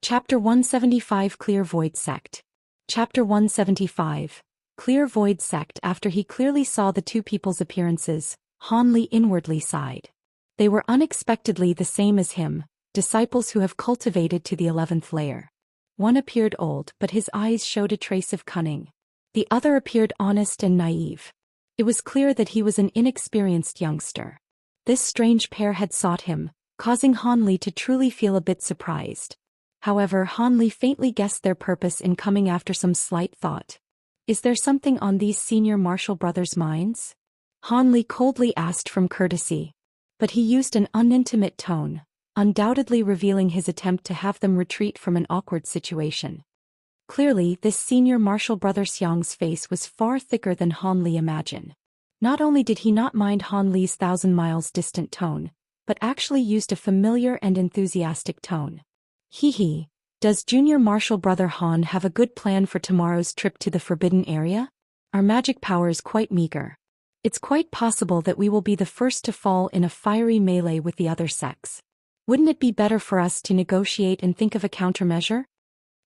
Chapter 175 Clear Void Sect. Chapter 175 Clear Void Sect. After he clearly saw the two people's appearances, Han Li inwardly sighed. They were unexpectedly the same as him, disciples who have cultivated to the 11th layer. One appeared old, but his eyes showed a trace of cunning. The other appeared honest and naive. It was clear that he was an inexperienced youngster. This strange pair had sought him, causing Han Li to truly feel a bit surprised. However, Han Li faintly guessed their purpose in coming after some slight thought. Is there something on these senior martial brothers' minds? Han Li coldly asked from courtesy. But he used an unintimate tone, undoubtedly revealing his attempt to have them retreat from an awkward situation. Clearly, this senior martial brother Xiang's face was far thicker than Han Li imagined. Not only did he not mind Han Li's 1,000 miles distant tone, but actually used a familiar and enthusiastic tone. Hee, does junior martial brother Han have a good plan for tomorrow's trip to the forbidden area? Our magic power is quite meager. It's quite possible that we will be the first to fall in a fiery melee with the other sects. Wouldn't it be better for us to negotiate and think of a countermeasure?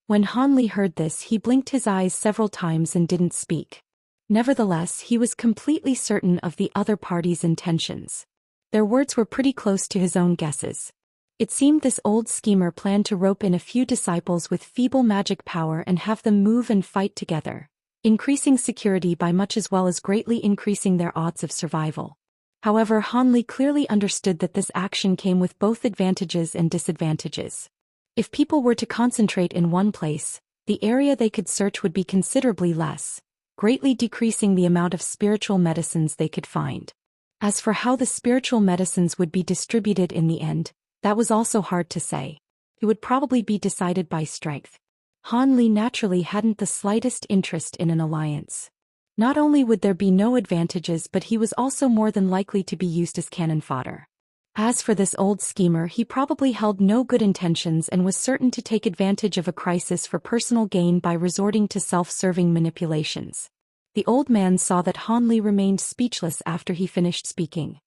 When Han Li heard this, he blinked his eyes several times and didn't speak. Nevertheless, he was completely certain of the other party's intentions. Their words were pretty close to his own guesses. It seemed this old schemer planned to rope in a few disciples with feeble magic power and have them move and fight together, increasing security by much as well as greatly increasing their odds of survival. However, Han Li clearly understood that this action came with both advantages and disadvantages. If people were to concentrate in one place, the area they could search would be considerably less, greatly decreasing the amount of spiritual medicines they could find. As for how the spiritual medicines would be distributed in the end, that was also hard to say. It would probably be decided by strength. Han Li naturally hadn't the slightest interest in an alliance. Not only would there be no advantages, but he was also more than likely to be used as cannon fodder. As for this old schemer, he probably held no good intentions and was certain to take advantage of a crisis for personal gain by resorting to self-serving manipulations. The old man saw that Han Li remained speechless after he finished speaking.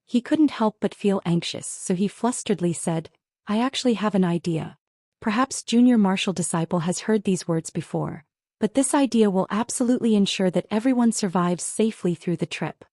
He couldn't help but feel anxious, so he flusteredly said, "I actually have an idea. Perhaps junior martial disciple has heard these words before, but this idea will absolutely ensure that everyone survives safely through the trip."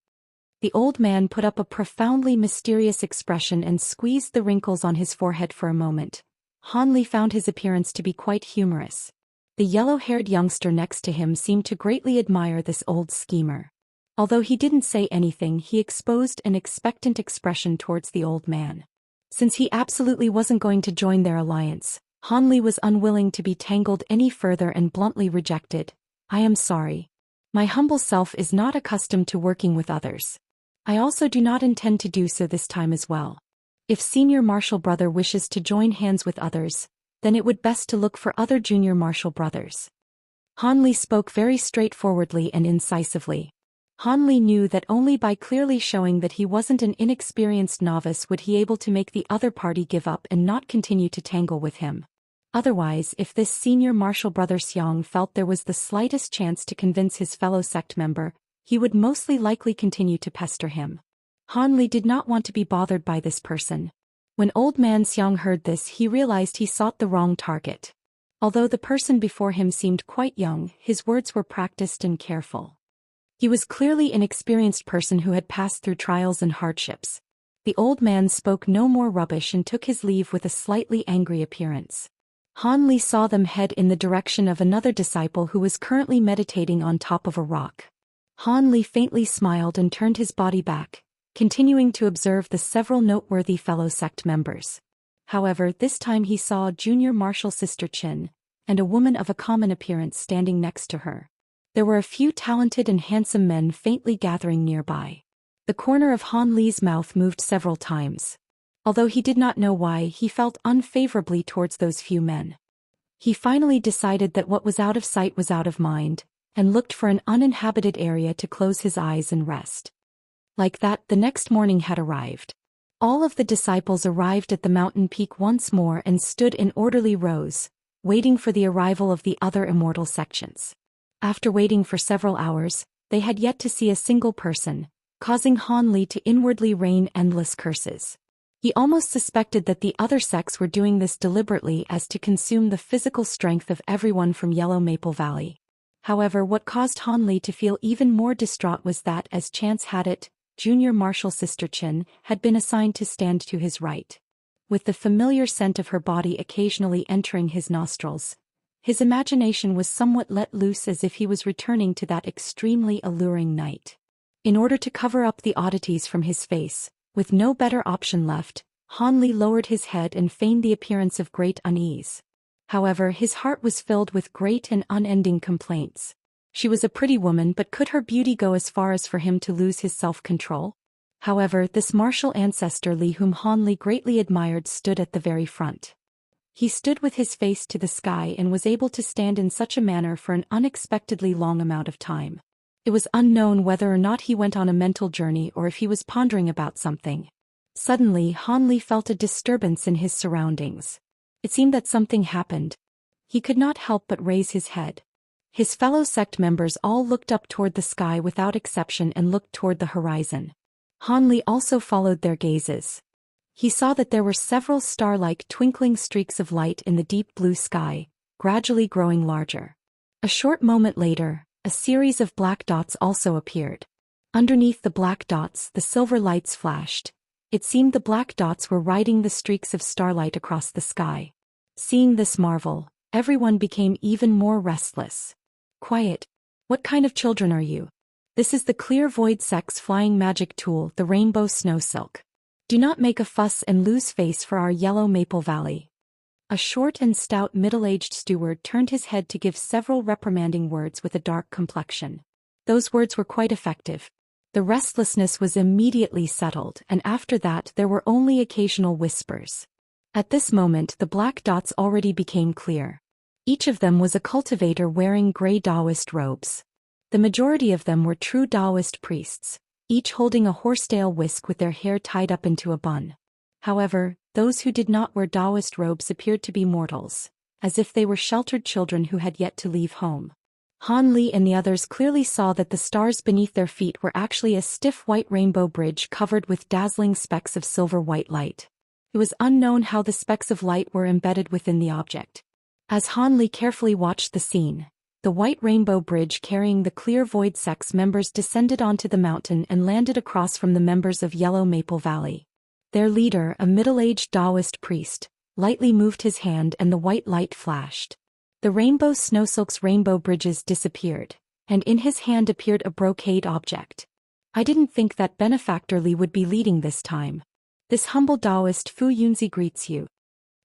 The old man put up a profoundly mysterious expression and squeezed the wrinkles on his forehead for a moment. Han Li found his appearance to be quite humorous. The yellow-haired youngster next to him seemed to greatly admire this old schemer. Although he didn't say anything, he exposed an expectant expression towards the old man. Since he absolutely wasn't going to join their alliance, Han Li was unwilling to be tangled any further and bluntly rejected. "I am sorry. My humble self is not accustomed to working with others. I also do not intend to do so this time as well. If senior martial brother wishes to join hands with others, then it would best to look for other junior martial brothers." Han Li spoke very straightforwardly and incisively. Han Li knew that only by clearly showing that he wasn't an inexperienced novice would he able to make the other party give up and not continue to tangle with him. Otherwise, if this senior martial brother Xiang felt there was the slightest chance to convince his fellow sect member, he would mostly likely continue to pester him. Han Li did not want to be bothered by this person. When old man Xiang heard this, he realized he sought the wrong target. Although the person before him seemed quite young, his words were practiced and careful. He was clearly an experienced person who had passed through trials and hardships. The old man spoke no more rubbish and took his leave with a slightly angry appearance. Han Li saw them head in the direction of another disciple who was currently meditating on top of a rock. Han Li faintly smiled and turned his body back, continuing to observe the several noteworthy fellow sect members. However, this time he saw junior martial sister Qin, and a woman of a common appearance standing next to her. There were a few talented and handsome men faintly gathering nearby. The corner of Han Li's mouth moved several times. Although he did not know why, he felt unfavorably towards those few men. He finally decided that what was out of sight was out of mind, and looked for an uninhabited area to close his eyes and rest. Like that, the next morning had arrived. All of the disciples arrived at the mountain peak once more and stood in orderly rows, waiting for the arrival of the other immortal sections. After waiting for several hours, they had yet to see a single person, causing Han Li to inwardly rain endless curses. He almost suspected that the other sects were doing this deliberately as to consume the physical strength of everyone from Yellow Maple Valley. However, what caused Han Li to feel even more distraught was that, as chance had it, junior martial sister Chen had been assigned to stand to his right. With the familiar scent of her body occasionally entering his nostrils, his imagination was somewhat let loose, as if he was returning to that extremely alluring night. In order to cover up the oddities from his face, with no better option left, Han Li lowered his head and feigned the appearance of great unease. However, his heart was filled with great and unending complaints. She was a pretty woman, but could her beauty go as far as for him to lose his self-control? However, this martial ancestor Li, whom Han Li greatly admired, stood at the very front. He stood with his face to the sky and was able to stand in such a manner for an unexpectedly long amount of time. It was unknown whether or not he went on a mental journey or if he was pondering about something. Suddenly, Han Li felt a disturbance in his surroundings. It seemed that something happened. He could not help but raise his head. His fellow sect members all looked up toward the sky without exception and looked toward the horizon. Han Li also followed their gazes. He saw that there were several star-like twinkling streaks of light in the deep blue sky, gradually growing larger. A short moment later, a series of black dots also appeared. Underneath the black dots, the silver lights flashed. It seemed the black dots were riding the streaks of starlight across the sky. Seeing this marvel, everyone became even more restless. Quiet. What kind of children are you? This is the Clear Void Sect's flying magic tool, the Rainbow Snow Silk. Do not make a fuss and lose face for our Yellow Maple Valley. A short and stout middle-aged steward turned his head to give several reprimanding words with a dark complexion. Those words were quite effective. The restlessness was immediately settled, and after that there were only occasional whispers. At this moment the black dots already became clear. Each of them was a cultivator wearing grey Taoist robes. The majority of them were true Taoist priests, each holding a horsetail whisk with their hair tied up into a bun. However, those who did not wear Taoist robes appeared to be mortals, as if they were sheltered children who had yet to leave home. Han Li and the others clearly saw that the stars beneath their feet were actually a stiff white rainbow bridge covered with dazzling specks of silver-white light. It was unknown how the specks of light were embedded within the object. As Han Li carefully watched the scene, the white rainbow bridge carrying the Clear Void Sect's members descended onto the mountain and landed across from the members of Yellow Maple Valley. Their leader, a middle-aged Taoist priest, lightly moved his hand and the white light flashed. The Rainbow Snowsilk's rainbow bridges disappeared, and in his hand appeared a brocade object. I didn't think that Benefactor Li would be leading this time. This humble Taoist Fu Yunzi greets you.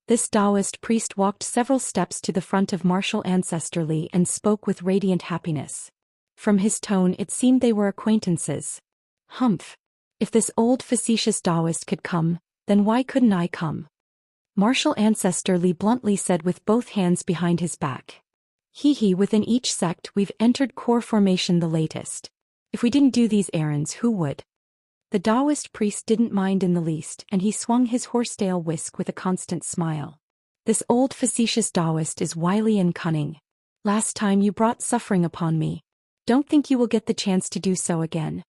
This Taoist priest walked several steps to the front of martial ancestor Li and spoke with radiant happiness. From his tone it seemed they were acquaintances. Humph. If this old facetious Taoist could come, then why couldn't I come? Martial ancestor Li bluntly said with both hands behind his back. Within each sect we've entered core formation the latest. If we didn't do these errands, who would? The Taoist priest didn't mind in the least, and he swung his horsetail whisk with a constant smile. This old facetious Taoist is wily and cunning. Last time you brought suffering upon me. Don't think you will get the chance to do so again.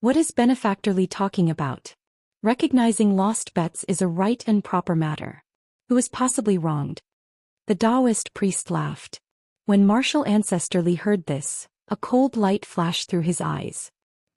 What is Benefactor Li talking about? Recognizing lost bets is a right and proper matter. Who is possibly wronged? The Taoist priest laughed. When martial ancestor Li heard this, a cold light flashed through his eyes.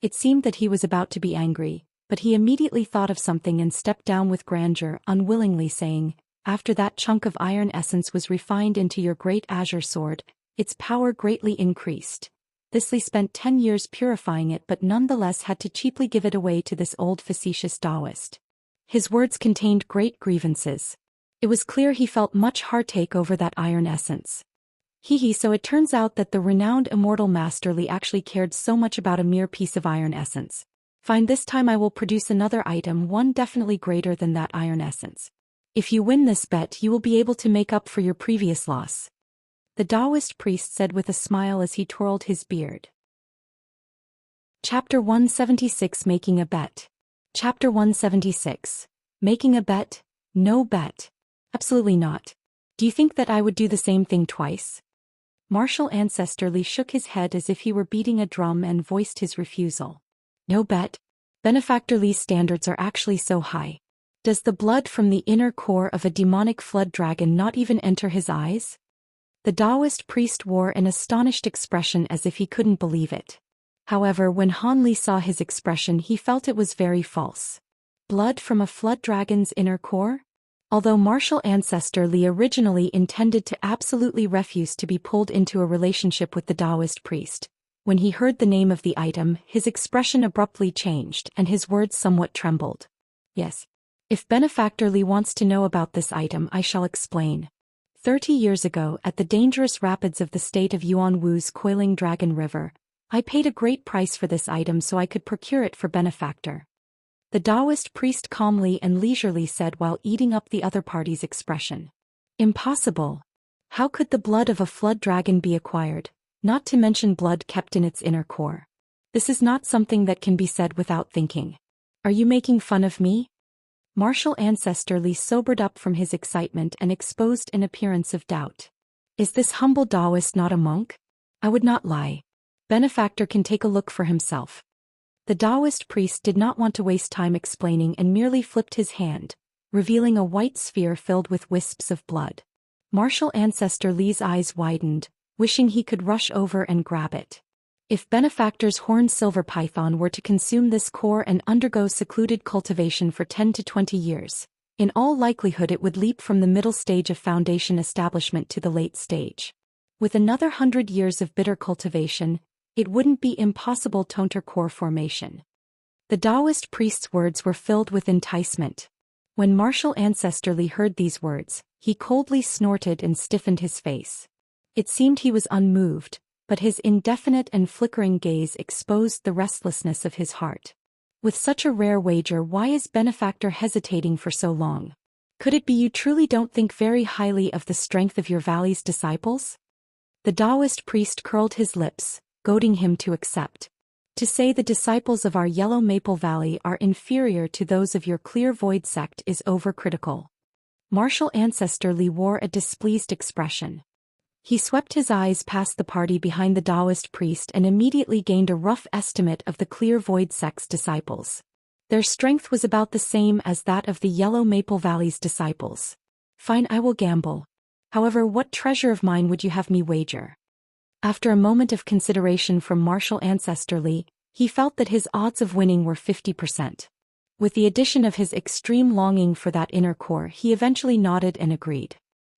It seemed that he was about to be angry, but he immediately thought of something and stepped down with grandeur, unwillingly saying, after that chunk of iron essence was refined into your great azure sword, its power greatly increased. This Li spent 10 years purifying it but nonetheless had to cheaply give it away to this old facetious Taoist. His words contained great grievances. It was clear he felt much heartache over that iron essence. So it turns out that the renowned immortal Master Li actually cared so much about a mere piece of iron essence. Fine, this time I will produce another item, one definitely greater than that iron essence. If you win this bet, you will be able to make up for your previous loss. The Taoist priest said with a smile as he twirled his beard. Chapter 176 Making a Bet. Chapter 176. Making a bet? No bet. Absolutely not. Do you think that I would do the same thing twice? Martial ancestor Li shook his head as if he were beating a drum and voiced his refusal. No bet. Benefactor Li's standards are actually so high. Does the blood from the inner core of a demonic flood dragon not even enter his eyes? The Taoist priest wore an astonished expression as if he couldn't believe it. However, when Han Li saw his expression, he felt it was very false. Blood from a flood dragon's inner core? Although martial ancestor Li originally intended to absolutely refuse to be pulled into a relationship with the Taoist priest, when he heard the name of the item, his expression abruptly changed and his words somewhat trembled. Yes. If Benefactor Li wants to know about this item, I shall explain. 30 years ago, at the dangerous rapids of the state of Yuanwu's coiling dragon river, I paid a great price for this item so I could procure it for Benefactor. The Taoist priest calmly and leisurely said while eating up the other party's expression. Impossible. How could the blood of a flood dragon be acquired, not to mention blood kept in its inner core? This is not something that can be said without thinking. Are you making fun of me? Martial ancestor Li sobered up from his excitement and exposed an appearance of doubt. Is this humble Taoist not a monk? I would not lie. Benefactor can take a look for himself. The Taoist priest did not want to waste time explaining and merely flipped his hand, revealing a white sphere filled with wisps of blood. Martial ancestor Li's eyes widened, wishing he could rush over and grab it. If Benefactor's horned silver python were to consume this core and undergo secluded cultivation for 10 to 20 years, in all likelihood it would leap from the middle stage of foundation establishment to the late stage. With another 100 years of bitter cultivation, it wouldn't be impossible to enter core formation. The Taoist priest's words were filled with enticement. When martial ancestor Li heard these words, he coldly snorted and stiffened his face. It seemed he was unmoved, but his indefinite and flickering gaze exposed the restlessness of his heart. With such a rare wager, why is Benefactor hesitating for so long? Could it be you truly don't think very highly of the strength of your valley's disciples? The Taoist priest curled his lips, goading him to accept. To say the disciples of our Yellow Maple Valley are inferior to those of your Clear Void sect is overcritical. Martial ancestor Li wore a displeased expression. He swept his eyes past the party behind the Taoist priest and immediately gained a rough estimate of the Clear Void sect's disciples. Their strength was about the same as that of the Yellow Maple Valley's disciples. Fine, I will gamble. However, what treasure of mine would you have me wager? After a moment of consideration from martial ancestor Li, he felt that his odds of winning were 50%. With the addition of his extreme longing for that inner core, he eventually nodded and agreed.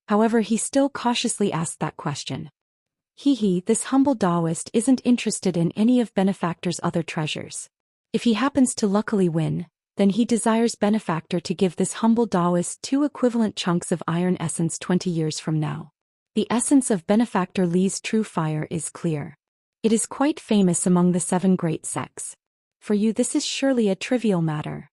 However, he still cautiously asked that question. This humble Taoist isn't interested in any of Benefactor's other treasures. If he happens to luckily win, then he desires Benefactor to give this humble Taoist 2 equivalent chunks of iron essence 20 years from now. The essence of Benefactor Li's true fire is clear. It is quite famous among the 7 great sects. For you, this is surely a trivial matter.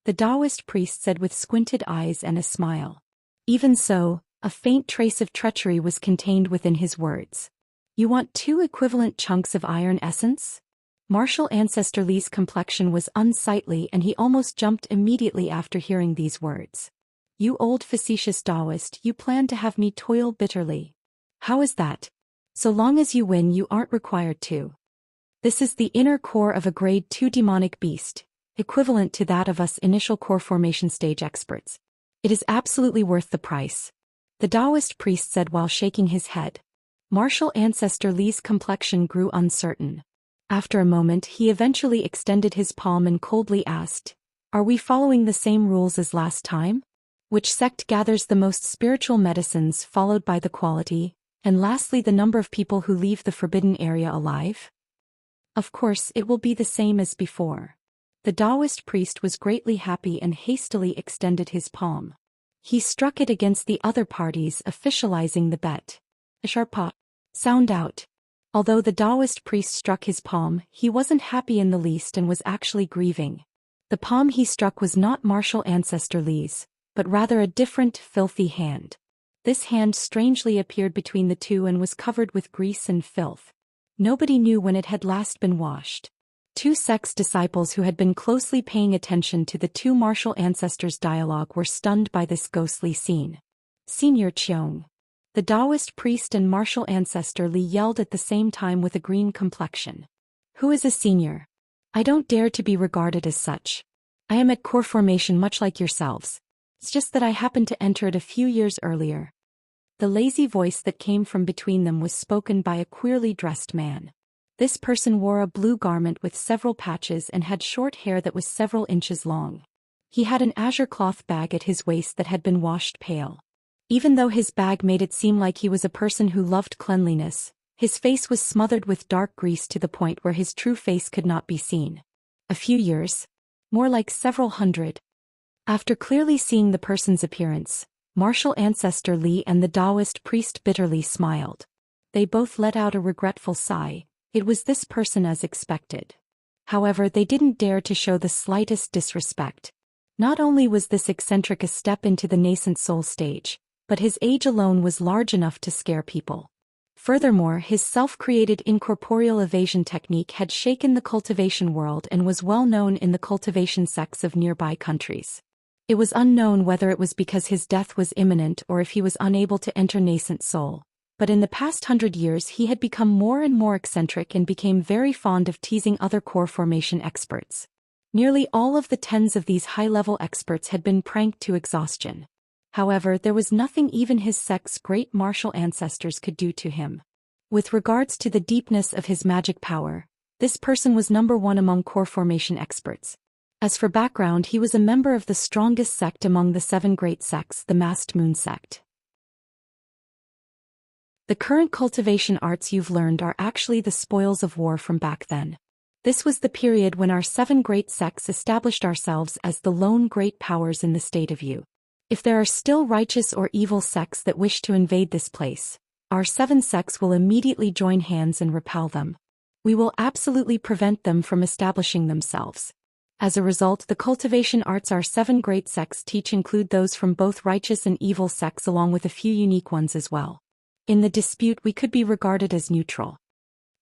The Taoist priest said with squinted eyes and a smile. Even so, a faint trace of treachery was contained within his words. You want 2 equivalent chunks of iron essence? Martial ancestor Li's complexion was unsightly and he almost jumped immediately after hearing these words. You old facetious Taoist, you plan to have me toil bitterly. How is that? So long as you win, you aren't required to. This is the inner core of a grade 2 demonic beast, equivalent to that of us initial core formation stage experts. It is absolutely worth the price. The Taoist priest said while shaking his head. Martial ancestor Li's complexion grew uncertain. After a moment, he eventually extended his palm and coldly asked, Are we following the same rules as last time? Which sect gathers the most spiritual medicines, followed by the quality, and lastly the number of people who leave the forbidden area alive? Of course, it will be the same as before. The Taoist priest was greatly happy and hastily extended his palm. He struck it against the other parties, officializing the bet. A sharp pop. Sound out. Although the Taoist priest struck his palm, he wasn't happy in the least and was actually grieving. The palm he struck was not martial ancestor Li's, but rather a different, filthy hand. This hand strangely appeared between the two and was covered with grease and filth. Nobody knew when it had last been washed. 2 sect's disciples who had been closely paying attention to the 2 martial ancestors' dialogue were stunned by this ghostly scene. Senior Qiong. The Taoist priest and martial ancestor Li yelled at the same time with a green complexion. Who is a senior? I don't dare to be regarded as such. I am at core formation much like yourselves. It's just that I happened to enter it a few years earlier. The lazy voice that came from between them was spoken by a queerly dressed man. This person wore a blue garment with several patches and had short hair that was several inches long. He had an azure cloth bag at his waist that had been washed pale. Even though his bag made it seem like he was a person who loved cleanliness, his face was smothered with dark grease to the point where his true face could not be seen. A few years, more like several hundred. After clearly seeing the person's appearance, martial ancestor Li and the Taoist priest bitterly smiled. They both let out a regretful sigh. It was this person as expected. However, they didn't dare to show the slightest disrespect. Not only was this eccentric a step into the nascent soul stage, but his age alone was large enough to scare people. Furthermore, his self-created incorporeal evasion technique had shaken the cultivation world and was well known in the cultivation sects of nearby countries. It was unknown whether it was because his death was imminent or if he was unable to enter nascent soul. But in the past 100 years he had become more and more eccentric and became very fond of teasing other core formation experts. Nearly all of the tens of these high-level experts had been pranked to exhaustion. However, there was nothing even his sect's great martial ancestors could do to him. With regards to the deepness of his magic power, this person was number one among core formation experts. As for background, he was a member of the strongest sect among the 7 great sects, the Masked Moon sect. The current cultivation arts you've learned are actually the spoils of war from back then. This was the period when our 7 great sects established ourselves as the lone great powers in the state of you. If there are still righteous or evil sects that wish to invade this place, our 7 sects will immediately join hands and repel them. We will absolutely prevent them from establishing themselves. As a result, the cultivation arts our 7 great sects teach include those from both righteous and evil sects along with a few unique ones as well. In the dispute we could be regarded as neutral.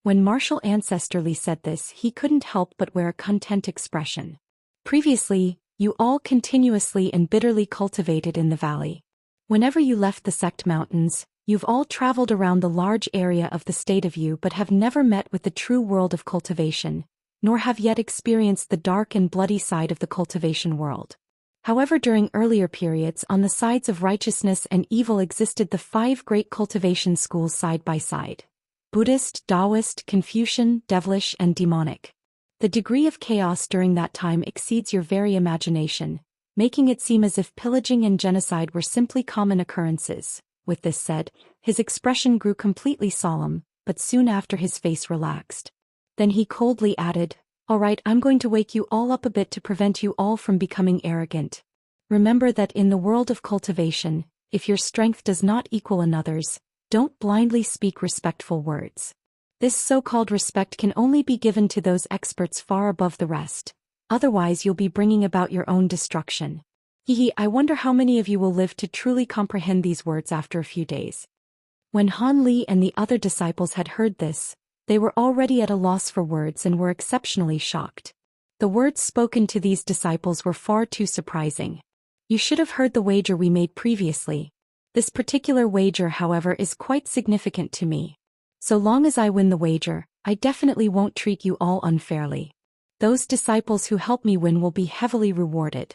When martial ancestor Li said this, he couldn't help but wear a content expression. Previously, you all continuously and bitterly cultivated in the valley. Whenever you left the sect mountains, you've all traveled around the large area of the state of you but have never met with the true world of cultivation, nor have yet experienced the dark and bloody side of the cultivation world. However, during earlier periods on the sides of righteousness and evil existed the 5 great cultivation schools side by side: Buddhist, Taoist, Confucian, devilish and demonic. The degree of chaos during that time exceeds your very imagination, making it seem as if pillaging and genocide were simply common occurrences. With this said, his expression grew completely solemn, but soon after his face relaxed. Then he coldly added, "All right, I'm going to wake you all up a bit to prevent you all from becoming arrogant. Remember that in the world of cultivation, if your strength does not equal another's, don't blindly speak respectful words. This so-called respect can only be given to those experts far above the rest. Otherwise you'll be bringing about your own destruction." I wonder how many of you will live to truly comprehend these words after a few days. When Han Li and the other disciples had heard this, they were already at a loss for words and were exceptionally shocked. The words spoken to these disciples were far too surprising. You should have heard the wager we made previously. This particular wager, however, is quite significant to me. So long as I win the wager, I definitely won't treat you all unfairly. Those disciples who help me win will be heavily rewarded.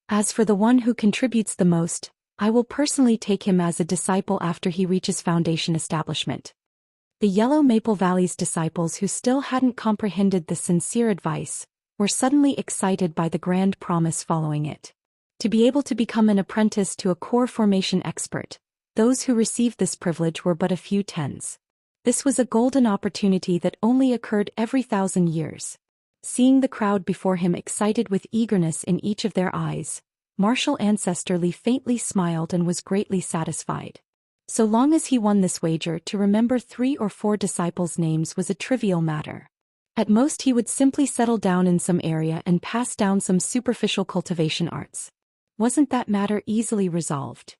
As for the one who contributes the most, I will personally take him as a disciple after he reaches foundation establishment. The Yellow Maple Valley's disciples who still hadn't comprehended the sincere advice, were suddenly excited by the grand promise following it. To be able to become an apprentice to a core formation expert, those who received this privilege were but a few tens. This was a golden opportunity that only occurred every 1,000 years. Seeing the crowd before him excited with eagerness in each of their eyes, martial ancestor Li faintly smiled and was greatly satisfied. So long as he won this wager, to remember 3 or 4 disciples' names was a trivial matter. At most he would simply settle down in some area and pass down some superficial cultivation arts. Wasn't that matter easily resolved?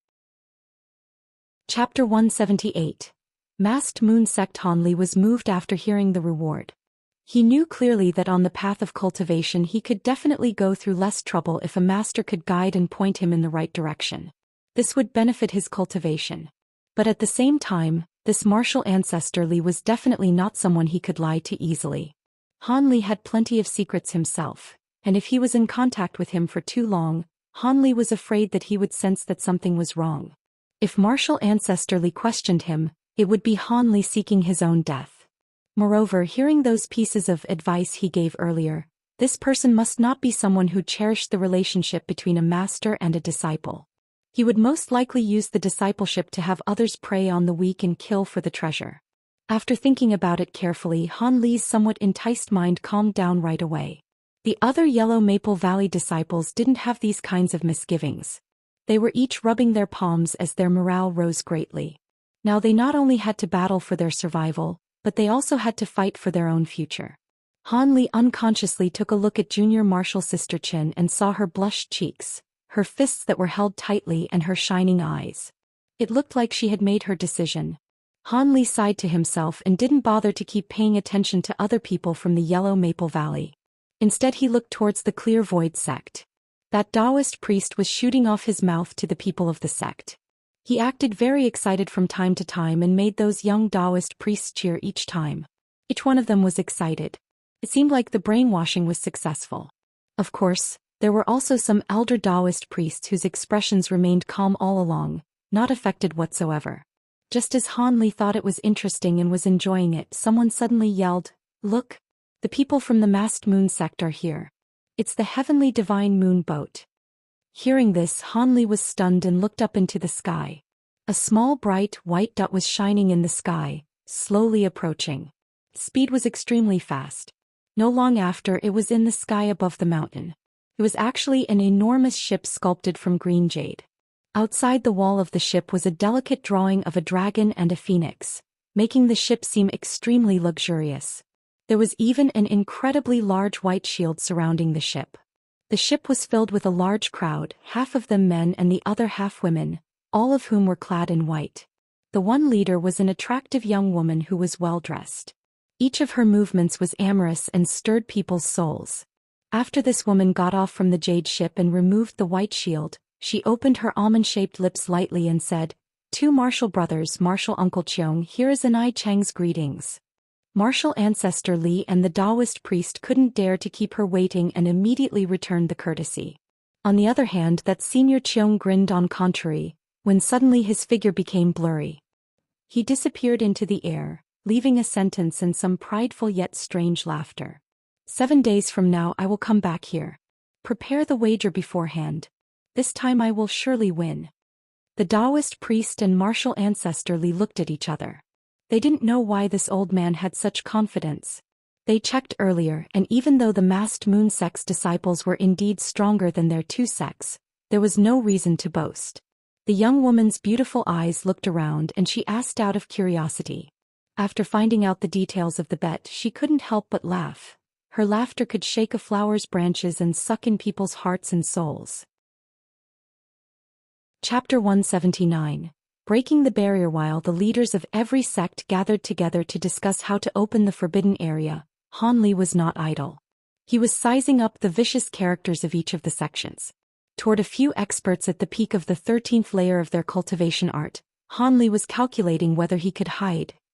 Chapter 178. Masked Moon Sect. Han Li was moved after hearing the reward. He knew clearly that on the path of cultivation he could definitely go through less trouble if a master could guide and point him in the right direction. This would benefit his cultivation. But at the same time, this martial ancestor Li was definitely not someone he could lie to easily. Han Li had plenty of secrets himself. and if he was in contact with him for too long, Han Li was afraid that he would sense that something was wrong. If martial ancestor Li questioned him, it would be Han Li seeking his own death. Moreover, hearing those pieces of advice he gave earlier, this person must not be someone who cherished the relationship between a master and a disciple. He would most likely use the discipleship to have others prey on the weak and kill for the treasure. After thinking about it carefully, Han Li's somewhat enticed mind calmed down right away. The other Yellow Maple Valley disciples didn't have these kinds of misgivings. They were each rubbing their palms as their morale rose greatly. Now they not only had to battle for their survival, but they also had to fight for their own future. Han Li unconsciously took a look at junior martial sister Qin and saw her blushed cheeks, her fists that were held tightly and her shining eyes. It looked like she had made her decision. Han Li sighed to himself and didn't bother to keep paying attention to other people from the Yellow Maple Valley. Instead he looked towards the Clear Void sect. That Taoist priest was shooting off his mouth to the people of the sect. He acted very excited from time to time and made those young Taoist priests cheer each time. Each one of them was excited. It seemed like the brainwashing was successful. Of course, there were also some elder Taoist priests whose expressions remained calm all along, not affected whatsoever. Just as Han Li thought it was interesting and was enjoying it, someone suddenly yelled, "Look! The people from the masked moon sect are here. It's the heavenly divine moon boat." Hearing this, Han Li was stunned and looked up into the sky. A small bright white dot was shining in the sky, slowly approaching. Speed was extremely fast. No long after, it was in the sky above the mountain. It was actually an enormous ship sculpted from green jade. Outside the wall of the ship was a delicate drawing of a dragon and a phoenix, making the ship seem extremely luxurious. There was even an incredibly large white shield surrounding the ship. The ship was filled with a large crowd, half of them men and the other half women, all of whom were clad in white. The one leader was an attractive young woman who was well dressed. Each of her movements was amorous and stirred people's souls. After this woman got off from the jade ship and removed the white shield, she opened her almond-shaped lips lightly and said, "Two martial brothers, martial Uncle Cheong, here is Anai Chang's greetings." Martial ancestor Li and the Taoist priest couldn't dare to keep her waiting and immediately returned the courtesy. On the other hand, that senior Cheong grinned on contrary, when suddenly his figure became blurry. He disappeared into the air, leaving a sentence and some prideful yet strange laughter. 7 days from now I will come back here. Prepare the wager beforehand. This time I will surely win. The Taoist priest and martial ancestor Li looked at each other. They didn't know why this old man had such confidence. They checked earlier, and even though the masked moon sect's disciples were indeed stronger than their two sects, there was no reason to boast. The young woman's beautiful eyes looked around and she asked out of curiosity. After finding out the details of the bet, she couldn't help but laugh. Her laughter could shake a flower's branches and suck in people's hearts and souls. Chapter 179. Breaking the barrier. While the leaders of every sect gathered together to discuss how to open the forbidden area, Han Li was not idle. He was sizing up the vicious characters of each of the sections. Toward a few experts at the peak of the 13th layer of their cultivation art, Han Li was calculating whether he could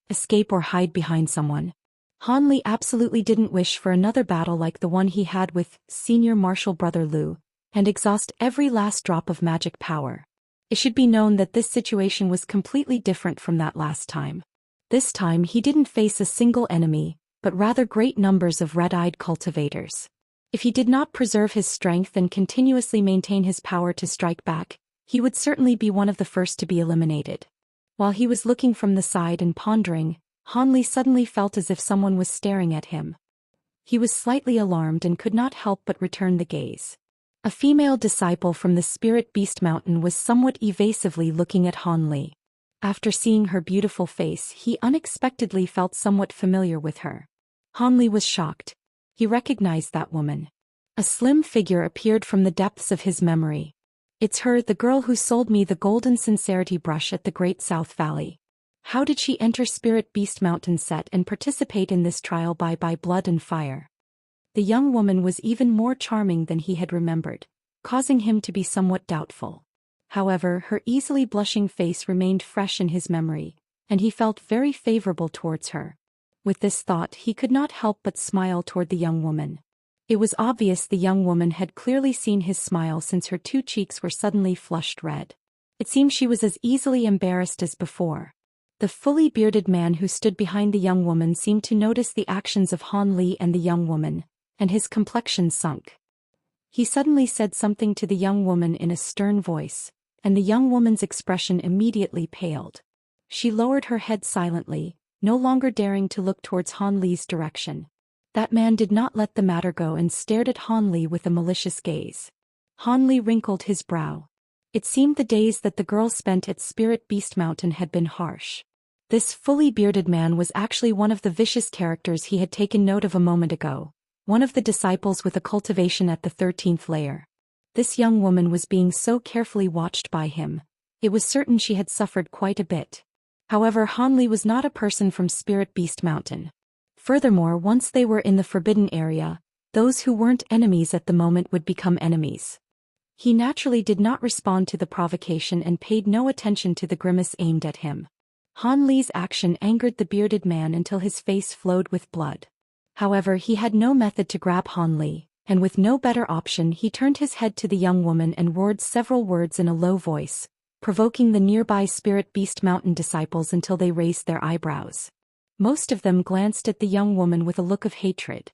escape or hide behind someone. Han Li absolutely didn't wish for another battle like the one he had with senior martial brother Lu, and exhaust every last drop of magic power. It should be known that this situation was completely different from that last time. This time he didn't face a single enemy, but rather great numbers of red-eyed cultivators. If he did not preserve his strength and continuously maintain his power to strike back, he would certainly be one of the first to be eliminated. While he was looking from the side and pondering, Han Li suddenly felt as if someone was staring at him. He was slightly alarmed and could not help but return the gaze. A female disciple from the Spirit Beast Mountain was somewhat evasively looking at Han Li. After seeing her beautiful face, he unexpectedly felt somewhat familiar with her. Han Li was shocked. He recognized that woman. A slim figure appeared from the depths of his memory. "It's her, the girl who sold me the golden sincerity brush at the Great South Valley. How did she enter Spirit Beast Mountain set and participate in this trial by blood and fire?" The young woman was even more charming than he had remembered, causing him to be somewhat doubtful. However, her easily blushing face remained fresh in his memory, and he felt very favorable towards her. With this thought, he could not help but smile toward the young woman. It was obvious the young woman had clearly seen his smile since her two cheeks were suddenly flushed red. It seemed she was as easily embarrassed as before. The fully bearded man who stood behind the young woman seemed to notice the actions of Han Li and the young woman, and his complexion sunk. He suddenly said something to the young woman in a stern voice, and the young woman's expression immediately paled. She lowered her head silently, no longer daring to look towards Han Li's direction. That man did not let the matter go and stared at Han Li with a malicious gaze. Han Li wrinkled his brow. It seemed the days that the girl spent at Spirit Beast Mountain had been harsh. This fully bearded man was actually one of the vicious characters he had taken note of a moment ago, one of the disciples with a cultivation at the 13th layer. This young woman was being so carefully watched by him. It was certain she had suffered quite a bit. However, Han Li was not a person from Spirit Beast Mountain. Furthermore, once they were in the forbidden area, those who weren't enemies at the moment would become enemies. He naturally did not respond to the provocation and paid no attention to the grimace aimed at him. Han Li's action angered the bearded man until his face flowed with blood. However, he had no method to grab Han Li, and with no better option he turned his head to the young woman and roared several words in a low voice, provoking the nearby Spirit Beast Mountain disciples until they raised their eyebrows. Most of them glanced at the young woman with a look of hatred.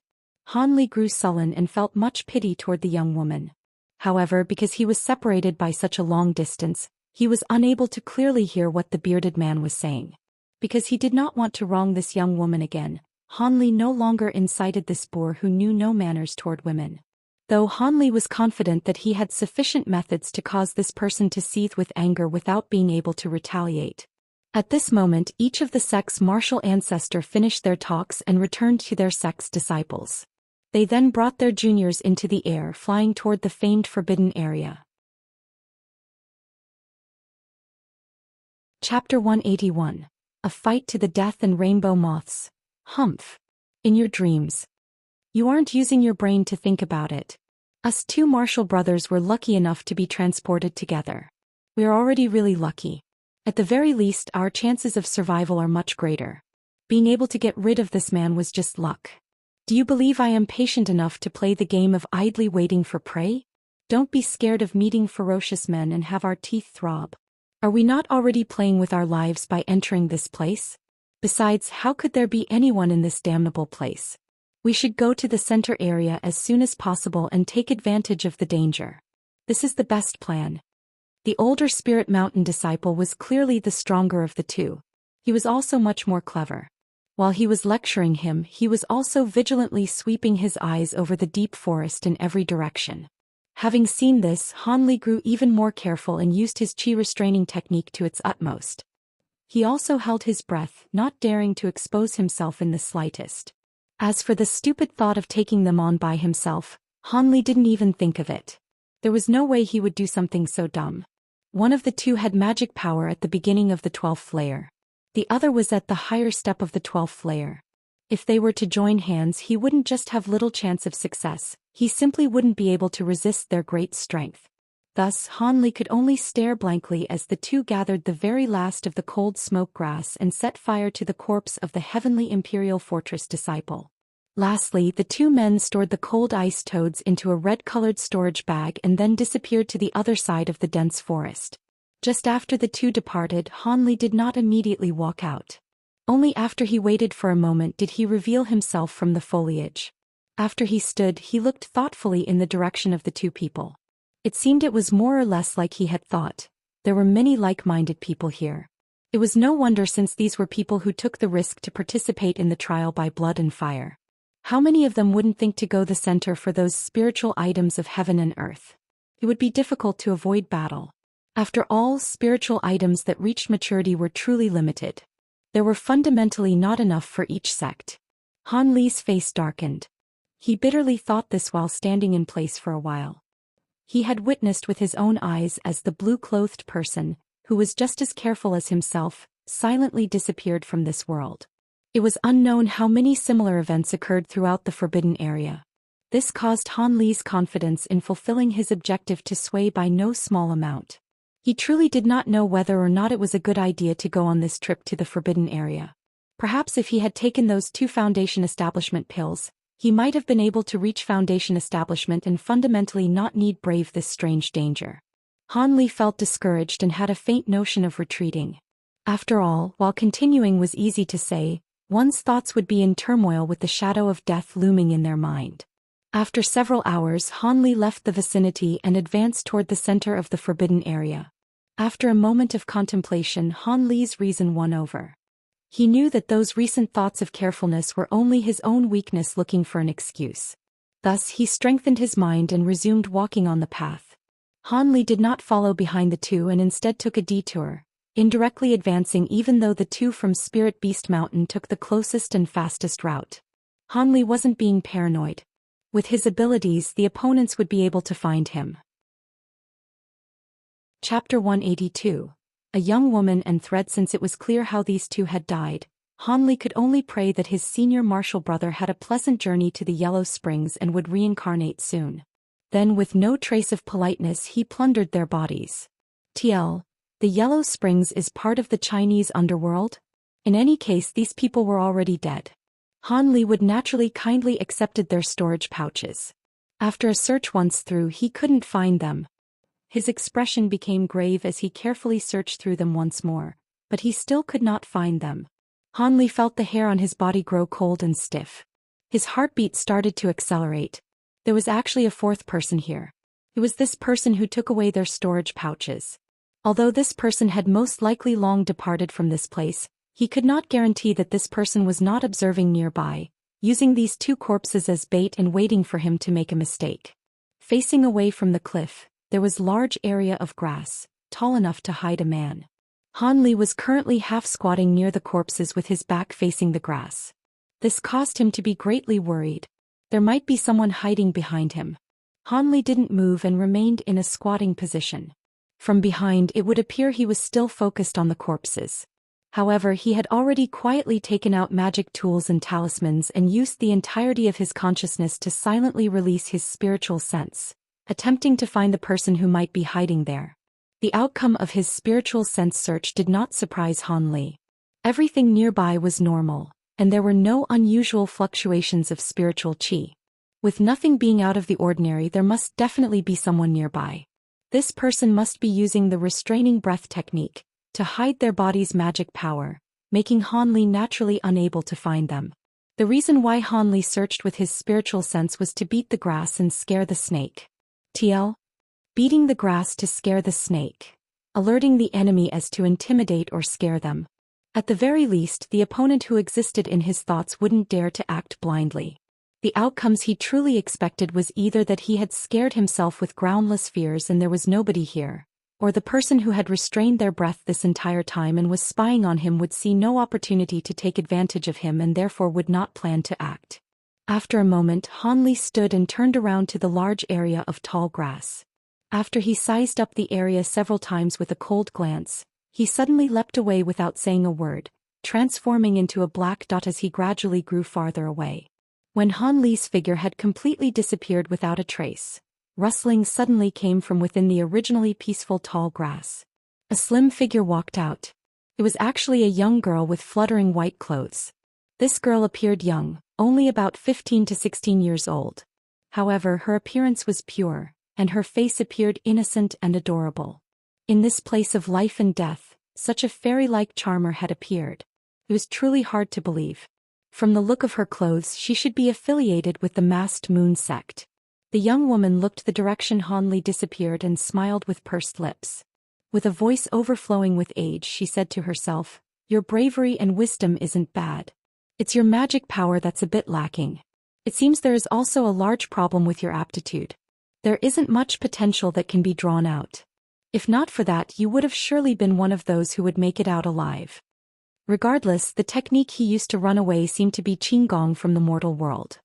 Han Li grew sullen and felt much pity toward the young woman. However, because he was separated by such a long distance, he was unable to clearly hear what the bearded man was saying. Because he did not want to wrong this young woman again, Han Li no longer incited this boor who knew no manners toward women. Though Han Li was confident that he had sufficient methods to cause this person to seethe with anger without being able to retaliate. At this moment, each of the sect's martial ancestor finished their talks and returned to their sect's disciples. They then brought their juniors into the air, flying toward the famed forbidden area. Chapter 181. A Fight to the Death and Rainbow Moths. Humph. In your dreams. You aren't using your brain to think about it. Us two Marshall brothers were lucky enough to be transported together. We are already really lucky. At the very least, our chances of survival are much greater. Being able to get rid of this man was just luck. Do you believe I am patient enough to play the game of idly waiting for prey? Don't be scared of meeting ferocious men and have our teeth throb. Are we not already playing with our lives by entering this place? Besides, how could there be anyone in this damnable place? We should go to the center area as soon as possible and take advantage of the danger. This is the best plan. The older Spirit Mountain disciple was clearly the stronger of the two. He was also much more clever. While he was lecturing him, he was also vigilantly sweeping his eyes over the deep forest in every direction. Having seen this, Han Li grew even more careful and used his chi restraining technique to its utmost. He also held his breath, not daring to expose himself in the slightest. As for the stupid thought of taking them on by himself, Han Li didn't even think of it. There was no way he would do something so dumb. One of the two had magic power at the beginning of the 12th layer. The other was at the higher step of the 12th layer. If they were to join hands, he wouldn't just have little chance of success, he simply wouldn't be able to resist their great strength. Thus, Han Li could only stare blankly as the two gathered the very last of the cold smoke grass and set fire to the corpse of the heavenly Imperial Fortress disciple. Lastly, the two men stored the cold ice toads into a red-colored storage bag and then disappeared to the other side of the dense forest. Just after the two departed, Han Li did not immediately walk out. Only after he waited for a moment did he reveal himself from the foliage. After he stood, he looked thoughtfully in the direction of the two people. It seemed it was more or less like he had thought. There were many like-minded people here. It was no wonder, since these were people who took the risk to participate in the trial by blood and fire. How many of them wouldn't think to go the center for those spiritual items of heaven and earth? It would be difficult to avoid battle. After all, spiritual items that reached maturity were truly limited. There were fundamentally not enough for each sect. Han Li's face darkened. He bitterly thought this while standing in place for a while. He had witnessed with his own eyes as the blue-clothed person, who was just as careful as himself, silently disappeared from this world. It was unknown how many similar events occurred throughout the forbidden area. This caused Han Li's confidence in fulfilling his objective to sway by no small amount. He truly did not know whether or not it was a good idea to go on this trip to the forbidden area. Perhaps if he had taken those 2 foundation establishment pills, He might have been able to reach Foundation establishment and fundamentally not need brave this strange danger. Han Li felt discouraged and had a faint notion of retreating. After all, while continuing was easy to say, one's thoughts would be in turmoil with the shadow of death looming in their mind. After several hours, Han Li left the vicinity and advanced toward the center of the forbidden area. After a moment of contemplation, Han Li's reason won over. He knew that those recent thoughts of carefulness were only his own weakness looking for an excuse. Thus, he strengthened his mind and resumed walking on the path. Han Li did not follow behind the two and instead took a detour, indirectly advancing even though the two from Spirit Beast Mountain took the closest and fastest route. Han Li wasn't being paranoid. With his abilities, the opponents would be able to find him. Chapter 182. A young woman and thread. Since it was clear how these two had died, Han Li could only pray that his senior martial brother had a pleasant journey to the Yellow Springs and would reincarnate soon. Then with no trace of politeness he plundered their bodies. TL. The Yellow Springs is part of the Chinese underworld? In any case, these people were already dead. Han Li would naturally kindly accepted their storage pouches. After a search once through, he couldn't find them. His expression became grave as he carefully searched through them once more, but he still could not find them. Han Li felt the hair on his body grow cold and stiff. His heartbeat started to accelerate. There was actually a fourth person here. It was this person who took away their storage pouches. Although this person had most likely long departed from this place, he could not guarantee that this person was not observing nearby, using these two corpses as bait and waiting for him to make a mistake. Facing away from the cliff, there was a large area of grass, tall enough to hide a man. Han Li was currently half squatting near the corpses with his back facing the grass. This caused him to be greatly worried. There might be someone hiding behind him. Han Li didn't move and remained in a squatting position. From behind, it would appear he was still focused on the corpses. However, he had already quietly taken out magic tools and talismans and used the entirety of his consciousness to silently release his spiritual sense, attempting to find the person who might be hiding there. The outcome of his spiritual sense search did not surprise Han Li. Everything nearby was normal, and there were no unusual fluctuations of spiritual qi. With nothing being out of the ordinary, there must definitely be someone nearby. This person must be using the restraining breath technique to hide their body's magic power, making Han Li naturally unable to find them. The reason why Han Li searched with his spiritual sense was to beat the grass and scare the snake. TL. Beating the grass to scare the snake. Alerting the enemy as to intimidate or scare them. At the very least, the opponent who existed in his thoughts wouldn't dare to act blindly. The outcomes he truly expected was either that he had scared himself with groundless fears and there was nobody here, or the person who had restrained their breath this entire time and was spying on him would see no opportunity to take advantage of him and therefore would not plan to act. After a moment, Han Li stood and turned around to the large area of tall grass. After he sized up the area several times with a cold glance, he suddenly leapt away without saying a word, transforming into a black dot as he gradually grew farther away. When Han Li's figure had completely disappeared without a trace, rustling suddenly came from within the originally peaceful tall grass. A slim figure walked out. It was actually a young girl with fluttering white clothes. This girl appeared young, only about 15 to 16 years old. However, her appearance was pure, and her face appeared innocent and adorable. In this place of life and death, such a fairy-like charmer had appeared. It was truly hard to believe. From the look of her clothes, she should be affiliated with the masked moon sect. The young woman looked the direction Han Li disappeared and smiled with pursed lips. With a voice overflowing with age, she said to herself, "Your bravery and wisdom isn't bad. It's your magic power that's a bit lacking. It seems there is also a large problem with your aptitude. There isn't much potential that can be drawn out. If not for that, you would have surely been one of those who would make it out alive." Regardless, the technique he used to run away seemed to be Qinggong from the mortal world.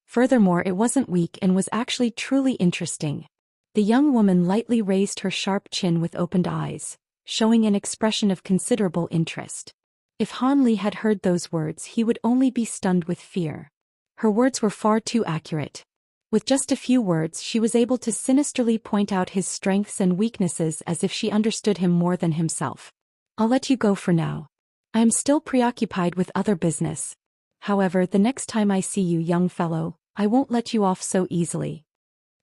Furthermore, it wasn't weak and was actually truly interesting. The young woman lightly raised her sharp chin with opened eyes, showing an expression of considerable interest. If Han Li had heard those words, he would only be stunned with fear. Her words were far too accurate. With just a few words, she was able to sinisterly point out his strengths and weaknesses as if she understood him more than himself. "I'll let you go for now. I am still preoccupied with other business. However, the next time I see you, young fellow, I won't let you off so easily,"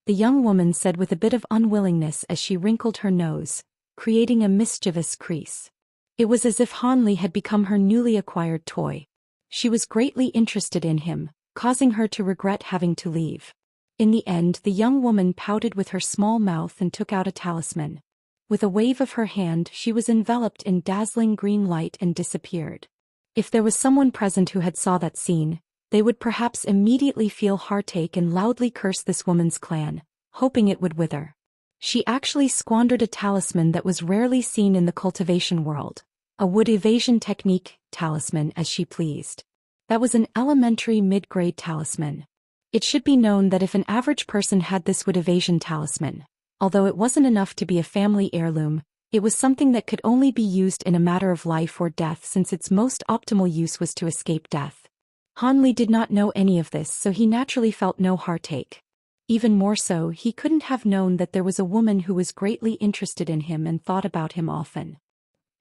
the young woman said with a bit of unwillingness as she wrinkled her nose, creating a mischievous crease. It was as if Han Li had become her newly acquired toy. She was greatly interested in him, causing her to regret having to leave. In the end, the young woman pouted with her small mouth and took out a talisman. With a wave of her hand, she was enveloped in dazzling green light and disappeared. If there was someone present who had saw that scene, they would perhaps immediately feel heartache and loudly curse this woman's clan, hoping it would wither. She actually squandered a talisman that was rarely seen in the cultivation world, a wood evasion technique talisman as she pleased. That was an elementary mid-grade talisman. It should be known that if an average person had this wood evasion talisman, although it wasn't enough to be a family heirloom, it was something that could only be used in a matter of life or death, since its most optimal use was to escape death. Han Li did not know any of this, so he naturally felt no heartache. Even more so, he couldn't have known that there was a woman who was greatly interested in him and thought about him often.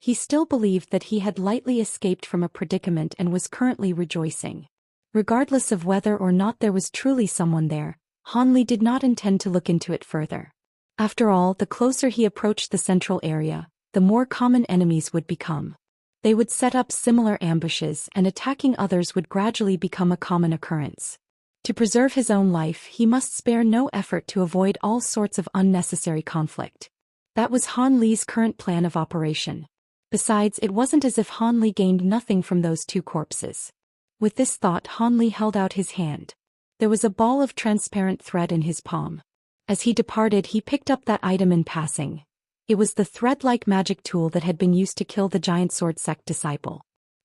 He still believed that he had lightly escaped from a predicament and was currently rejoicing. Regardless of whether or not there was truly someone there, Han Li did not intend to look into it further. After all, the closer he approached the central area, the more common enemies would become. They would set up similar ambushes, and attacking others would gradually become a common occurrence. To preserve his own life, he must spare no effort to avoid all sorts of unnecessary conflict. That was Han Li's current plan of operation. Besides, it wasn't as if Han Li gained nothing from those two corpses. With this thought, Han Li held out his hand. There was a ball of transparent thread in his palm. As he departed, he picked up that item in passing. It was the thread-like magic tool that had been used to kill the giant sword sect disciple.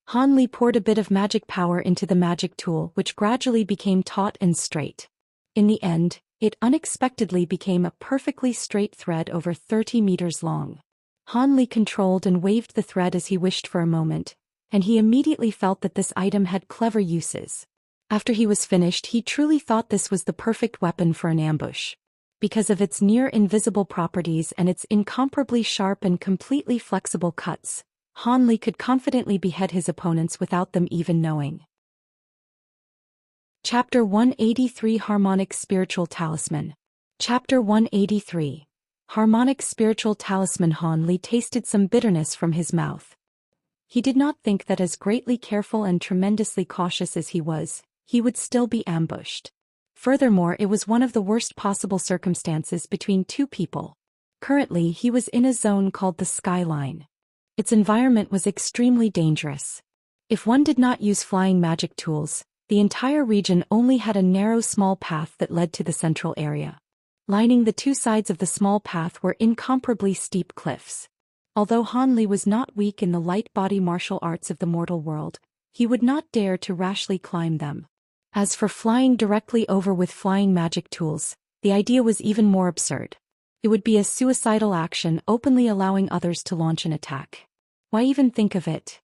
Han Li poured a bit of magic power into the magic tool, which gradually became taut and straight. In the end, it unexpectedly became a perfectly straight thread over 30 meters long. Han Li controlled and waved the thread as he wished for a moment, and he immediately felt that this item had clever uses. After he was finished, he truly thought this was the perfect weapon for an ambush. Because of its near-invisible properties and its incomparably sharp and completely flexible cuts, Han Li could confidently behead his opponents without them even knowing. Chapter 183 Harmonic Spiritual Talisman. Chapter 183 Harmonic Spiritual Talisman. Han Li tasted some bitterness from his mouth. He did not think that as greatly careful and tremendously cautious as he would still be ambushed. Furthermore, it was one of the worst possible circumstances between two people. Currently, he was in a zone called the Skyline. Its environment was extremely dangerous. If one did not use flying magic tools, the entire region only had a narrow small path that led to the central area. Lining the two sides of the small path were incomparably steep cliffs. Although Han Li was not weak in the light body martial arts of the mortal world, he would not dare to rashly climb them. As for flying directly over with flying magic tools, the idea was even more absurd. It would be a suicidal action, openly allowing others to launch an attack. Why even think of it?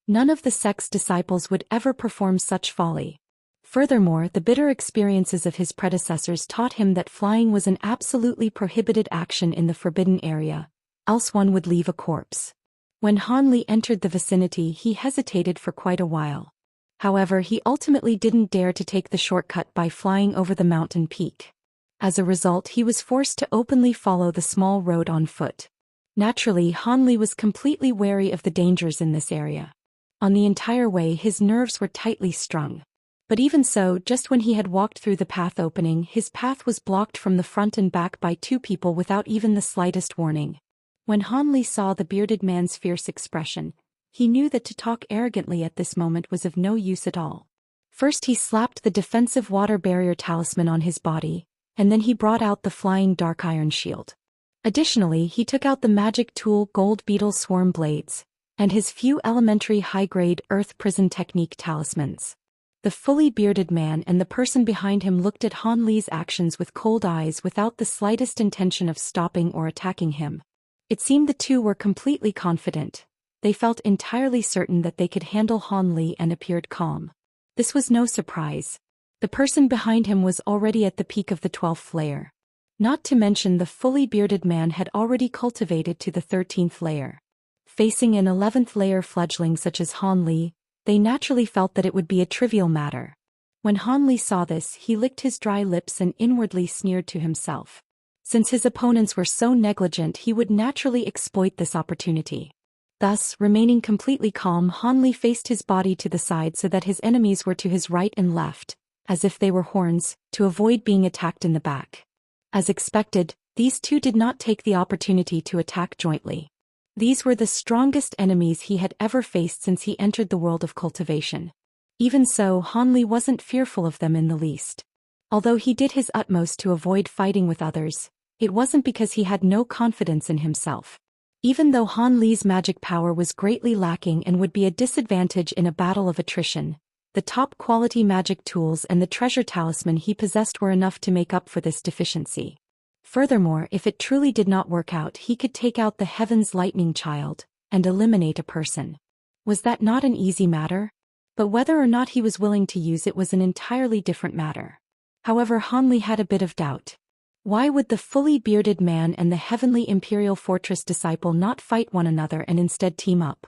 None of the sect's disciples would ever perform such folly. Furthermore, the bitter experiences of his predecessors taught him that flying was an absolutely prohibited action in the forbidden area, else one would leave a corpse. When Han Li entered the vicinity, he hesitated for quite a while. However, he ultimately didn't dare to take the shortcut by flying over the mountain peak. As a result, he was forced to openly follow the small road on foot. Naturally, Han Li was completely wary of the dangers in this area. On the entire way, his nerves were tightly strung. But even so, just when he had walked through the path opening, his path was blocked from the front and back by two people without even the slightest warning. When Han Li saw the bearded man's fierce expression, he knew that to talk arrogantly at this moment was of no use at all. First he slapped the defensive water barrier talisman on his body, and then he brought out the flying dark iron shield. Additionally, he took out the magic tool gold beetle swarm blades, and his few elementary high-grade earth prison technique talismans. The fully bearded man and the person behind him looked at Han Li's actions with cold eyes without the slightest intention of stopping or attacking him. It seemed the two were completely confident. They felt entirely certain that they could handle Han Li and appeared calm. This was no surprise. The person behind him was already at the peak of the 12th layer. Not to mention the fully bearded man had already cultivated to the 13th layer. Facing an 11th layer fledgling such as Han Li, they naturally felt that it would be a trivial matter. When Han Li saw this, he licked his dry lips and inwardly sneered to himself. Since his opponents were so negligent, he would naturally exploit this opportunity. Thus, remaining completely calm, Han Li faced his body to the side so that his enemies were to his right and left, as if they were horns, to avoid being attacked in the back. As expected, these two did not take the opportunity to attack jointly. These were the strongest enemies he had ever faced since he entered the world of cultivation. Even so, Han Li wasn't fearful of them in the least. Although he did his utmost to avoid fighting with others, it wasn't because he had no confidence in himself. Even though Han Li's magic power was greatly lacking and would be a disadvantage in a battle of attrition, the top-quality magic tools and the treasure talisman he possessed were enough to make up for this deficiency. Furthermore, if it truly did not work out, he could take out the Heaven's Lightning Child and eliminate a person. Was that not an easy matter? But whether or not he was willing to use it was an entirely different matter. However, Han Li had a bit of doubt. Why would the fully bearded man and the Heavenly Imperial Fortress disciple not fight one another and instead team up?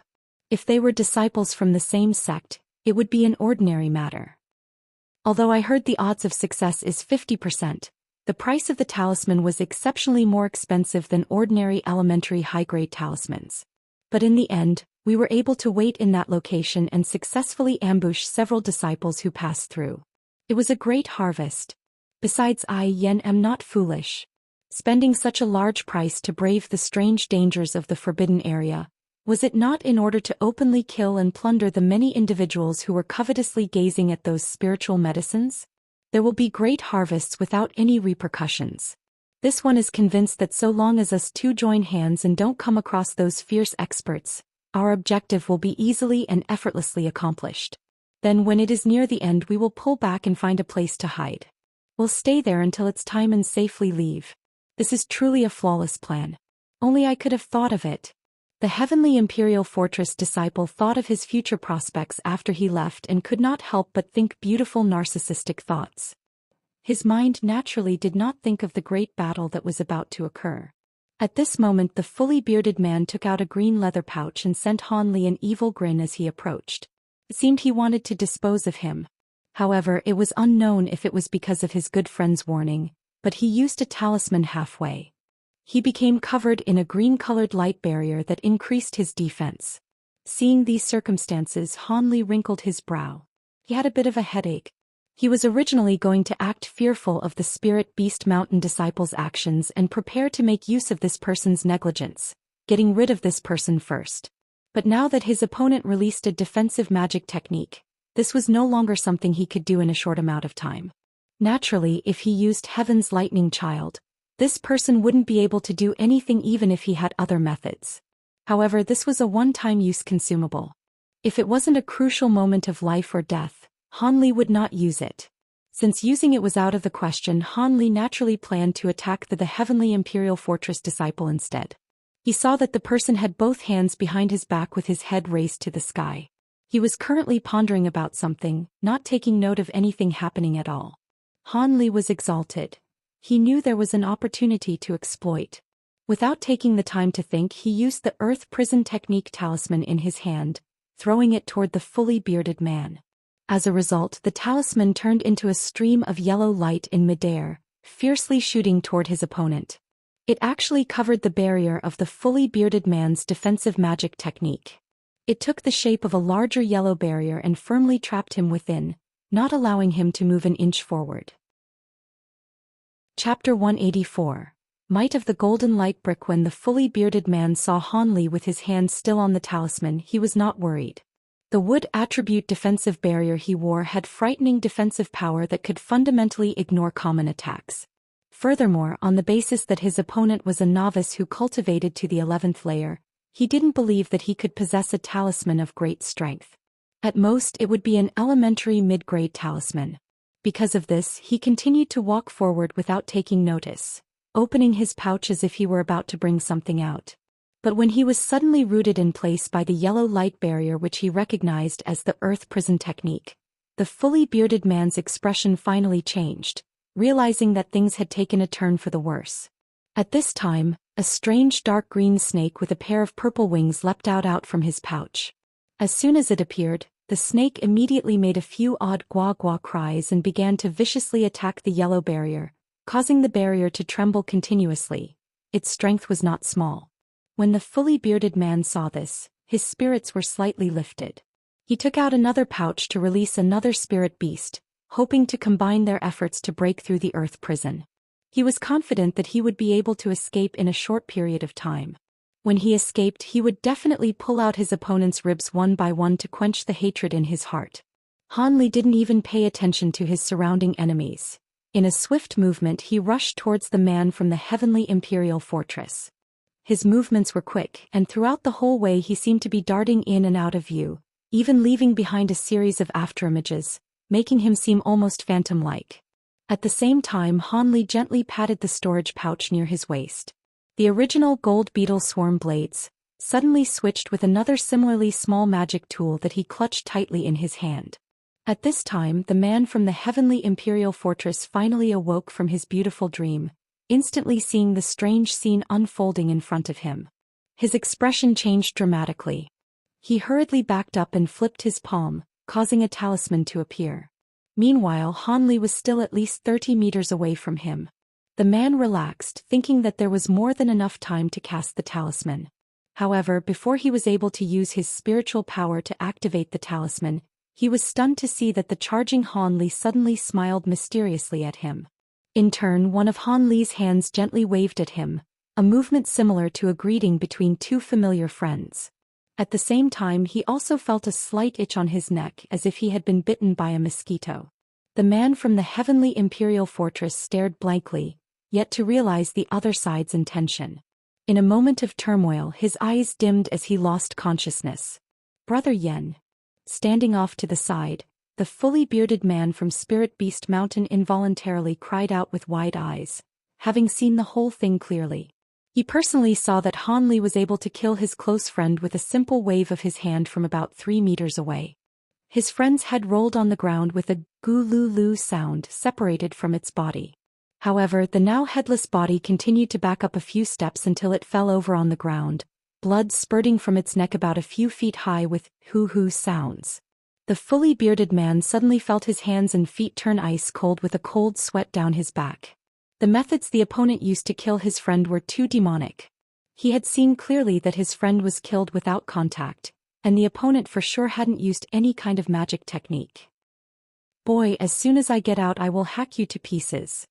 If they were disciples from the same sect, it would be an ordinary matter. Although I heard the odds of success is 50%, the price of the talisman was exceptionally more expensive than ordinary elementary high-grade talismans. But in the end, we were able to wait in that location and successfully ambush several disciples who passed through. It was a great harvest. Besides, I am not foolish. Spending such a large price to brave the strange dangers of the forbidden area, was it not in order to openly kill and plunder the many individuals who were covetously gazing at those spiritual medicines? There will be great harvests without any repercussions. This one is convinced that so long as us two join hands and don't come across those fierce experts, our objective will be easily and effortlessly accomplished. Then when it is near the end, we will pull back and find a place to hide. We'll stay there until it's time and safely leave. This is truly a flawless plan. Only I could have thought of it. The Heavenly Imperial Fortress disciple thought of his future prospects after he left and could not help but think beautiful narcissistic thoughts. His mind naturally did not think of the great battle that was about to occur. At this moment, the fully bearded man took out a green leather pouch and sent Han Li an evil grin as he approached. It seemed he wanted to dispose of him. However, it was unknown if it was because of his good friend's warning, but he used a talisman halfway. He became covered in a green-colored light barrier that increased his defense. Seeing these circumstances, Han Li wrinkled his brow. He had a bit of a headache. He was originally going to act fearful of the Spirit Beast Mountain disciple's actions and prepare to make use of this person's negligence, getting rid of this person first. But now that his opponent released a defensive magic technique, this was no longer something he could do in a short amount of time. Naturally, if he used Heaven's Lightning Child, this person wouldn't be able to do anything even if he had other methods. However, this was a one-time use consumable. If it wasn't a crucial moment of life or death, Han Li would not use it. Since using it was out of the question, Han Li naturally planned to attack the Heavenly Imperial Fortress disciple instead. He saw that the person had both hands behind his back with his head raised to the sky. He was currently pondering about something, not taking note of anything happening at all. Han Li was exalted. He knew there was an opportunity to exploit. Without taking the time to think, he used the Earth Prison Technique talisman in his hand, throwing it toward the fully bearded man. As a result, the talisman turned into a stream of yellow light in midair, fiercely shooting toward his opponent. It actually covered the barrier of the fully bearded man's defensive magic technique. It took the shape of a larger yellow barrier and firmly trapped him within, not allowing him to move an inch forward. Chapter 184. Might of the Golden Light Brick. When the fully bearded man saw Han Li with his hand still on the talisman, he was not worried. The wood attribute defensive barrier he wore had frightening defensive power that could fundamentally ignore common attacks. Furthermore, on the basis that his opponent was a novice who cultivated to the 11th layer, he didn't believe that he could possess a talisman of great strength. At most, it would be an elementary mid-grade talisman. Because of this, he continued to walk forward without taking notice, opening his pouch as if he were about to bring something out. But when he was suddenly rooted in place by the yellow light barrier which he recognized as the Earth Prison Technique, the fully bearded man's expression finally changed, realizing that things had taken a turn for the worse. At this time, a strange dark green snake with a pair of purple wings leapt out from his pouch. As soon as it appeared, The snake immediately made a few odd gua-gua cries and began to viciously attack the yellow barrier, causing the barrier to tremble continuously. Its strength was not small. When the fully bearded man saw this, his spirits were slightly lifted. He took out another pouch to release another spirit beast, hoping to combine their efforts to break through the earth prison. He was confident that he would be able to escape in a short period of time. When he escaped, he would definitely pull out his opponent's ribs one by one to quench the hatred in his heart. Han Li didn't even pay attention to his surrounding enemies. In a swift movement, he rushed towards the man from the heavenly imperial fortress. His movements were quick, and throughout the whole way he seemed to be darting in and out of view, even leaving behind a series of afterimages, making him seem almost phantom-like. At the same time, Han Li gently patted the storage pouch near his waist. The original gold beetle swarm blades suddenly switched with another similarly small magic tool that he clutched tightly in his hand. At this time, the man from the heavenly imperial fortress finally awoke from his beautiful dream, instantly seeing the strange scene unfolding in front of him. His expression changed dramatically. He hurriedly backed up and flipped his palm, causing a talisman to appear. Meanwhile, Han Li was still at least 30 meters away from him. The man relaxed, thinking that there was more than enough time to cast the talisman. However, before he was able to use his spiritual power to activate the talisman, he was stunned to see that the charging Han Li suddenly smiled mysteriously at him. In turn, one of Han Li's hands gently waved at him, a movement similar to a greeting between two familiar friends. At the same time, he also felt a slight itch on his neck as if he had been bitten by a mosquito. The man from the heavenly imperial fortress stared blankly, yet to realize the other side's intention. In a moment of turmoil, his eyes dimmed as he lost consciousness. Brother Yen. Standing off to the side, the fully bearded man from Spirit Beast Mountain involuntarily cried out with wide eyes, having seen the whole thing clearly. He personally saw that Han Li was able to kill his close friend with a simple wave of his hand from about 3 meters away. His friend's head rolled on the ground with a gu-lu-lu sound separated from its body. However, the now headless body continued to back up a few steps until it fell over on the ground, blood spurting from its neck about a few feet high with hoo-hoo sounds. The fully bearded man suddenly felt his hands and feet turn ice cold with a cold sweat down his back. The methods the opponent used to kill his friend were too demonic. He had seen clearly that his friend was killed without contact, and the opponent for sure hadn't used any kind of magic technique. Boy, as soon as I get out I will hack you to pieces.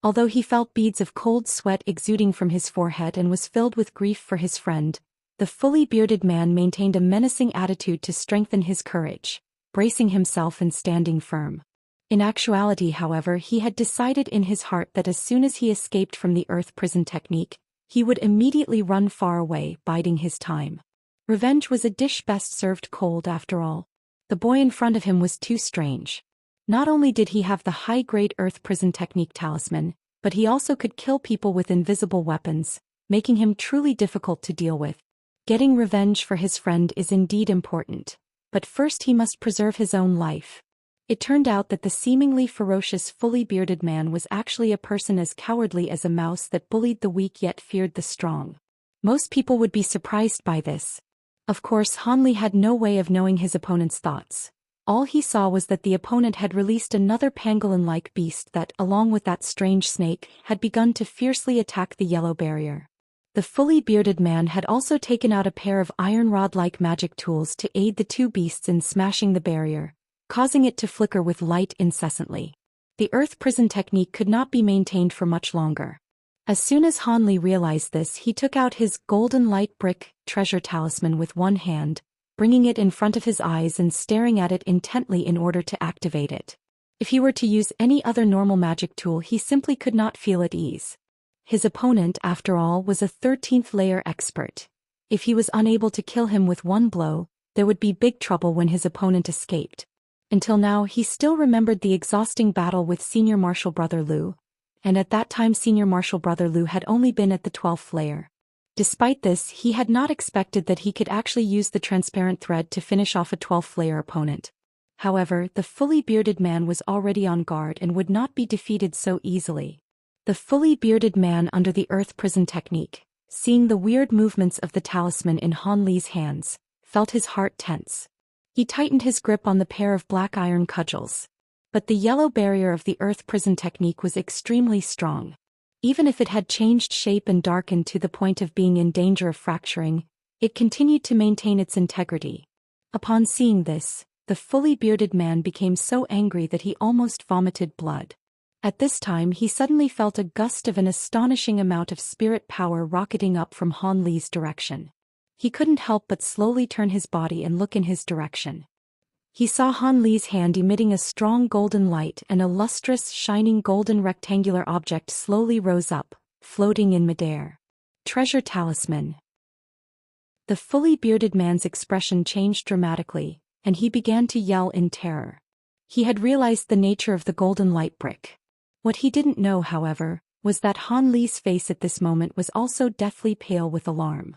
Although he felt beads of cold sweat exuding from his forehead and was filled with grief for his friend, the fully bearded man maintained a menacing attitude to strengthen his courage, bracing himself and standing firm. In actuality, however, he had decided in his heart that as soon as he escaped from the earth prison technique, he would immediately run far away, biding his time. Revenge was a dish best served cold after all. The boy in front of him was too strange. Not only did he have the high-grade earth prison technique talisman, but he also could kill people with invisible weapons, making him truly difficult to deal with. Getting revenge for his friend is indeed important, but first he must preserve his own life. It turned out that the seemingly ferocious fully bearded man was actually a person as cowardly as a mouse that bullied the weak yet feared the strong. Most people would be surprised by this. Of course, Han Li had no way of knowing his opponent's thoughts. All he saw was that the opponent had released another pangolin-like beast that, along with that strange snake, had begun to fiercely attack the yellow barrier. The fully bearded man had also taken out a pair of iron rod-like magic tools to aid the two beasts in smashing the barrier, causing it to flicker with light incessantly. The earth prison technique could not be maintained for much longer. As soon as Han Li realized this, he took out his golden light brick treasure talisman with one hand, bringing it in front of his eyes and staring at it intently in order to activate it. If he were to use any other normal magic tool, he simply could not feel at ease. His opponent, after all, was a 13th layer expert. If he was unable to kill him with one blow, there would be big trouble when his opponent escaped. Until now, he still remembered the exhausting battle with Senior Marshal Brother Liu, and at that time Senior Marshal Brother Liu had only been at the 12th layer. Despite this, he had not expected that he could actually use the transparent thread to finish off a 12th layer opponent. However, the fully bearded man was already on guard and would not be defeated so easily. The fully bearded man under the earth prison technique, seeing the weird movements of the talisman in Han Li's hands, felt his heart tense. He tightened his grip on the pair of black iron cudgels. But the yellow barrier of the earth prison technique was extremely strong. Even if it had changed shape and darkened to the point of being in danger of fracturing, it continued to maintain its integrity. Upon seeing this, the fully bearded man became so angry that he almost vomited blood. At this time he suddenly felt a gust of an astonishing amount of spirit power rocketing up from Han Li's direction. He couldn't help but slowly turn his body and look in his direction. He saw Han Li's hand emitting a strong golden light, and a lustrous, shining golden rectangular object slowly rose up, floating in midair. Treasure talisman. The fully bearded man's expression changed dramatically, and he began to yell in terror. He had realized the nature of the golden light brick. What he didn't know, however, was that Han Li's face at this moment was also deathly pale with alarm.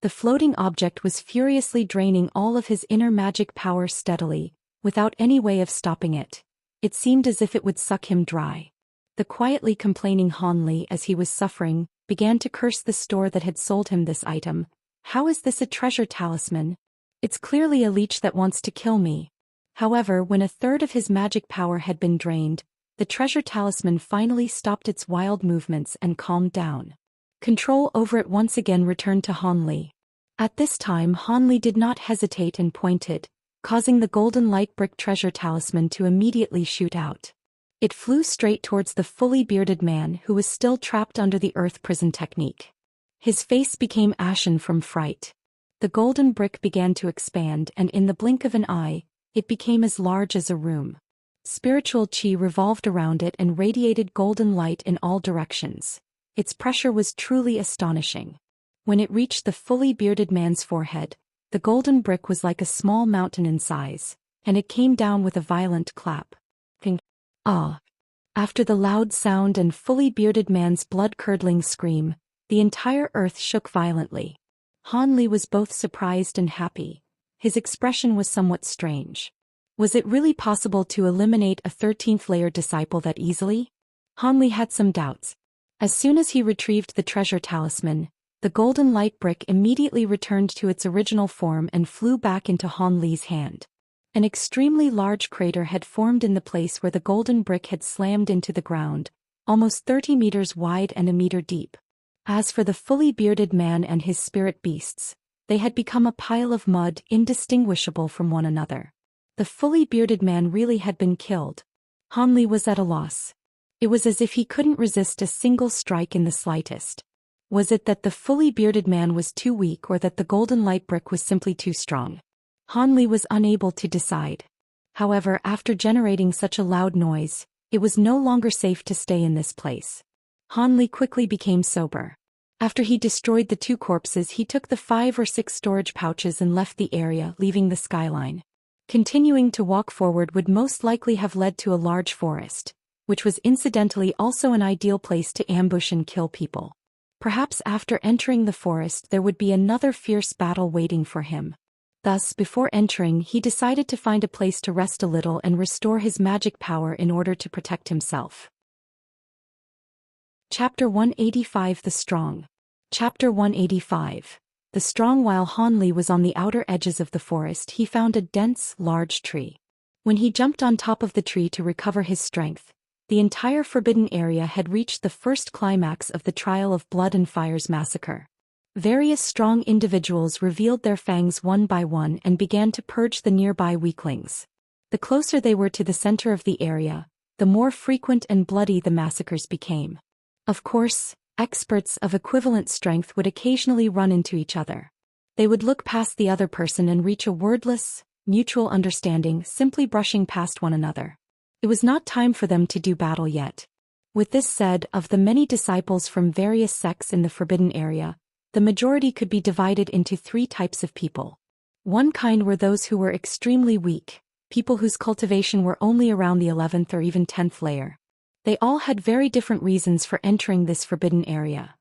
The floating object was furiously draining all of his inner magic power steadily, without any way of stopping it. It seemed as if it would suck him dry. The quietly complaining Han Li, as he was suffering, began to curse the store that had sold him this item. How is this a treasure talisman? It's clearly a leech that wants to kill me. However, when a third of his magic power had been drained, the treasure talisman finally stopped its wild movements and calmed down. Control over it once again returned to Han Li. At this time Han Li did not hesitate and pointed, causing the golden light brick treasure talisman to immediately shoot out. It flew straight towards the fully bearded man who was still trapped under the earth prison technique. His face became ashen from fright. The golden brick began to expand, and in the blink of an eye, it became as large as a room. Spiritual chi revolved around it and radiated golden light in all directions. Its pressure was truly astonishing. When it reached the fully bearded man's forehead, the golden brick was like a small mountain in size, and it came down with a violent clap. Ah! After the loud sound and fully bearded man's blood-curdling scream, the entire earth shook violently. Han Li was both surprised and happy. His expression was somewhat strange. Was it really possible to eliminate a 13th-layer disciple that easily? Han Li had some doubts. As soon as he retrieved the treasure talisman, the golden light brick immediately returned to its original form and flew back into Han Li's hand. An extremely large crater had formed in the place where the golden brick had slammed into the ground, almost 30 meters wide and a meter deep. As for the fully bearded man and his spirit beasts, they had become a pile of mud indistinguishable from one another. The fully bearded man really had been killed. Han Li was at a loss. It was as if he couldn't resist a single strike in the slightest. Was it that the fully bearded man was too weak, or that the golden light brick was simply too strong? Han Li was unable to decide. However, after generating such a loud noise, it was no longer safe to stay in this place. Han Li quickly became sober. After he destroyed the two corpses, he took the 5 or 6 storage pouches and left the area, leaving the skyline. Continuing to walk forward would most likely have led to a large forest, which was incidentally also an ideal place to ambush and kill people. Perhaps after entering the forest there would be another fierce battle waiting for him. Thus, before entering, he decided to find a place to rest a little and restore his magic power in order to protect himself. Chapter 185 The Strong. Chapter 185. The Strong. While Han Li was on the outer edges of the forest, he found a dense, large tree. When he jumped on top of the tree to recover his strength, the entire forbidden area had reached the first climax of the Trial of Blood and Fire's massacre. Various strong individuals revealed their fangs one by one and began to purge the nearby weaklings. The closer they were to the center of the area, the more frequent and bloody the massacres became. Of course, experts of equivalent strength would occasionally run into each other. They would look past the other person and reach a wordless, mutual understanding, simply brushing past one another. It was not time for them to do battle yet. With this said, of the many disciples from various sects in the forbidden area, the majority could be divided into 3 types of people. One kind were those who were extremely weak, people whose cultivation were only around the 11th or even 10th layer. They all had very different reasons for entering this forbidden area.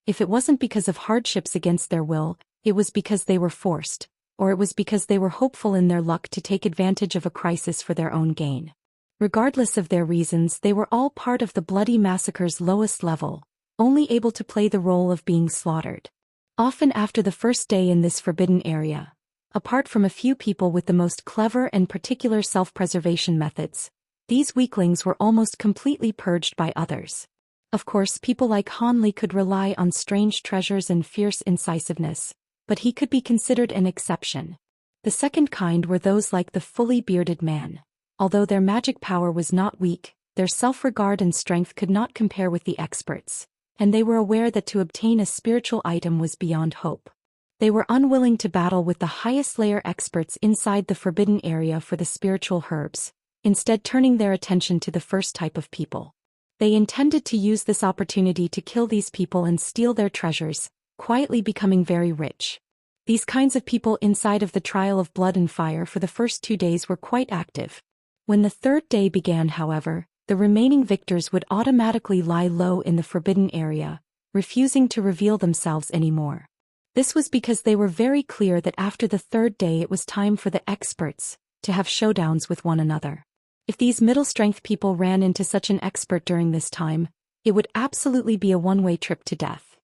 If it wasn't because of hardships against their will, it was because they were forced, or it was because they were hopeful in their luck to take advantage of a crisis for their own gain. Regardless of their reasons, they were all part of the bloody massacre's lowest level, only able to play the role of being slaughtered. Often after the first day in this forbidden area, Apart from a few people with the most clever and particular self-preservation methods, these weaklings were almost completely purged by others. Of course, people like Han Li could rely on strange treasures and fierce incisiveness, but he could be considered an exception. The second kind were those like the fully bearded man. Although their magic power was not weak, their self-regard and strength could not compare with the experts, and they were aware that to obtain a spiritual item was beyond hope. They were unwilling to battle with the highest layer experts inside the forbidden area for the spiritual herbs, instead turning their attention to the first type of people. They intended to use this opportunity to kill these people and steal their treasures, quietly becoming very rich. These kinds of people inside of the Trial of Blood and Fire for the first 2 days were quite active. When the third day began, however, the remaining victors would automatically lie low in the forbidden area, refusing to reveal themselves anymore. This was because they were very clear that after the third day it was time for the experts to have showdowns with one another. If these middle-strength people ran into such an expert during this time, it would absolutely be a one-way trip to death.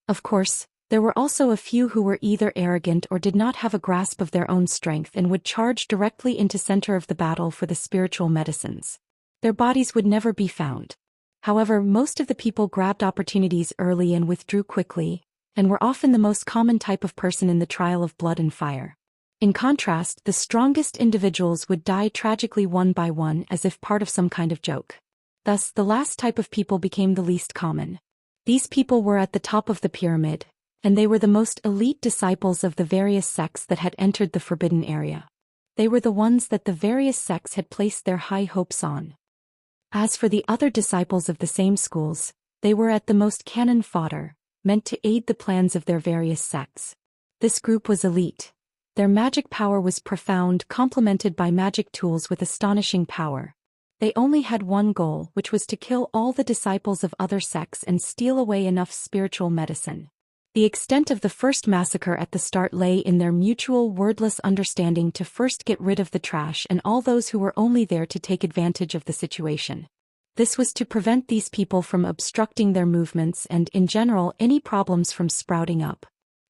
Of course, there were also a few who were either arrogant or did not have a grasp of their own strength and would charge directly into center of the battle for the spiritual medicines. Their bodies would never be found. However, most of the people grabbed opportunities early and withdrew quickly, and were often the most common type of person in the Trial of Blood and Fire. In contrast, the strongest individuals would die tragically one by one as if part of some kind of joke. Thus, the last type of people became the least common. These people were at the top of the pyramid, and they were the most elite disciples of the various sects that had entered the forbidden area. They were the ones that the various sects had placed their high hopes on. As for the other disciples of the same schools, they were at the most cannon fodder, meant to aid the plans of their various sects. This group was elite. Their magic power was profound, complemented by magic tools with astonishing power. They only had one goal, which was to kill all the disciples of other sects and steal away enough spiritual medicine. The extent of the first massacre at the start lay in their mutual wordless understanding to first get rid of the trash and all those who were only there to take advantage of the situation. This was to prevent these people from obstructing their movements and, in general, any problems from sprouting up.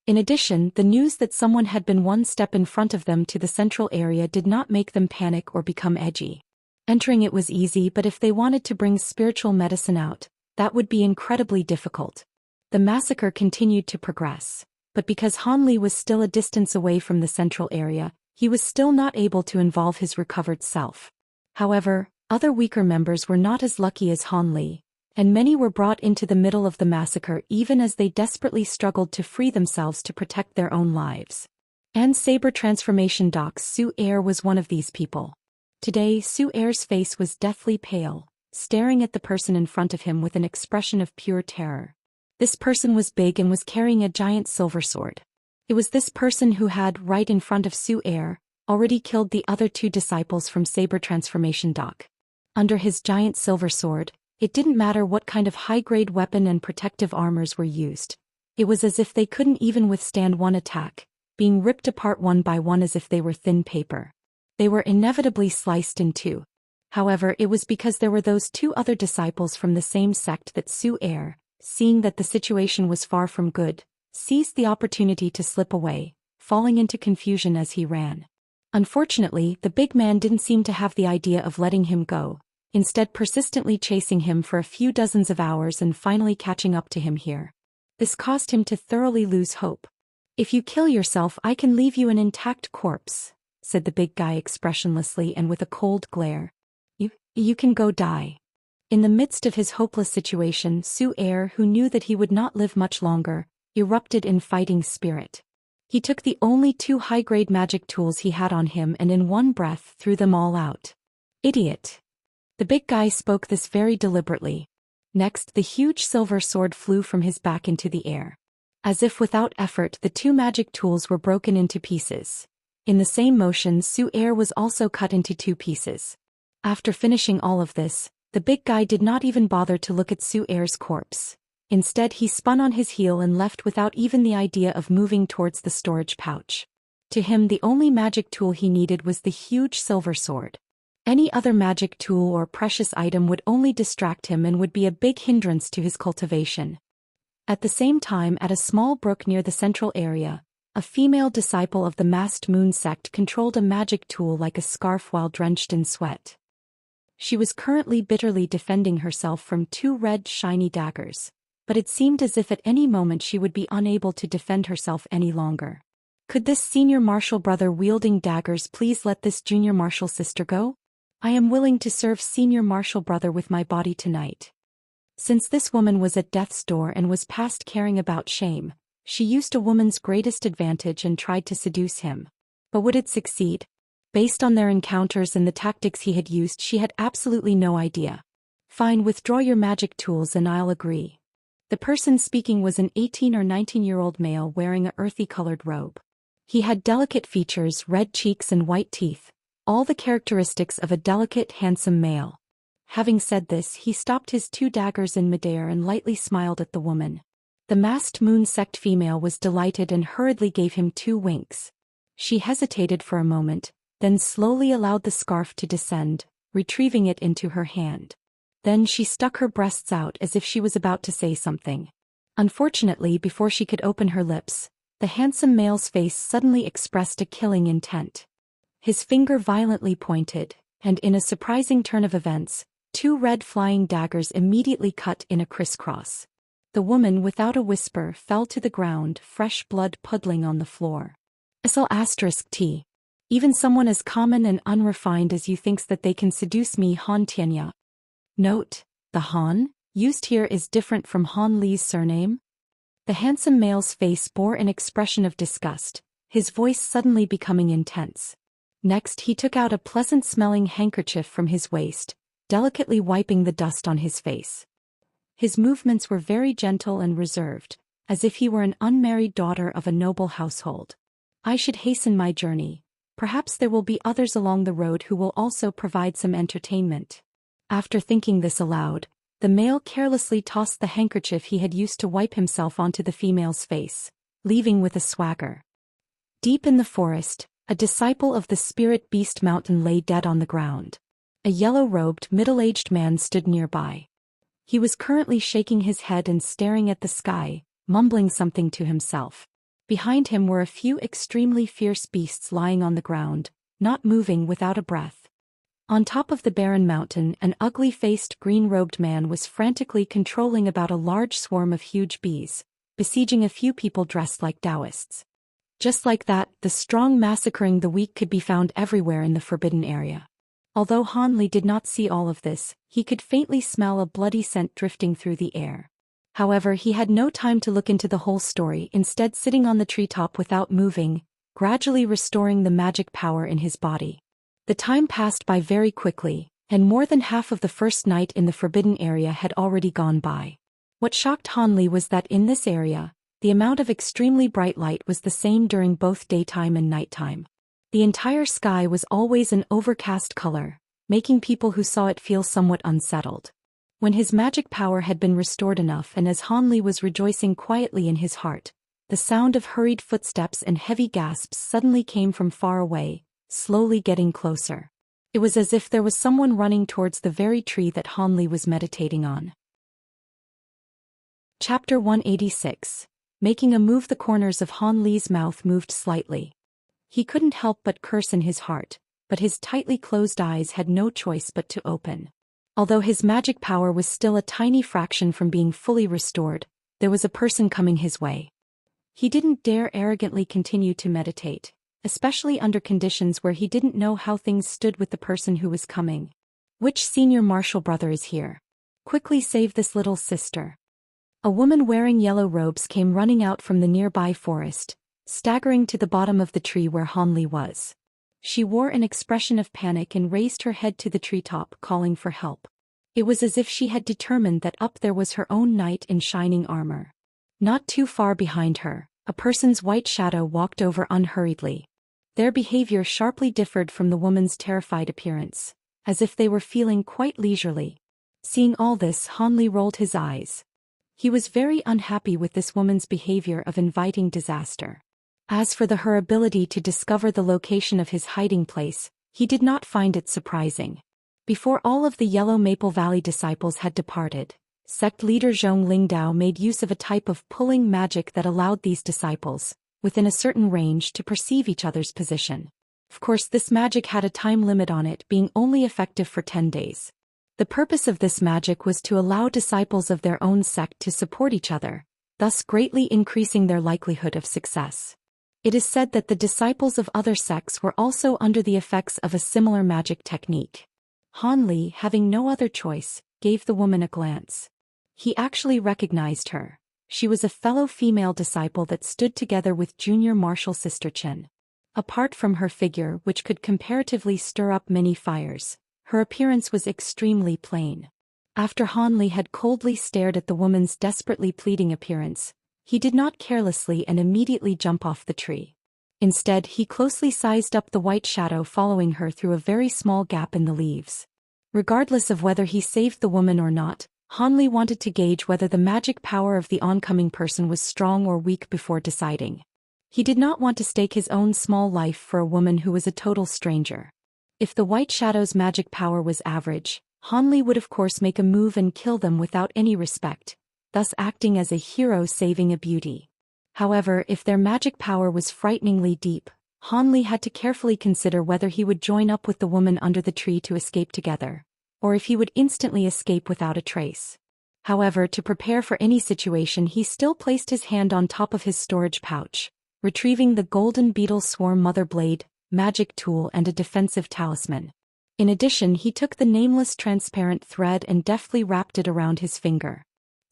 In addition, the news that someone had been one step in front of them to the central area did not make them panic or become edgy. Entering it was easy, but if they wanted to bring spiritual medicine out, that would be incredibly difficult. The massacre continued to progress, but because Han Li was still a distance away from the central area, he was still not able to involve his recovered self. However, other weaker members were not as lucky as Han Li, and many were brought into the middle of the massacre even as they desperately struggled to free themselves to protect their own lives. And Saber Transformation Doc's Su Er was one of these people. Today, Su Er's face was deathly pale, staring at the person in front of him with an expression of pure terror. This person was big and was carrying a giant silver sword. It was this person who had, right in front of Su Er, already killed the other 2 disciples from Saber Transformation Doc. Under his giant silver sword, it didn't matter what kind of high-grade weapon and protective armors were used. It was as if they couldn't even withstand one attack, being ripped apart one by one as if they were thin paper. They were inevitably sliced in two. However, it was because there were those 2 other disciples from the same sect that Su Er, seeing that the situation was far from good, seized the opportunity to slip away, falling into confusion as he ran. Unfortunately, the big man didn't seem to have the idea of letting him go, instead persistently chasing him for a few dozens of hours and finally catching up to him here. This caused him to thoroughly lose hope. "If you kill yourself, I can leave you an intact corpse," said the big guy expressionlessly and with a cold glare. You can go die." In the midst of his hopeless situation, Su Er, who knew that he would not live much longer, erupted in fighting spirit. He took the only 2 high-grade magic tools he had on him and in one breath threw them all out. "Idiot." The big guy spoke this very deliberately. Next, the huge silver sword flew from his back into the air. As if without effort, the 2 magic tools were broken into pieces. In the same motion, Su Er was also cut into 2 pieces. After finishing all of this, the big guy did not even bother to look at Su Er's corpse. Instead, he spun on his heel and left without even the idea of moving towards the storage pouch. To him, the only magic tool he needed was the huge silver sword. Any other magic tool or precious item would only distract him and would be a big hindrance to his cultivation. At the same time, at a small brook near the central area, A female disciple of the masked moon sect controlled a magic tool like a scarf while drenched in sweat. She was currently bitterly defending herself from two red shiny daggers, but it seemed as if at any moment she would be unable to defend herself any longer. Could this senior martial brother wielding daggers please let this junior martial sister go? I am willing to serve senior martial brother with my body tonight. Since this woman was at death's door and was past caring about shame, she used a woman's greatest advantage and tried to seduce him. But would it succeed? Based on their encounters and the tactics he had used, she had absolutely no idea. Fine, withdraw your magic tools and I'll agree. The person speaking was an 18 or 19-year-old male wearing a earthy-colored robe. He had delicate features, red cheeks and white teeth, all the characteristics of a delicate, handsome male. Having said this, he stopped his two daggers in midair and lightly smiled at the woman. The masked moon sect female was delighted and hurriedly gave him two winks. She hesitated for a moment, then slowly allowed the scarf to descend, retrieving it into her hand. Then she stuck her breasts out as if she was about to say something. Unfortunately, before she could open her lips, the handsome male's face suddenly expressed a killing intent. His finger violently pointed, and in a surprising turn of events, two red flying daggers immediately cut in a crisscross. The woman, without a whisper, fell to the ground, fresh blood puddling on the floor. SL*T. Even someone as common and unrefined as you thinks that they can seduce me, Han Tianya. Note: the Han used here is different from Han Li's surname. The handsome male's face bore an expression of disgust, his voice suddenly becoming intense. Next he took out a pleasant-smelling handkerchief from his waist, delicately wiping the dust on his face. His movements were very gentle and reserved, as if he were an unmarried daughter of a noble household. I should hasten my journey. Perhaps there will be others along the road who will also provide some entertainment. After thinking this aloud, the male carelessly tossed the handkerchief he had used to wipe himself onto the female's face, leaving with a swagger. Deep in the forest, a disciple of the spirit beast mountain lay dead on the ground. A yellow-robed, middle-aged man stood nearby. He was currently shaking his head and staring at the sky, mumbling something to himself. Behind him were a few extremely fierce beasts lying on the ground, not moving, without a breath. On top of the barren mountain, an ugly-faced, green-robed man was frantically controlling about a large swarm of huge bees, besieging a few people dressed like Taoists. Just like that, the strong massacring the weak could be found everywhere in the forbidden area. Although Han Li did not see all of this, he could faintly smell a bloody scent drifting through the air. However, he had no time to look into the whole story, instead sitting on the treetop without moving, gradually restoring the magic power in his body. The time passed by very quickly, and more than half of the first night in the forbidden area had already gone by. What shocked Han Li was that in this area, the amount of extremely bright light was the same during both daytime and nighttime. The entire sky was always an overcast color, making people who saw it feel somewhat unsettled. When his magic power had been restored enough and as Han Li was rejoicing quietly in his heart, the sound of hurried footsteps and heavy gasps suddenly came from far away, slowly getting closer. It was as if there was someone running towards the very tree that Han Li was meditating on. Chapter 186. Making a move. The corners of Han Li's mouth moved slightly. He couldn't help but curse in his heart, but his tightly closed eyes had no choice but to open. Although his magic power was still a tiny fraction from being fully restored, there was a person coming his way. He didn't dare arrogantly continue to meditate, especially under conditions where he didn't know how things stood with the person who was coming. Which senior martial brother is here? Quickly save this little sister. A woman wearing yellow robes came running out from the nearby forest, staggering to the bottom of the tree where Han Li was. She wore an expression of panic and raised her head to the treetop, calling for help. It was as if she had determined that up there was her own knight in shining armor. Not too far behind her, a person's white shadow walked over unhurriedly. Their behavior sharply differed from the woman's terrified appearance, as if they were feeling quite leisurely. Seeing all this, Han Li rolled his eyes. He was very unhappy with this woman's behavior of inviting disaster. As for her ability to discover the location of his hiding place, he did not find it surprising. Before all of the Yellow Maple Valley disciples had departed, sect leader Zhong Lingdao made use of a type of pulling magic that allowed these disciples, within a certain range to perceive each other's position. Of course, this magic had a time limit on it, being only effective for 10 days. The purpose of this magic was to allow disciples of their own sect to support each other, thus greatly increasing their likelihood of success. It is said that the disciples of other sects were also under the effects of a similar magic technique. Han Li, having no other choice, gave the woman a glance. He actually recognized her. She was a fellow female disciple that stood together with junior martial sister Chen. Apart from her figure, which could comparatively stir up many fires, her appearance was extremely plain. After Han Li had coldly stared at the woman's desperately pleading appearance, he did not carelessly and immediately jump off the tree. Instead, he closely sized up the white shadow following her through a very small gap in the leaves. Regardless of whether he saved the woman or not, Han Li wanted to gauge whether the magic power of the oncoming person was strong or weak before deciding. He did not want to stake his own small life for a woman who was a total stranger. If the white shadow's magic power was average, Han Li would of course make a move and kill them without any respect, thus acting as a hero saving a beauty. However, if their magic power was frighteningly deep, Han Li had to carefully consider whether he would join up with the woman under the tree to escape together, or if he would instantly escape without a trace. However, to prepare for any situation, he still placed his hand on top of his storage pouch, retrieving the golden beetle swarm mother blade, magic tool and a defensive talisman. In addition, he took the nameless transparent thread and deftly wrapped it around his finger.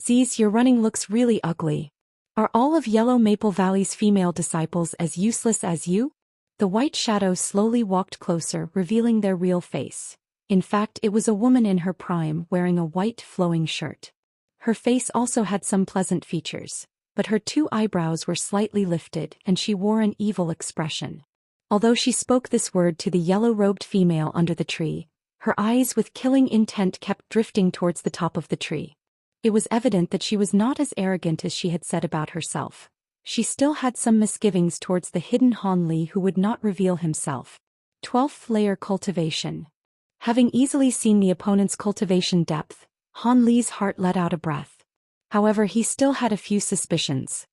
"Ziz, your running looks really ugly. Are all of Yellow Maple Valley's female disciples as useless as you?" The white shadow slowly walked closer, revealing their real face. In fact, it was a woman in her prime wearing a white flowing shirt. Her face also had some pleasant features, but her two eyebrows were slightly lifted and she wore an evil expression. Although she spoke this word to the yellow-robed female under the tree, her eyes with killing intent kept drifting towards the top of the tree. It was evident that she was not as arrogant as she had said about herself. She still had some misgivings towards the hidden Han Li who would not reveal himself. 12th layer cultivation. Having easily seen the opponent's cultivation depth, Han Li's heart let out a breath. However, he still had a few suspicions.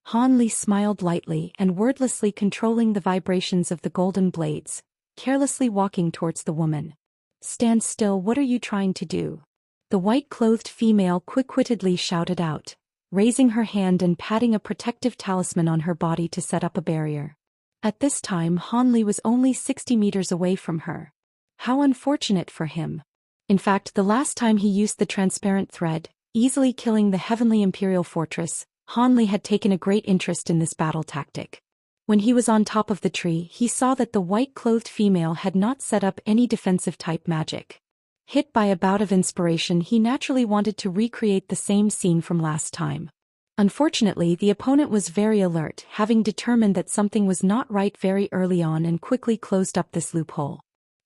Han Li smiled lightly and wordlessly controlling the vibrations of the golden blades, carelessly walking towards the woman. "Stand still, what are you trying to do?" The white-clothed female quick-wittedly shouted out, raising her hand and patting a protective talisman on her body to set up a barrier. At this time, Han Li was only 60 meters away from her. How unfortunate for him. In fact, the last time he used the transparent thread, easily killing the Heavenly Imperial Fortress, Han Li had taken a great interest in this battle tactic. When he was on top of the tree, he saw that the white-clothed female had not set up any defensive-type magic. Hit by a bout of inspiration, he naturally wanted to recreate the same scene from last time. Unfortunately, the opponent was very alert, having determined that something was not right very early on and quickly closed up this loophole.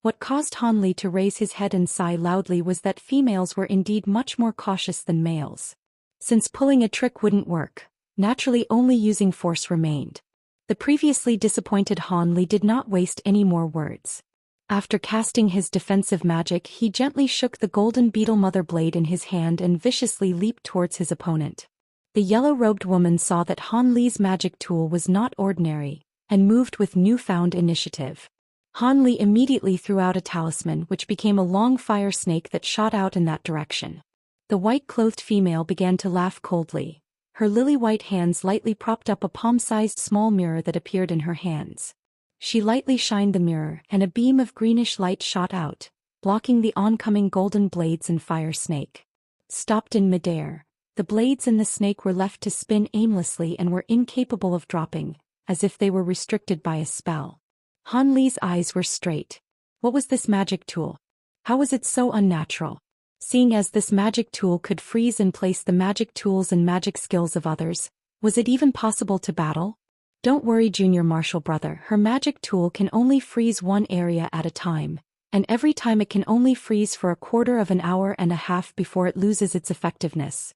What caused Han Li to raise his head and sigh loudly was that females were indeed much more cautious than males. Since pulling a trick wouldn't work, naturally only using force remained. The previously disappointed Han Li did not waste any more words. After casting his defensive magic, he gently shook the golden beetle mother blade in his hand and viciously leaped towards his opponent. The yellow-robed woman saw that Han Li's magic tool was not ordinary, and moved with newfound initiative. Han Li immediately threw out a talisman which became a long fire snake that shot out in that direction. The white-clothed female began to laugh coldly. Her lily-white hands lightly propped up a palm-sized small mirror that appeared in her hands. She lightly shined the mirror, and a beam of greenish light shot out, blocking the oncoming golden blades and fire snake. Stopped in midair, the blades and the snake were left to spin aimlessly and were incapable of dropping, as if they were restricted by a spell. Han Li's eyes were straight. What was this magic tool? How was it so unnatural? Seeing as this magic tool could freeze in place the magic tools and magic skills of others, was it even possible to battle? Don't worry, junior martial brother, her magic tool can only freeze one area at a time, and every time it can only freeze for a quarter of an hour and a half before it loses its effectiveness.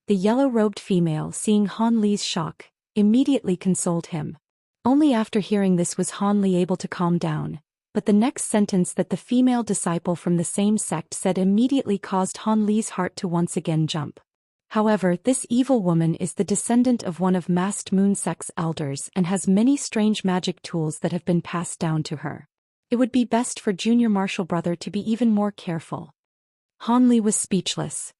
The yellow-robed female, seeing Han Li's shock, immediately consoled him. Only after hearing this was Han Li able to calm down, but the next sentence that the female disciple from the same sect said immediately caused Han Li's heart to once again jump. However, this evil woman is the descendant of one of masked moon sect's elders and has many strange magic tools that have been passed down to her. It would be best for junior martial brother to be even more careful. Han Li was speechless.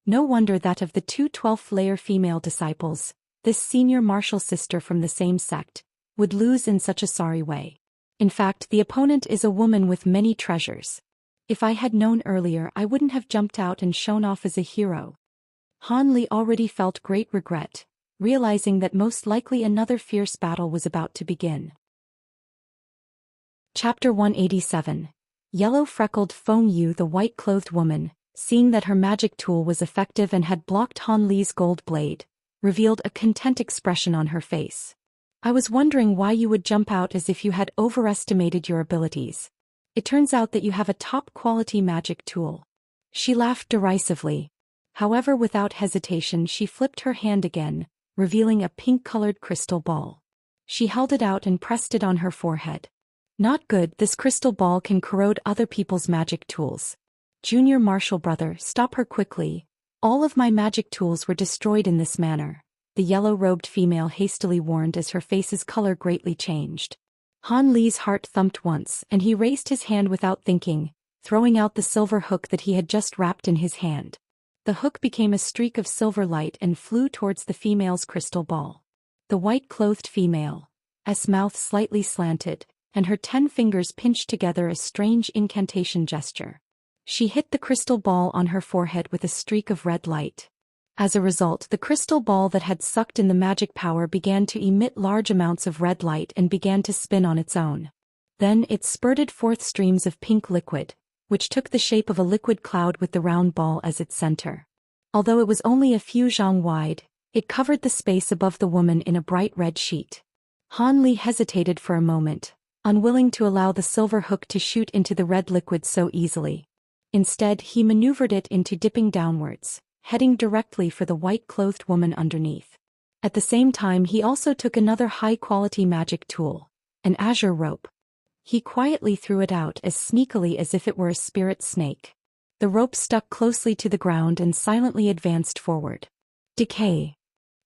No wonder that of the two 12th-layer female disciples, this senior martial sister from the same sect would lose in such a sorry way. In fact, the opponent is a woman with many treasures. If I had known earlier, I wouldn't have jumped out and shown off as a hero. Han Li already felt great regret, realizing that most likely another fierce battle was about to begin. Chapter 187. Yellow-freckled Feng Yu, the white-clothed woman, seeing that her magic tool was effective and had blocked Han Li's gold blade, revealed a content expression on her face. I was wondering why you would jump out as if you had overestimated your abilities. It turns out that you have a top-quality magic tool. She laughed derisively. However, without hesitation she flipped her hand again, revealing a pink-colored crystal ball. She held it out and pressed it on her forehead. Not good, this crystal ball can corrode other people's magic tools. Junior martial brother, stop her quickly. All of my magic tools were destroyed in this manner, the yellow-robed female hastily warned as her face's color greatly changed. Han Li's heart thumped once and he raised his hand without thinking, throwing out the silver hook that he had just wrapped in his hand. The hook became a streak of silver light and flew towards the female's crystal ball. The white-clothed female's mouth slightly slanted, and her 10 fingers pinched together a strange incantation gesture. She hit the crystal ball on her forehead with a streak of red light. As a result, the crystal ball that had sucked in the magic power began to emit large amounts of red light and began to spin on its own. Then it spurted forth streams of pink liquid, which took the shape of a liquid cloud with the round ball as its center. Although it was only a few zhang wide, it covered the space above the woman in a bright red sheet. Han Li hesitated for a moment, unwilling to allow the silver hook to shoot into the red liquid so easily. Instead, he maneuvered it into dipping downwards, heading directly for the white-clothed woman underneath. At the same time, he also took another high-quality magic tool, an azure rope. He quietly threw it out as sneakily as if it were a spirit snake. The rope stuck closely to the ground and silently advanced forward. Decay.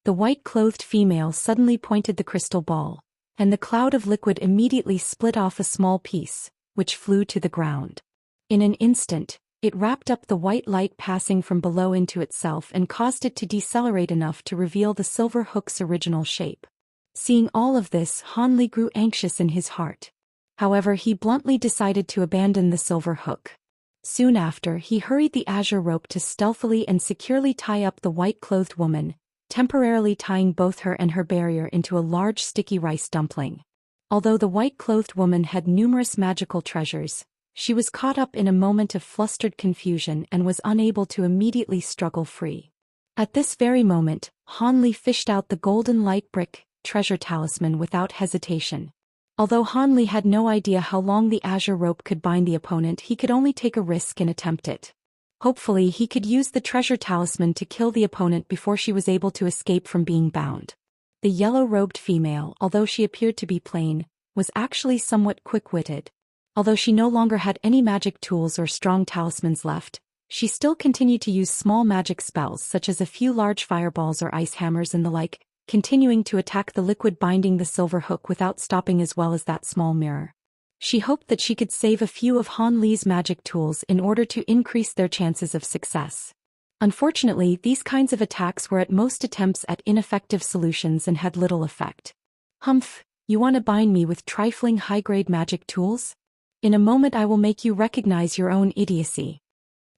The white-clothed female suddenly pointed the crystal ball, and the cloud of liquid immediately split off a small piece, which flew to the ground. In an instant, it wrapped up the white light passing from below into itself and caused it to decelerate enough to reveal the silver hook's original shape. Seeing all of this, Han Li grew anxious in his heart. However, he bluntly decided to abandon the silver hook. Soon after, he hurried the azure rope to stealthily and securely tie up the white-clothed woman, temporarily tying both her and her barrier into a large sticky rice dumpling. Although the white-clothed woman had numerous magical treasures, she was caught up in a moment of flustered confusion and was unable to immediately struggle free. At this very moment, Han Li fished out the golden light brick treasure talisman without hesitation. Although Han Li had no idea how long the azure rope could bind the opponent, he could only take a risk and attempt it. Hopefully, he could use the treasure talisman to kill the opponent before she was able to escape from being bound. The yellow-robed female, although she appeared to be plain, was actually somewhat quick-witted. Although she no longer had any magic tools or strong talismans left, she still continued to use small magic spells such as a few large fireballs or ice hammers and the like, continuing to attack the liquid binding the silver hook without stopping, as well as that small mirror. She hoped that she could save a few of Han Li's magic tools in order to increase their chances of success. Unfortunately, these kinds of attacks were at most attempts at ineffective solutions and had little effect. Humph, you want to bind me with trifling high-grade magic tools? In a moment I will make you recognize your own idiocy.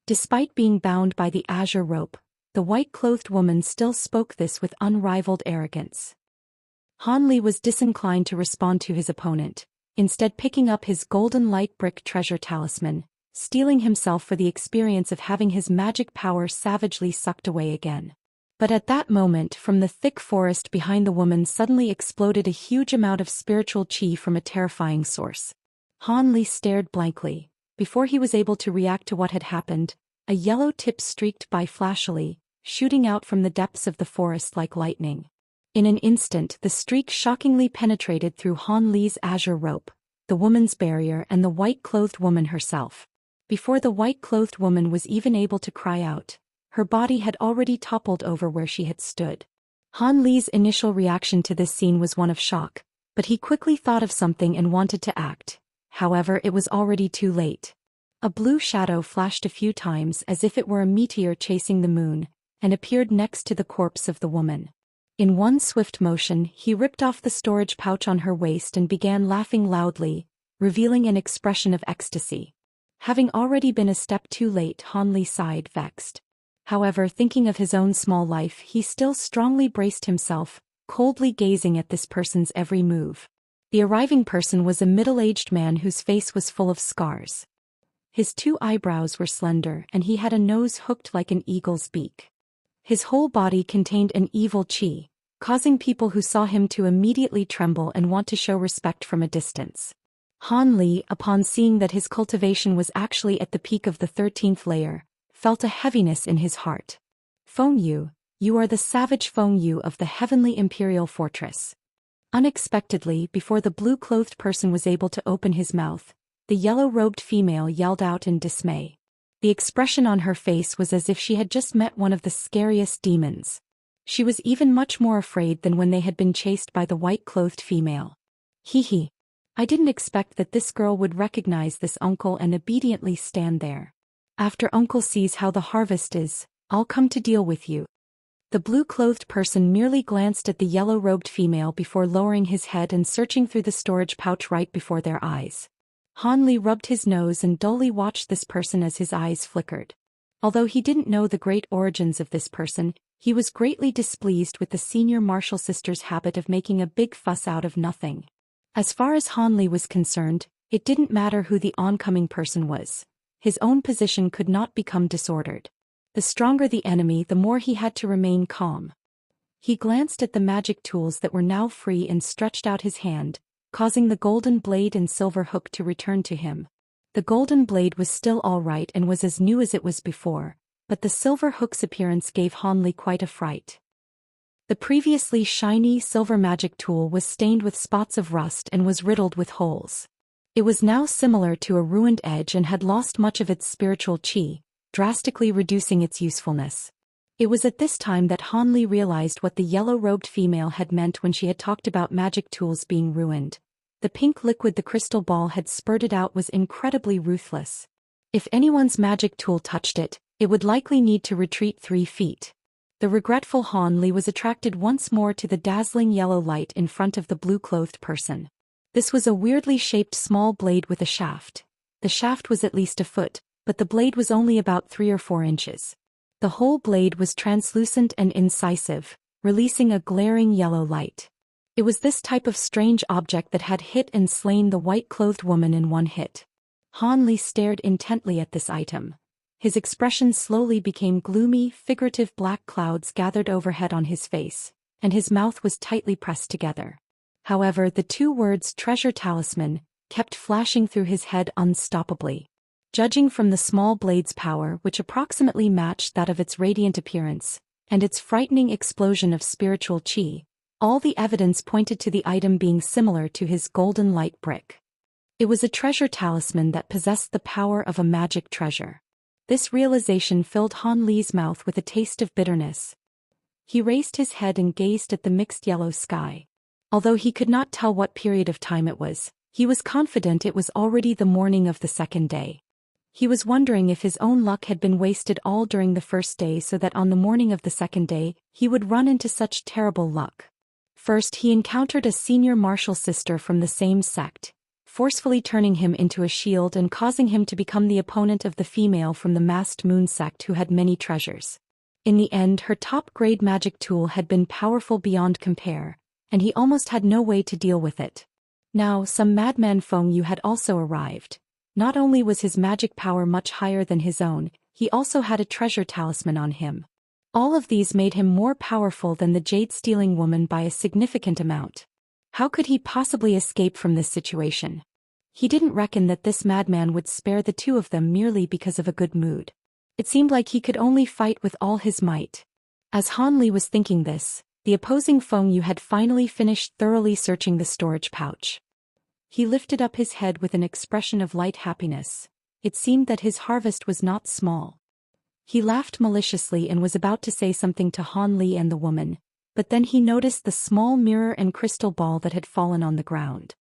Despite being bound by the azure rope, the white-clothed woman still spoke this with unrivaled arrogance. Han Li was disinclined to respond to his opponent, instead picking up his golden light brick treasure talisman, steeling himself for the experience of having his magic power savagely sucked away again. But at that moment, from the thick forest behind the woman suddenly exploded a huge amount of spiritual chi from a terrifying source. Han Li stared blankly. Before he was able to react to what had happened, a yellow tip streaked by flashily, shooting out from the depths of the forest like lightning. In an instant, the streak shockingly penetrated through Han Li's azure rope, the woman's barrier, and the white-clothed woman herself. Before the white-clothed woman was even able to cry out, her body had already toppled over where she had stood. Han Li's initial reaction to this scene was one of shock, but he quickly thought of something and wanted to act. However, it was already too late. A blue shadow flashed a few times as if it were a meteor chasing the moon, and appeared next to the corpse of the woman. In one swift motion, he ripped off the storage pouch on her waist and began laughing loudly, revealing an expression of ecstasy. Having already been a step too late, Han Li sighed, vexed. However, thinking of his own small life, he still strongly braced himself, coldly gazing at this person's every move. The arriving person was a middle-aged man whose face was full of scars. His 2 eyebrows were slender and he had a nose hooked like an eagle's beak. His whole body contained an evil qi, causing people who saw him to immediately tremble and want to show respect from a distance. Han Li, upon seeing that his cultivation was actually at the peak of the 13th layer, felt a heaviness in his heart. Feng Yu, you are the savage Feng Yu of the Heavenly Imperial Fortress. Unexpectedly, before the blue-clothed person was able to open his mouth, the yellow-robed female yelled out in dismay. The expression on her face was as if she had just met one of the scariest demons. She was even much more afraid than when they had been chased by the white-clothed female. Hee. I didn't expect that this girl would recognize this uncle and obediently stand there. After uncle sees how the harvest is, I'll come to deal with you. The blue-clothed person merely glanced at the yellow-robed female before lowering his head and searching through the storage pouch right before their eyes. Han Li rubbed his nose and dully watched this person as his eyes flickered. Although he didn't know the great origins of this person, he was greatly displeased with the senior martial sister's habit of making a big fuss out of nothing. As far as Han Li was concerned, it didn't matter who the oncoming person was. His own position could not become disordered. The stronger the enemy, the more he had to remain calm. He glanced at the magic tools that were now free and stretched out his hand, causing the golden blade and silver hook to return to him. The golden blade was still all right and was as new as it was before, but the silver hook's appearance gave Han Li quite a fright. The previously shiny silver magic tool was stained with spots of rust and was riddled with holes. It was now similar to a ruined edge and had lost much of its spiritual qi, drastically reducing its usefulness. It was at this time that Han Li realized what the yellow-robed female had meant when she had talked about magic tools being ruined. The pink liquid the crystal ball had spurted out was incredibly ruthless. If anyone's magic tool touched it, it would likely need to retreat 3 feet. The regretful Han Li was attracted once more to the dazzling yellow light in front of the blue-clothed person. This was a weirdly shaped small blade with a shaft. The shaft was at least a foot, but the blade was only about 3 or 4 inches. The whole blade was translucent and incisive, releasing a glaring yellow light. It was this type of strange object that had hit and slain the white-clothed woman in one hit. Han Li stared intently at this item. His expression slowly became gloomy, figurative black clouds gathered overhead on his face, and his mouth was tightly pressed together. However, the 2 words treasure talisman kept flashing through his head unstoppably. Judging from the small blade's power, which approximately matched that of its radiant appearance, and its frightening explosion of spiritual qi, all the evidence pointed to the item being similar to his golden light brick. It was a treasure talisman that possessed the power of a magic treasure. This realization filled Han Li's mouth with a taste of bitterness. He raised his head and gazed at the mixed yellow sky. Although he could not tell what period of time it was, he was confident it was already the morning of the 2nd day. He was wondering if his own luck had been wasted all during the 1st day so that on the morning of the 2nd day, he would run into such terrible luck. First, he encountered a senior martial sister from the same sect, forcefully turning him into a shield and causing him to become the opponent of the female from the masked moon sect who had many treasures. In the end, her top-grade magic tool had been powerful beyond compare, and he almost had no way to deal with it. Now, some madman Feng Yu had also arrived. Not only was his magic power much higher than his own, he also had a treasure talisman on him. All of these made him more powerful than the jade-stealing woman by a significant amount. How could he possibly escape from this situation? He didn't reckon that this madman would spare the 2 of them merely because of a good mood. It seemed like he could only fight with all his might. As Han Li was thinking this, the opposing Feng Yu had finally finished thoroughly searching the storage pouch. He lifted up his head with an expression of light happiness. It seemed that his harvest was not small. He laughed maliciously and was about to say something to Han Li and the woman, but then he noticed the small mirror and crystal ball that had fallen on the ground.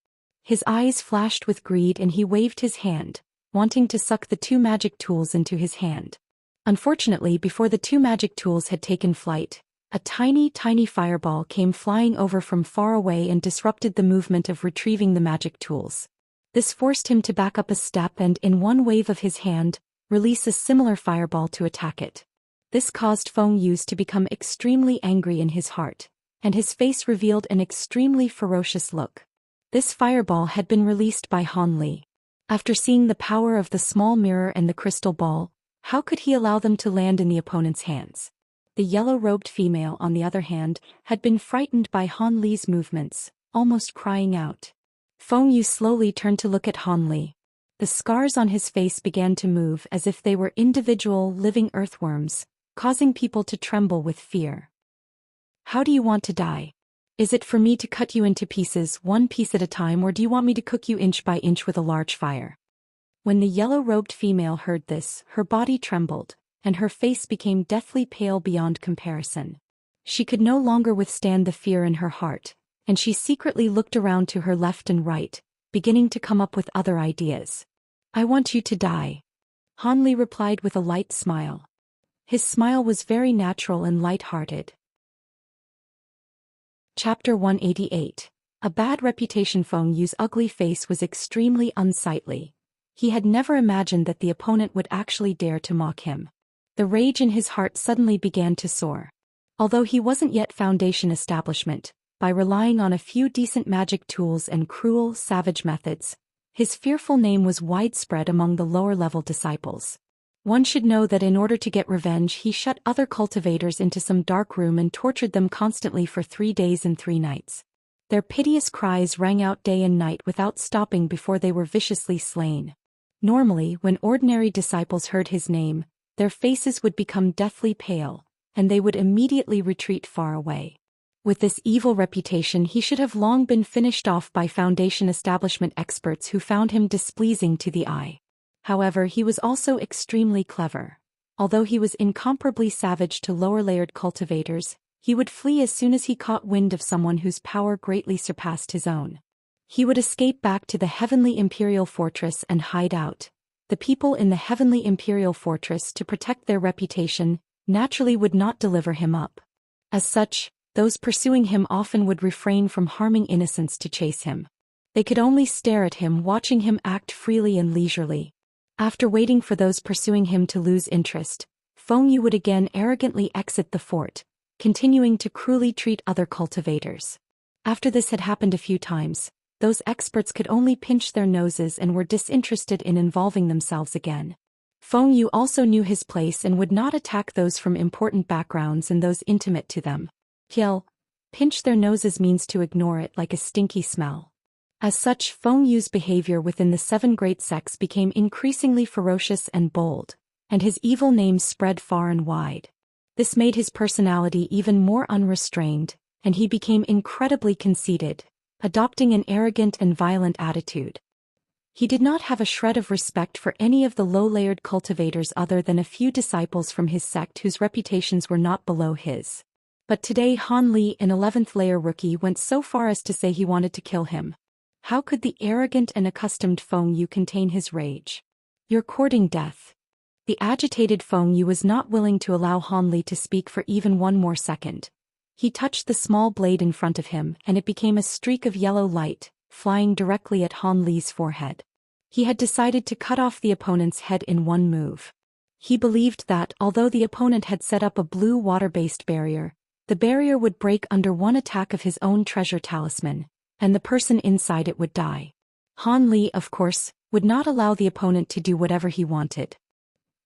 His eyes flashed with greed and he waved his hand, wanting to suck the two magic tools into his hand. Unfortunately, before the two magic tools had taken flight, a tiny fireball came flying over from far away and disrupted the movement of retrieving the magic tools. This forced him to back up a step and, in one wave of his hand, release a similar fireball to attack it. This caused Feng Yu's to become extremely angry in his heart, and his face revealed an extremely ferocious look. This fireball had been released by Han Li. After seeing the power of the small mirror and the crystal ball, how could he allow them to land in the opponent's hands? The yellow-robed female, on the other hand, had been frightened by Han Li's movements, almost crying out. Feng Yu slowly turned to look at Han Li. The scars on his face began to move as if they were individual living earthworms, causing people to tremble with fear. How do you want to die? Is it for me to cut you into pieces, one piece at a time, or do you want me to cook you inch by inch with a large fire? When the yellow-robed female heard this, her body trembled, and her face became deathly pale beyond comparison. She could no longer withstand the fear in her heart, and she secretly looked around to her left and right, beginning to come up with other ideas. I want you to die. Han Li replied with a light smile. His smile was very natural and light-hearted. Chapter 188. A bad reputation. Feng Yu's ugly face was extremely unsightly. He had never imagined that the opponent would actually dare to mock him. The rage in his heart suddenly began to soar. Although he wasn't yet foundation establishment, by relying on a few decent magic tools and cruel, savage methods, his fearful name was widespread among the lower-level disciples. One should know that in order to get revenge, he shut other cultivators into some dark room and tortured them constantly for 3 days and 3 nights. Their piteous cries rang out day and night without stopping before they were viciously slain. Normally, when ordinary disciples heard his name, their faces would become deathly pale, and they would immediately retreat far away. With this evil reputation, he should have long been finished off by foundation establishment experts who found him displeasing to the eye. However, he was also extremely clever. Although he was incomparably savage to lower-layered cultivators, he would flee as soon as he caught wind of someone whose power greatly surpassed his own. He would escape back to the Heavenly Imperial Fortress and hide out. The people in the Heavenly Imperial Fortress, to protect their reputation, naturally would not deliver him up. As such, those pursuing him often would refrain from harming innocents to chase him. They could only stare at him, watching him act freely and leisurely. After waiting for those pursuing him to lose interest, Feng Yu would again arrogantly exit the fort, continuing to cruelly treat other cultivators. After this had happened a few times, those experts could only pinch their noses and were disinterested in involving themselves again. Feng Yu also knew his place and would not attack those from important backgrounds and those intimate to them. Pinch their noses means to ignore it like a stinky smell. As such, Feng Yu's behavior within the 7 great sects became increasingly ferocious and bold, and his evil name spread far and wide. This made his personality even more unrestrained, and he became incredibly conceited, adopting an arrogant and violent attitude. He did not have a shred of respect for any of the low-layered cultivators other than a few disciples from his sect whose reputations were not below his. But today Han Li, an 11th-layer rookie, went so far as to say he wanted to kill him. How could the arrogant and accustomed Feng Yu contain his rage? You're courting death. The agitated Feng Yu was not willing to allow Han Li to speak for even one more second. He touched the small blade in front of him and it became a streak of yellow light, flying directly at Han Li's forehead. He had decided to cut off the opponent's head in one move. He believed that, although the opponent had set up a blue water-based barrier, the barrier would break under one attack of his own treasure talisman, and the person inside it would die. Han Li, of course, would not allow the opponent to do whatever he wanted.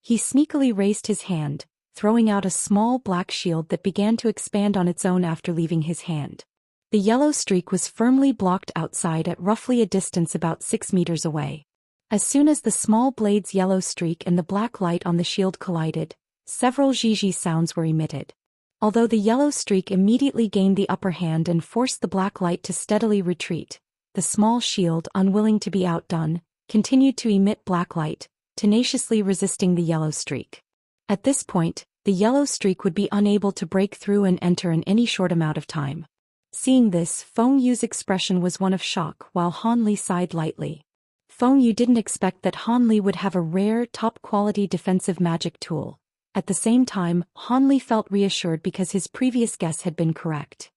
He sneakily raised his hand, throwing out a small black shield that began to expand on its own after leaving his hand. The yellow streak was firmly blocked outside at roughly a distance about 6 meters away. As soon as the small blade's yellow streak and the black light on the shield collided, several zhizhi sounds were emitted. Although the yellow streak immediately gained the upper hand and forced the black light to steadily retreat, the small shield, unwilling to be outdone, continued to emit black light, tenaciously resisting the yellow streak. At this point, the yellow streak would be unable to break through and enter in any short amount of time. Seeing this, Feng Yu's expression was one of shock while Han Li sighed lightly. Feng Yu didn't expect that Han Li would have a rare, top-quality defensive magic tool. At the same time, Han Li felt reassured because his previous guess had been correct.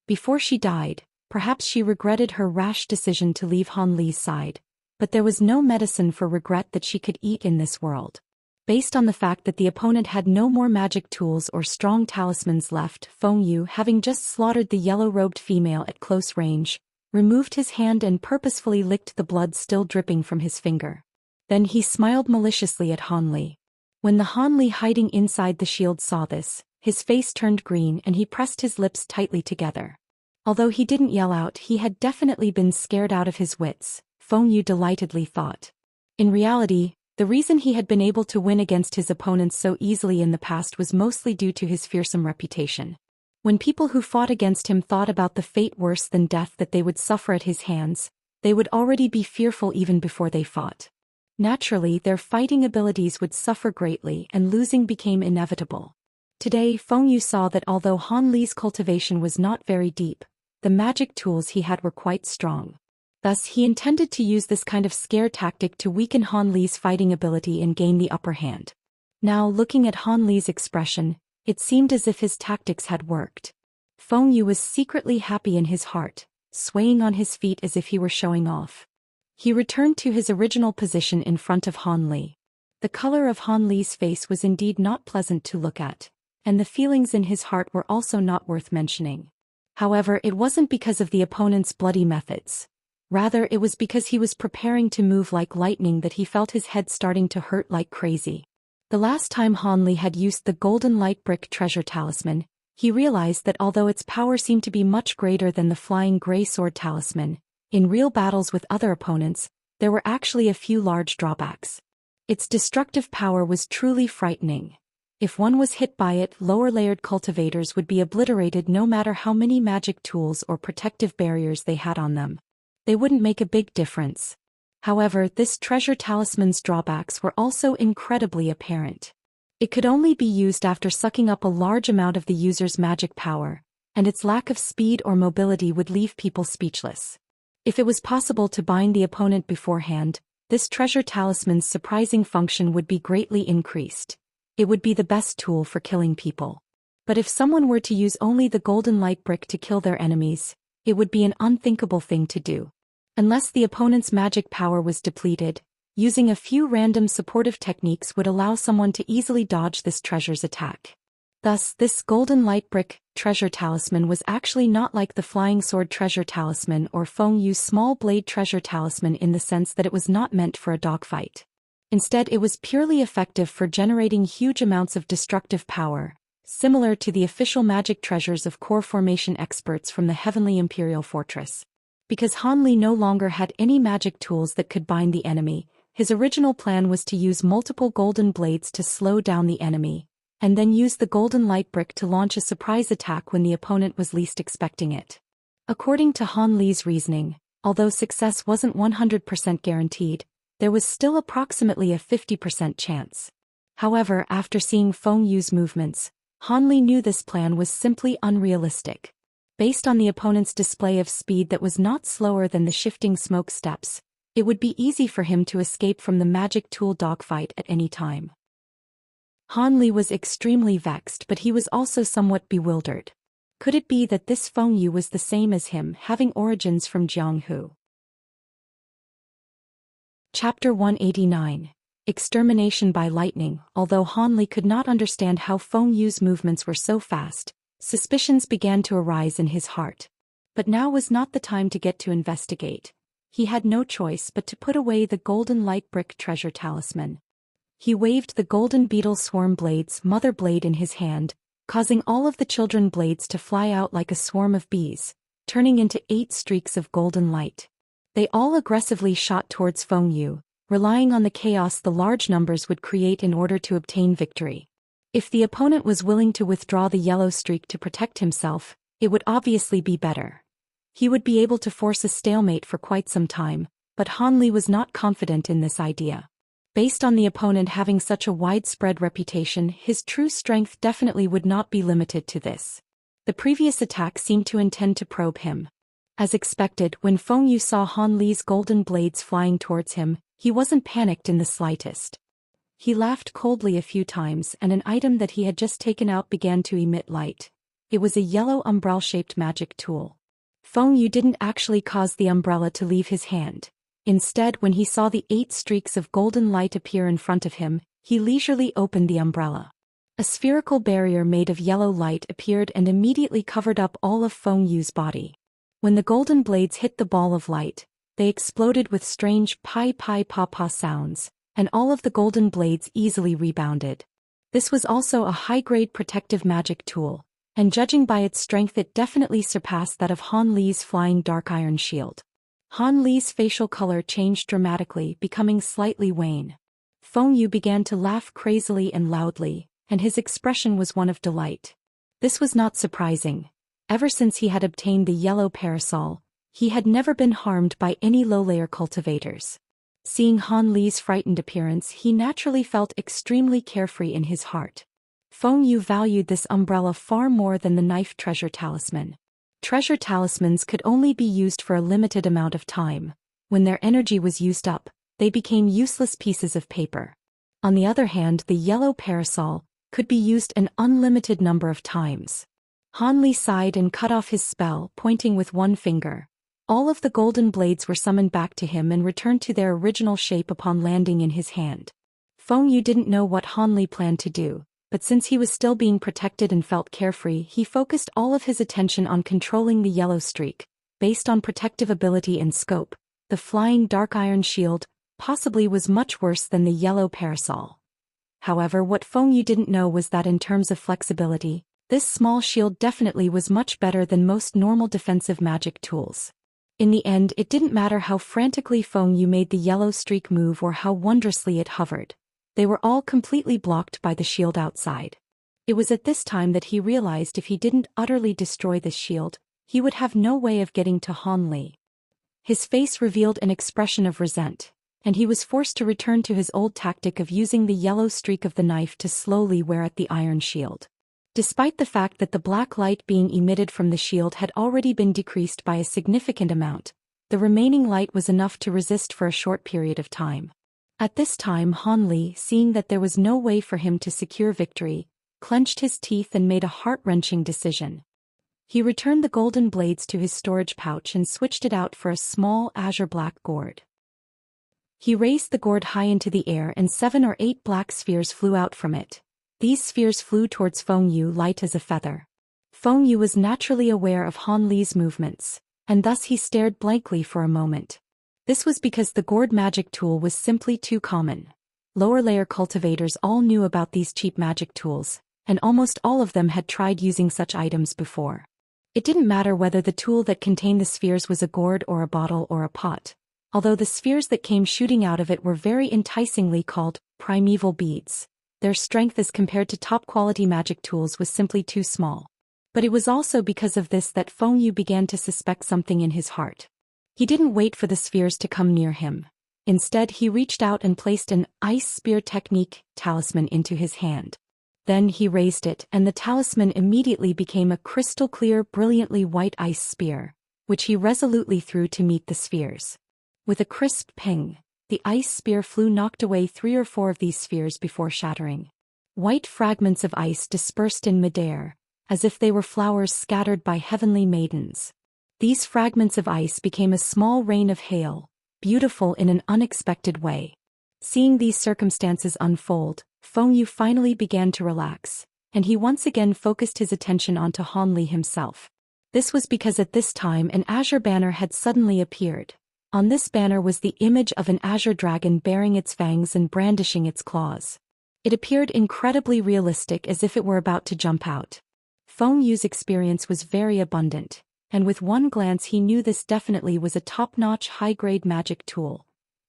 Before she died, perhaps she regretted her rash decision to leave Han Li's side, but there was no medicine for regret that she could eat in this world. Based on the fact that the opponent had no more magic tools or strong talismans left, Feng Yu, having just slaughtered the yellow-robed female at close range, removed his hand and purposefully licked the blood still dripping from his finger. Then he smiled maliciously at Han Li. When the Han Li hiding inside the shield saw this, his face turned green and he pressed his lips tightly together. Although he didn't yell out, he had definitely been scared out of his wits, Feng Yu delightedly thought. In reality, the reason he had been able to win against his opponents so easily in the past was mostly due to his fearsome reputation. When people who fought against him thought about the fate worse than death that they would suffer at his hands, they would already be fearful even before they fought. Naturally, their fighting abilities would suffer greatly and losing became inevitable. Today, Feng Yu saw that although Han Li's cultivation was not very deep, the magic tools he had were quite strong. Thus, he intended to use this kind of scare tactic to weaken Han Li's fighting ability and gain the upper hand. Now, looking at Han Li's expression, it seemed as if his tactics had worked. Feng Yu was secretly happy in his heart, swaying on his feet as if he were showing off. He returned to his original position in front of Han Li. The color of Han Li's face was indeed not pleasant to look at, and the feelings in his heart were also not worth mentioning. However, it wasn't because of the opponent's bloody methods. Rather, it was because he was preparing to move like lightning that he felt his head starting to hurt like crazy. The last time Han Li had used the golden light brick treasure talisman, he realized that although its power seemed to be much greater than the flying gray sword talisman, in real battles with other opponents, there were actually a few large drawbacks. Its destructive power was truly frightening. If one was hit by it, lower-layered cultivators would be obliterated no matter how many magic tools or protective barriers they had on them. They wouldn't make a big difference. However, this treasure talisman's drawbacks were also incredibly apparent. It could only be used after sucking up a large amount of the user's magic power, and its lack of speed or mobility would leave people speechless. If it was possible to bind the opponent beforehand, this treasure talisman's surprising function would be greatly increased. It would be the best tool for killing people. But if someone were to use only the golden light brick to kill their enemies, it would be an unthinkable thing to do. Unless the opponent's magic power was depleted, using a few random supportive techniques would allow someone to easily dodge this treasure's attack. Thus, this golden light brick treasure talisman was actually not like the flying sword treasure talisman or Feng Yu's small blade treasure talisman in the sense that it was not meant for a dogfight. Instead, it was purely effective for generating huge amounts of destructive power, similar to the official magic treasures of core formation experts from the Heavenly Imperial Fortress. Because Han Li no longer had any magic tools that could bind the enemy, his original plan was to use multiple golden blades to slow down the enemy, and then use the golden light brick to launch a surprise attack when the opponent was least expecting it. According to Han Li's reasoning, although success wasn't 100% guaranteed, there was still approximately a 50% chance. However, after seeing Feng Yu's movements, Han Li knew this plan was simply unrealistic. Based on the opponent's display of speed that was not slower than the shifting smoke steps, it would be easy for him to escape from the magic tool dogfight at any time. Han Li was extremely vexed, but he was also somewhat bewildered. Could it be that this Feng Yu was the same as him, having origins from Jianghu? Chapter 189. Extermination by Lightning. Although Han Li could not understand how Feng Yu's movements were so fast, suspicions began to arise in his heart. But now was not the time to get to investigate. He had no choice but to put away the golden light brick treasure talisman. He waved the golden beetle swarm blade's mother blade in his hand, causing all of the children blades to fly out like a swarm of bees, turning into 8 streaks of golden light. They all aggressively shot towards Feng Yu, relying on the chaos the large numbers would create in order to obtain victory. If the opponent was willing to withdraw the yellow streak to protect himself, it would obviously be better. He would be able to force a stalemate for quite some time, but Han Li was not confident in this idea. Based on the opponent having such a widespread reputation, his true strength definitely would not be limited to this. The previous attack seemed to intend to probe him. As expected, when Feng Yu saw Han Li's golden blades flying towards him, he wasn't panicked in the slightest. He laughed coldly a few times and an item that he had just taken out began to emit light. It was a yellow umbrella-shaped magic tool. Feng Yu didn't actually cause the umbrella to leave his hand. Instead, when he saw the 8 streaks of golden light appear in front of him, he leisurely opened the umbrella. A spherical barrier made of yellow light appeared and immediately covered up all of Feng Yu's body. When the golden blades hit the ball of light, they exploded with strange pi-pi-pa-pa sounds, and all of the golden blades easily rebounded. This was also a high-grade protective magic tool, and judging by its strength it definitely surpassed that of Han Li's flying dark iron shield. Han Li's facial color changed dramatically, becoming slightly wan. Feng Yu began to laugh crazily and loudly, and his expression was one of delight. This was not surprising. Ever since he had obtained the yellow parasol, he had never been harmed by any low-layer cultivators. Seeing Han Li's frightened appearance, he naturally felt extremely carefree in his heart. Feng Yu valued this umbrella far more than the knife treasure talisman. Treasure talismans could only be used for a limited amount of time. When their energy was used up, they became useless pieces of paper. On the other hand, the yellow parasol could be used an unlimited number of times. Han Li sighed and cut off his spell, pointing with one finger. All of the golden blades were summoned back to him and returned to their original shape upon landing in his hand. Feng Yu didn't know what Han Li planned to do, but since he was still being protected and felt carefree, he focused all of his attention on controlling the yellow streak. Based on protective ability and scope, the flying dark iron shield possibly was much worse than the yellow parasol. However, what Feng Yu didn't know was that in terms of flexibility, this small shield definitely was much better than most normal defensive magic tools. In the end, it didn't matter how frantically Feng Yu made the yellow streak move or how wondrously it hovered. They were all completely blocked by the shield outside. It was at this time that he realized if he didn't utterly destroy this shield, he would have no way of getting to Han Li. His face revealed an expression of resent, and he was forced to return to his old tactic of using the yellow streak of the knife to slowly wear at the iron shield. Despite the fact that the black light being emitted from the shield had already been decreased by a significant amount, the remaining light was enough to resist for a short period of time. At this time, Han Li, seeing that there was no way for him to secure victory, clenched his teeth and made a heart-wrenching decision. He returned the golden blades to his storage pouch and switched it out for a small azure-black gourd. He raised the gourd high into the air and 7 or 8 black spheres flew out from it. These spheres flew towards Feng Yu light as a feather. Feng Yu was naturally aware of Han Li's movements, and thus he stared blankly for a moment. This was because the gourd magic tool was simply too common. Lower-layer cultivators all knew about these cheap magic tools, and almost all of them had tried using such items before. It didn't matter whether the tool that contained the spheres was a gourd or a bottle or a pot, although the spheres that came shooting out of it were very enticingly called primeval beads. Their strength as compared to top-quality magic tools was simply too small. But it was also because of this that Feng Yu began to suspect something in his heart. He didn't wait for the spheres to come near him. Instead, he reached out and placed an ice spear technique talisman into his hand. Then he raised it, and the talisman immediately became a crystal-clear, brilliantly white ice spear, which he resolutely threw to meet the spheres. With a crisp ping, the ice spear knocked away 3 or 4 of these spheres before shattering. White fragments of ice dispersed in midair, as if they were flowers scattered by heavenly maidens. These fragments of ice became a small rain of hail, beautiful in an unexpected way. Seeing these circumstances unfold, Feng Yu finally began to relax, and he once again focused his attention onto Han Li himself. This was because at this time an azure banner had suddenly appeared. On this banner was the image of an azure dragon bearing its fangs and brandishing its claws. It appeared incredibly realistic, as if it were about to jump out. Feng Yu's experience was very abundant, and with one glance he knew this definitely was a top-notch high-grade magic tool.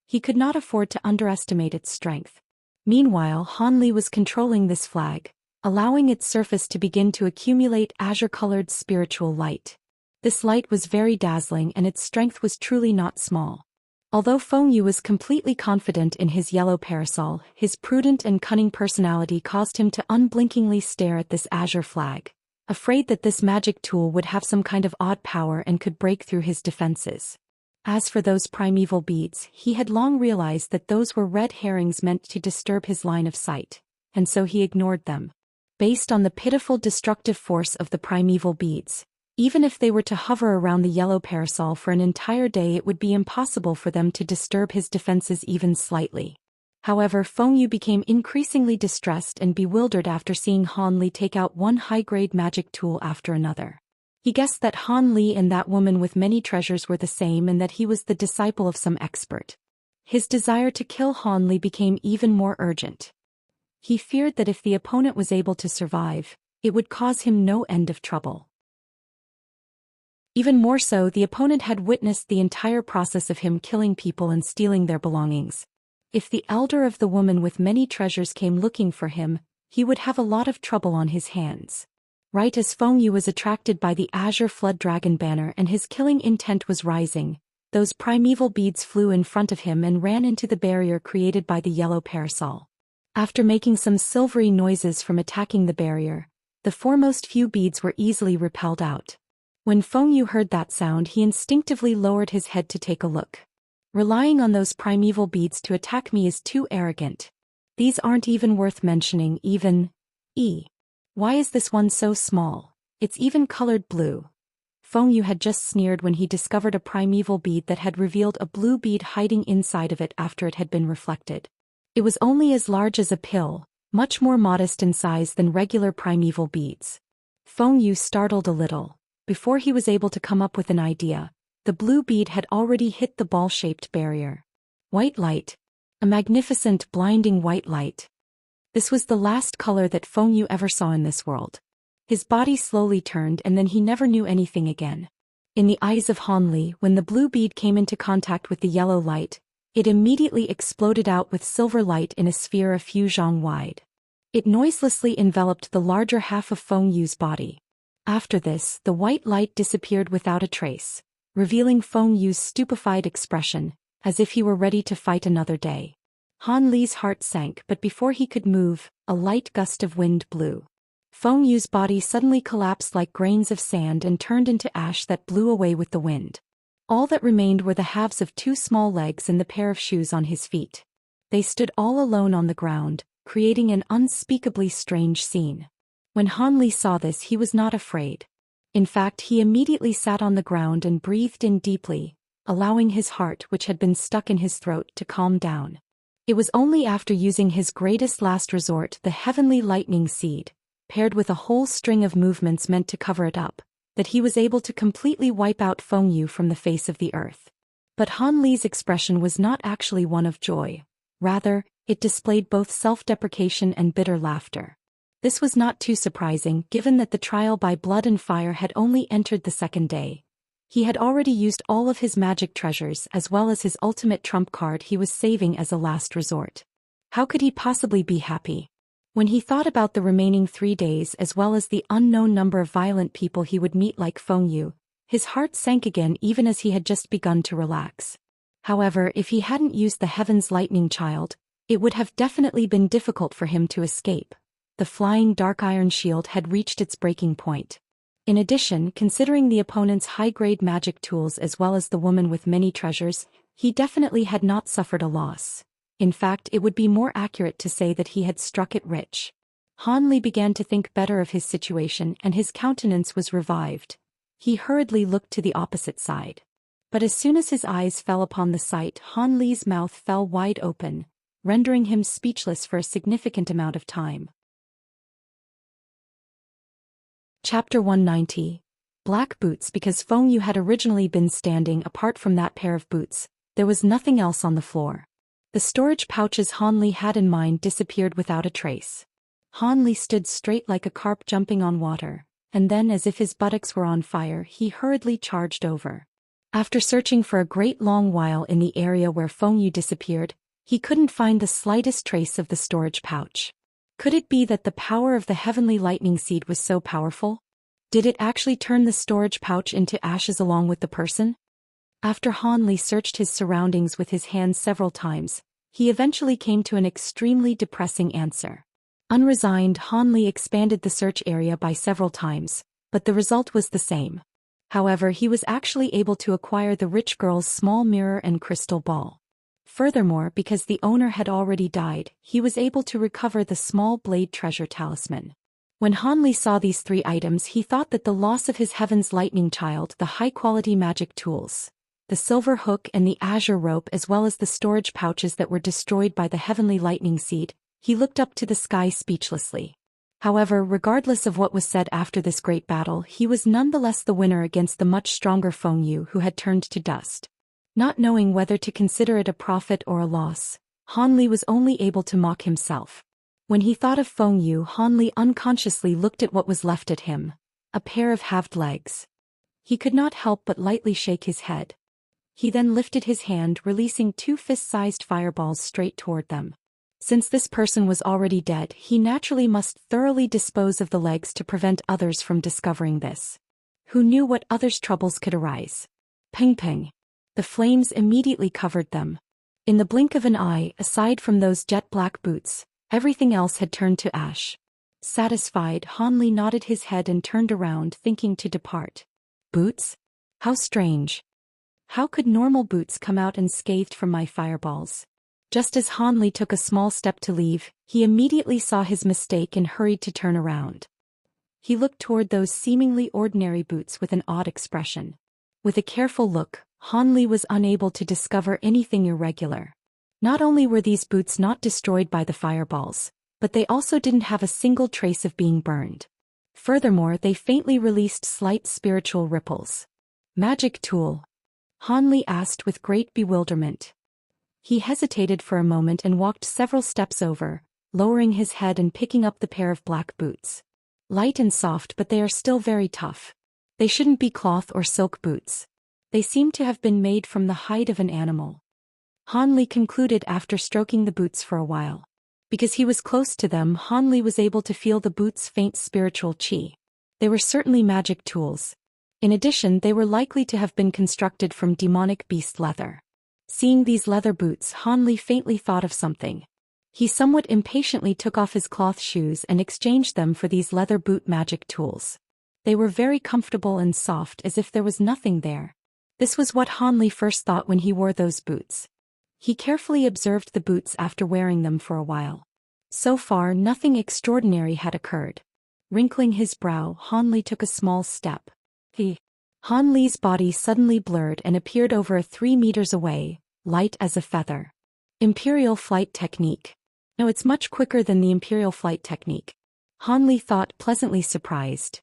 He could not afford to underestimate its strength. Meanwhile, Han Li was controlling this flag, allowing its surface to begin to accumulate azure-colored spiritual light. This light was very dazzling and its strength was truly not small. Although Feng Yu was completely confident in his yellow parasol, his prudent and cunning personality caused him to unblinkingly stare at this azure flag, afraid that this magic tool would have some kind of odd power and could break through his defenses. As for those primeval beads, he had long realized that those were red herrings meant to disturb his line of sight, and so he ignored them. Based on the pitiful destructive force of the primeval beads, even if they were to hover around the yellow parasol for an entire day, it would be impossible for them to disturb his defenses even slightly. However, Feng Yu became increasingly distressed and bewildered after seeing Han Li take out one high-grade magic tool after another. He guessed that Han Li and that woman with many treasures were the same and that he was the disciple of some expert. His desire to kill Han Li became even more urgent. He feared that if the opponent was able to survive, it would cause him no end of trouble. Even more so, the opponent had witnessed the entire process of him killing people and stealing their belongings. If the elder of the woman with many treasures came looking for him, he would have a lot of trouble on his hands. Right as Feng Yu was attracted by the azure flood dragon banner and his killing intent was rising, those primeval beads flew in front of him and ran into the barrier created by the yellow parasol. After making some silvery noises from attacking the barrier, the foremost few beads were easily repelled out. When Feng Yu heard that sound, he instinctively lowered his head to take a look. Relying on those primeval beads to attack me is too arrogant. These aren't even worth mentioning, even. Why is this one so small? It's even colored blue. Feng Yu had just sneered when he discovered a primeval bead that had revealed a blue bead hiding inside of it after it had been reflected. It was only as large as a pill, much more modest in size than regular primeval beads. Feng Yu startled a little. Before he was able to come up with an idea, the blue bead had already hit the ball-shaped barrier. White light. A magnificent, blinding white light. This was the last color that Feng Yu ever saw in this world. His body slowly turned and then he never knew anything again. In the eyes of Han Li, when the blue bead came into contact with the yellow light, it immediately exploded out with silver light in a sphere a few zhang wide. It noiselessly enveloped the larger half of Feng Yu's body. After this, the white light disappeared without a trace, revealing Feng Yu's stupefied expression, as if he were ready to fight another day. Han Li's heart sank, but before he could move, a light gust of wind blew. Feng Yu's body suddenly collapsed like grains of sand and turned into ash that blew away with the wind. All that remained were the halves of two small legs and the pair of shoes on his feet. They stood all alone on the ground, creating an unspeakably strange scene. When Han Li saw this, he was not afraid. In fact, he immediately sat on the ground and breathed in deeply, allowing his heart, which had been stuck in his throat, to calm down. It was only after using his greatest last resort, the heavenly lightning seed, paired with a whole string of movements meant to cover it up, that he was able to completely wipe out Feng Yu from the face of the earth. But Han Li's expression was not actually one of joy. Rather, it displayed both self-deprecation and bitter laughter. This was not too surprising, given that the trial by blood and fire had only entered the second day. He had already used all of his magic treasures as well as his ultimate trump card he was saving as a last resort. How could he possibly be happy? When he thought about the remaining 3 days as well as the unknown number of violent people he would meet like Feng Yu, his heart sank again even as he had just begun to relax. However, if he hadn't used the Heaven's Lightning Child, it would have definitely been difficult for him to escape. The flying dark iron shield had reached its breaking point. In addition, considering the opponent's high-grade magic tools as well as the woman with many treasures, he definitely had not suffered a loss. In fact, it would be more accurate to say that he had struck it rich. Han Li began to think better of his situation and his countenance was revived. He hurriedly looked to the opposite side. But as soon as his eyes fell upon the sight, Han Li's mouth fell wide open, rendering him speechless for a significant amount of time. Chapter 190. Black boots. Because Feng Yu had originally been standing apart from that pair of boots, there was nothing else on the floor. The storage pouches Han Li had in mind disappeared without a trace. Han Li stood straight like a carp jumping on water, and then as if his buttocks were on fire, he hurriedly charged over. After searching for a great long while in the area where Feng Yu disappeared, he couldn't find the slightest trace of the storage pouch. Could it be that the power of the heavenly lightning seed was so powerful? Did it actually turn the storage pouch into ashes along with the person? After Han Li searched his surroundings with his hands several times, he eventually came to an extremely depressing answer. Unresigned, Han Li expanded the search area by several times, but the result was the same. However, he was actually able to acquire the rich girl's small mirror and crystal ball. Furthermore, because the owner had already died, he was able to recover the small blade treasure talisman. When Han Li saw these three items, he thought that the loss of his Heaven's Lightning Child, the high-quality magic tools, the silver hook and the azure rope, as well as the storage pouches that were destroyed by the heavenly lightning seed, he looked up to the sky speechlessly. However, regardless of what was said after this great battle, he was nonetheless the winner against the much stronger Feng Yu, who had turned to dust. Not knowing whether to consider it a profit or a loss, Han Li was only able to mock himself. When he thought of Feng Yu, Han Li unconsciously looked at what was left at him, a pair of halved legs. He could not help but lightly shake his head. He then lifted his hand, releasing two fist-sized fireballs straight toward them. Since this person was already dead, he naturally must thoroughly dispose of the legs to prevent others from discovering this. Who knew what others' troubles could arise? Ping ping. The flames immediately covered them. In the blink of an eye, aside from those jet-black boots, everything else had turned to ash. Satisfied, Han Li nodded his head and turned around, thinking to depart. Boots? How strange. How could normal boots come out unscathed from my fireballs? Just as Han Li took a small step to leave, he immediately saw his mistake and hurried to turn around. He looked toward those seemingly ordinary boots with an odd expression. With a careful look, Han Li was unable to discover anything irregular. Not only were these boots not destroyed by the fireballs, but they also didn't have a single trace of being burned. Furthermore, they faintly released slight spiritual ripples. Magic tool? Han Li asked with great bewilderment. He hesitated for a moment and walked several steps over, lowering his head and picking up the pair of black boots. Light and soft, but they are still very tough. They shouldn't be cloth or silk boots. They seem to have been made from the hide of an animal. Han Li concluded after stroking the boots for a while. Because he was close to them, Han Li was able to feel the boots' faint spiritual qi. They were certainly magic tools. In addition, they were likely to have been constructed from demonic beast leather. Seeing these leather boots, Han Li faintly thought of something. He somewhat impatiently took off his cloth shoes and exchanged them for these leather boot magic tools. They were very comfortable and soft, as if there was nothing there. This was what Han Li first thought when he wore those boots. He carefully observed the boots after wearing them for a while. So far, nothing extraordinary had occurred. Wrinkling his brow, Han Li took a small step. Han Li's body suddenly blurred and appeared over 3 meters away, light as a feather. Imperial flight technique. No, it's much quicker than the Imperial flight technique. Han Li thought, pleasantly surprised.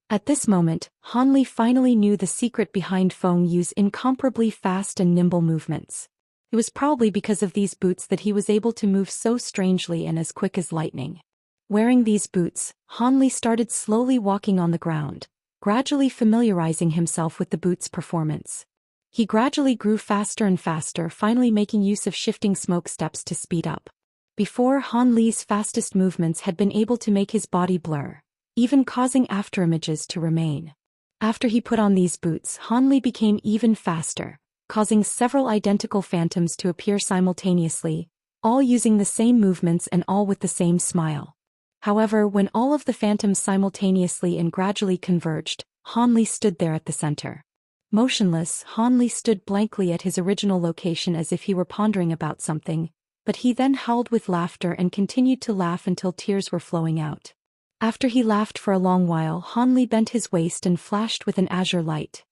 At this moment, Han Li finally knew the secret behind Feng Yu's incomparably fast and nimble movements. It was probably because of these boots that he was able to move so strangely and as quick as lightning. Wearing these boots, Han Li started slowly walking on the ground, gradually familiarizing himself with the boots' performance. He gradually grew faster and faster, finally making use of shifting smoke steps to speed up. Before, Han Li's fastest movements had been able to make his body blur, even causing afterimages to remain. After he put on these boots, Han Li became even faster, causing several identical phantoms to appear simultaneously, all using the same movements and all with the same smile. However, when all of the phantoms simultaneously and gradually converged, Han Li stood there at the center. Motionless, Han Li stood blankly at his original location as if he were pondering about something, but he then howled with laughter and continued to laugh until tears were flowing out. After he laughed for a long while, Han Li bent his waist and flashed with an azure light.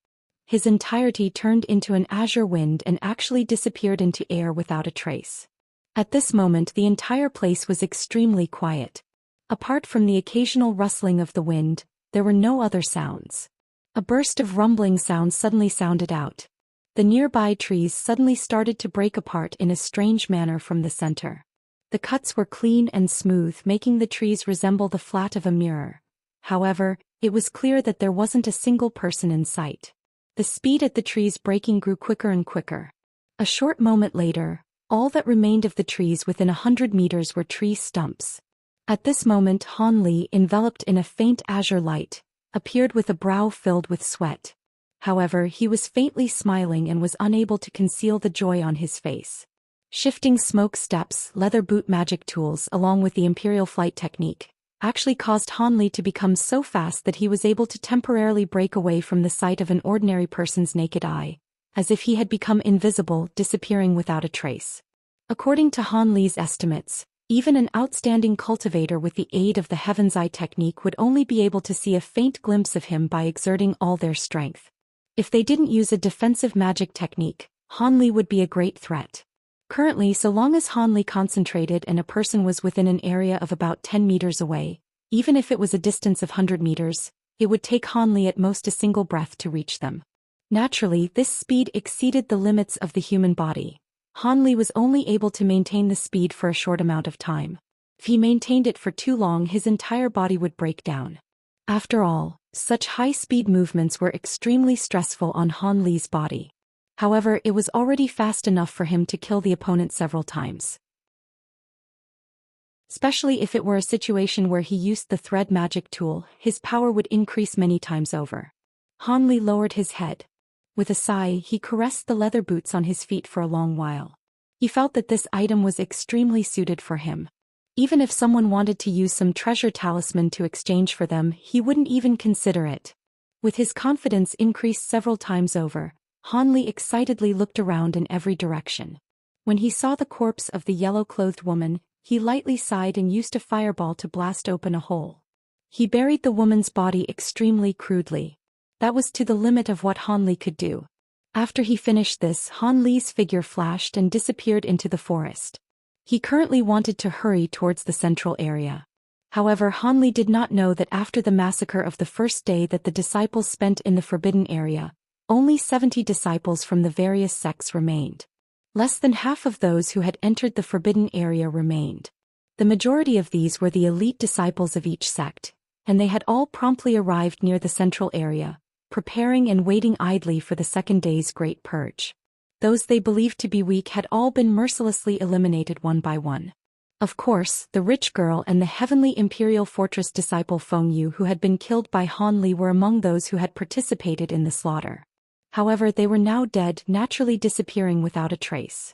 His entirety turned into an azure wind and actually disappeared into air without a trace. At this moment, the entire place was extremely quiet. Apart from the occasional rustling of the wind, there were no other sounds. A burst of rumbling sounds suddenly sounded out. The nearby trees suddenly started to break apart in a strange manner from the center. The cuts were clean and smooth, making the trees resemble the flat of a mirror. However, it was clear that there wasn't a single person in sight. The speed at the trees breaking grew quicker and quicker. A short moment later, all that remained of the trees within 100 meters were tree stumps. At this moment, Han Li, enveloped in a faint azure light, appeared with a brow filled with sweat. However, he was faintly smiling and was unable to conceal the joy on his face. Shifting smoke steps, leather boot magic tools along with the Imperial flight technique actually caused Han Li to become so fast that he was able to temporarily break away from the sight of an ordinary person's naked eye, as if he had become invisible, disappearing without a trace. According to Han Li's estimates, even an outstanding cultivator with the aid of the Heaven's Eye technique would only be able to see a faint glimpse of him by exerting all their strength. If they didn't use a defensive magic technique, Han Li would be a great threat. Currently, so long as Han Li concentrated and a person was within an area of about 10 meters away, even if it was a distance of 100 meters, it would take Han Li at most a single breath to reach them. Naturally, this speed exceeded the limits of the human body. Han Li was only able to maintain the speed for a short amount of time. If he maintained it for too long, his entire body would break down. After all, such high-speed movements were extremely stressful on Han Li's body. However, it was already fast enough for him to kill the opponent several times. Especially if it were a situation where he used the thread magic tool, his power would increase many times over. Han Li lowered his head. With a sigh, he caressed the leather boots on his feet for a long while. He felt that this item was extremely suited for him. Even if someone wanted to use some treasure talisman to exchange for them, he wouldn't even consider it. With his confidence increased several times over, Han Li excitedly looked around in every direction. When he saw the corpse of the yellow-clothed woman, he lightly sighed and used a fireball to blast open a hole. He buried the woman's body extremely crudely. That was to the limit of what Han Li could do. After he finished this, Han Li's figure flashed and disappeared into the forest. He currently wanted to hurry towards the central area. However, Han Li did not know that after the massacre of the first day that the disciples spent in the forbidden area, only 70 disciples from the various sects remained. Less than half of those who had entered the forbidden area remained. The majority of these were the elite disciples of each sect, and they had all promptly arrived near the central area, preparing and waiting idly for the second day's great purge. Those they believed to be weak had all been mercilessly eliminated one by one. Of course, the rich girl and the heavenly imperial fortress disciple Feng Yu who had been killed by Han Li were among those who had participated in the slaughter. However, they were now dead, naturally disappearing without a trace.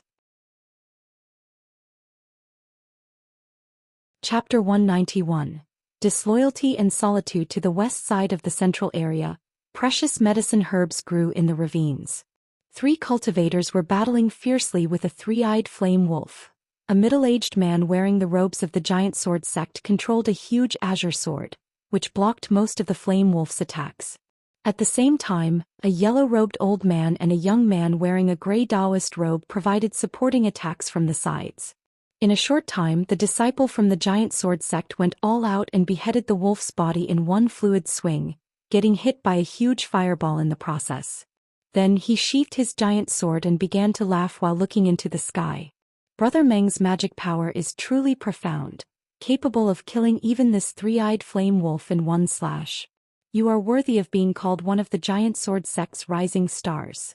Chapter 191. Disloyalty and Solitude. To the west side of the central area, precious medicine herbs grew in the ravines. 3 cultivators were battling fiercely with a 3-eyed flame wolf. A middle-aged man wearing the robes of the giant sword sect controlled a huge azure sword, which blocked most of the flame wolf's attacks. At the same time, a yellow-robed old man and a young man wearing a gray Taoist robe provided supporting attacks from the sides. In a short time, the disciple from the giant sword sect went all out and beheaded the wolf's body in one fluid swing, getting hit by a huge fireball in the process. Then he sheathed his giant sword and began to laugh while looking into the sky. Brother Meng's magic power is truly profound, capable of killing even this 3-eyed flame wolf in one slash. You are worthy of being called one of the giant sword sect's rising stars.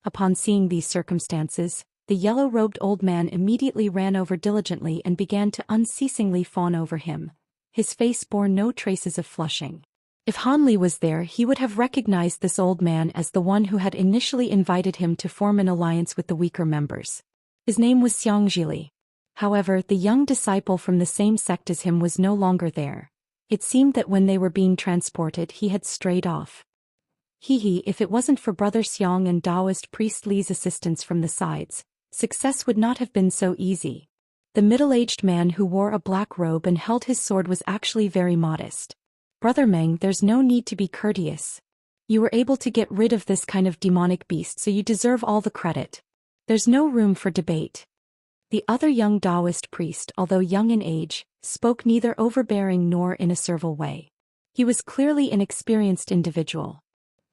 Upon seeing these circumstances, the yellow-robed old man immediately ran over diligently and began to unceasingly fawn over him. His face bore no traces of flushing. If Han Li was there, he would have recognized this old man as the one who had initially invited him to form an alliance with the weaker members. His name was Xianxia. However, the young disciple from the same sect as him was no longer there. It seemed that when they were being transported he had strayed off. If it wasn't for Brother Xiang and Taoist priest Li's assistance from the sides, success would not have been so easy. The middle-aged man who wore a black robe and held his sword was actually very modest. Brother Meng, there's no need to be courteous. You were able to get rid of this kind of demonic beast, so you deserve all the credit. There's no room for debate. The other young Taoist priest, although young in age, spoke neither overbearing nor in a servile way. He was clearly an experienced individual.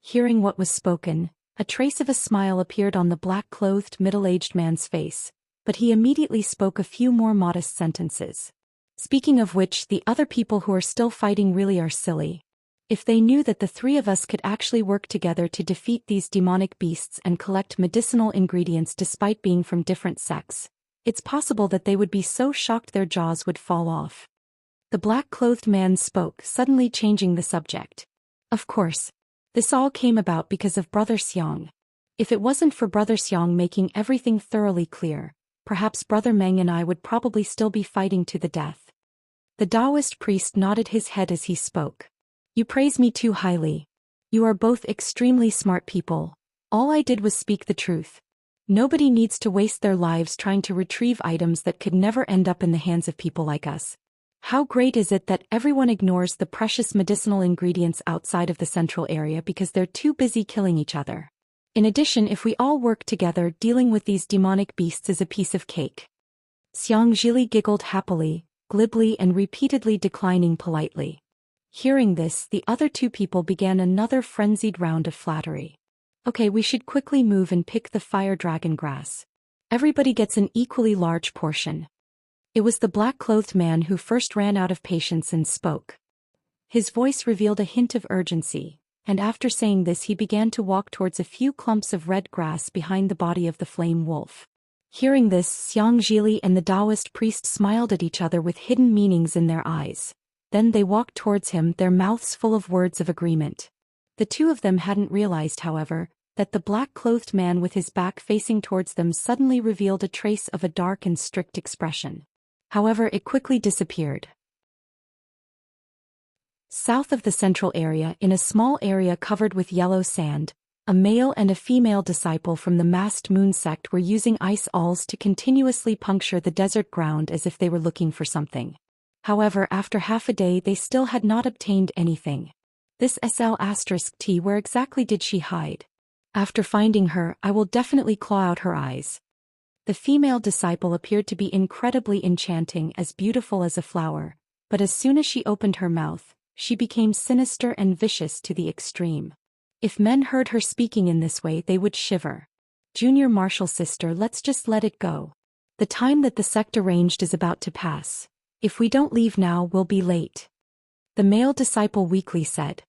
Hearing what was spoken, a trace of a smile appeared on the black-clothed middle-aged man's face, but he immediately spoke a few more modest sentences. Speaking of which, the other people who are still fighting really are silly. If they knew that the 3 of us could actually work together to defeat these demonic beasts and collect medicinal ingredients despite being from different sects, it's possible that they would be so shocked their jaws would fall off. The black-clothed man spoke, suddenly changing the subject. Of course. This all came about because of Brother Xiang. If it wasn't for Brother Xiang making everything thoroughly clear, perhaps Brother Meng and I would probably still be fighting to the death. The Taoist priest nodded his head as he spoke. You praise me too highly. You are both extremely smart people. All I did was speak the truth. Nobody needs to waste their lives trying to retrieve items that could never end up in the hands of people like us. How great is it that everyone ignores the precious medicinal ingredients outside of the central area because they're too busy killing each other. In addition, if we all work together, dealing with these demonic beasts is a piece of cake. Xianxia giggled happily, glibly and repeatedly declining politely. Hearing this, the other two people began another frenzied round of flattery. Okay, we should quickly move and pick the fire dragon grass. Everybody gets an equally large portion. It was the black-clothed man who first ran out of patience and spoke. His voice revealed a hint of urgency, and after saying this he began to walk towards a few clumps of red grass behind the body of the flame wolf. Hearing this, Xianxia and the Taoist priest smiled at each other with hidden meanings in their eyes. Then they walked towards him, their mouths full of words of agreement. The two of them hadn't realized, however, that the black-clothed man with his back facing towards them suddenly revealed a trace of a dark and strict expression. However, it quickly disappeared. South of the central area, in a small area covered with yellow sand, a male and a female disciple from the masked moon sect were using ice awls to continuously puncture the desert ground as if they were looking for something. However, after half a day they still had not obtained anything. This SL*T, where exactly did she hide? After finding her, I will definitely claw out her eyes. The female disciple appeared to be incredibly enchanting, as beautiful as a flower, but as soon as she opened her mouth, she became sinister and vicious to the extreme. If men heard her speaking in this way, they would shiver. Junior Marshal sister, let's just let it go. The time that the sect arranged is about to pass. If we don't leave now, we'll be late. The male disciple weakly said.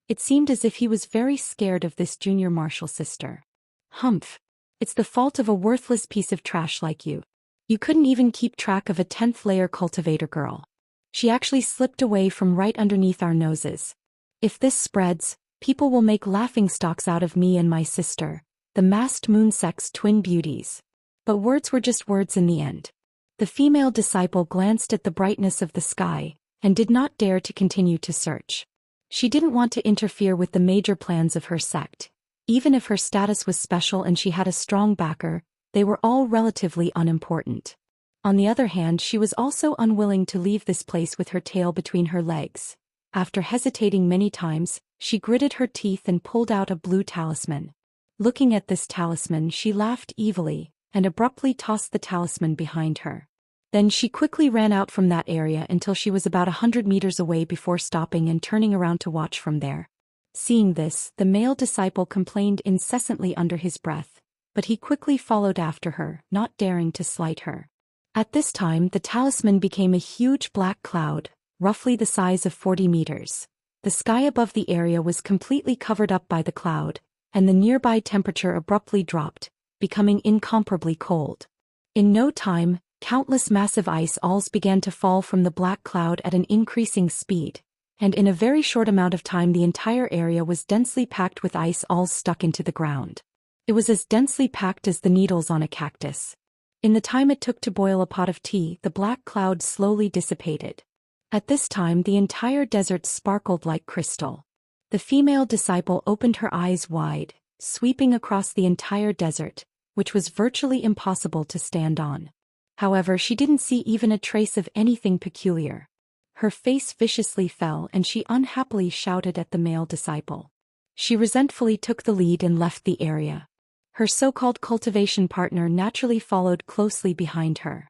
It seemed as if he was very scared of this junior marshal sister. Humph. It's the fault of a worthless piece of trash like you. You couldn't even keep track of a 10th layer cultivator girl. She actually slipped away from right underneath our noses. If this spreads, people will make laughingstocks out of me and my sister, the masked moon sect's twin beauties. But words were just words in the end. The female disciple glanced at the brightness of the sky, and did not dare to continue to search. She didn't want to interfere with the major plans of her sect. Even if her status was special and she had a strong backer, they were all relatively unimportant. On the other hand, she was also unwilling to leave this place with her tail between her legs. After hesitating many times, she gritted her teeth and pulled out a blue talisman. Looking at this talisman, she laughed evilly, and abruptly tossed the talisman behind her. Then she quickly ran out from that area until she was about 100 meters away before stopping and turning around to watch from there. Seeing this, the male disciple complained incessantly under his breath, but he quickly followed after her, not daring to slight her. At this time, the talisman became a huge black cloud, roughly the size of 40 meters. The sky above the area was completely covered up by the cloud, and the nearby temperature abruptly dropped, becoming incomparably cold. In no time, countless massive ice alls began to fall from the black cloud at an increasing speed, and in a very short amount of time the entire area was densely packed with ice alls stuck into the ground. It was as densely packed as the needles on a cactus. In the time it took to boil a pot of tea, the black cloud slowly dissipated. At this time the entire desert sparkled like crystal. The female disciple opened her eyes wide, sweeping across the entire desert, which was virtually impossible to stand on. However, she didn't see even a trace of anything peculiar. Her face viciously fell and she unhappily shouted at the male disciple. She resentfully took the lead and left the area. Her so-called cultivation partner naturally followed closely behind her.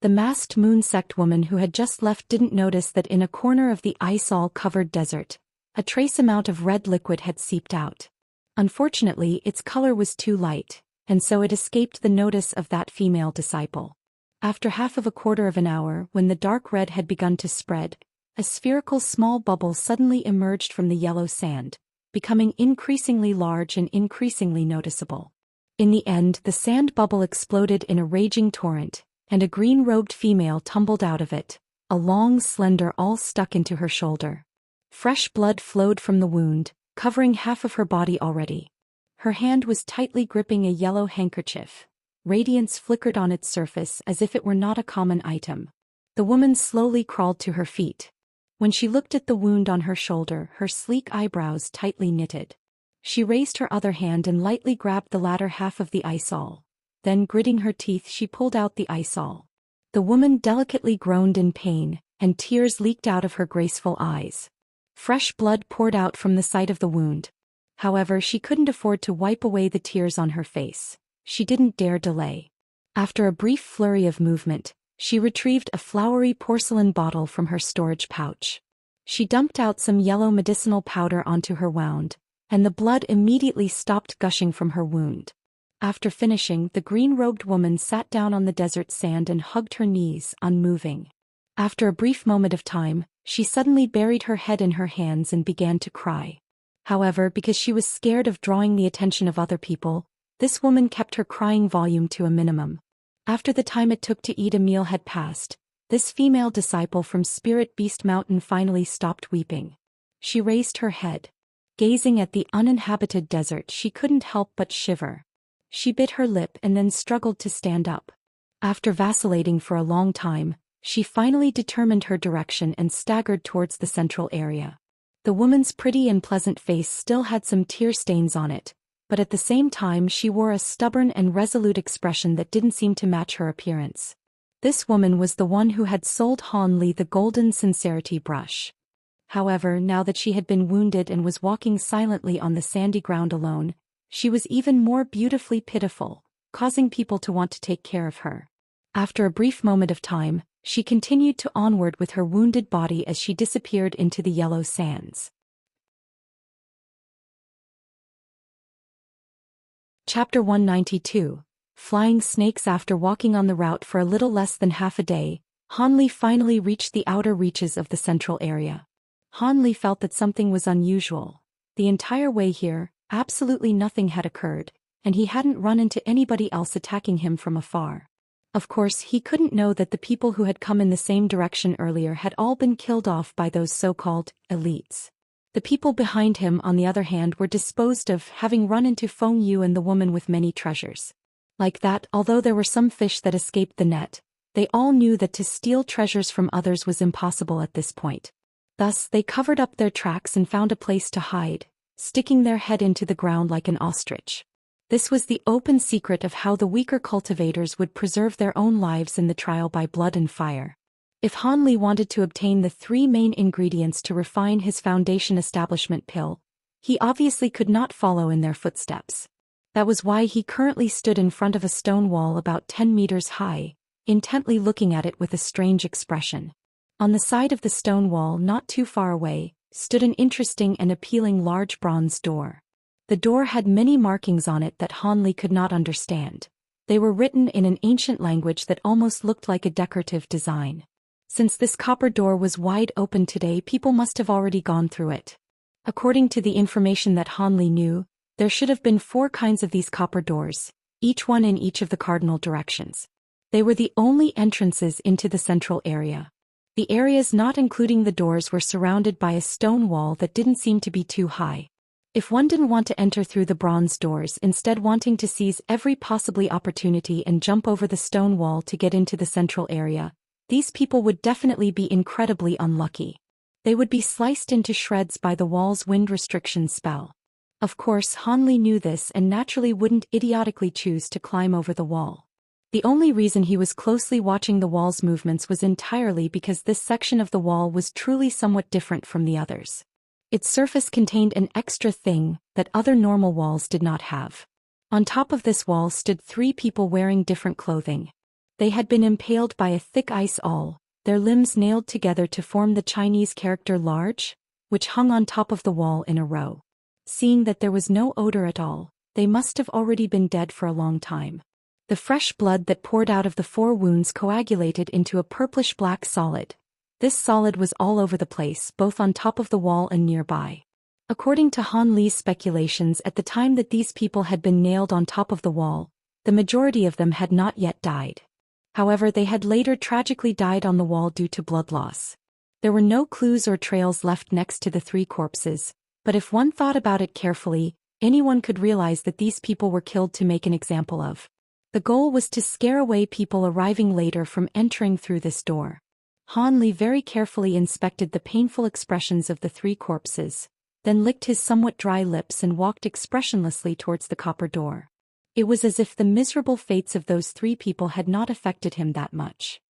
The masked moon sect woman who had just left didn't notice that in a corner of the ice-all-covered desert, a trace amount of red liquid had seeped out. Unfortunately, its color was too light, and so it escaped the notice of that female disciple. After half of a quarter of an hour, when the dark red had begun to spread, a spherical small bubble suddenly emerged from the yellow sand, becoming increasingly large and increasingly noticeable. In the end, the sand bubble exploded in a raging torrent, and a green-robed female tumbled out of it, a long slender awl stuck into her shoulder. Fresh blood flowed from the wound, covering half of her body already. Her hand was tightly gripping a yellow handkerchief. Radiance flickered on its surface as if it were not a common item. The woman slowly crawled to her feet. When she looked at the wound on her shoulder, her sleek eyebrows tightly knitted. She raised her other hand and lightly grabbed the latter half of the aisole. Then, gritting her teeth, she pulled out the aisole. The woman delicately groaned in pain, and tears leaked out of her graceful eyes. Fresh blood poured out from the site of the wound. However, she couldn't afford to wipe away the tears on her face. She didn't dare delay. After a brief flurry of movement, she retrieved a flowery porcelain bottle from her storage pouch. She dumped out some yellow medicinal powder onto her wound, and the blood immediately stopped gushing from her wound. After finishing, the green-robed woman sat down on the desert sand and hugged her knees, unmoving. After a brief moment of time, she suddenly buried her head in her hands and began to cry. However, because she was scared of drawing the attention of other people, this woman kept her crying volume to a minimum. After the time it took to eat a meal had passed, this female disciple from Spirit Beast Mountain finally stopped weeping. She raised her head. Gazing at the uninhabited desert, she couldn't help but shiver. She bit her lip and then struggled to stand up. After vacillating for a long time, she finally determined her direction and staggered towards the central area. The woman's pretty and pleasant face still had some tear stains on it, but at the same time she wore a stubborn and resolute expression that didn't seem to match her appearance. This woman was the one who had sold Han Li the golden sincerity brush. However, now that she had been wounded and was walking silently on the sandy ground alone, she was even more beautifully pitiful, causing people to want to take care of her. After a brief moment of time, she continued to onward with her wounded body as she disappeared into the yellow sands. Chapter 192. Flying snakes. After walking on the route for a little less than half a day, Han Li finally reached the outer reaches of the central area. Han Li felt that something was unusual. The entire way here, absolutely nothing had occurred, and he hadn't run into anybody else attacking him from afar. Of course, he couldn't know that the people who had come in the same direction earlier had all been killed off by those so-called elites. The people behind him, on the other hand, were disposed of, having run into Feng Yu and the woman with many treasures. Like that, although there were some fish that escaped the net, they all knew that to steal treasures from others was impossible at this point. Thus, they covered up their tracks and found a place to hide, sticking their head into the ground like an ostrich. This was the open secret of how the weaker cultivators would preserve their own lives in the trial by blood and fire. If Han Li wanted to obtain the 3 main ingredients to refine his foundation establishment pill, he obviously could not follow in their footsteps. That was why he currently stood in front of a stone wall about 10 meters high, intently looking at it with a strange expression. On the side of the stone wall, not too far away, stood an interesting and appealing large bronze door. The door had many markings on it that Han Li could not understand. They were written in an ancient language that almost looked like a decorative design. Since this copper door was wide open today, people must have already gone through it. According to the information that Han Li knew, there should have been 4 kinds of these copper doors, each one in each of the cardinal directions. They were the only entrances into the central area. The areas not including the doors were surrounded by a stone wall that didn't seem to be too high. If one didn't want to enter through the bronze doors, instead wanting to seize every possible opportunity and jump over the stone wall to get into the central area, these people would definitely be incredibly unlucky. They would be sliced into shreds by the wall's wind restriction spell. Of course, Han Li knew this and naturally wouldn't idiotically choose to climb over the wall. The only reason he was closely watching the wall's movements was entirely because this section of the wall was truly somewhat different from the others. Its surface contained an extra thing that other normal walls did not have. On top of this wall stood 3 people wearing different clothing. They had been impaled by a thick ice awl, their limbs nailed together to form the Chinese character large, which hung on top of the wall in a row. Seeing that there was no odor at all, they must have already been dead for a long time. The fresh blood that poured out of the 4 wounds coagulated into a purplish-black solid. This solid was all over the place, both on top of the wall and nearby. According to Han Li's speculations, at the time that these people had been nailed on top of the wall, the majority of them had not yet died. However, they had later tragically died on the wall due to blood loss. There were no clues or trails left next to the three corpses, but if one thought about it carefully, anyone could realize that these people were killed to make an example of. The goal was to scare away people arriving later from entering through this door. Han Li very carefully inspected the painful expressions of the three corpses, then licked his somewhat dry lips and walked expressionlessly towards the copper door. It was as if the miserable fates of those three people had not affected him that much.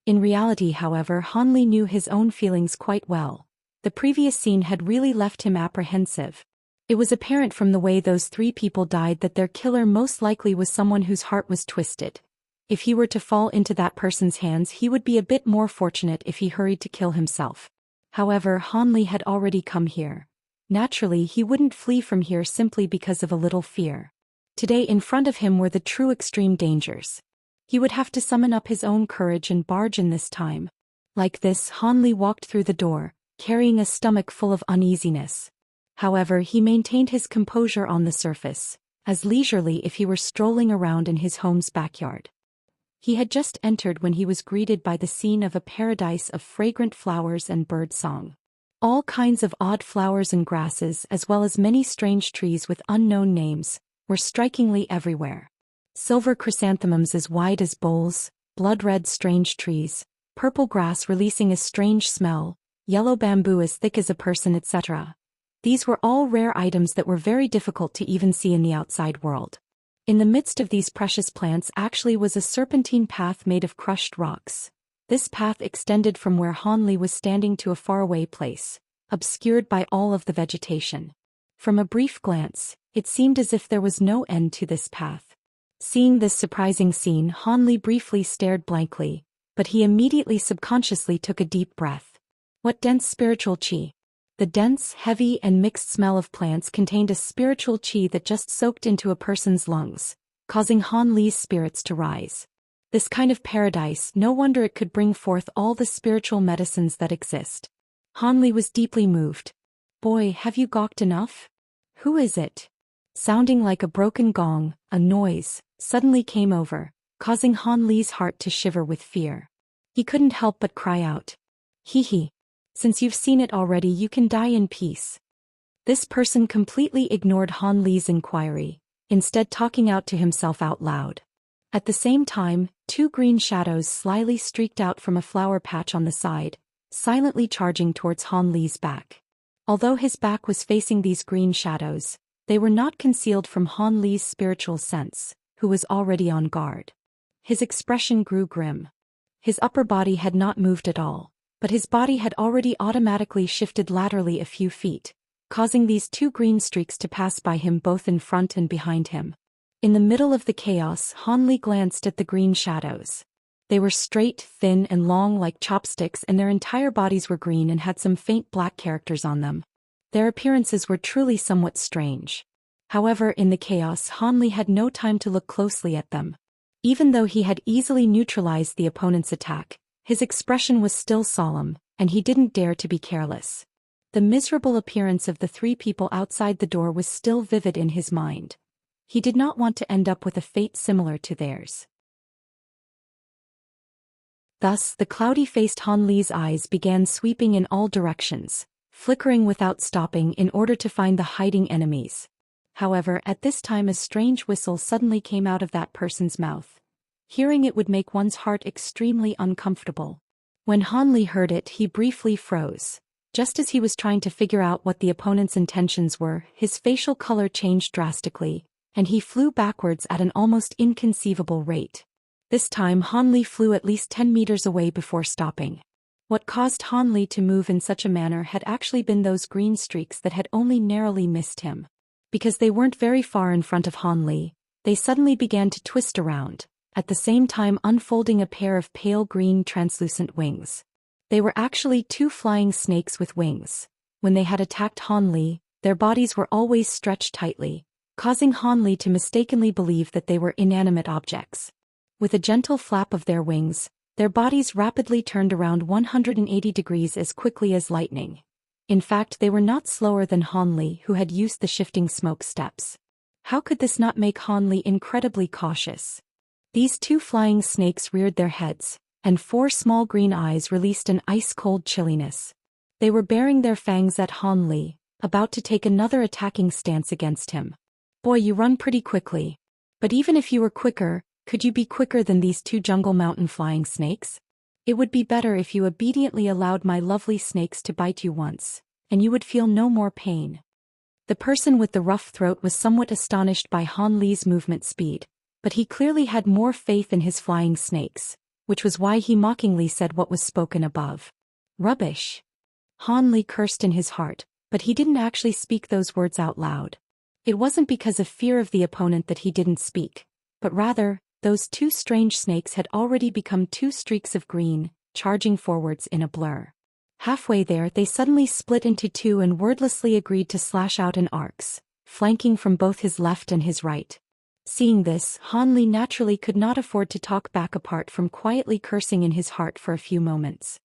In reality, however, Han Li knew his own feelings quite well. The previous scene had really left him apprehensive. It was apparent from the way those three people died that their killer most likely was someone whose heart was twisted. If he were to fall into that person's hands, he would be a bit more fortunate if he hurried to kill himself. However, Han Li had already come here. Naturally, he wouldn't flee from here simply because of a little fear. Today in front of him were the true extreme dangers. He would have to summon up his own courage and barge in this time. Like this, Han Li walked through the door, carrying a stomach full of uneasiness. However, he maintained his composure on the surface, as leisurely if he were strolling around in his home's backyard. He had just entered when he was greeted by the scene of a paradise of fragrant flowers and bird song. All kinds of odd flowers and grasses, as well as many strange trees with unknown names, were strikingly everywhere. Silver chrysanthemums as wide as bowls, blood-red strange trees, purple grass releasing a strange smell, yellow bamboo as thick as a person, etc. These were all rare items that were very difficult to even see in the outside world. In the midst of these precious plants actually was a serpentine path made of crushed rocks. This path extended from where Han Li was standing to a faraway place, obscured by all of the vegetation. From a brief glance, it seemed as if there was no end to this path. Seeing this surprising scene, Han Li briefly stared blankly, but he immediately subconsciously took a deep breath. What dense spiritual qi! The dense, heavy, and mixed smell of plants contained a spiritual qi that just soaked into a person's lungs, causing Han Li's spirits to rise. This kind of paradise, no wonder it could bring forth all the spiritual medicines that exist. Han Li was deeply moved. Boy, have you gawked enough? Who is it? Sounding like a broken gong, a noise suddenly came over, causing Han Li's heart to shiver with fear. He couldn't help but cry out. Hee. Since you've seen it already, you can die in peace. This person completely ignored Han Li's inquiry, instead talking out to himself out loud. At the same time, two green shadows slyly streaked out from a flower patch on the side, silently charging towards Han Li's back. Although his back was facing these green shadows, they were not concealed from Han Li's spiritual sense, who was already on guard. His expression grew grim. His upper body had not moved at all, but his body had already automatically shifted laterally a few feet, causing these two green streaks to pass by him both in front and behind him. In the middle of the chaos, Han Li glanced at the green shadows. They were straight, thin, and long like chopsticks, and their entire bodies were green and had some faint black characters on them. Their appearances were truly somewhat strange. However, in the chaos, Han Li had no time to look closely at them. Even though he had easily neutralized the opponent's attack, his expression was still solemn, and he didn't dare to be careless. The miserable appearance of the three people outside the door was still vivid in his mind. He did not want to end up with a fate similar to theirs. Thus, the cloudy-faced Han Li's eyes began sweeping in all directions, flickering without stopping in order to find the hiding enemies. However, at this time a strange whistle suddenly came out of that person's mouth. Hearing it would make one's heart extremely uncomfortable. When Han Li heard it, he briefly froze. Just as he was trying to figure out what the opponent's intentions were, his facial color changed drastically, and he flew backwards at an almost inconceivable rate. This time Han Li flew at least 10 meters away before stopping. What caused Han Li to move in such a manner had actually been those green streaks that had only narrowly missed him. Because they weren't very far in front of Han Li, they suddenly began to twist around, at the same time unfolding a pair of pale green translucent wings. They were actually two flying snakes with wings. When they had attacked Han Li, their bodies were always stretched tightly, causing Han Li to mistakenly believe that they were inanimate objects. With a gentle flap of their wings, their bodies rapidly turned around 180 degrees as quickly as lightning. In fact, they were not slower than Han Li, who had used the shifting smoke steps. How could this not make Han Li incredibly cautious? These two flying snakes reared their heads, and 4 small green eyes released an ice-cold chilliness. They were baring their fangs at Han Li, about to take another attacking stance against him. Boy, you run pretty quickly. But even if you were quicker, could you be quicker than these 2 jungle mountain flying snakes? It would be better if you obediently allowed my lovely snakes to bite you once, and you would feel no more pain. The person with the rough throat was somewhat astonished by Han Li's movement speed, but he clearly had more faith in his flying snakes, which was why he mockingly said what was spoken above. Rubbish. Han Li cursed in his heart, but he didn't actually speak those words out loud. It wasn't because of fear of the opponent that he didn't speak, but rather, those 2 strange snakes had already become 2 streaks of green, charging forwards in a blur. Halfway there they suddenly split into 2 and wordlessly agreed to slash out in arcs, flanking from both his left and his right. Seeing this, Han Li naturally could not afford to talk back apart from quietly cursing in his heart for a few moments.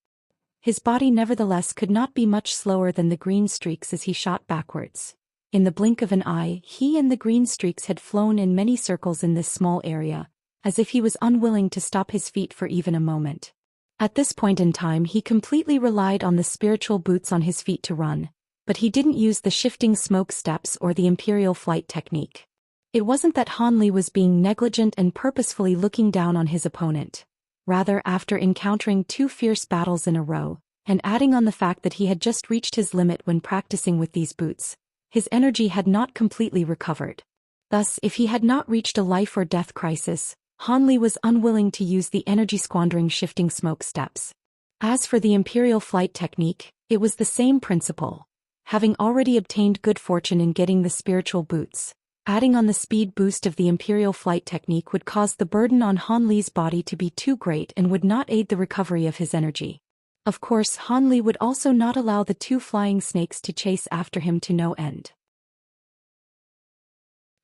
His body nevertheless could not be much slower than the green streaks as he shot backwards. In the blink of an eye, he and the green streaks had flown in many circles in this small area, as if he was unwilling to stop his feet for even a moment. At this point in time he completely relied on the spiritual boots on his feet to run, but he didn't use the shifting smoke steps or the imperial flight technique. It wasn't that Han Li was being negligent and purposefully looking down on his opponent. Rather, after encountering 2 fierce battles in a row, and adding on the fact that he had just reached his limit when practicing with these boots, his energy had not completely recovered. Thus, if he had not reached a life-or-death crisis, Han Li was unwilling to use the energy-squandering shifting smoke steps. As for the imperial flight technique, it was the same principle. Having already obtained good fortune in getting the spiritual boots, adding on the speed boost of the imperial flight technique would cause the burden on Han Li's body to be too great and would not aid the recovery of his energy. Of course, Han Li would also not allow the 2 flying snakes to chase after him to no end.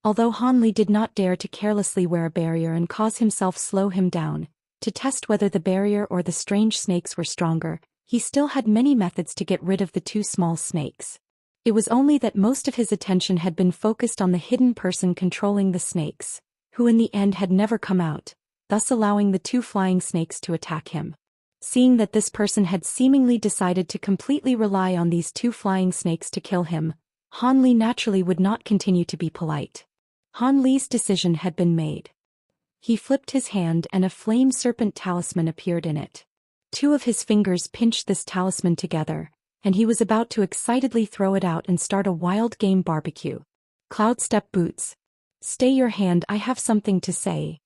Although Han Li did not dare to carelessly wear a barrier and cause himself slow him down, to test whether the barrier or the strange snakes were stronger, he still had many methods to get rid of the 2 small snakes. It was only that most of his attention had been focused on the hidden person controlling the snakes, who in the end had never come out, thus allowing the 2 flying snakes to attack him. Seeing that this person had seemingly decided to completely rely on these 2 flying snakes to kill him, Han Li naturally would not continue to be polite. Han Li's decision had been made. He flipped his hand and a flame serpent talisman appeared in it. 2 of his fingers pinched this talisman together, and he was about to excitedly throw it out and start a wild game barbecue. Cloud step boots. Stay your hand, I have something to say.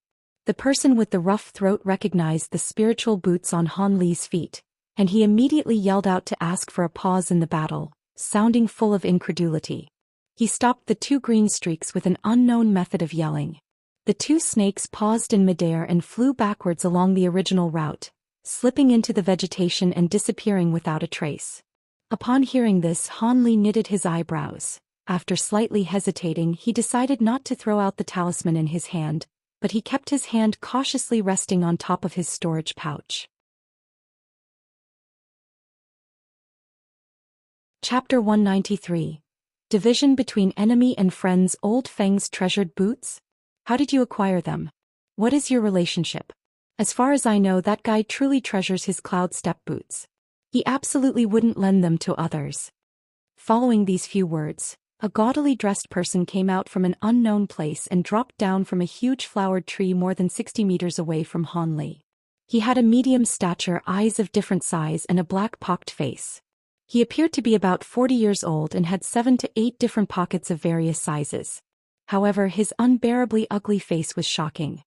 The person with the rough throat recognized the spiritual boots on Han Li's feet, and he immediately yelled out to ask for a pause in the battle, sounding full of incredulity. He stopped the 2 green streaks with an unknown method of yelling. The 2 snakes paused in midair and flew backwards along the original route, slipping into the vegetation and disappearing without a trace. Upon hearing this, Han Li knitted his eyebrows. After slightly hesitating, he decided not to throw out the talisman in his hand, but he kept his hand cautiously resting on top of his storage pouch. Chapter 193. Division between enemy and friends. Old Feng's treasured boots? How did you acquire them? What is your relationship? As far as I know, that guy truly treasures his cloud step boots. He absolutely wouldn't lend them to others. Following these few words, a gaudily dressed person came out from an unknown place and dropped down from a huge flowered tree more than 60 meters away from Han Li. He had a medium stature, eyes of different size, and a black pocked face. He appeared to be about 40 years old and had 7 to 8 different pockets of various sizes. However, his unbearably ugly face was shocking.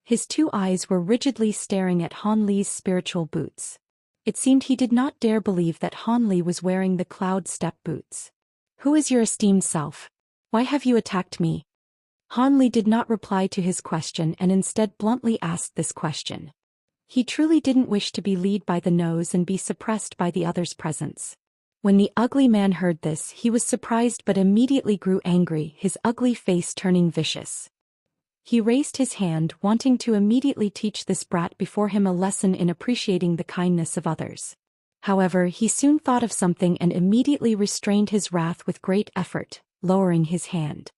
His 2 eyes were rigidly staring at Han Li's spiritual boots. It seemed he did not dare believe that Han Li was wearing the cloud step boots. Who is your esteemed self? Why have you attacked me? Han Li did not reply to his question and instead bluntly asked this question. He truly didn't wish to be led by the nose and be suppressed by the other's presence. When the ugly man heard this, he was surprised but immediately grew angry, his ugly face turning vicious. He raised his hand, wanting to immediately teach this brat before him a lesson in appreciating the kindness of others. However, he soon thought of something and immediately restrained his wrath with great effort, lowering his hand.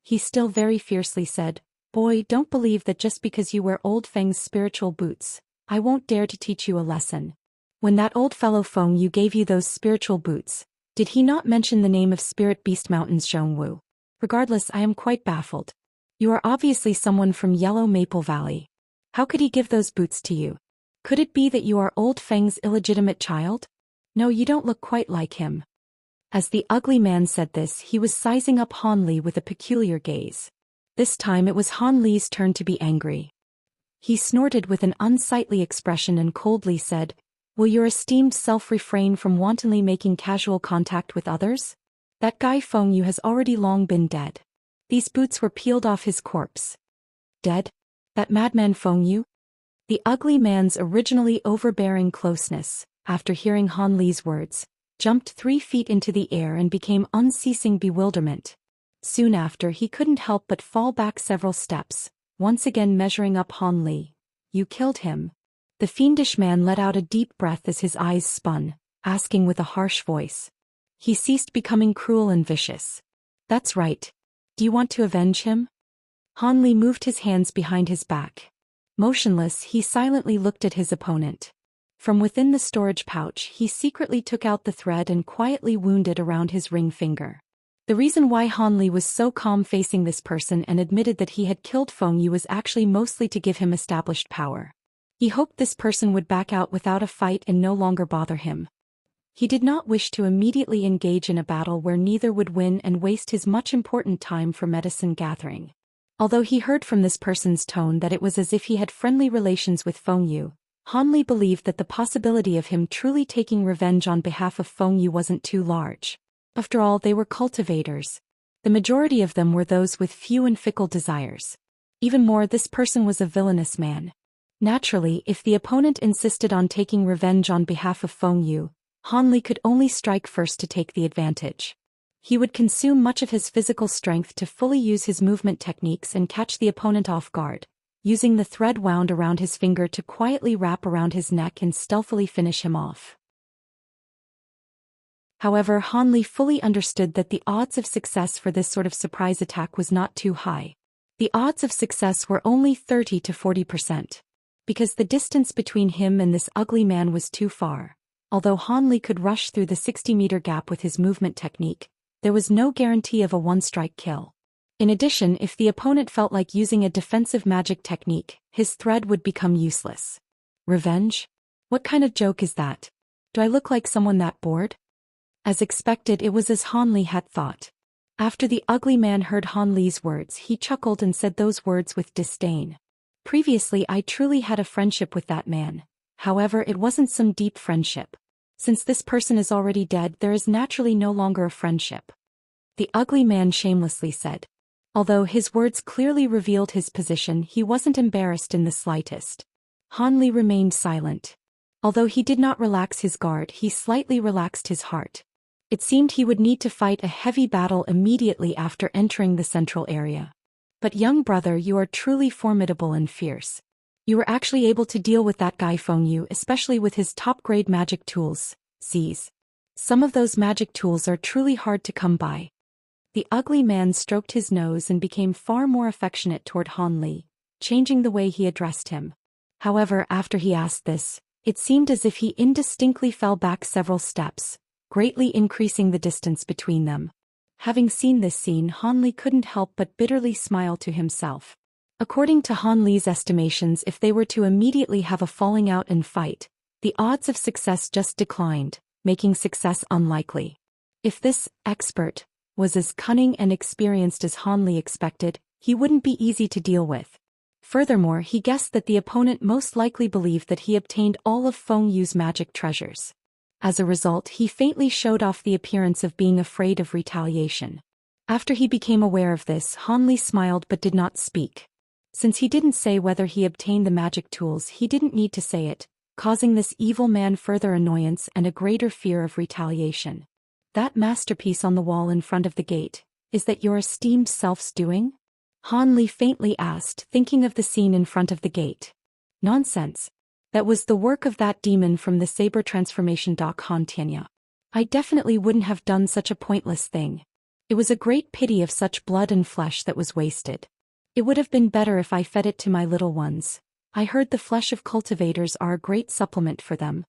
He still very fiercely said, "Boy, don't believe that just because you wear Old Feng's spiritual boots, I won't dare to teach you a lesson. When that old fellow Feng Yu gave you those spiritual boots, did he not mention the name of Spirit Beast Mountains Zhongwu? Regardless, I am quite baffled. You are obviously someone from Yellow Maple Valley. How could he give those boots to you? Could it be that you are old Feng's illegitimate child? No, you don't look quite like him. As the ugly man said this, he was sizing up Han Li with a peculiar gaze. This time it was Han Li's turn to be angry. He snorted with an unsightly expression and coldly said, "Will your esteemed self refrain from wantonly making casual contact with others? That guy Feng Yu has already long been dead. These boots were peeled off his corpse." Dead? That madman Feng Yu? The ugly man's originally overbearing closeness, after hearing Han Li's words, jumped 3 feet into the air and became unceasing bewilderment. Soon after, he couldn't help but fall back several steps, once again measuring up Han Li. "You killed him." The fiendish man let out a deep breath as his eyes spun, asking with a harsh voice. He ceased becoming cruel and vicious. "That's right. Do you want to avenge him?" Han Li moved his hands behind his back. Motionless, he silently looked at his opponent. From within the storage pouch, he secretly took out the thread and quietly wound it around his ring finger. The reason why Han Li was so calm facing this person and admitted that he had killed Feng Yu was actually mostly to give him established power. He hoped this person would back out without a fight and no longer bother him. He did not wish to immediately engage in a battle where neither would win and waste his much important time for medicine gathering. Although he heard from this person's tone that it was as if he had friendly relations with Feng Yu, Han Li believed that the possibility of him truly taking revenge on behalf of Feng Yu wasn't too large. After all, they were cultivators. The majority of them were those with few and fickle desires. Even more, this person was a villainous man. Naturally, if the opponent insisted on taking revenge on behalf of Feng Yu, Han Li could only strike first to take the advantage. He would consume much of his physical strength to fully use his movement techniques and catch the opponent off guard, using the thread wound around his finger to quietly wrap around his neck and stealthily finish him off. However, Han Li fully understood that the odds of success for this sort of surprise attack was not too high. The odds of success were only 30 to 40%. Because the distance between him and this ugly man was too far. Although Han Li could rush through the 60-meter gap with his movement technique, there was no guarantee of a one-strike kill. In addition, if the opponent felt like using a defensive magic technique, his thread would become useless. Revenge? What kind of joke is that? Do I look like someone that bored? As expected, it was as Han Li had thought. After the ugly man heard Han Li's words, he chuckled and said those words with disdain. Previously, I truly had a friendship with that man. However, it wasn't some deep friendship. Since this person is already dead, there is naturally no longer a friendship. The ugly man shamelessly said. Although his words clearly revealed his position, he wasn't embarrassed in the slightest. Han Li remained silent. Although he did not relax his guard, he slightly relaxed his heart. It seemed he would need to fight a heavy battle immediately after entering the central area. But young brother, you are truly formidable and fierce. You were actually able to deal with that guy Feng Yu, especially with his top-grade magic tools, Z's. Some of those magic tools are truly hard to come by. The ugly man stroked his nose and became far more affectionate toward Han Li, changing the way he addressed him. However, after he asked this, it seemed as if he indistinctly fell back several steps, greatly increasing the distance between them. Having seen this scene, Han Li couldn't help but bitterly smile to himself. According to Han Li's estimations, if they were to immediately have a falling out and fight, the odds of success just declined, making success unlikely. If this expert was as cunning and experienced as Han Li expected, he wouldn't be easy to deal with. Furthermore, he guessed that the opponent most likely believed that he obtained all of Feng Yu's magic treasures. As a result, he faintly showed off the appearance of being afraid of retaliation. After he became aware of this, Han Li smiled but did not speak. Since he didn't say whether he obtained the magic tools, he didn't need to say it, causing this evil man further annoyance and a greater fear of retaliation. That masterpiece on the wall in front of the gate, is that your esteemed self's doing? Han Li faintly asked, thinking of the scene in front of the gate. Nonsense. That was the work of that demon from the saber transformation. Han Tianya. I definitely wouldn't have done such a pointless thing. It was a great pity of such blood and flesh that was wasted. It would have been better if I fed it to my little ones. I heard the flesh of cultivators are a great supplement for them.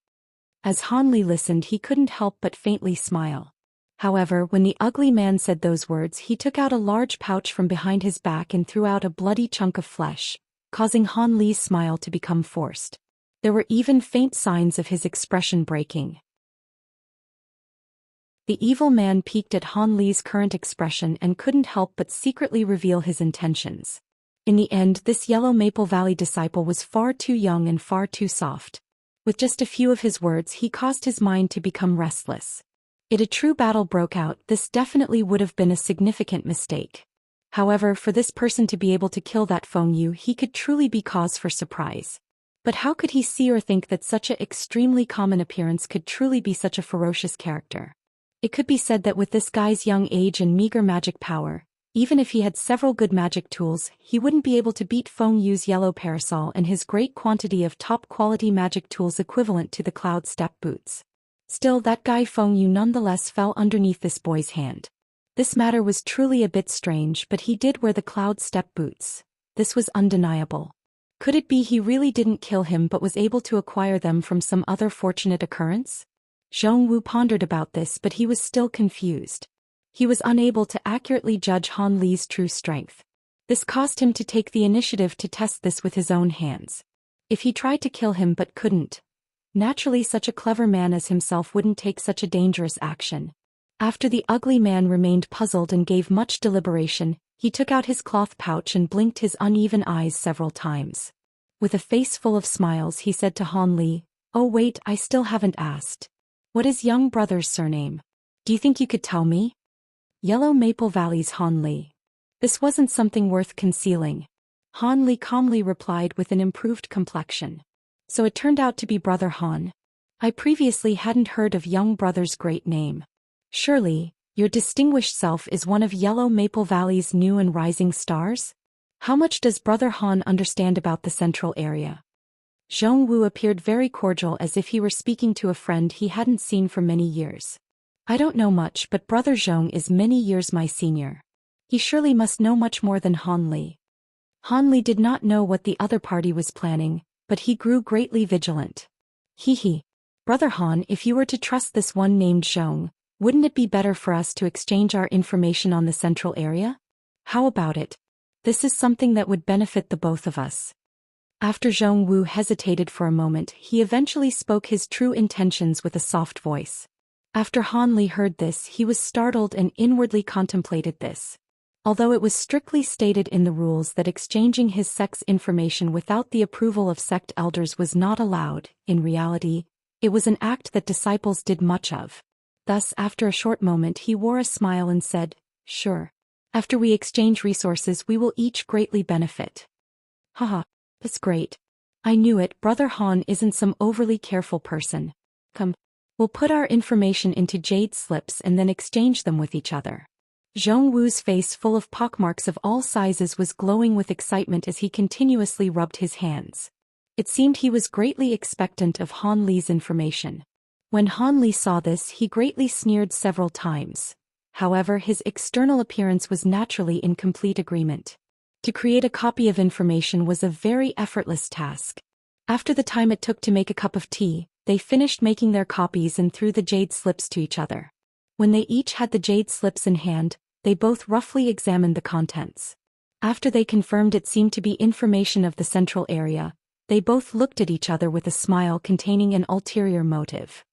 As Han Li listened, he couldn't help but faintly smile. However, when the ugly man said those words, he took out a large pouch from behind his back and threw out a bloody chunk of flesh, causing Han Li's smile to become forced. There were even faint signs of his expression breaking. The evil man peeked at Han Li's current expression and couldn't help but secretly reveal his intentions. In the end, this Yellow Maple Valley disciple was far too young and far too soft. With just a few of his words, he caused his mind to become restless. If a true battle broke out, this definitely would have been a significant mistake. However, for this person to be able to kill that Feng Yu, he could truly be cause for surprise. But how could he see or think that such an extremely common appearance could truly be such a ferocious character? It could be said that with this guy's young age and meager magic power, even if he had several good magic tools, he wouldn't be able to beat Feng Yu's yellow parasol and his great quantity of top-quality magic tools equivalent to the cloud step boots. Still, that guy Feng Yu nonetheless fell underneath this boy's hand. This matter was truly a bit strange, but he did wear the cloud step boots. This was undeniable. Could it be he really didn't kill him but was able to acquire them from some other fortunate occurrence? Zhong Wu pondered about this, but he was still confused. He was unable to accurately judge Han Li's true strength. This caused him to take the initiative to test this with his own hands. If he tried to kill him but couldn't, naturally such a clever man as himself wouldn't take such a dangerous action. After the ugly man remained puzzled and gave much deliberation, he took out his cloth pouch and blinked his uneven eyes several times. With a face full of smiles, he said to Han Li, "Oh wait, I still haven't asked. What is young brother's surname? Do you think you could tell me?" Yellow Maple Valley's Han Li. This wasn't something worth concealing. Han Li calmly replied with an improved complexion. So it turned out to be Brother Han. I previously hadn't heard of young brother's great name. Surely, your distinguished self is one of Yellow Maple Valley's new and rising stars? How much does Brother Han understand about the central area? Zhong Wu appeared very cordial, as if he were speaking to a friend he hadn't seen for many years. I don't know much, but Brother Zhong is many years my senior. He surely must know much more than Han Li. Han Li did not know what the other party was planning, but he grew greatly vigilant. He. Brother Han, if you were to trust this one named Zhong, wouldn't it be better for us to exchange our information on the central area? How about it? This is something that would benefit the both of us. After Zhong Wu hesitated for a moment, he eventually spoke his true intentions with a soft voice. After Han Li heard this, he was startled and inwardly contemplated this. Although it was strictly stated in the rules that exchanging his sect's information without the approval of sect elders was not allowed, in reality, it was an act that disciples did much of. Thus, after a short moment, he wore a smile and said, "Sure. After we exchange resources, we will each greatly benefit." Haha. That's great. I knew it, Brother Han isn't some overly careful person. Come, we'll put our information into jade slips and then exchange them with each other. Zhong Wu's face, full of pockmarks of all sizes, was glowing with excitement as he continuously rubbed his hands. It seemed he was greatly expectant of Han Li's information. When Han Li saw this, he greatly sneered several times. However, his external appearance was naturally in complete agreement. To create a copy of information was a very effortless task. After the time it took to make a cup of tea, they finished making their copies and threw the jade slips to each other. When they each had the jade slips in hand, they both roughly examined the contents. After they confirmed it seemed to be information of the central area, they both looked at each other with a smile containing an ulterior motive.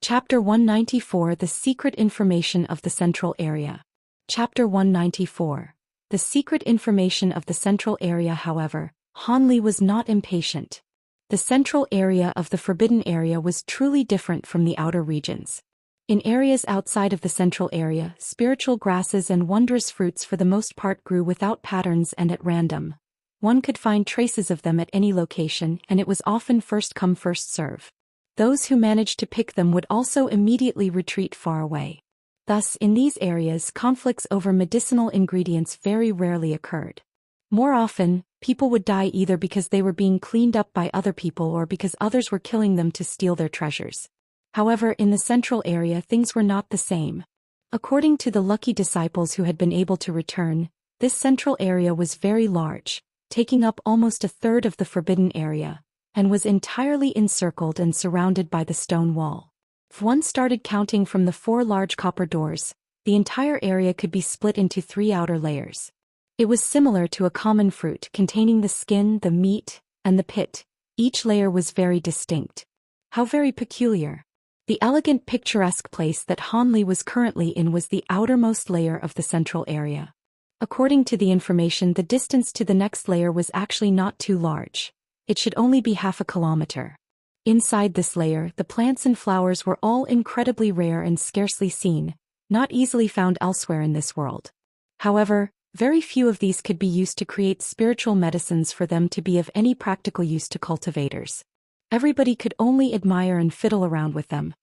Chapter 194: The Secret Information of the Central Area. Chapter 194. The Secret Information of the Central Area. However, Han Li was not impatient. The central area of the Forbidden Area was truly different from the outer regions. In areas outside of the central area, spiritual grasses and wondrous fruits for the most part grew without patterns and at random. One could find traces of them at any location, and it was often first come first serve. Those who managed to pick them would also immediately retreat far away. Thus, in these areas, conflicts over medicinal ingredients very rarely occurred. More often, people would die either because they were being cleaned up by other people or because others were killing them to steal their treasures. However, in the central area things were not the same. According to the lucky disciples who had been able to return, this central area was very large, taking up almost a third of the forbidden area, and was entirely encircled and surrounded by the stone wall. If one started counting from the 4 large copper doors, the entire area could be split into 3 outer layers. It was similar to a common fruit containing the skin, the meat, and the pit. Each layer was very distinct. How very peculiar. The elegant picturesque place that Han Li was currently in was the outermost layer of the central area. According to the information, the distance to the next layer was actually not too large. It should only be half a kilometer. Inside this layer, the plants and flowers were all incredibly rare and scarcely seen, not easily found elsewhere in this world. However, very few of these could be used to create spiritual medicines for them to be of any practical use to cultivators. Everybody could only admire and fiddle around with them.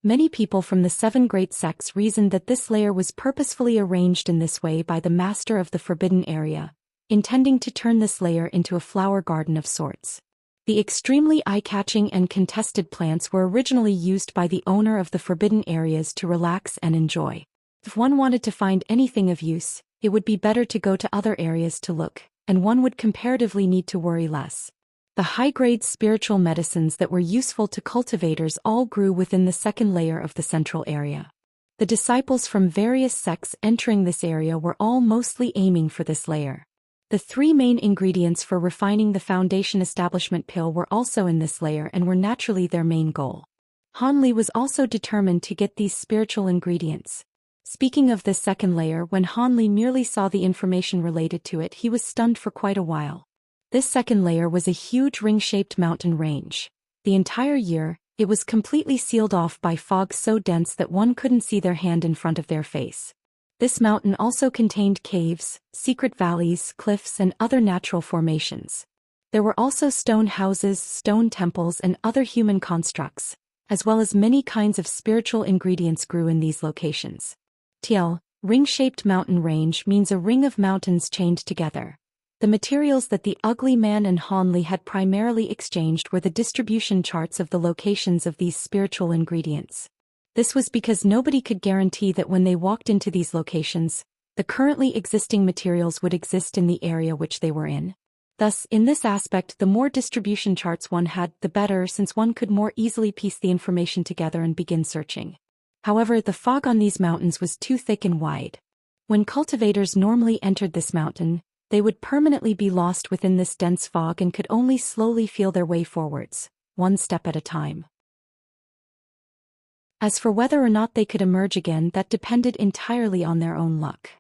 Many people from the 7 great sects reasoned that this layer was purposefully arranged in this way by the master of the forbidden area, intending to turn this layer into a flower garden of sorts. The extremely eye-catching and contested plants were originally used by the owner of the forbidden areas to relax and enjoy. If one wanted to find anything of use, it would be better to go to other areas to look, and one would comparatively need to worry less. The high-grade spiritual medicines that were useful to cultivators all grew within the 2nd layer of the central area. The disciples from various sects entering this area were all mostly aiming for this layer. The 3 main ingredients for refining the foundation establishment pill were also in this layer and were naturally their main goal. Han Li was also determined to get these spiritual ingredients. Speaking of this 2nd layer, when Han Li merely saw the information related to it, he was stunned for quite a while. This 2nd layer was a huge ring-shaped mountain range. The entire year, it was completely sealed off by fog so dense that one couldn't see their hand in front of their face. This mountain also contained caves, secret valleys, cliffs, and other natural formations. There were also stone houses, stone temples, and other human constructs, as well as many kinds of spiritual ingredients grew in these locations. TL, ring-shaped mountain range means a ring of mountains chained together. The materials that the ugly man and Han Li had primarily exchanged were the distribution charts of the locations of these spiritual ingredients. This was because nobody could guarantee that when they walked into these locations, the currently existing materials would exist in the area which they were in. Thus, in this aspect, the more distribution charts one had, the better, since one could more easily piece the information together and begin searching. However, the fog on these mountains was too thick and wide. When cultivators normally entered this mountain, they would permanently be lost within this dense fog and could only slowly feel their way forwards, 1 step at a time. As for whether or not they could emerge again, that depended entirely on their own luck.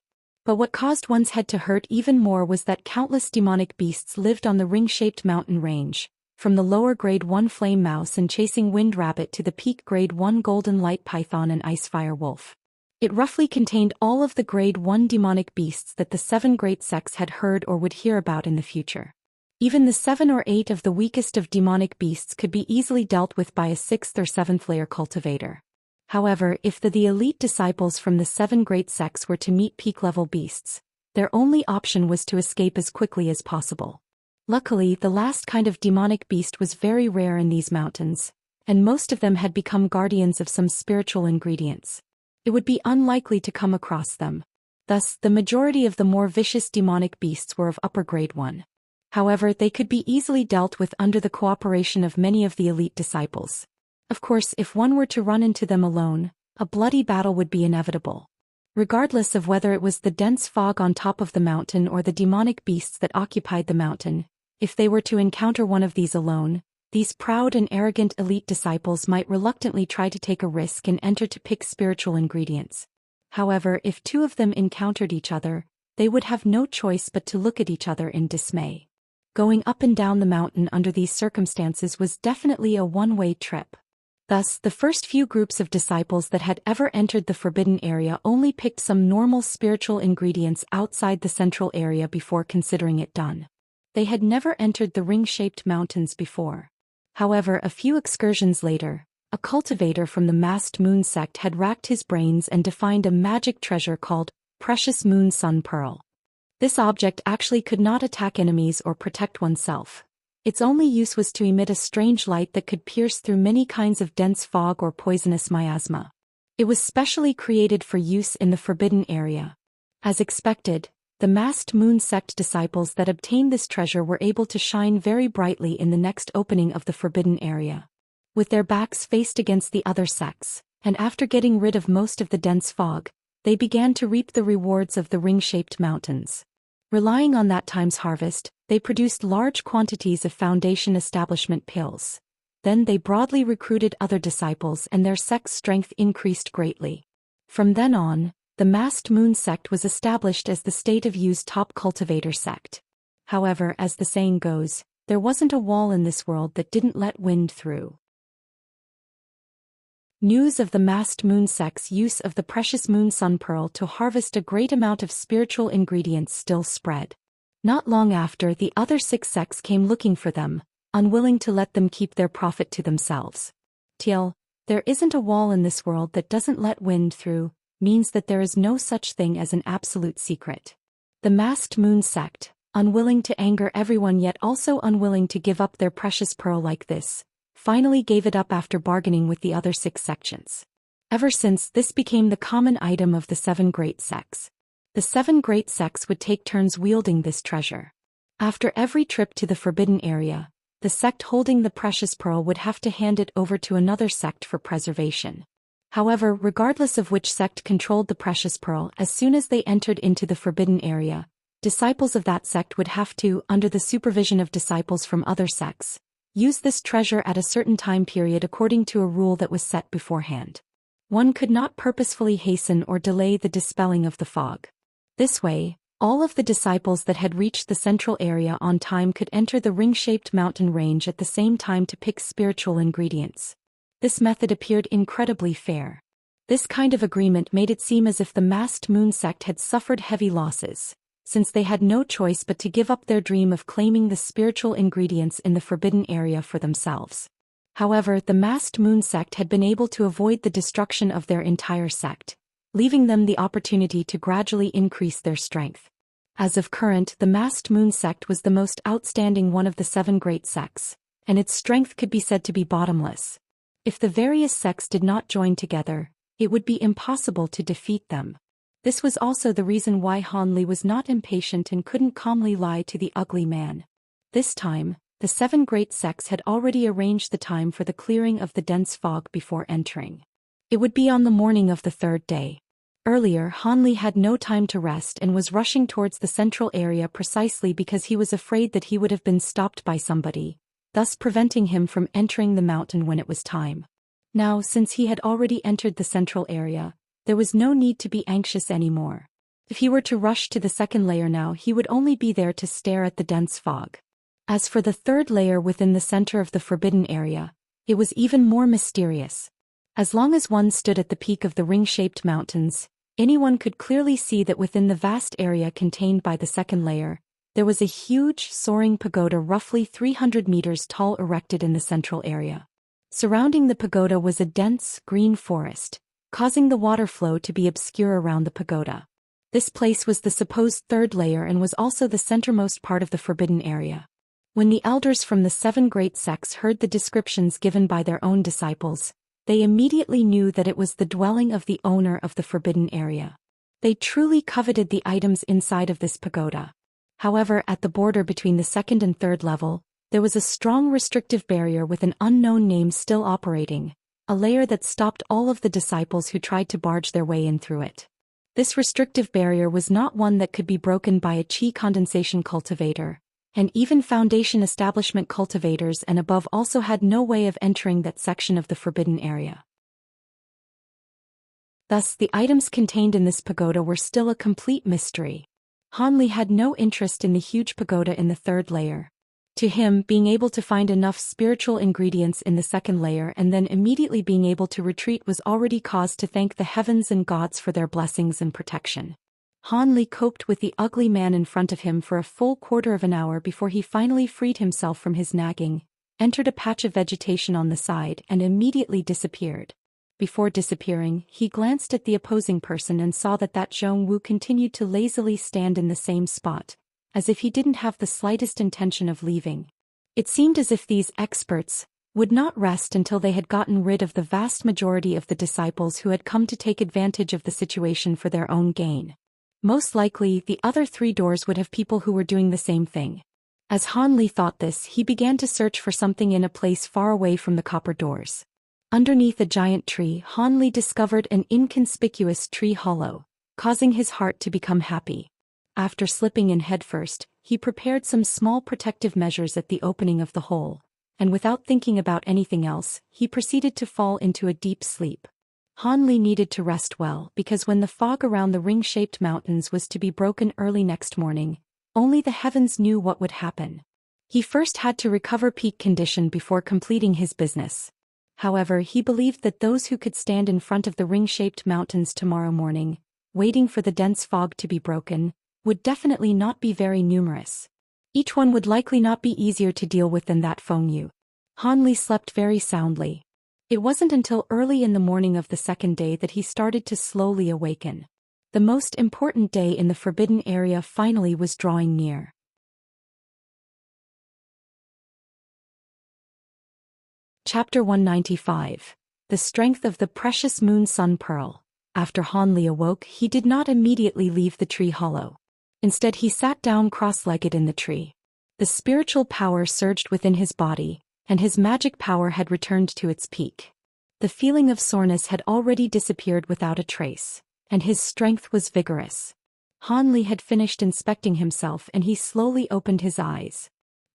But what caused one's head to hurt even more was that countless demonic beasts lived on the ring-shaped mountain range, from the lower grade 1 flame mouse and chasing wind rabbit to the peak grade 1 golden light python and ice fire wolf. It roughly contained all of the grade 1 demonic beasts that the 7 great sects had heard or would hear about in the future. Even the 7 or 8 of the weakest of demonic beasts could be easily dealt with by a 6th or 7th layer cultivator. However, if the elite disciples from the 7 great sects were to meet peak-level beasts, their only option was to escape as quickly as possible. Luckily, the last kind of demonic beast was very rare in these mountains, and most of them had become guardians of some spiritual ingredients. It would be unlikely to come across them. Thus, the majority of the more vicious demonic beasts were of upper grade 1. However, they could be easily dealt with under the cooperation of many of the elite disciples. Of course, if one were to run into them alone, a bloody battle would be inevitable. Regardless of whether it was the dense fog on top of the mountain or the demonic beasts that occupied the mountain, if they were to encounter one of these alone, these proud and arrogant elite disciples might reluctantly try to take a risk and enter to pick spiritual ingredients. However, if 2 of them encountered each other, they would have no choice but to look at each other in dismay. Going up and down the mountain under these circumstances was definitely a one-way trip. Thus, the first few groups of disciples that had ever entered the forbidden area only picked some normal spiritual ingredients outside the central area before considering it done. They had never entered the ring-shaped mountains before. However, a few excursions later, a cultivator from the masked moon sect had racked his brains and defined a magic treasure called Precious Moon Sun Pearl. This object actually could not attack enemies or protect oneself. Its only use was to emit a strange light that could pierce through many kinds of dense fog or poisonous miasma. It was specially created for use in the forbidden area. As expected, the masked moon sect disciples that obtained this treasure were able to shine very brightly in the next opening of the forbidden area. With their backs faced against the other sects, and after getting rid of most of the dense fog, they began to reap the rewards of the ring-shaped mountains. Relying on that time's harvest, they produced large quantities of foundation establishment pills. Then they broadly recruited other disciples and their sect's strength increased greatly. From then on, the masked moon sect was established as the state-of-use top cultivator sect. However, as the saying goes, there wasn't a wall in this world that didn't let wind through. News of the masked moon sect's use of the precious moon sun pearl to harvest a great amount of spiritual ingredients still spread. Not long after, the other 6 sects came looking for them, unwilling to let them keep their profit to themselves. Till, there isn't a wall in this world that doesn't let wind through, means that there is no such thing as an absolute secret. The masked moon sect, unwilling to anger everyone yet also unwilling to give up their precious pearl like this, finally gave it up after bargaining with the other 6 sections. Ever since, this became the common item of the 7 great sects. The 7 great sects would take turns wielding this treasure. After every trip to the forbidden area, the sect holding the precious pearl would have to hand it over to another sect for preservation. However, regardless of which sect controlled the precious pearl, as soon as they entered into the forbidden area, disciples of that sect would have to, under the supervision of disciples from other sects, use this treasure at a certain time period according to a rule that was set beforehand. One could not purposefully hasten or delay the dispelling of the fog. This way, all of the disciples that had reached the central area on time could enter the ring-shaped mountain range at the same time to pick spiritual ingredients. This method appeared incredibly fair. This kind of agreement made it seem as if the masked moon sect had suffered heavy losses, since they had no choice but to give up their dream of claiming the spiritual ingredients in the forbidden area for themselves. However, the masked moon sect had been able to avoid the destruction of their entire sect, leaving them the opportunity to gradually increase their strength. As of current, the masked moon sect was the most outstanding one of the 7 great sects, and its strength could be said to be bottomless. If the various sects did not join together, it would be impossible to defeat them. This was also the reason why Han Li was not impatient and couldn't calmly lie to the ugly man. This time, the 7 great sects had already arranged the time for the clearing of the dense fog before entering. It would be on the morning of the 3rd day. Earlier, Han Li had no time to rest and was rushing towards the central area precisely because he was afraid that he would have been stopped by somebody, thus preventing him from entering the mountain when it was time. Now, since he had already entered the central area, there was no need to be anxious anymore. If he were to rush to the 2nd layer now, he would only be there to stare at the dense fog. As for the 3rd layer within the center of the forbidden area, it was even more mysterious. As long as one stood at the peak of the ring-shaped mountains, anyone could clearly see that within the vast area contained by the 2nd layer, there was a huge, soaring pagoda roughly 300 meters tall erected in the central area. Surrounding the pagoda was a dense, green forest, causing the water flow to be obscure around the pagoda. This place was the supposed 3rd layer and was also the centermost part of the forbidden area. When the elders from the 7 great sects heard the descriptions given by their own disciples, they immediately knew that it was the dwelling of the owner of the forbidden area. They truly coveted the items inside of this pagoda. However, at the border between the 2nd and 3rd level, there was a strong restrictive barrier with an unknown name still operating, a layer that stopped all of the disciples who tried to barge their way in through it. This restrictive barrier was not one that could be broken by a chi condensation cultivator, and even foundation establishment cultivators and above also had no way of entering that section of the forbidden area. Thus, the items contained in this pagoda were still a complete mystery. Han Li had no interest in the huge pagoda in the 3rd layer. To him, being able to find enough spiritual ingredients in the 2nd layer and then immediately being able to retreat was already cause to thank the heavens and gods for their blessings and protection. Han Li coped with the ugly man in front of him for a full quarter of an hour before he finally freed himself from his nagging, entered a patch of vegetation on the side and immediately disappeared. Before disappearing, he glanced at the opposing person and saw that Zhong Wu continued to lazily stand in the same spot, as if he didn't have the slightest intention of leaving. It seemed as if these experts, would not rest until they had gotten rid of the vast majority of the disciples who had come to take advantage of the situation for their own gain. Most likely, the other 3 doors would have people who were doing the same thing. As Han Li thought this, he began to search for something in a place far away from the copper doors. Underneath a giant tree, Han Li discovered an inconspicuous tree hollow, causing his heart to become happy. After slipping in headfirst, he prepared some small protective measures at the opening of the hole, and without thinking about anything else, he proceeded to fall into a deep sleep. Han Li needed to rest well because when the fog around the ring-shaped mountains was to be broken early next morning, only the heavens knew what would happen. He first had to recover peak condition before completing his business. However, he believed that those who could stand in front of the ring-shaped mountains tomorrow morning, waiting for the dense fog to be broken, would definitely not be very numerous. Each one would likely not be easier to deal with than that Feng Yu. Han Li slept very soundly. It wasn't until early in the morning of the second day that he started to slowly awaken. The most important day in the forbidden area finally was drawing near. Chapter 195. The Strength of the Precious Moon Sun Pearl. After Han Li awoke, he did not immediately leave the tree hollow. Instead, he sat down cross-legged in the tree. The spiritual power surged within his body, and his magic power had returned to its peak. The feeling of soreness had already disappeared without a trace, and his strength was vigorous. Han Li had finished inspecting himself and he slowly opened his eyes.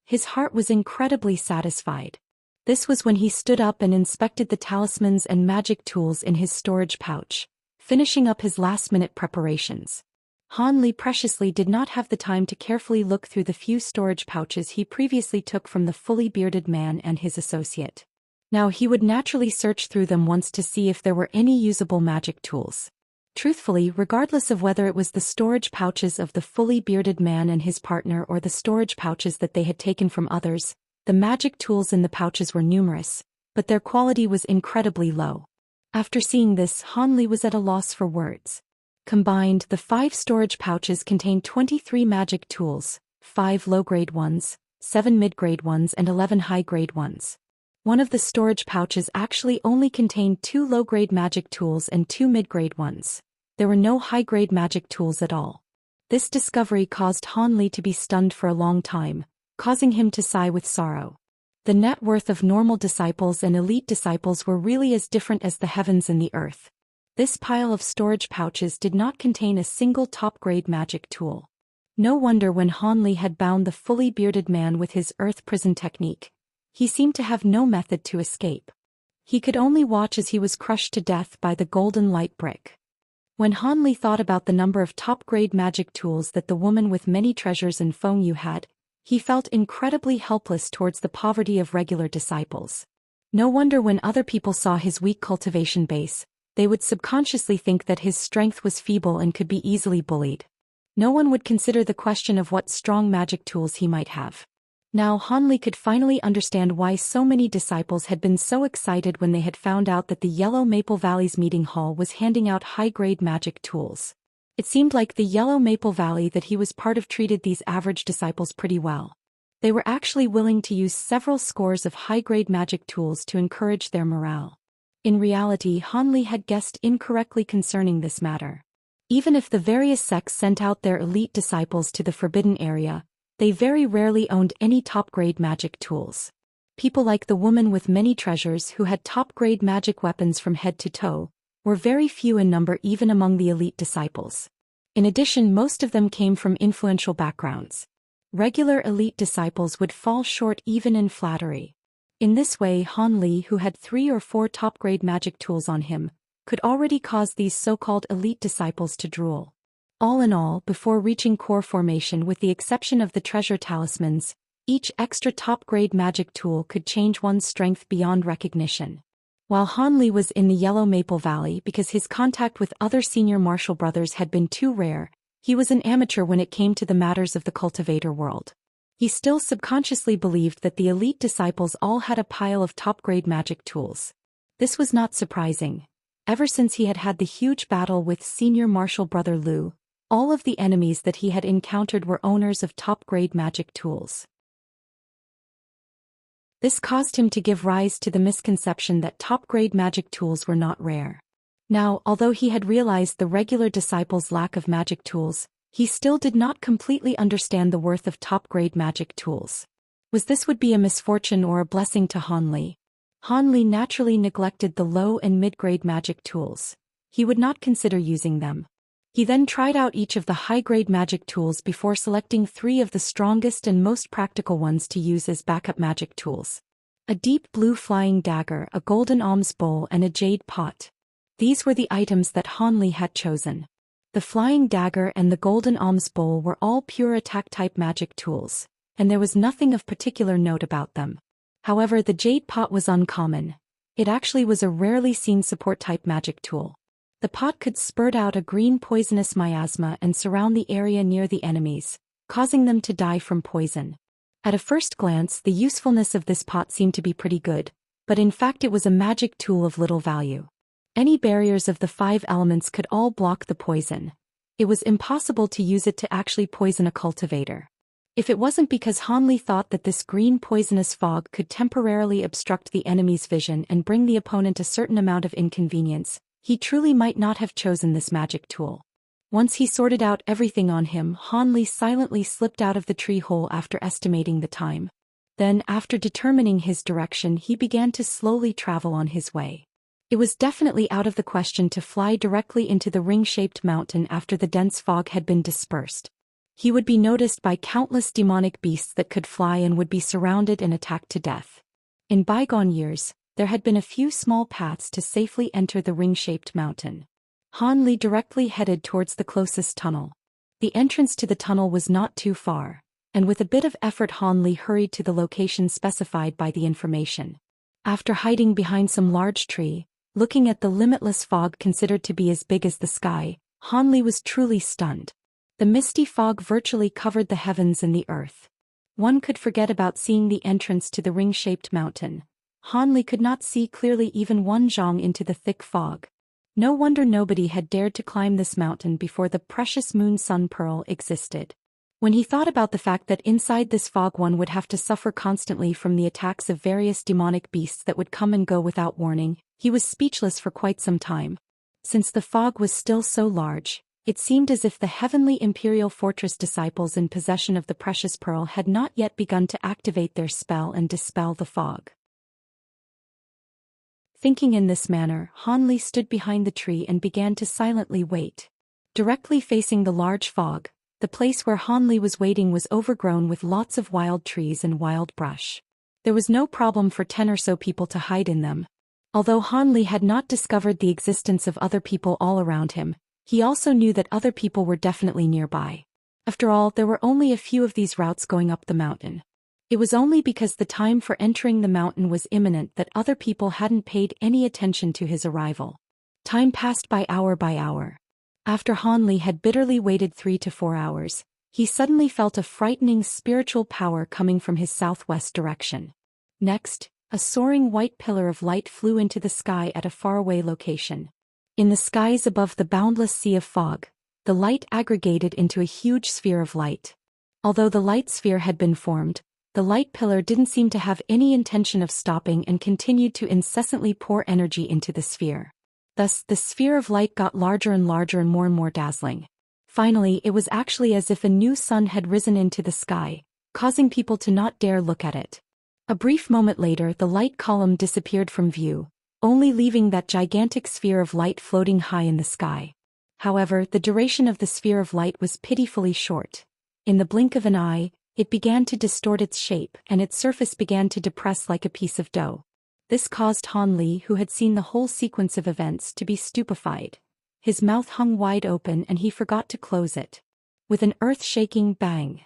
His heart was incredibly satisfied. This was when he stood up and inspected the talismans and magic tools in his storage pouch, finishing up his last-minute preparations. Han Li preciously did not have the time to carefully look through the few storage pouches he previously took from the fully bearded man and his associate. Now he would naturally search through them once to see if there were any usable magic tools. Truthfully, regardless of whether it was the storage pouches of the fully bearded man and his partner or the storage pouches that they had taken from others, the magic tools in the pouches were numerous, but their quality was incredibly low. After seeing this, Han Li was at a loss for words. Combined, the 5 storage pouches contained 23 magic tools, 5 low-grade ones, 7 mid-grade ones and 11 high-grade ones. One of the storage pouches actually only contained 2 low-grade magic tools and 2 mid-grade ones. There were no high-grade magic tools at all. This discovery caused Han Li to be stunned for a long time, causing him to sigh with sorrow. The net worth of normal disciples and elite disciples were really as different as the heavens and the earth. This pile of storage pouches did not contain a single top-grade magic tool. No wonder when Han Li had bound the fully bearded man with his earth prison technique, he seemed to have no method to escape. He could only watch as he was crushed to death by the golden light brick. When Han Li thought about the number of top-grade magic tools that the woman with many treasures in Feng Yu had, he felt incredibly helpless towards the poverty of regular disciples. No wonder when other people saw his weak cultivation base, they would subconsciously think that his strength was feeble and could be easily bullied. No one would consider the question of what strong magic tools he might have. Now Han Li could finally understand why so many disciples had been so excited when they had found out that the Yellow Maple Valley's meeting hall was handing out high-grade magic tools. It seemed like the Yellow Maple Valley that he was part of treated these average disciples pretty well. They were actually willing to use several scores of high-grade magic tools to encourage their morale. In reality, Han Li had guessed incorrectly concerning this matter. Even if the various sects sent out their elite disciples to the forbidden area, they very rarely owned any top-grade magic tools. People like the woman with many treasures who had top-grade magic weapons from head to toe, were very few in number even among the elite disciples. In addition, most of them came from influential backgrounds. Regular elite disciples would fall short even in flattery. In this way, Han Li, who had 3 or 4 top-grade magic tools on him, could already cause these so-called elite disciples to drool. All in all, before reaching core formation with the exception of the treasure talismans, each extra top-grade magic tool could change one's strength beyond recognition. While Han Li was in the Yellow Maple Valley because his contact with other senior martial brothers had been too rare, he was an amateur when it came to the matters of the cultivator world. He still subconsciously believed that the elite disciples all had a pile of top-grade magic tools. This was not surprising. Ever since he had had the huge battle with senior martial brother Lu, all of the enemies that he had encountered were owners of top-grade magic tools. This caused him to give rise to the misconception that top-grade magic tools were not rare. Now, although he had realized the regular disciples' lack of magic tools, he still did not completely understand the worth of top-grade magic tools. Was this would be a misfortune or a blessing to Han Li? Han Li naturally neglected the low and mid-grade magic tools. He would not consider using them. He then tried out each of the high-grade magic tools before selecting 3 of the strongest and most practical ones to use as backup magic tools. A deep blue flying dagger, a golden alms bowl and a jade pot. These were the items that Han Li had chosen. The flying dagger and the golden alms bowl were all pure attack-type magic tools, and there was nothing of particular note about them. However, the jade pot was uncommon. It actually was a rarely seen support-type magic tool. The pot could spurt out a green poisonous miasma and surround the area near the enemies, causing them to die from poison. At a first glance, the usefulness of this pot seemed to be pretty good, but in fact it was a magic tool of little value. Any barriers of the 5 elements could all block the poison. It was impossible to use it to actually poison a cultivator. If it wasn't because Han Li thought that this green poisonous fog could temporarily obstruct the enemy's vision and bring the opponent a certain amount of inconvenience, he truly might not have chosen this magic tool. Once he sorted out everything on him, Han Li silently slipped out of the tree hole after estimating the time. Then, after determining his direction, he began to slowly travel on his way. It was definitely out of the question to fly directly into the ring-shaped mountain after the dense fog had been dispersed. He would be noticed by countless demonic beasts that could fly and would be surrounded and attacked to death. In bygone years, there had been a few small paths to safely enter the ring-shaped mountain. Han Li directly headed towards the closest tunnel. The entrance to the tunnel was not too far, and with a bit of effort Han Li hurried to the location specified by the information. After hiding behind some large tree, looking at the limitless fog considered to be as big as the sky, Han Li was truly stunned. The misty fog virtually covered the heavens and the earth. One could forget about seeing the entrance to the ring-shaped mountain. Han Li could not see clearly even 1 zhang into the thick fog. No wonder nobody had dared to climb this mountain before the precious moon sun pearl existed. When he thought about the fact that inside this fog one would have to suffer constantly from the attacks of various demonic beasts that would come and go without warning, he was speechless for quite some time. Since the fog was still so large, it seemed as if the heavenly imperial fortress disciples in possession of the precious pearl had not yet begun to activate their spell and dispel the fog. Thinking in this manner, Han Li stood behind the tree and began to silently wait. Directly facing the large fog, the place where Han Li was waiting was overgrown with lots of wild trees and wild brush. There was no problem for 10 or so people to hide in them. Although Han Li had not discovered the existence of other people all around him, he also knew that other people were definitely nearby. After all, there were only a few of these routes going up the mountain. It was only because the time for entering the mountain was imminent that other people hadn't paid any attention to his arrival. Time passed by hour. After Han Li had bitterly waited 3 to 4 hours, he suddenly felt a frightening spiritual power coming from his southwest direction. Next, a soaring white pillar of light flew into the sky at a faraway location. In the skies above the boundless sea of fog, the light aggregated into a huge sphere of light. Although the light sphere had been formed, the light pillar didn't seem to have any intention of stopping and continued to incessantly pour energy into the sphere. Thus, the sphere of light got larger and larger and more dazzling. Finally, it was actually as if a new sun had risen into the sky, causing people to not dare look at it. A brief moment later, the light column disappeared from view, only leaving that gigantic sphere of light floating high in the sky. However, the duration of the sphere of light was pitifully short. In the blink of an eye, it began to distort its shape and its surface began to depress like a piece of dough. This caused Han Li, who had seen the whole sequence of events, to be stupefied. His mouth hung wide open and he forgot to close it. With an earth-shaking bang,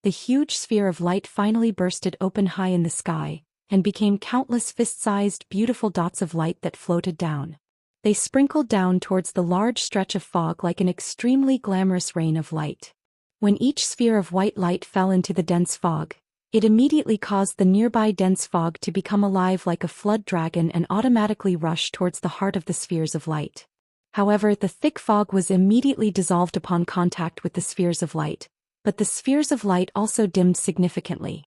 the huge sphere of light finally bursted open high in the sky, and became countless fist-sized beautiful dots of light that floated down. They sprinkled down towards the large stretch of fog like an extremely glamorous rain of light. When each sphere of white light fell into the dense fog, it immediately caused the nearby dense fog to become alive like a flood dragon and automatically rush towards the heart of the spheres of light. However, the thick fog was immediately dissolved upon contact with the spheres of light, but the spheres of light also dimmed significantly.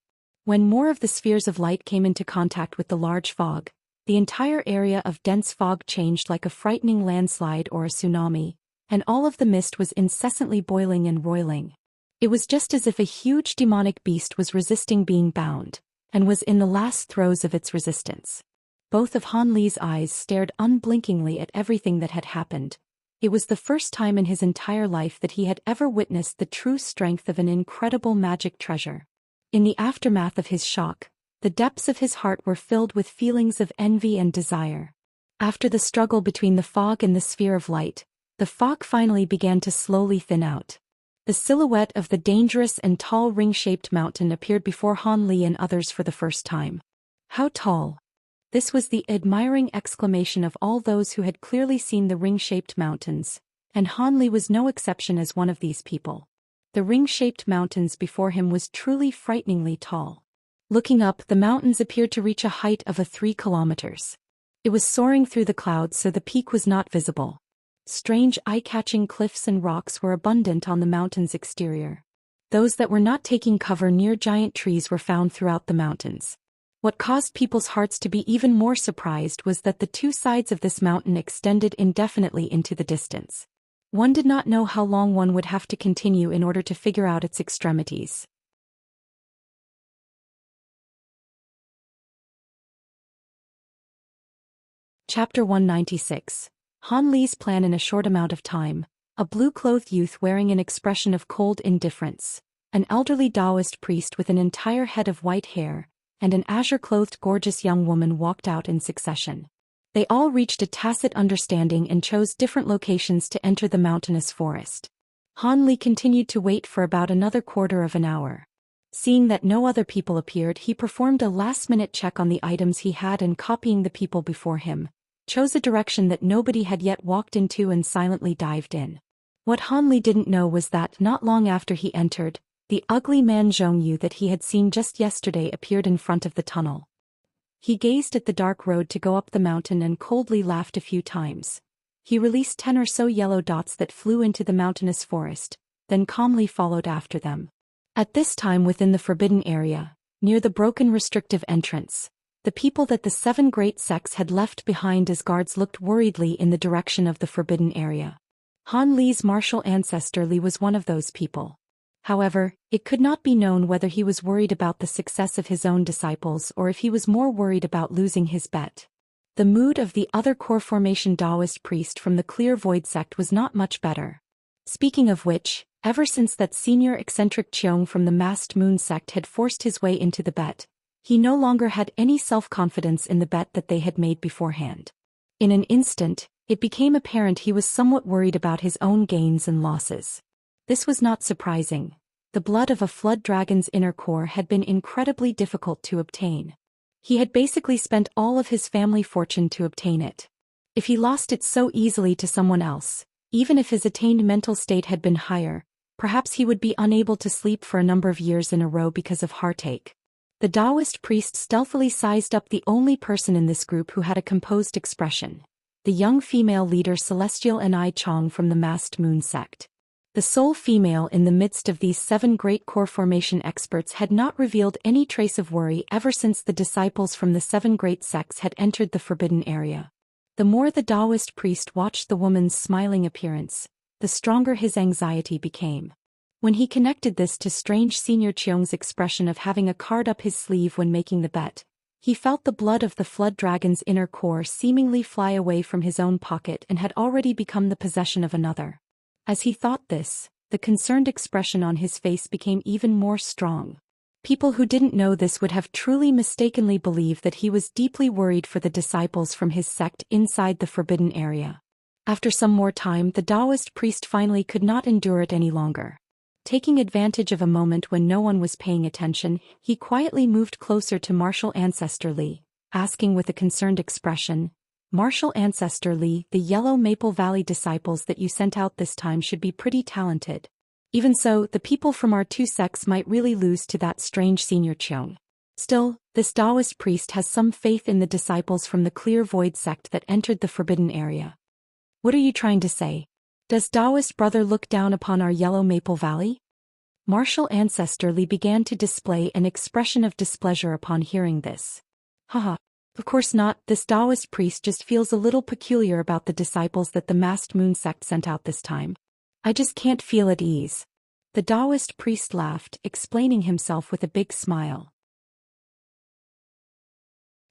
When more of the spheres of light came into contact with the large fog, the entire area of dense fog changed like a frightening landslide or a tsunami, and all of the mist was incessantly boiling and roiling. It was just as if a huge demonic beast was resisting being bound, and was in the last throes of its resistance. Both of Han Li's eyes stared unblinkingly at everything that had happened. It was the first time in his entire life that he had ever witnessed the true strength of an incredible magic treasure. In the aftermath of his shock, the depths of his heart were filled with feelings of envy and desire. After the struggle between the fog and the sphere of light, the fog finally began to slowly thin out. The silhouette of the dangerous and tall ring-shaped mountain appeared before Han Li and others for the first time. How tall? This was the admiring exclamation of all those who had clearly seen the ring-shaped mountains, and Han Li was no exception as one of these people. The ring-shaped mountains before him was truly frighteningly tall. Looking up, the mountains appeared to reach a height of 3 kilometers. It was soaring through the clouds so the peak was not visible. Strange eye-catching cliffs and rocks were abundant on the mountain's exterior. Those that were not taking cover near giant trees were found throughout the mountains. What caused people's hearts to be even more surprised was that the two sides of this mountain extended indefinitely into the distance. One did not know how long one would have to continue in order to figure out its extremities. Chapter 196. Han Li's plan in a short amount of time. A blue-clothed youth wearing an expression of cold indifference, an elderly Taoist priest with an entire head of white hair, and an azure-clothed gorgeous young woman walked out in succession. They all reached a tacit understanding and chose different locations to enter the mountainous forest. Han Li continued to wait for about another quarter of an hour. Seeing that no other people appeared, he performed a last-minute check on the items he had and, copying the people before him, chose a direction that nobody had yet walked into and silently dived in. What Han Li didn't know was that, not long after he entered, the ugly man Zhong Yu that he had seen just yesterday appeared in front of the tunnel. He gazed at the dark road to go up the mountain and coldly laughed a few times. He released 10 or so yellow dots that flew into the mountainous forest, then calmly followed after them. At this time, within the forbidden area, near the broken restrictive entrance, the people that the 7 great sects had left behind as guards looked worriedly in the direction of the forbidden area. Han Li's martial ancestor Li was one of those people. However, it could not be known whether he was worried about the success of his own disciples or if he was more worried about losing his bet. The mood of the other core formation Taoist priest from the Clear Void sect was not much better. Speaking of which, ever since that senior eccentric Cheong from the Masked Moon sect had forced his way into the bet, he no longer had any self-confidence in the bet that they had made beforehand. In an instant, it became apparent he was somewhat worried about his own gains and losses. This was not surprising. The blood of a flood dragon's inner core had been incredibly difficult to obtain. He had basically spent all of his family fortune to obtain it. If he lost it so easily to someone else, even if his attained mental state had been higher, perhaps he would be unable to sleep for a number of years in a row because of heartache. The Taoist priest stealthily sized up the only person in this group who had a composed expression: the young female leader Celestial Ni Chong from the Masked Moon sect. The sole female in the midst of these 7 great core formation experts had not revealed any trace of worry ever since the disciples from the 7 great sects had entered the forbidden area. The more the Taoist priest watched the woman's smiling appearance, the stronger his anxiety became. When he connected this to strange Senior Cheong's expression of having a card up his sleeve when making the bet, he felt the blood of the flood dragon's inner core seemingly fly away from his own pocket and had already become the possession of another. As he thought this, the concerned expression on his face became even more strong. People who didn't know this would have truly mistakenly believed that he was deeply worried for the disciples from his sect inside the forbidden area. After some more time, the Taoist priest finally could not endure it any longer. Taking advantage of a moment when no one was paying attention, he quietly moved closer to Martial Ancestor Li, asking with a concerned expression, "Martial Ancestor Li, the Yellow Maple Valley disciples that you sent out this time should be pretty talented. Even so, the people from our 2 sects might really lose to that strange Senior Cheong. Still, this Taoist priest has some faith in the disciples from the Clear Void sect that entered the forbidden area. What are you trying to say? Does Taoist brother look down upon our Yellow Maple Valley?" Martial Ancestor Li began to display an expression of displeasure upon hearing this. Haha. Of course not, this Taoist priest just feels a little peculiar about the disciples that the masked moon sect sent out this time. I just can't feel at ease. The Taoist priest laughed, explaining himself with a big smile.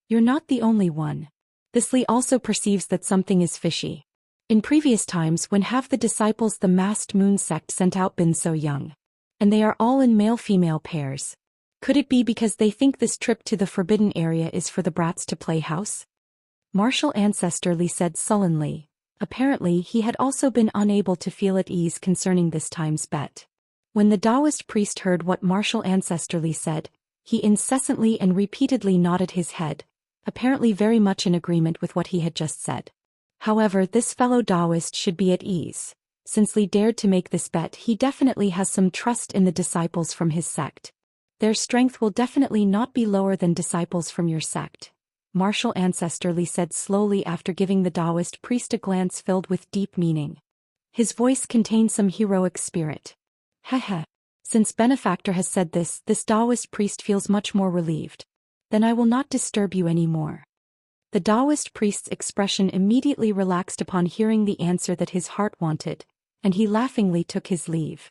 You're not the only one. This Li also perceives that something is fishy. In previous times when half the disciples the masked moon sect sent out been so young. And they are all in male-female pairs. Could it be because they think this trip to the forbidden area is for the brats to play house? Martial Ancestor Li said sullenly. Apparently he had also been unable to feel at ease concerning this time's bet. When the Taoist priest heard what Martial Ancestor Li said, he incessantly and repeatedly nodded his head, apparently very much in agreement with what he had just said. However, this fellow Taoist should be at ease. Since Li dared to make this bet, he definitely has some trust in the disciples from his sect. Their strength will definitely not be lower than disciples from your sect. Martial Ancestor Li said slowly after giving the Taoist priest a glance filled with deep meaning. His voice contained some heroic spirit. Heh. Since Benefactor has said this Taoist priest feels much more relieved. Then I will not disturb you anymore. The Taoist priest's expression immediately relaxed upon hearing the answer that his heart wanted, and he laughingly took his leave.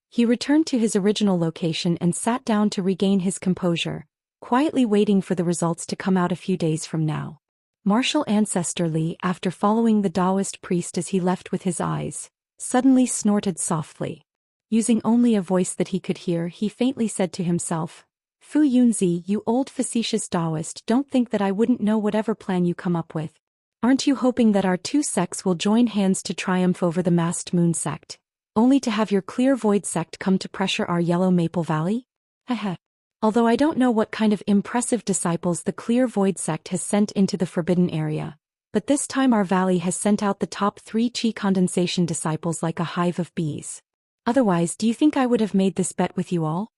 He returned to his original location and sat down to regain his composure, quietly waiting for the results to come out a few days from now. Martial Ancestor Li, after following the Taoist priest as he left with his eyes, suddenly snorted softly. Using only a voice that he could hear, he faintly said to himself, Fu Yunzi, you old facetious Taoist, don't think that I wouldn't know whatever plan you come up with. Aren't you hoping that our two sects will join hands to triumph over the masked moon sect, only to have your clear void sect come to pressure our yellow maple valley? Heh. Although I don't know what kind of impressive disciples the clear void sect has sent into the forbidden area, but this time our valley has sent out the top 3 chi condensation disciples like a hive of bees. Otherwise, do you think I would have made this bet with you all?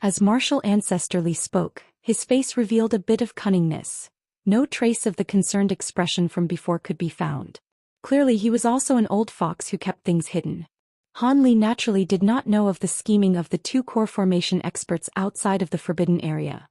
As Martial Ancestor Li spoke, his face revealed a bit of cunningness. No trace of the concerned expression from before could be found. Clearly he was also an old fox who kept things hidden. Han Li naturally did not know of the scheming of the 2 core formation experts outside of the forbidden area.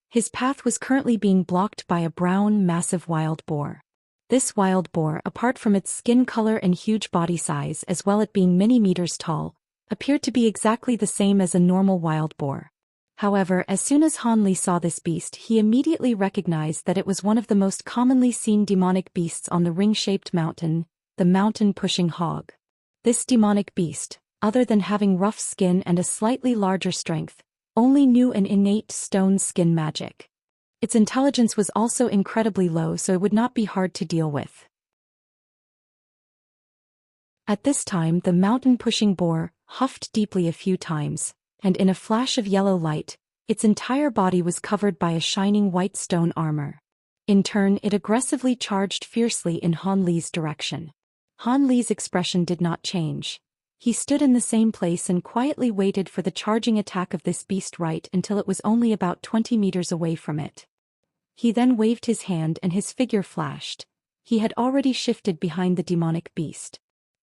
His path was currently being blocked by a brown, massive wild boar. This wild boar, apart from its skin color and huge body size as well as being many meters tall, appeared to be exactly the same as a normal wild boar. However, as soon as Han Li saw this beast, he immediately recognized that it was one of the most commonly seen demonic beasts on the ring-shaped mountain, the mountain-pushing hog. This demonic beast, other than having rough skin and a slightly larger strength, only knew an innate stone skin magic. Its intelligence was also incredibly low, so it would not be hard to deal with. At this time the mountain-pushing boar huffed deeply a few times, and in a flash of yellow light, its entire body was covered by a shining white stone armor. In turn, it aggressively charged fiercely in Han Li's direction. Han Li's expression did not change. He stood in the same place and quietly waited for the charging attack of this beast right until it was only about 20 meters away from it. He then waved his hand and his figure flashed. He had already shifted behind the demonic beast.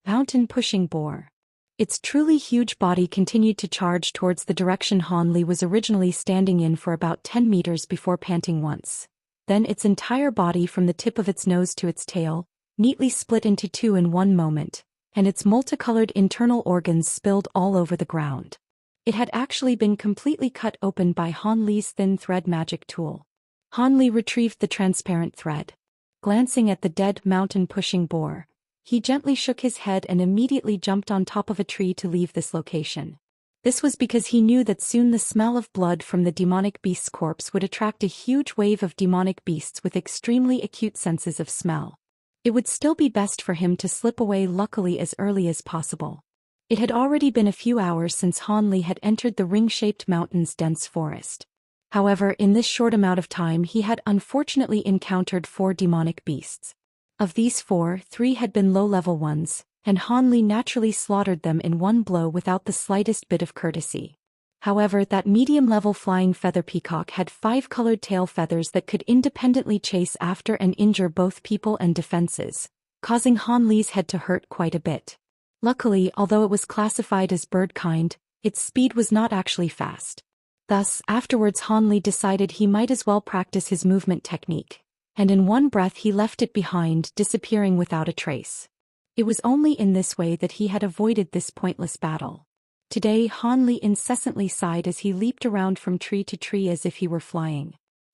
Mountain-pushing boar. Its truly huge body continued to charge towards the direction Han Li was originally standing in for about 10 meters before panting once. Then its entire body from the tip of its nose to its tail, neatly split into 2 in one moment, and its multicolored internal organs spilled all over the ground. It had actually been completely cut open by Han Li's thin thread magic tool. Han Li retrieved the transparent thread. Glancing at the dead mountain-pushing boar, he gently shook his head and immediately jumped on top of a tree to leave this location. This was because he knew that soon the smell of blood from the demonic beast's corpse would attract a huge wave of demonic beasts with extremely acute senses of smell. It would still be best for him to slip away luckily as early as possible. It had already been a few hours since Han Li had entered the ring-shaped mountain's dense forest. However, in this short amount of time he had unfortunately encountered 4 demonic beasts. Of these 4, 3 had been low-level ones, and Han Li naturally slaughtered them in one blow without the slightest bit of courtesy. However, that medium-level flying feather peacock had 5 colored tail feathers that could independently chase after and injure both people and defenses, causing Han Li's head to hurt quite a bit. Luckily, although it was classified as bird kind, Its speed was not actually fast. Thus, afterwards Han Li decided he might as well practice his movement technique, and in one breath he left it behind, disappearing without a trace. It was only in this way that he had avoided this pointless battle. Today Han Li incessantly sighed as he leaped around from tree to tree as if he were flying.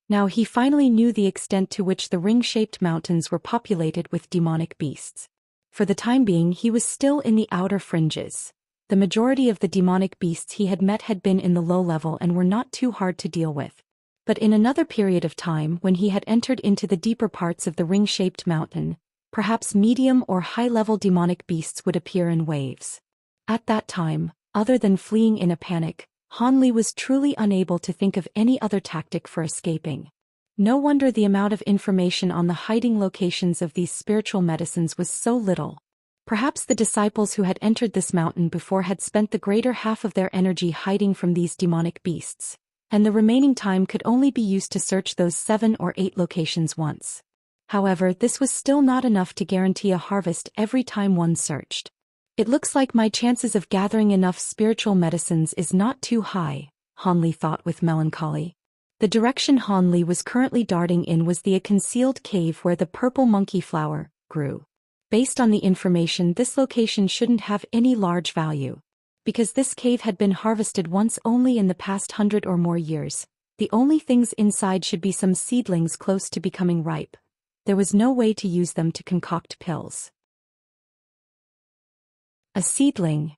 Now he finally knew the extent to which the ring-shaped mountains were populated with demonic beasts. For the time being he was still in the outer fringes. The majority of the demonic beasts he had met had been in the low level and were not too hard to deal with. But in another period of time, when he had entered into the deeper parts of the ring-shaped mountain, perhaps medium or high-level demonic beasts would appear in waves. At that time, other than fleeing in a panic, Han Li was truly unable to think of any other tactic for escaping. No wonder the amount of information on the hiding locations of these spiritual medicines was so little. Perhaps the disciples who had entered this mountain before had spent the greater half of their energy hiding from these demonic beasts, and the remaining time could only be used to search those 7 or 8 locations once. However, this was still not enough to guarantee a harvest every time one searched. It looks like my chances of gathering enough spiritual medicines is not too high, Han Li thought with melancholy. The direction Han Li was currently darting in was the concealed cave where the purple monkey flower grew. Based on the information, this location shouldn't have any large value. Because this cave had been harvested once only in the past 100 or more years, the only things inside should be some seedlings close to becoming ripe. There was no way to use them to concoct pills. A seedling.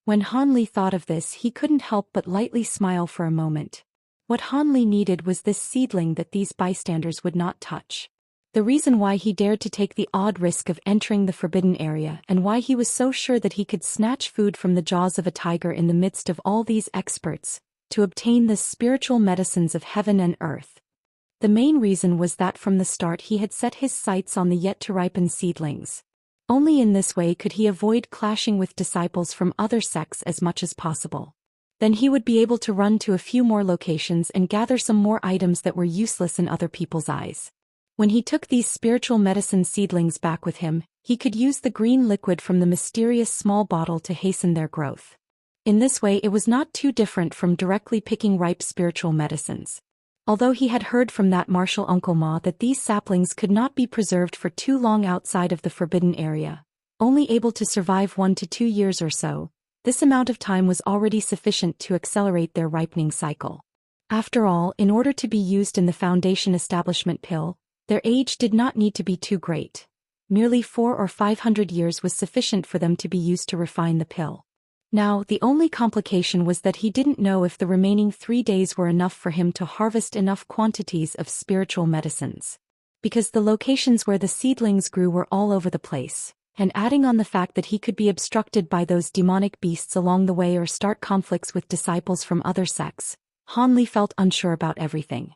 When Han Li thought of this, he couldn't help but lightly smile for a moment. What Han Li needed was this seedling that these bystanders would not touch. The reason why he dared to take the odd risk of entering the forbidden area and why he was so sure that he could snatch food from the jaws of a tiger in the midst of all these experts, to obtain the spiritual medicines of heaven and earth. The main reason was that from the start he had set his sights on the yet-to-ripen seedlings. Only in this way could he avoid clashing with disciples from other sects as much as possible. Then he would be able to run to a few more locations and gather some more items that were useless in other people's eyes. When he took these spiritual medicine seedlings back with him, he could use the green liquid from the mysterious small bottle to hasten their growth. In this way it was not too different from directly picking ripe spiritual medicines. Although he had heard from that martial Uncle Ma that these saplings could not be preserved for too long outside of the forbidden area, only able to survive 1 to 2 years or so, this amount of time was already sufficient to accelerate their ripening cycle. After all, in order to be used in the Foundation establishment pill, their age did not need to be too great. Merely 400 or 500 years was sufficient for them to be used to refine the pill. Now, the only complication was that he didn't know if the remaining 3 days were enough for him to harvest enough quantities of spiritual medicines. Because the locations where the seedlings grew were all over the place, and adding on the fact that he could be obstructed by those demonic beasts along the way or start conflicts with disciples from other sects, Han Li felt unsure about everything.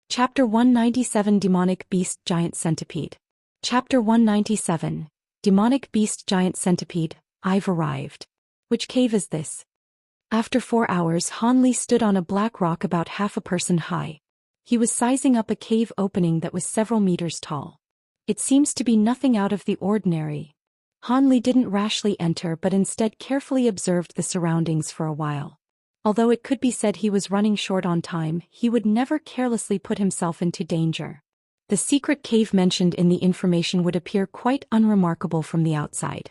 Chapter 197 Demonic Beast Giant Centipede. Chapter 197. Demonic Beast Giant Centipede, I've arrived. Which cave is this? After 4 hours Han Li stood on a black rock about half a person high. He was sizing up a cave opening that was several meters tall. It seems to be nothing out of the ordinary. Han Li didn't rashly enter but instead carefully observed the surroundings for a while. Although it could be said he was running short on time, he would never carelessly put himself into danger. The secret cave mentioned in the information would appear quite unremarkable from the outside.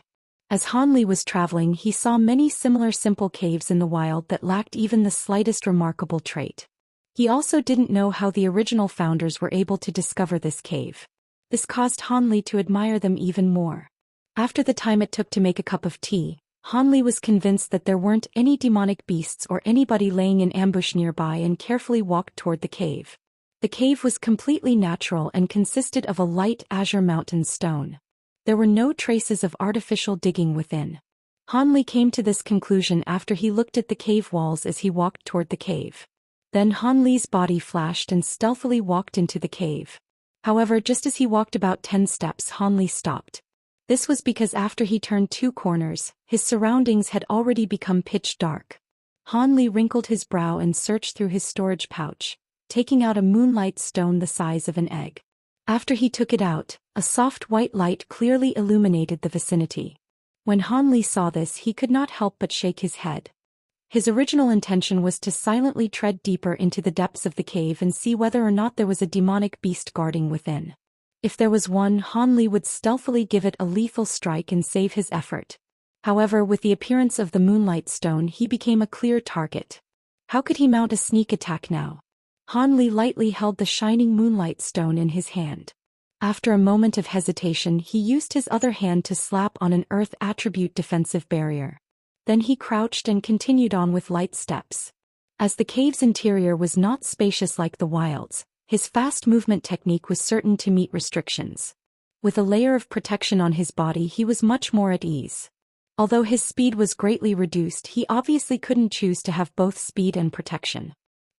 As Han Li was traveling, he saw many similar simple caves in the wild that lacked even the slightest remarkable trait. He also didn't know how the original founders were able to discover this cave. This caused Han Li to admire them even more. After the time it took to make a cup of tea, Han Li was convinced that there weren't any demonic beasts or anybody laying in ambush nearby and carefully walked toward the cave. The cave was completely natural and consisted of a light azure mountain stone. There were no traces of artificial digging within. Han Li came to this conclusion after he looked at the cave walls as he walked toward the cave. Then Han Li's body flashed and stealthily walked into the cave. However, just as he walked about 10 steps, Han Li stopped. This was because after he turned 2 corners, his surroundings had already become pitch dark. Han Li wrinkled his brow and searched through his storage pouch, taking out a moonlight stone the size of an egg. After he took it out, a soft white light clearly illuminated the vicinity. When Han Li saw this, he could not help but shake his head. His original intention was to silently tread deeper into the depths of the cave and see whether or not there was a demonic beast guarding within. If there was one, Han Li would stealthily give it a lethal strike and save his effort. However, with the appearance of the Moonlight Stone, he became a clear target. How could he mount a sneak attack now? Han Li lightly held the shining Moonlight Stone in his hand. After a moment of hesitation, he used his other hand to slap on an earth attribute defensive barrier. Then he crouched and continued on with light steps. As the cave's interior was not spacious like the wilds, his fast movement technique was certain to meet restrictions. With a layer of protection on his body, he was much more at ease. Although his speed was greatly reduced, he obviously couldn't choose to have both speed and protection.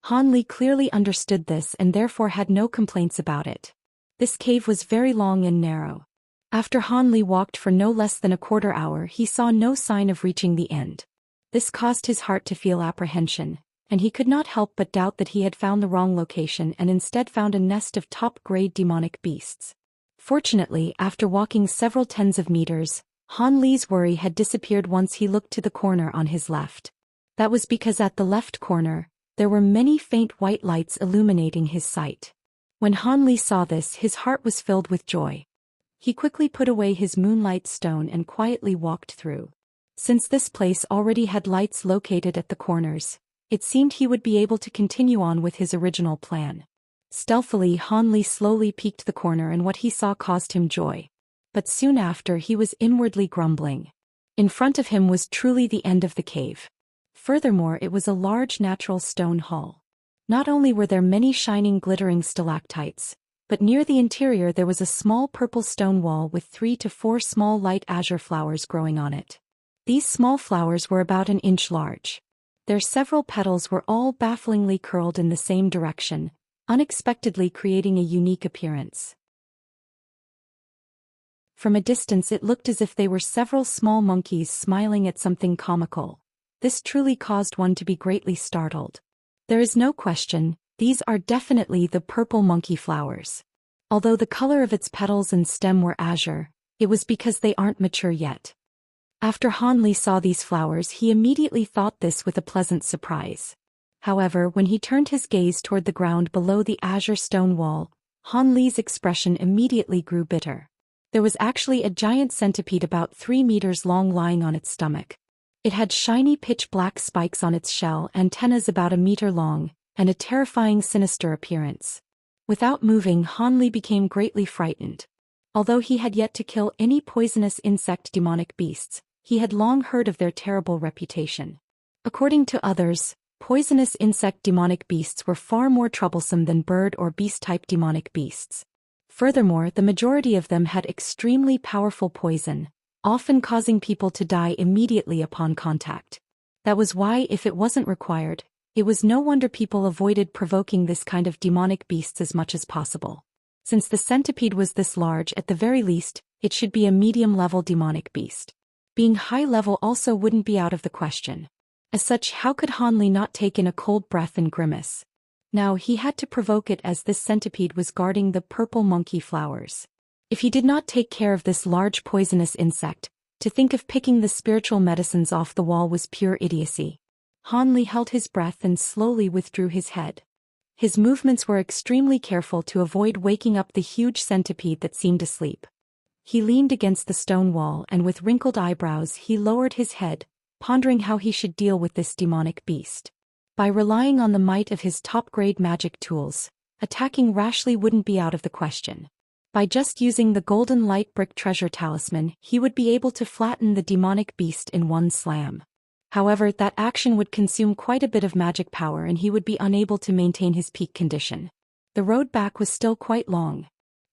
Han Li clearly understood this and therefore had no complaints about it. This cave was very long and narrow. After Han Li walked for no less than a quarter hour, he saw no sign of reaching the end. This caused his heart to feel apprehension, and he could not help but doubt that he had found the wrong location and instead found a nest of top-grade demonic beasts. Fortunately, after walking several tens of meters, Han Li's worry had disappeared once he looked to the corner on his left. That was because at the left corner, there were many faint white lights illuminating his sight. When Han Li saw this, his heart was filled with joy. He quickly put away his Moonlight Stone and quietly walked through. Since this place already had lights located at the corners, it seemed he would be able to continue on with his original plan. Stealthily, Han Li slowly peeked the corner and what he saw caused him joy. But soon after, he was inwardly grumbling. In front of him was truly the end of the cave. Furthermore, it was a large natural stone hall. Not only were there many shining glittering stalactites, but near the interior there was a small purple stone wall with 3 to 4 small light azure flowers growing on it. These small flowers were about an inch large. Their several petals were all bafflingly curled in the same direction, unexpectedly creating a unique appearance. From a distance it looked as if they were several small monkeys smiling at something comical. This truly caused one to be greatly startled. There is no question, these are definitely the purple monkey flowers. Although the color of its petals and stem were azure, it was because they aren't mature yet. After Han Li saw these flowers, he immediately thought this with a pleasant surprise. However, when he turned his gaze toward the ground below the azure stone wall, Han Li's expression immediately grew bitter. There was actually a giant centipede about 3 meters long lying on its stomach. It had shiny pitch-black spikes on its shell, antennas about a meter long, and a terrifying sinister appearance. Without moving, Han Li became greatly frightened. Although he had yet to kill any poisonous insect demonic beasts, he had long heard of their terrible reputation. According to others, poisonous insect demonic beasts were far more troublesome than bird or beast-type demonic beasts. Furthermore, the majority of them had extremely powerful poison, often causing people to die immediately upon contact. That was why, if it wasn't required, it was no wonder people avoided provoking this kind of demonic beasts as much as possible. Since the centipede was this large, at the very least, it should be a medium-level demonic beast. Being high-level also wouldn't be out of the question. As such, how could Han Li not take in a cold breath and grimace? Now he had to provoke it, as this centipede was guarding the purple monkey flowers. If he did not take care of this large poisonous insect, to think of picking the spiritual medicines off the wall was pure idiocy. Han Li held his breath and slowly withdrew his head. His movements were extremely careful to avoid waking up the huge centipede that seemed asleep. He leaned against the stone wall and with wrinkled eyebrows he lowered his head, pondering how he should deal with this demonic beast. By relying on the might of his top-grade magic tools, attacking rashly wouldn't be out of the question. By just using the golden light brick treasure talisman, he would be able to flatten the demonic beast in one slam. However, that action would consume quite a bit of magic power and he would be unable to maintain his peak condition. The road back was still quite long.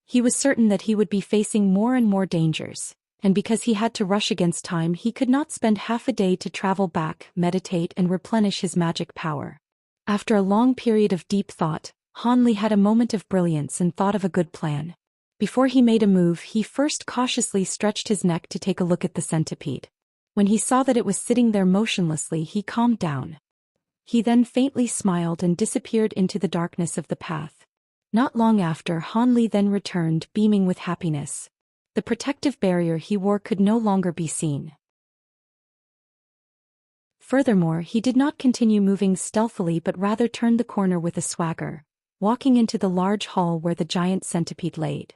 He was certain that he would be facing more and more dangers, and because he had to rush against time, he could not spend half a day to travel back, meditate and replenish his magic power. After a long period of deep thought, Han Li had a moment of brilliance and thought of a good plan. Before he made a move, he first cautiously stretched his neck to take a look at the centipede. When he saw that it was sitting there motionlessly, he calmed down. He then faintly smiled and disappeared into the darkness of the path. Not long after, Han Li then returned, beaming with happiness. The protective barrier he wore could no longer be seen. Furthermore, he did not continue moving stealthily but rather turned the corner with a swagger, walking into the large hall where the giant centipede laid.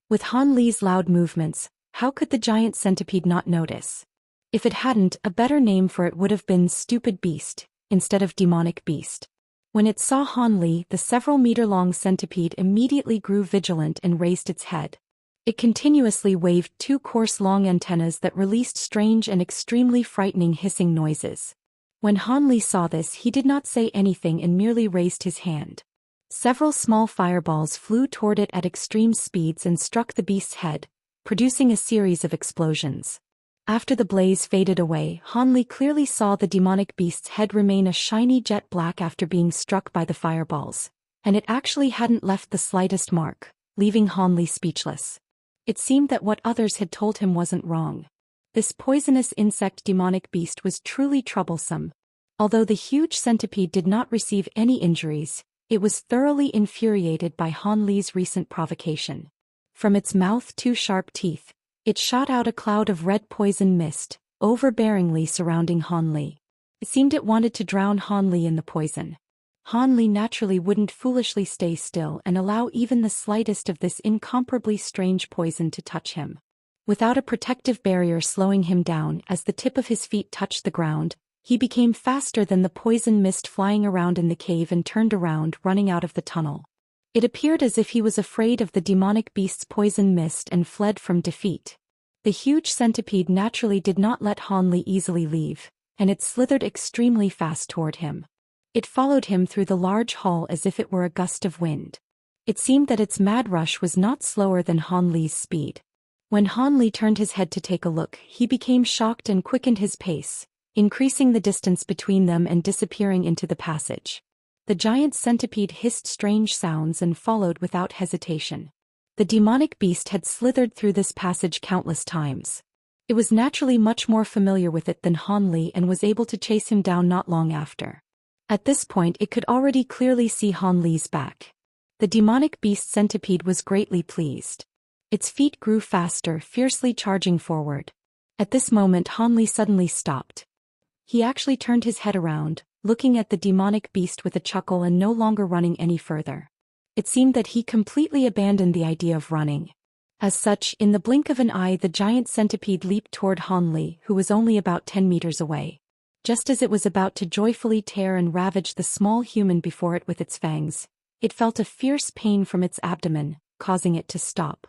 With Han Li's loud movements, how could the giant centipede not notice? If it hadn't, a better name for it would have been Stupid Beast, instead of Demonic Beast. When it saw Han Li, the several-meter-long centipede immediately grew vigilant and raised its head. It continuously waved two coarse long antennas that released strange and extremely frightening hissing noises. When Han Li saw this, he did not say anything and merely raised his hand. Several small fireballs flew toward it at extreme speeds and struck the beast's head, producing a series of explosions. After the blaze faded away, Han Li clearly saw the demonic beast's head remain a shiny jet black after being struck by the fireballs, and it actually hadn't left the slightest mark, leaving Han Li speechless. It seemed that what others had told him wasn't wrong. This poisonous insect demonic beast was truly troublesome. Although the huge centipede did not receive any injuries, it was thoroughly infuriated by Han Li's recent provocation. From its mouth two sharp teeth, it shot out a cloud of red poison mist, overbearingly surrounding Han Li. It seemed it wanted to drown Han Li in the poison. Han Li naturally wouldn't foolishly stay still and allow even the slightest of this incomparably strange poison to touch him. Without a protective barrier slowing him down as the tip of his feet touched the ground, he became faster than the poison mist flying around in the cave and turned around, running out of the tunnel. It appeared as if he was afraid of the demonic beast's poison mist and fled from defeat. The huge centipede naturally did not let Han Li easily leave, and it slithered extremely fast toward him. It followed him through the large hall as if it were a gust of wind. It seemed that its mad rush was not slower than Han Li's speed. When Han Li turned his head to take a look, he became shocked and quickened his pace, increasing the distance between them and disappearing into the passage. The giant centipede hissed strange sounds and followed without hesitation. The demonic beast had slithered through this passage countless times. It was naturally much more familiar with it than Han Li and was able to chase him down not long after. At this point it could already clearly see Han Li's back. The demonic beast centipede was greatly pleased. Its feet grew faster, fiercely charging forward. At this moment Han Li suddenly stopped. He actually turned his head around, looking at the demonic beast with a chuckle and no longer running any further. It seemed that he completely abandoned the idea of running. As such, in the blink of an eye the giant centipede leaped toward Han Li, who was only about 10 meters away. Just as it was about to joyfully tear and ravage the small human before it with its fangs, it felt a fierce pain from its abdomen, causing it to stop.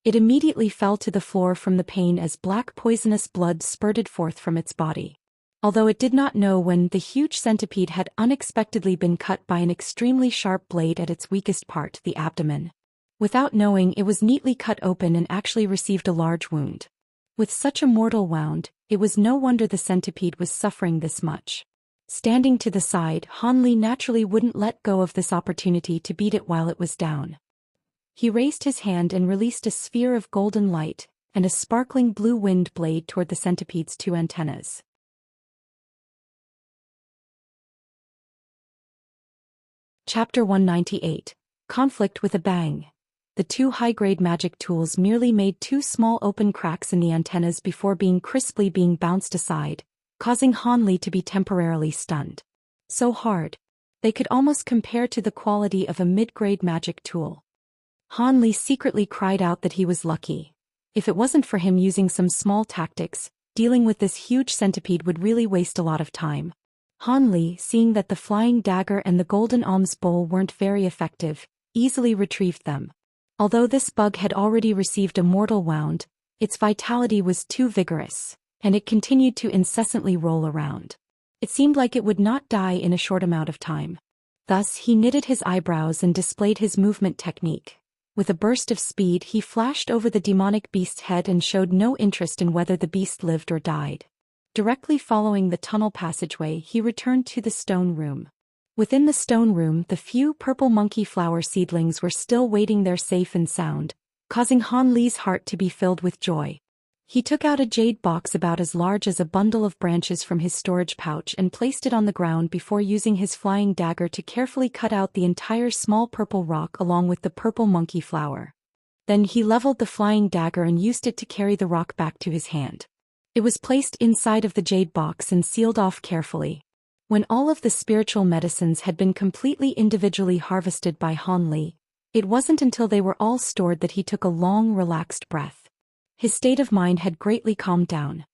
It immediately fell to the floor from the pain as black poisonous blood spurted forth from its body. Although it did not know when, the huge centipede had unexpectedly been cut by an extremely sharp blade at its weakest part, the abdomen. Without knowing, it was neatly cut open and actually received a large wound. With such a mortal wound, it was no wonder the centipede was suffering this much. Standing to the side, Han Li naturally wouldn't let go of this opportunity to beat it while it was down. He raised his hand and released a sphere of golden light, and a sparkling blue wind blade toward the centipede's two antennas. Chapter 198. Conflict with a Bang. The two high-grade magic tools merely made two small open cracks in the antennas before being bounced aside, causing Han Li to be temporarily stunned. So hard. They could almost compare to the quality of a mid-grade magic tool. Han Li secretly cried out that he was lucky. If it wasn't for him using some small tactics, dealing with this huge centipede would really waste a lot of time. Han Li, seeing that the flying dagger and the golden alms bowl weren't very effective, easily retrieved them. Although this bug had already received a mortal wound, its vitality was too vigorous, and it continued to incessantly roll around. It seemed like it would not die in a short amount of time. Thus he knitted his eyebrows and displayed his movement technique. With a burst of speed he flashed over the demonic beast's head and showed no interest in whether the beast lived or died. Directly following the tunnel passageway he returned to the stone room. Within the stone room the few purple monkey flower seedlings were still waiting there safe and sound, causing Han Li's heart to be filled with joy. He took out a jade box about as large as a bundle of branches from his storage pouch and placed it on the ground before using his flying dagger to carefully cut out the entire small purple rock along with the purple monkey flower. Then he leveled the flying dagger and used it to carry the rock back to his hand. It was placed inside of the jade box and sealed off carefully. When all of the spiritual medicines had been completely individually harvested by Han Li, it wasn't until they were all stored that he took a long, relaxed breath. His state of mind had greatly calmed down.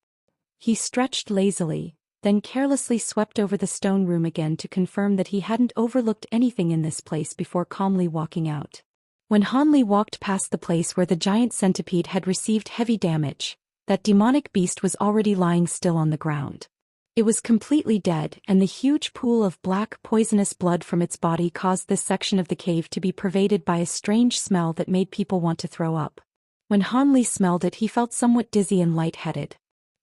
He stretched lazily, then carelessly swept over the stone room again to confirm that he hadn't overlooked anything in this place before calmly walking out. When Han Li walked past the place where the giant centipede had received heavy damage, that demonic beast was already lying still on the ground. It was completely dead, and the huge pool of black, poisonous blood from its body caused this section of the cave to be pervaded by a strange smell that made people want to throw up. When Han Li smelled it, he felt somewhat dizzy and lightheaded.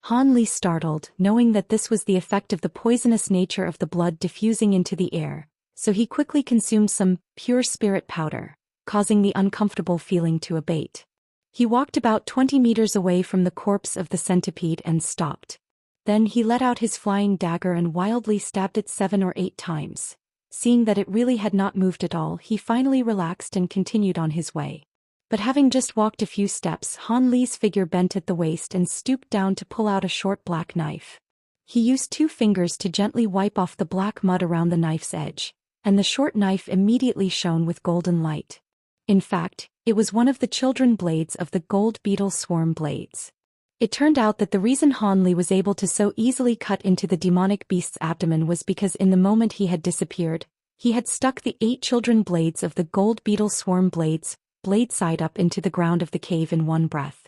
Han Li startled, knowing that this was the effect of the poisonous nature of the blood diffusing into the air, so he quickly consumed some pure spirit powder, causing the uncomfortable feeling to abate. He walked about 20 meters away from the corpse of the centipede and stopped. Then he let out his flying dagger and wildly stabbed it 7 or 8 times. Seeing that it really had not moved at all, he finally relaxed and continued on his way. But having just walked a few steps, Han Li's figure bent at the waist and stooped down to pull out a short black knife. He used 2 fingers to gently wipe off the black mud around the knife's edge, and the short knife immediately shone with golden light. In fact, it was one of the children blades of the gold beetle swarm blades. It turned out that the reason Han Li was able to so easily cut into the demonic beast's abdomen was because in the moment he had disappeared, he had stuck the 8 children blades of the gold beetle swarm blade side up into the ground of the cave in one breath.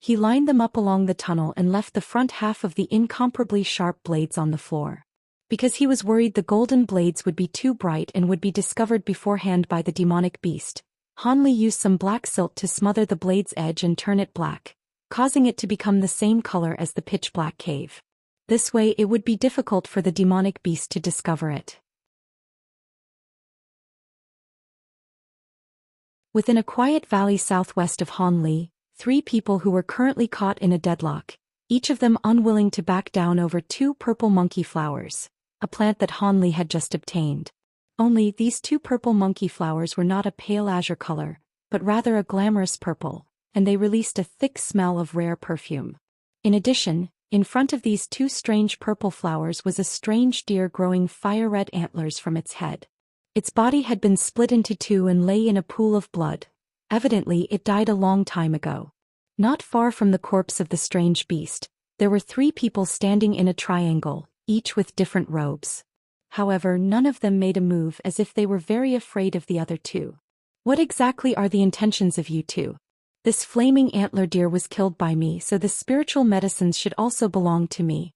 He lined them up along the tunnel and left the front half of the incomparably sharp blades on the floor. Because he was worried the golden blades would be too bright and would be discovered beforehand by the demonic beast, Han Li used some black silt to smother the blade's edge and turn it black, causing it to become the same color as the pitch-black cave. This way it would be difficult for the demonic beast to discover it. Within a quiet valley southwest of Han Li, 3 people who were currently caught in a deadlock, each of them unwilling to back down over 2 purple monkey flowers, a plant that Han Li had just obtained. Only these 2 purple monkey flowers were not a pale azure color, but rather a glamorous purple, and they released a thick smell of rare perfume. In addition, in front of these 2 strange purple flowers was a strange deer growing fire-red antlers from its head. Its body had been split into 2 and lay in a pool of blood. Evidently it died a long time ago. Not far from the corpse of the strange beast, there were 3 people standing in a triangle, each with different robes. However, none of them made a move, as if they were very afraid of the other 2. What exactly are the intentions of you 2? This flaming antler deer was killed by me, so the spiritual medicines should also belong to me.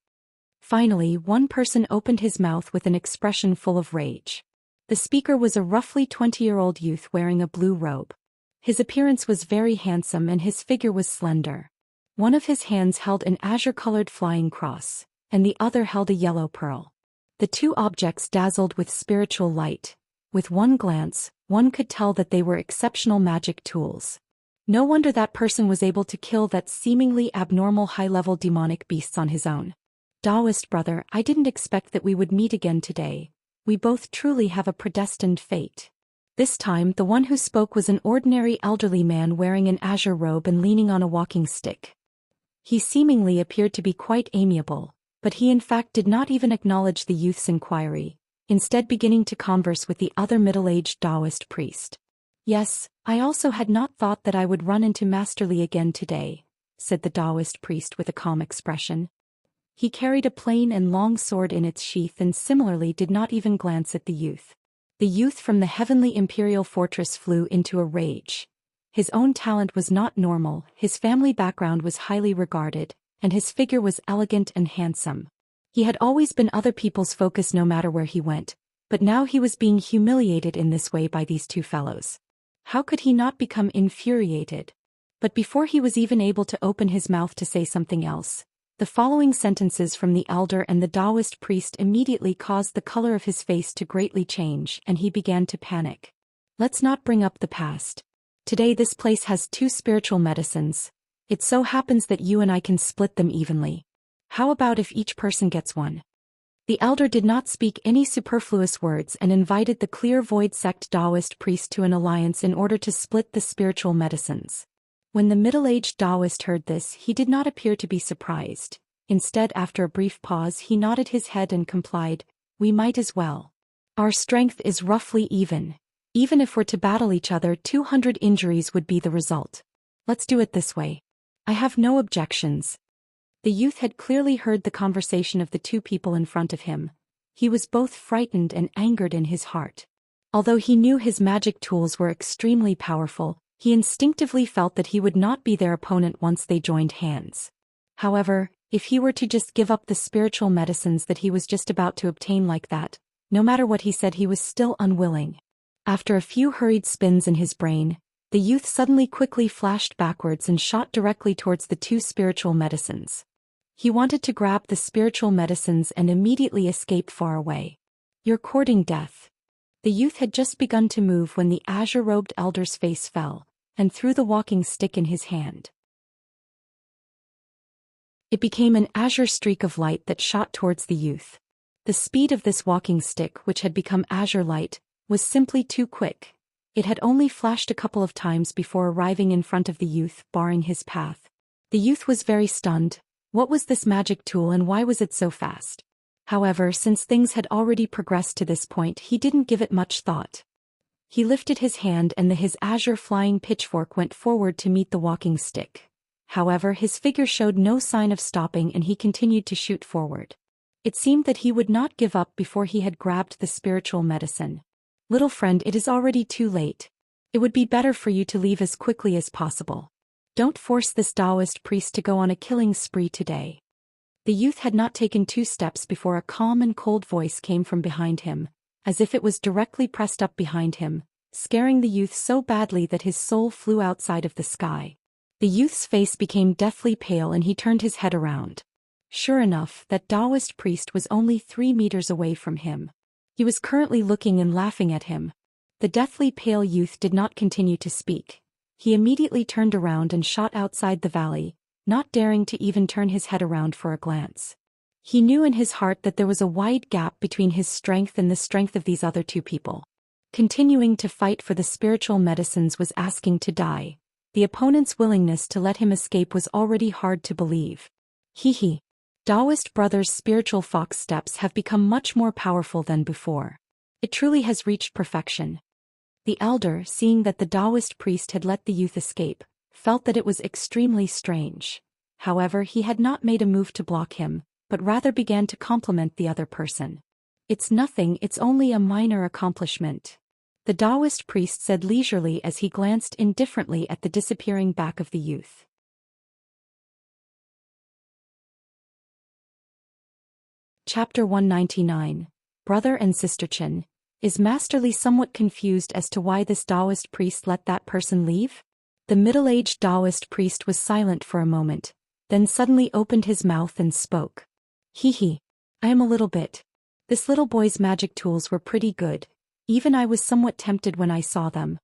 Finally, one person opened his mouth with an expression full of rage. The speaker was a roughly 20-year-old youth wearing a blue robe. His appearance was very handsome and his figure was slender. One of his hands held an azure-colored flying cross, and the other held a yellow pearl. The 2 objects dazzled with spiritual light. With one glance, one could tell that they were exceptional magic tools. No wonder that person was able to kill that seemingly abnormal high-level demonic beasts on his own. Taoist brother, I didn't expect that we would meet again today. We both truly have a predestined fate. This time the one who spoke was an ordinary elderly man wearing an azure robe and leaning on a walking stick. He seemingly appeared to be quite amiable, but he in fact did not even acknowledge the youth's inquiry, instead beginning to converse with the other middle-aged Taoist priest. Yes, I also had not thought that I would run into Master Li again today, said the Taoist priest with a calm expression. He carried a plain and long sword in its sheath and similarly did not even glance at the youth. The youth from the heavenly imperial fortress flew into a rage. His own talent was not normal, his family background was highly regarded, and his figure was elegant and handsome. He had always been other people's focus no matter where he went, but now he was being humiliated in this way by these 2 fellows. How could he not become infuriated? But before he was even able to open his mouth to say something else, the following sentences from the elder and the Taoist priest immediately caused the color of his face to greatly change and he began to panic. Let's not bring up the past. Today this place has 2 spiritual medicines. It so happens that you and I can split them evenly. How about if each person gets one? The elder did not speak any superfluous words and invited the Clear Void sect Taoist priest to an alliance in order to split the spiritual medicines. When the middle-aged Taoist heard this, he did not appear to be surprised. Instead, after a brief pause, he nodded his head and complied, "We might as well. Our strength is roughly even. Even if we're to battle each other, 200 injuries would be the result. Let's do it this way. I have no objections." The youth had clearly heard the conversation of the two people in front of him. He was both frightened and angered in his heart. Although he knew his magic tools were extremely powerful, he instinctively felt that he would not be their opponent once they joined hands. However, if he were to just give up the spiritual medicines that he was just about to obtain like that, no matter what he said, he was still unwilling. After a few hurried spins in his brain, the youth suddenly quickly flashed backwards and shot directly towards the two spiritual medicines. He wanted to grab the spiritual medicines and immediately escape far away. "You're courting death." The youth had just begun to move when the azure-robed elder's face fell, and threw the walking stick in his hand. It became an azure streak of light that shot towards the youth. The speed of this walking stick, which had become azure light, was simply too quick. It had only flashed a couple of times before arriving in front of the youth, barring his path. The youth was very stunned. What was this magic tool and why was it so fast? However, since things had already progressed to this point, he didn't give it much thought. He lifted his hand and his azure flying pitchfork went forward to meet the walking stick. However, his figure showed no sign of stopping and he continued to shoot forward. It seemed that he would not give up before he had grabbed the spiritual medicine. "Little friend, it is already too late. It would be better for you to leave as quickly as possible. Don't force this Taoist priest to go on a killing spree today." The youth had not taken 2 steps before a calm and cold voice came from behind him, as if it was directly pressed up behind him, scaring the youth so badly that his soul flew outside of the sky. The youth's face became deathly pale and he turned his head around. Sure enough, that Taoist priest was only 3 meters away from him. He was currently looking and laughing at him. The deathly pale youth did not continue to speak. He immediately turned around and shot outside the valley, not daring to even turn his head around for a glance. He knew in his heart that there was a wide gap between his strength and the strength of these other 2 people. Continuing to fight for the spiritual medicines was asking to die. The opponent's willingness to let him escape was already hard to believe. Hee. Taoist brothers' spiritual fox steps have become much more powerful than before. It truly has reached perfection. The elder, seeing that the Taoist priest had let the youth escape, felt that it was extremely strange. However, he had not made a move to block him, but rather began to compliment the other person. "It's nothing, it's only a minor accomplishment," the Taoist priest said leisurely as he glanced indifferently at the disappearing back of the youth. Chapter 199. Brother and Sister Chen. Is Master Li somewhat confused as to why this Taoist priest let that person leave? The middle-aged Taoist priest was silent for a moment, then suddenly opened his mouth and spoke. "Hee. I am a little bit. This little boy's magic tools were pretty good. Even I was somewhat tempted when I saw them."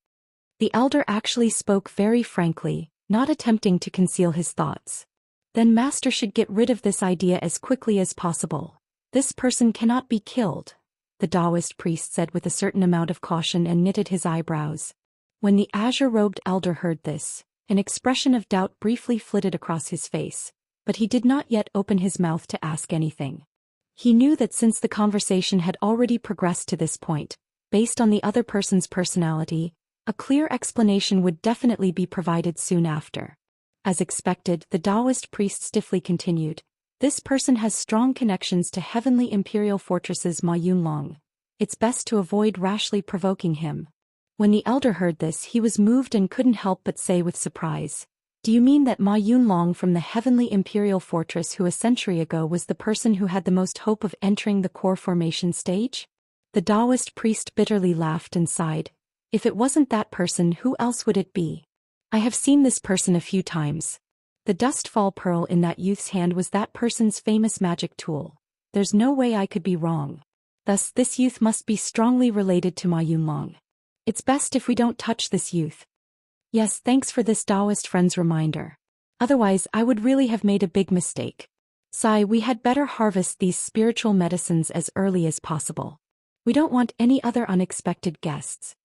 The elder actually spoke very frankly, not attempting to conceal his thoughts. "Then Master should get rid of this idea as quickly as possible. This person cannot be killed," the Taoist priest said with a certain amount of caution and knitted his eyebrows. When the azure-robed elder heard this, an expression of doubt briefly flitted across his face, but he did not yet open his mouth to ask anything. He knew that since the conversation had already progressed to this point, based on the other person's personality, a clear explanation would definitely be provided soon after. As expected, the Taoist priest stiffly continued, "This person has strong connections to heavenly imperial fortresses Ma Yunlong. It's best to avoid rashly provoking him." When the elder heard this, he was moved and couldn't help but say with surprise, "Do you mean that Ma Yunlong from the heavenly imperial fortress, who a century ago was the person who had the most hope of entering the core formation stage?" The Taoist priest bitterly laughed and sighed. "If it wasn't that person, who else would it be? I have seen this person a few times. The dustfall pearl in that youth's hand was that person's famous magic tool. There's no way I could be wrong. Thus, this youth must be strongly related to Ma Yunlong. It's best if we don't touch this youth." "Yes, thanks for this Taoist friend's reminder. Otherwise, I would really have made a big mistake. Sai, we had better harvest these spiritual medicines as early as possible. We don't want any other unexpected guests.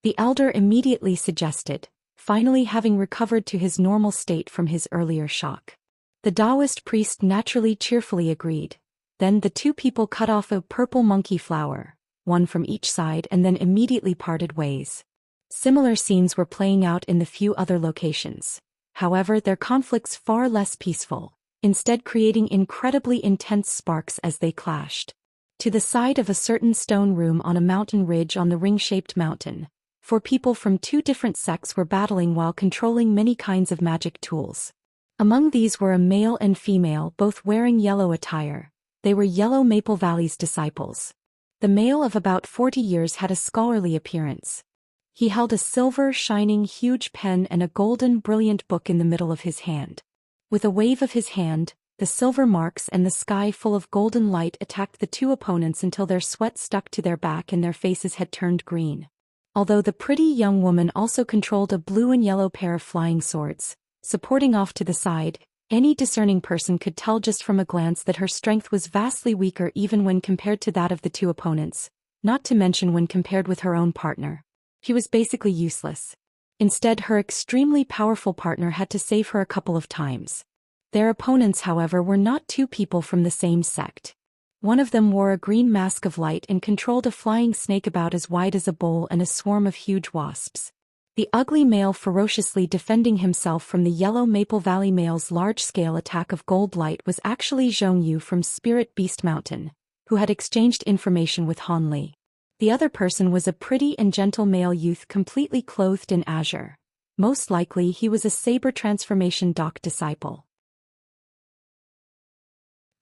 The elder immediately suggested, finally having recovered to his normal state from his earlier shock. The Taoist priest naturally cheerfully agreed. Then the two people cut off a purple monkey flower, one from each side, and then immediately parted ways. Similar scenes were playing out in the few other locations. However, their conflicts far less peaceful, instead creating incredibly intense sparks as they clashed. To the side of a certain stone room on a mountain ridge on the ring-shaped mountain, 4 people from 2 different sects were battling while controlling many kinds of magic tools. Among these were a male and female, both wearing yellow attire. They were Yellow Maple Valley's disciples. The male of about 40 years had a scholarly appearance. He held a silver, shining, huge pen and a golden, brilliant book in the middle of his hand. With a wave of his hand, the silver marks and the sky full of golden light attacked the 2 opponents until their sweat stuck to their back and their faces had turned green. Although the pretty young woman also controlled a blue and yellow pair of flying swords, supporting off to the side, any discerning person could tell just from a glance that her strength was vastly weaker even when compared to that of the 2 opponents, not to mention when compared with her own partner. She was basically useless. Instead, her extremely powerful partner had to save her a couple of times. Their opponents, however, were not 2 people from the same sect. One of them wore a green mask of light and controlled a flying snake about as wide as a bowl and a swarm of huge wasps. The ugly male ferociously defending himself from the Yellow Maple Valley male's large-scale attack of gold light was actually Zhong Yu from Spirit Beast Mountain, who had exchanged information with Han Li. The other person was a pretty and gentle male youth completely clothed in azure. Most likely he was a saber transformation doc disciple.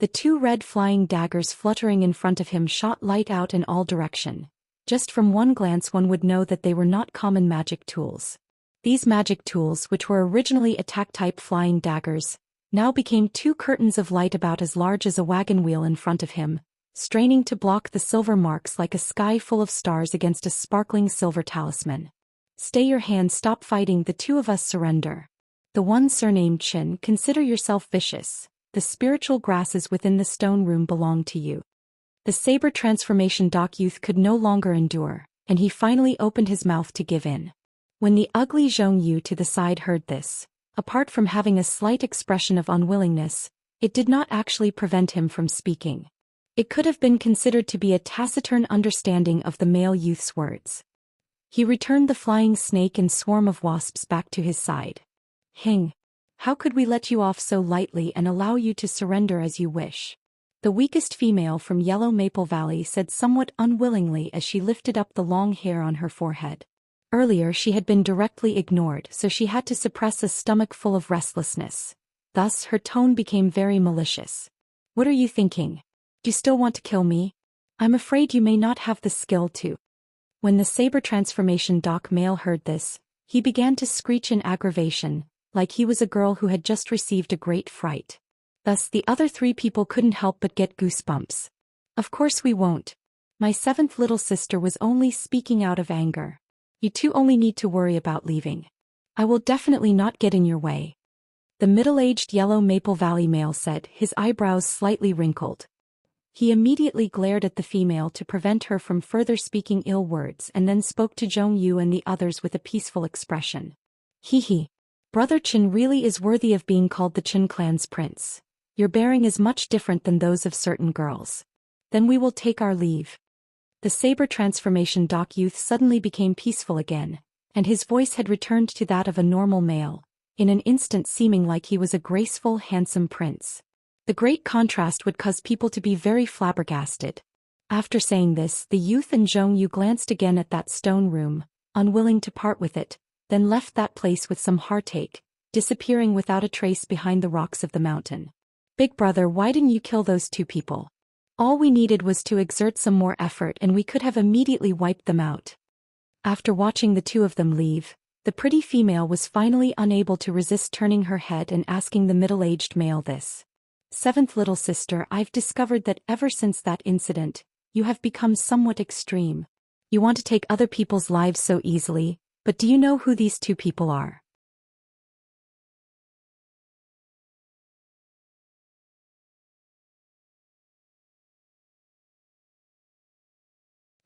The 2 red flying daggers fluttering in front of him shot light out in all direction. Just from one glance one would know that they were not common magic tools. These magic tools, which were originally attack-type flying daggers, now became 2 curtains of light about as large as a wagon wheel in front of him, straining to block the silver marks like a sky full of stars against a sparkling silver talisman. Stay your hand, stop fighting, the 2 of us surrender. The one surnamed Qin, consider yourself vicious. The spiritual grasses within the stone room belong to you. The saber transformation doc youth could no longer endure, and he finally opened his mouth to give in. When the ugly Zhong Yu to the side heard this, apart from having a slight expression of unwillingness, it did not actually prevent him from speaking. It could have been considered to be a taciturn understanding of the male youth's words. He returned the flying snake and swarm of wasps back to his side. Hing. How could we let you off so lightly and allow you to surrender as you wish? The weakest female from Yellow Maple Valley said somewhat unwillingly as she lifted up the long hair on her forehead. Earlier she had been directly ignored, so she had to suppress a stomach full of restlessness. Thus her tone became very malicious. What are you thinking? Do you still want to kill me? I'm afraid you may not have the skill to. When the saber transformation doc male heard this, he began to screech in aggravation, like he was a girl who had just received a great fright. Thus the other 3 people couldn't help but get goosebumps. Of course we won't. My 7th little sister was only speaking out of anger. You 2 only need to worry about leaving. I will definitely not get in your way. The middle-aged Yellow Maple Valley male said, his eyebrows slightly wrinkled. He immediately glared at the female to prevent her from further speaking ill words and then spoke to Zhong Yu and the others with a peaceful expression. Hee. Brother Qin really is worthy of being called the Qin clan's prince. Your bearing is much different than those of certain girls. Then we will take our leave. The saber transformation doc youth suddenly became peaceful again, and his voice had returned to that of a normal male, in an instant seeming like he was a graceful, handsome prince. The great contrast would cause people to be very flabbergasted. After saying this, the youth and Zhong Yu glanced again at that stone room, unwilling to part with it, then left that place with some heartache, disappearing without a trace behind the rocks of the mountain. Big brother, why didn't you kill those 2 people? All we needed was to exert some more effort and we could have immediately wiped them out. After watching the 2 of them leave, the pretty female was finally unable to resist turning her head and asking the middle-aged male this. 7th little sister, I've discovered that ever since that incident, you have become somewhat extreme. You want to take other people's lives so easily, but do you know who these 2 people are?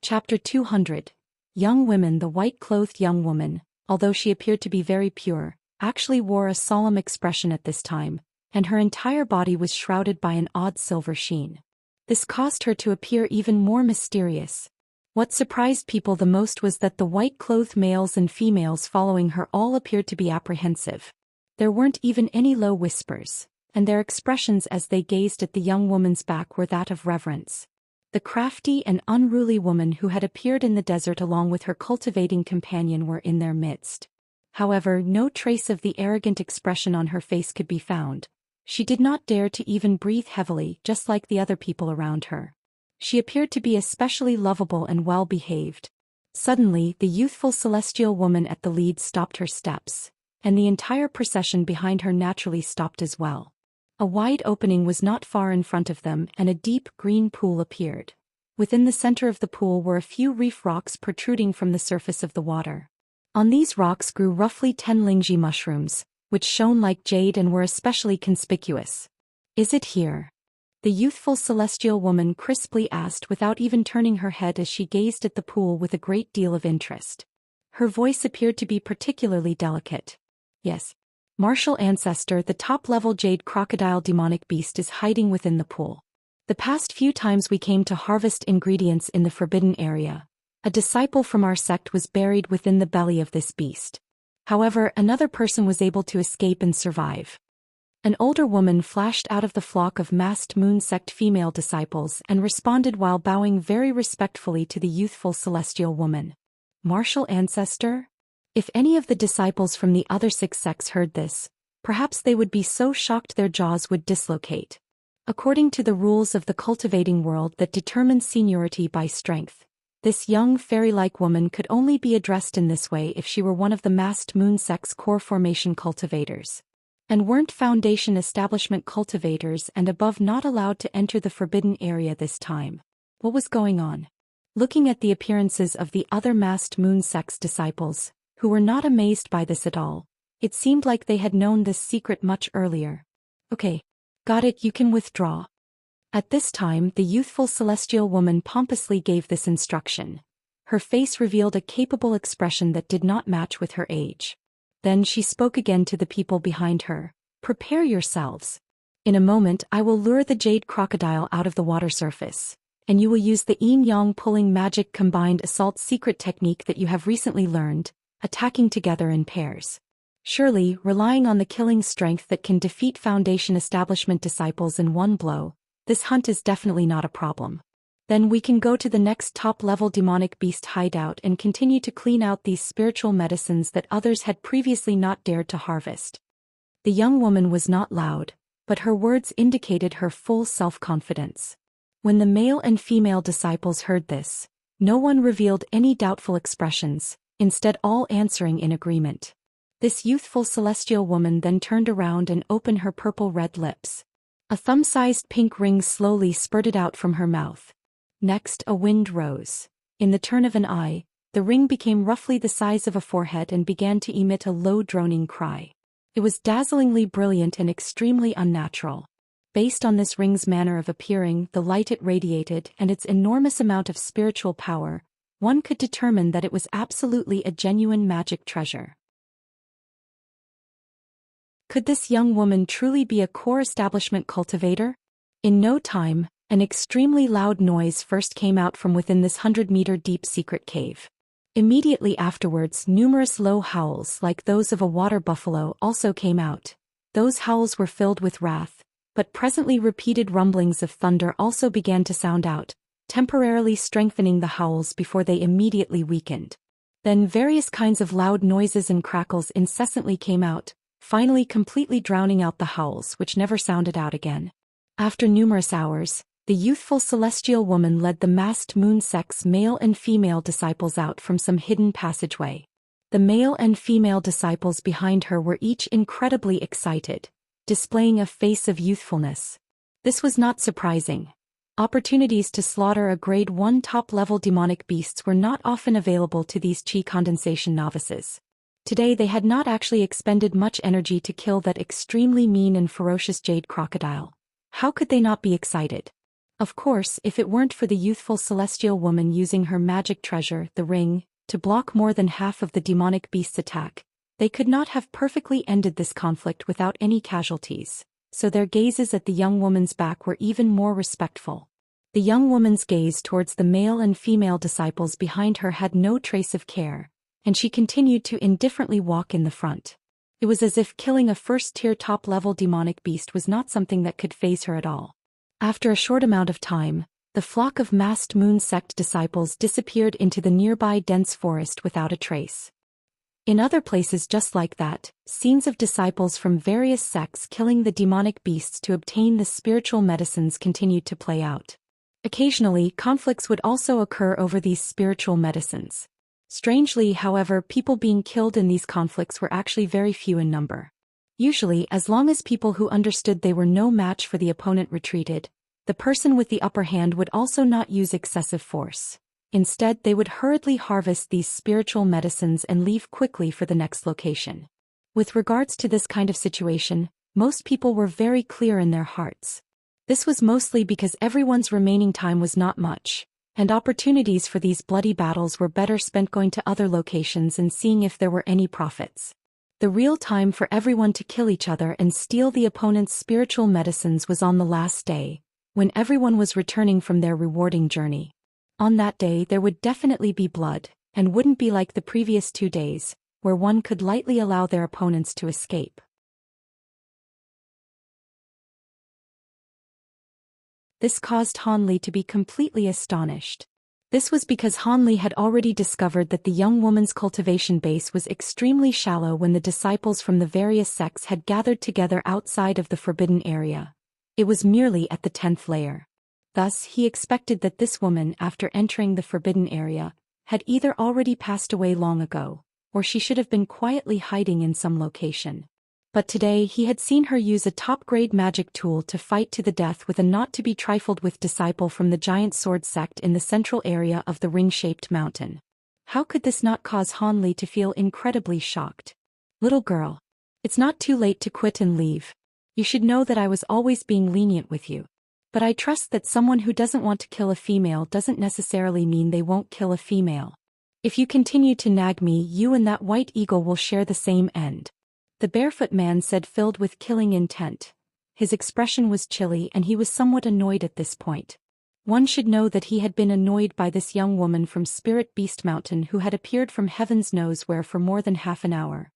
Chapter 200. Young women. The white-clothed young woman, although she appeared to be very pure, actually wore a solemn expression at this time, and her entire body was shrouded by an odd silver sheen. This caused her to appear even more mysterious. What surprised people the most was that the white-clothed males and females following her all appeared to be apprehensive. There weren't even any low whispers, and their expressions as they gazed at the young woman's back were that of reverence. The crafty and unruly woman who had appeared in the desert along with her cultivating companion were in their midst. However, no trace of the arrogant expression on her face could be found. She did not dare to even breathe heavily, just like the other people around her. She appeared to be especially lovable and well-behaved. Suddenly, the youthful celestial woman at the lead stopped her steps, and the entire procession behind her naturally stopped as well. A wide opening was not far in front of them, and a deep green pool appeared. Within the center of the pool were a few reef rocks protruding from the surface of the water. On these rocks grew roughly 10 lingji mushrooms, which shone like jade and were especially conspicuous. "Is it here?" the youthful celestial woman crisply asked without even turning her head as she gazed at the pool with a great deal of interest. Her voice appeared to be particularly delicate. "Yes. Martial Ancestor, the top-level jade crocodile demonic beast is hiding within the pool. The past few times we came to harvest ingredients in the forbidden area, a disciple from our sect was buried within the belly of this beast. However, another person was able to escape and survive." An older woman flashed out of the flock of masked moon sect female disciples and responded while bowing very respectfully to the youthful celestial woman. "Martial Ancestor?" If any of the disciples from the other 6 sects heard this, perhaps they would be so shocked their jaws would dislocate. According to the rules of the cultivating world that determines seniority by strength, this young fairy-like woman could only be addressed in this way if she were one of the masked moon sect's core formation cultivators. And weren't Foundation establishment cultivators and above not allowed to enter the forbidden area this time? What was going on? Looking at the appearances of the other masked moon sect's disciples, who were not amazed by this at all, it seemed like they had known this secret much earlier. "Okay. Got it, you can withdraw." At this time, the youthful celestial woman pompously gave this instruction. Her face revealed a capable expression that did not match with her age. Then she spoke again to the people behind her. "Prepare yourselves. In a moment I will lure the jade crocodile out of the water surface, and you will use the yin-yang pulling magic combined assault secret technique that you have recently learned, attacking together in pairs. Surely, relying on the killing strength that can defeat Foundation establishment disciples in one blow, this hunt is definitely not a problem. Then we can go to the next top-level demonic beast hideout and continue to clean out these spiritual medicines that others had previously not dared to harvest." The young woman was not loud, but her words indicated her full self-confidence. When the male and female disciples heard this, no one revealed any doubtful expressions, instead all answering in agreement. This youthful celestial woman then turned around and opened her purple-red lips. A thumb-sized pink ring slowly spurted out from her mouth. Next, a wind rose. In the turn of an eye, the ring became roughly the size of a forehead and began to emit a low droning cry. It was dazzlingly brilliant and extremely unnatural. Based on this ring's manner of appearing, the light it radiated, and its enormous amount of spiritual power, one could determine that it was absolutely a genuine magic treasure. Could this young woman truly be a core establishment cultivator? In no time, an extremely loud noise first came out from within this 100-meter deep secret cave. Immediately afterwards, numerous low howls like those of a water buffalo also came out. Those howls were filled with wrath, but presently repeated rumblings of thunder also began to sound out, temporarily strengthening the howls before they immediately weakened. Then various kinds of loud noises and crackles incessantly came out, finally completely drowning out the howls which never sounded out again. After numerous hours, the youthful celestial woman led the masked moon sect's male and female disciples out from some hidden passageway. The male and female disciples behind her were each incredibly excited, displaying a face of youthfulness. This was not surprising. Opportunities to slaughter a grade 1 top-level demonic beasts were not often available to these chi condensation novices. Today they had not actually expended much energy to kill that extremely mean and ferocious jade crocodile. How could they not be excited? Of course, if it weren't for the youthful celestial woman using her magic treasure, the ring, to block more than half of the demonic beast's attack, they could not have perfectly ended this conflict without any casualties, so their gazes at the young woman's back were even more respectful. The young woman's gaze towards the male and female disciples behind her had no trace of care, and she continued to indifferently walk in the front. It was as if killing a first-tier top-level demonic beast was not something that could faze her at all. After a short amount of time, the flock of masked moon sect disciples disappeared into the nearby dense forest without a trace. In other places just like that, scenes of disciples from various sects killing the demonic beasts to obtain the spiritual medicines continued to play out. Occasionally, conflicts would also occur over these spiritual medicines. Strangely, however, people being killed in these conflicts were actually very few in number. Usually, as long as people who understood they were no match for the opponent retreated, the person with the upper hand would also not use excessive force. Instead, they would hurriedly harvest these spiritual medicines and leave quickly for the next location. With regards to this kind of situation, most people were very clear in their hearts. This was mostly because everyone's remaining time was not much, and opportunities for these bloody battles were better spent going to other locations and seeing if there were any profits. The real time for everyone to kill each other and steal the opponent's spiritual medicines was on the last day, when everyone was returning from their rewarding journey. On that day there would definitely be blood, and wouldn't be like the previous 2 days, where one could lightly allow their opponents to escape. This caused Han Li to be completely astonished. This was because Han Li had already discovered that the young woman's cultivation base was extremely shallow when the disciples from the various sects had gathered together outside of the forbidden area. It was merely at the 10th layer. Thus, he expected that this woman, after entering the forbidden area, had either already passed away long ago, or she should have been quietly hiding in some location. But today he had seen her use a top-grade magic tool to fight to the death with a not-to-be-trifled-with disciple from the giant sword sect in the central area of the ring-shaped mountain. How could this not cause Han Li to feel incredibly shocked? Little girl, it's not too late to quit and leave. You should know that I was always being lenient with you. But I trust that someone who doesn't want to kill a female doesn't necessarily mean they won't kill a female. If you continue to nag me, you and that white eagle will share the same end. The barefoot man said, filled with killing intent. His expression was chilly and he was somewhat annoyed at this point. One should know that he had been annoyed by this young woman from Spirit Beast Mountain who had appeared from heaven's knows where for more than half an hour.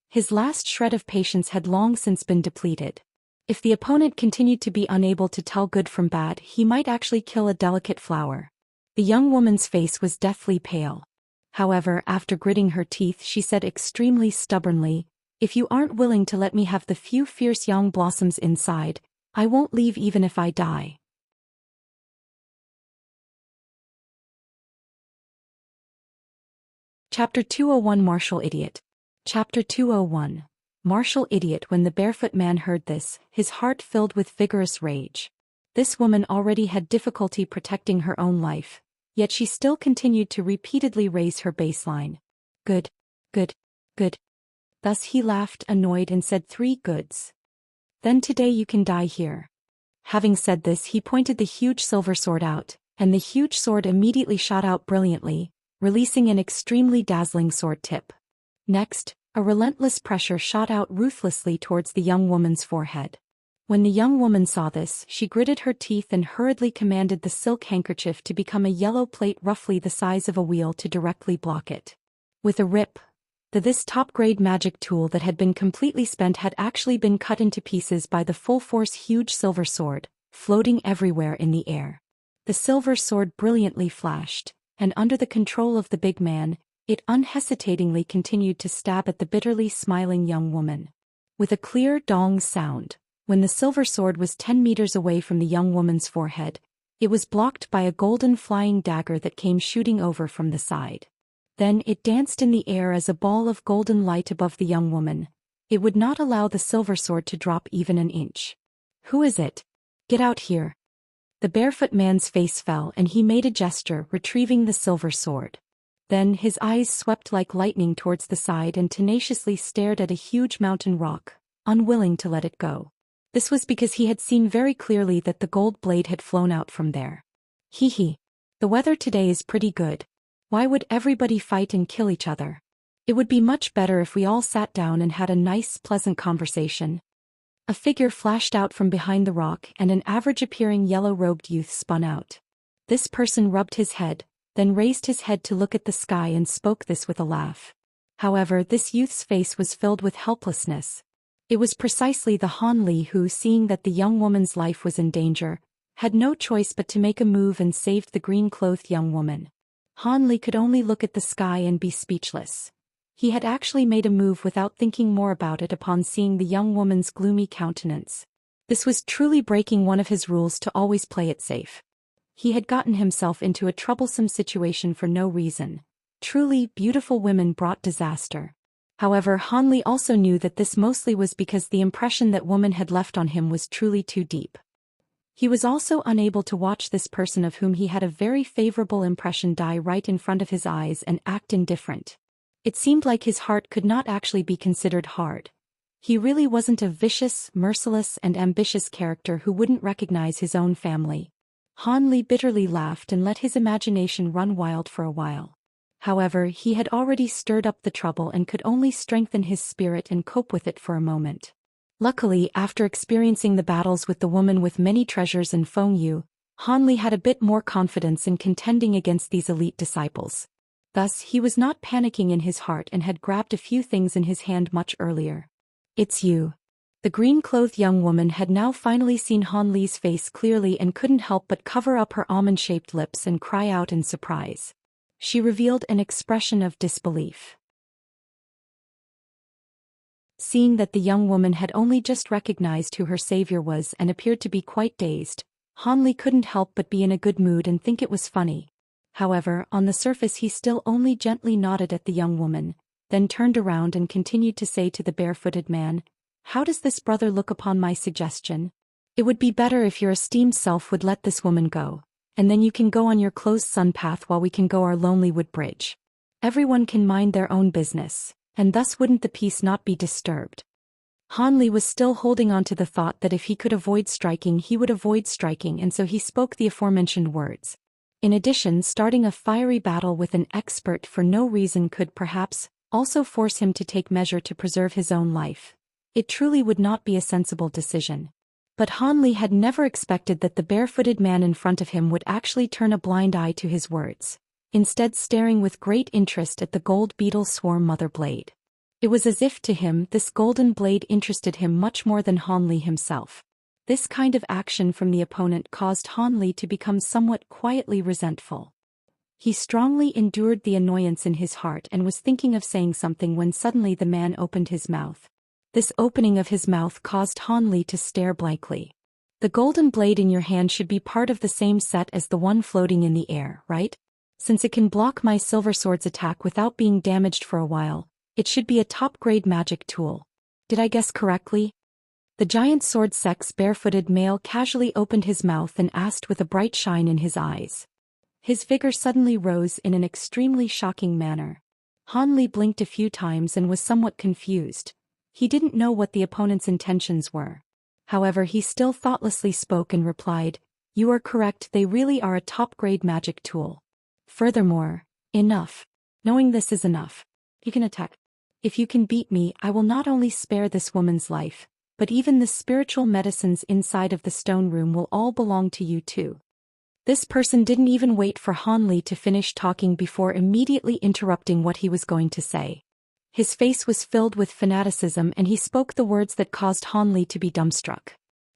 His last shred of patience had long since been depleted. If the opponent continued to be unable to tell good from bad, he might actually kill a delicate flower. The young woman's face was deathly pale. However, after gritting her teeth, she said extremely stubbornly, "If you aren't willing to let me have the few fierce young blossoms inside, I won't leave even if I die." Chapter 201 Martial Idiot. Chapter 201 Martial Idiot. When the barefoot man heard this, his heart filled with vigorous rage. This woman already had difficulty protecting her own life, yet she still continued to repeatedly raise her baseline. Good, good, good. Thus he laughed, annoyed, and said 3 goods. Then today you can die here. Having said this, he pointed the huge silver sword out, and the huge sword immediately shot out brilliantly, releasing an extremely dazzling sword tip. Next, a relentless pressure shot out ruthlessly towards the young woman's forehead. When the young woman saw this, she gritted her teeth and hurriedly commanded the silk handkerchief to become a yellow plate roughly the size of a wheel to directly block it. With a rip, this top-grade magic tool that had been completely spent had actually been cut into pieces by the full-force huge silver sword, floating everywhere in the air. The silver sword brilliantly flashed, and under the control of the big man, it unhesitatingly continued to stab at the bitterly smiling young woman. With a clear dong sound, when the silver sword was 10 meters away from the young woman's forehead, it was blocked by a golden flying dagger that came shooting over from the side. Then it danced in the air as a ball of golden light above the young woman. It would not allow the silver sword to drop even an inch. "Who is it? Get out here." The barefoot man's face fell and he made a gesture, retrieving the silver sword. Then his eyes swept like lightning towards the side and tenaciously stared at a huge mountain rock, unwilling to let it go. This was because he had seen very clearly that the gold blade had flown out from there. Hee hee. The weather today is pretty good. Why would everybody fight and kill each other? It would be much better if we all sat down and had a nice, pleasant conversation. A figure flashed out from behind the rock and an average-appearing yellow-robed youth spun out. This person rubbed his head, then raised his head to look at the sky and spoke this with a laugh. However, this youth's face was filled with helplessness. It was precisely the Han Li who, seeing that the young woman's life was in danger, had no choice but to make a move and saved the green-clothed young woman. Han Li could only look at the sky and be speechless. He had actually made a move without thinking more about it upon seeing the young woman's gloomy countenance. This was truly breaking one of his rules to always play it safe. He had gotten himself into a troublesome situation for no reason. Truly, beautiful women brought disaster. However, Han Li also knew that this mostly was because the impression that woman had left on him was truly too deep. He was also unable to watch this person of whom he had a very favorable impression die right in front of his eyes and act indifferent. It seemed like his heart could not actually be considered hard. He really wasn't a vicious, merciless and ambitious character who wouldn't recognize his own family. Han Li bitterly laughed and let his imagination run wild for a while. However, he had already stirred up the trouble and could only strengthen his spirit and cope with it for a moment. Luckily, after experiencing the battles with the woman with many treasures and Feng Yu, Han Li had a bit more confidence in contending against these elite disciples. Thus, he was not panicking in his heart and had grabbed a few things in his hand much earlier. "It's you." The green-clothed young woman had now finally seen Han Li's face clearly and couldn't help but cover up her almond-shaped lips and cry out in surprise. She revealed an expression of disbelief. Seeing that the young woman had only just recognized who her savior was and appeared to be quite dazed, Han Li couldn't help but be in a good mood and think it was funny. However, on the surface he still only gently nodded at the young woman, then turned around and continued to say to the barefooted man, "How does this brother look upon my suggestion? It would be better if your esteemed self would let this woman go, and then you can go on your closed sun path while we can go our lonely wood bridge. Everyone can mind their own business, and thus wouldn't the peace not be disturbed." Han Li was still holding on to the thought that if he could avoid striking he would avoid striking, and so he spoke the aforementioned words. In addition, starting a fiery battle with an expert for no reason could perhaps also force him to take measure to preserve his own life. It truly would not be a sensible decision. But Han Li had never expected that the barefooted man in front of him would actually turn a blind eye to his words, instead staring with great interest at the gold beetle swarm mother blade. It was as if to him this golden blade interested him much more than Han Li himself. This kind of action from the opponent caused Han Li to become somewhat quietly resentful. He strongly endured the annoyance in his heart and was thinking of saying something when suddenly the man opened his mouth. This opening of his mouth caused Han Li to stare blankly. "The golden blade in your hand should be part of the same set as the one floating in the air, right? Since it can block my silver sword's attack without being damaged for a while, it should be a top-grade magic tool. Did I guess correctly?" The giant sword sex barefooted male casually opened his mouth and asked with a bright shine in his eyes. His vigor suddenly rose in an extremely shocking manner. Han Li blinked a few times and was somewhat confused. He didn't know what the opponent's intentions were. However, he still thoughtlessly spoke and replied, "You are correct, they really are a top-grade magic tool. Furthermore, enough. Knowing this is enough. You can attack. If you can beat me, I will not only spare this woman's life, but even the spiritual medicines inside of the stone room will all belong to you too." This person didn't even wait for Han Li to finish talking before immediately interrupting what he was going to say. His face was filled with fanaticism and he spoke the words that caused Han Li to be dumbstruck.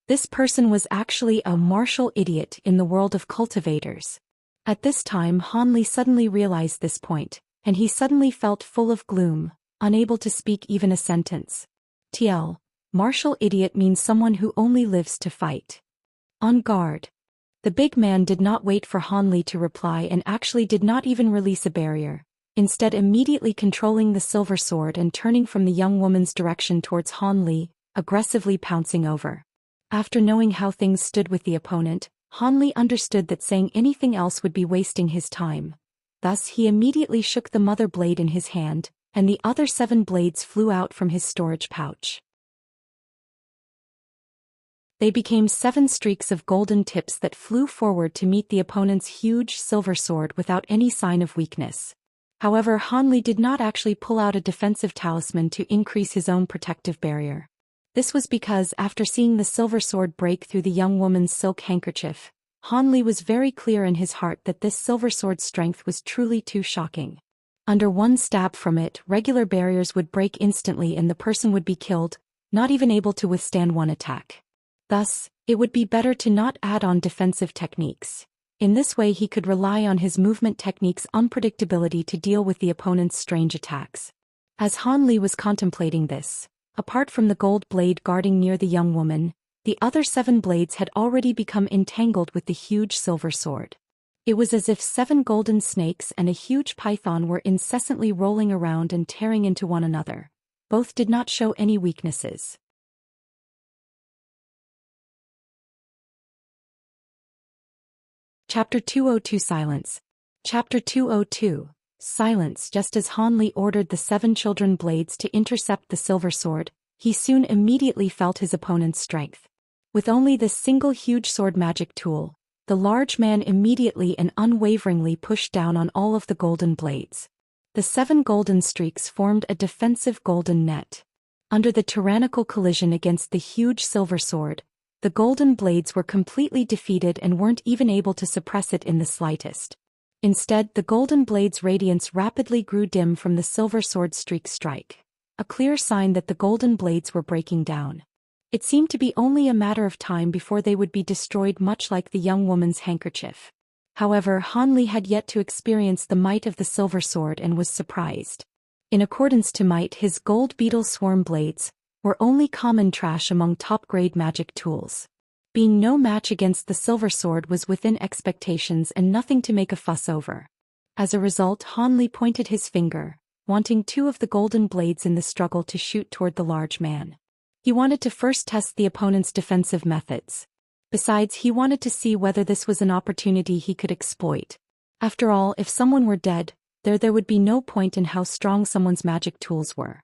This person was actually a martial idiot in the world of cultivators. At this time Han Li suddenly realized this point, and he suddenly felt full of gloom, unable to speak even a sentence. TL. Martial idiot means someone who only lives to fight. On guard. The big man did not wait for Han Li to reply and actually did not even release a barrier, instead immediately controlling the silver sword and turning from the young woman's direction towards Han Li, aggressively pouncing over. After knowing how things stood with the opponent, Han Li understood that saying anything else would be wasting his time. Thus he immediately shook the mother blade in his hand, and the other 7 blades flew out from his storage pouch. They became 7 streaks of golden tips that flew forward to meet the opponent's huge silver sword without any sign of weakness. However, Han Li did not actually pull out a defensive talisman to increase his own protective barrier. This was because after seeing the silver sword break through the young woman's silk handkerchief, Han Li was very clear in his heart that this silver sword's strength was truly too shocking. Under one stab from it, regular barriers would break instantly and the person would be killed, not even able to withstand one attack. Thus, it would be better to not add on defensive techniques. In this way he could rely on his movement technique's unpredictability to deal with the opponent's strange attacks. As Han Li was contemplating this, apart from the gold blade guarding near the young woman, the other 7 blades had already become entangled with the huge silver sword. It was as if 7 golden snakes and a huge python were incessantly rolling around and tearing into one another. Both did not show any weaknesses. Chapter 202 Silence. Chapter 202 Silence. Just as Han Li ordered the 7 children blades to intercept the silver sword, he soon immediately felt his opponent's strength. With only this single huge sword magic tool, the large man immediately and unwaveringly pushed down on all of the golden blades. The 7 golden streaks formed a defensive golden net. Under the tyrannical collision against the huge silver sword, the golden blades were completely defeated and weren't even able to suppress it in the slightest. Instead, the golden blade's radiance rapidly grew dim from the silver sword's streak strike, a clear sign that the golden blades were breaking down. It seemed to be only a matter of time before they would be destroyed, much like the young woman's handkerchief. However, Han Li had yet to experience the might of the silver sword and was surprised. In accordance to might, his gold beetle swarm blades were only common trash among top-grade magic tools. Being no match against the silver sword was within expectations and nothing to make a fuss over. As a result, Han Li pointed his finger, wanting 2 of the golden blades in the struggle to shoot toward the large man. He wanted to first test the opponent's defensive methods. Besides, he wanted to see whether this was an opportunity he could exploit. After all, if someone were dead, there would be no point in how strong someone's magic tools were.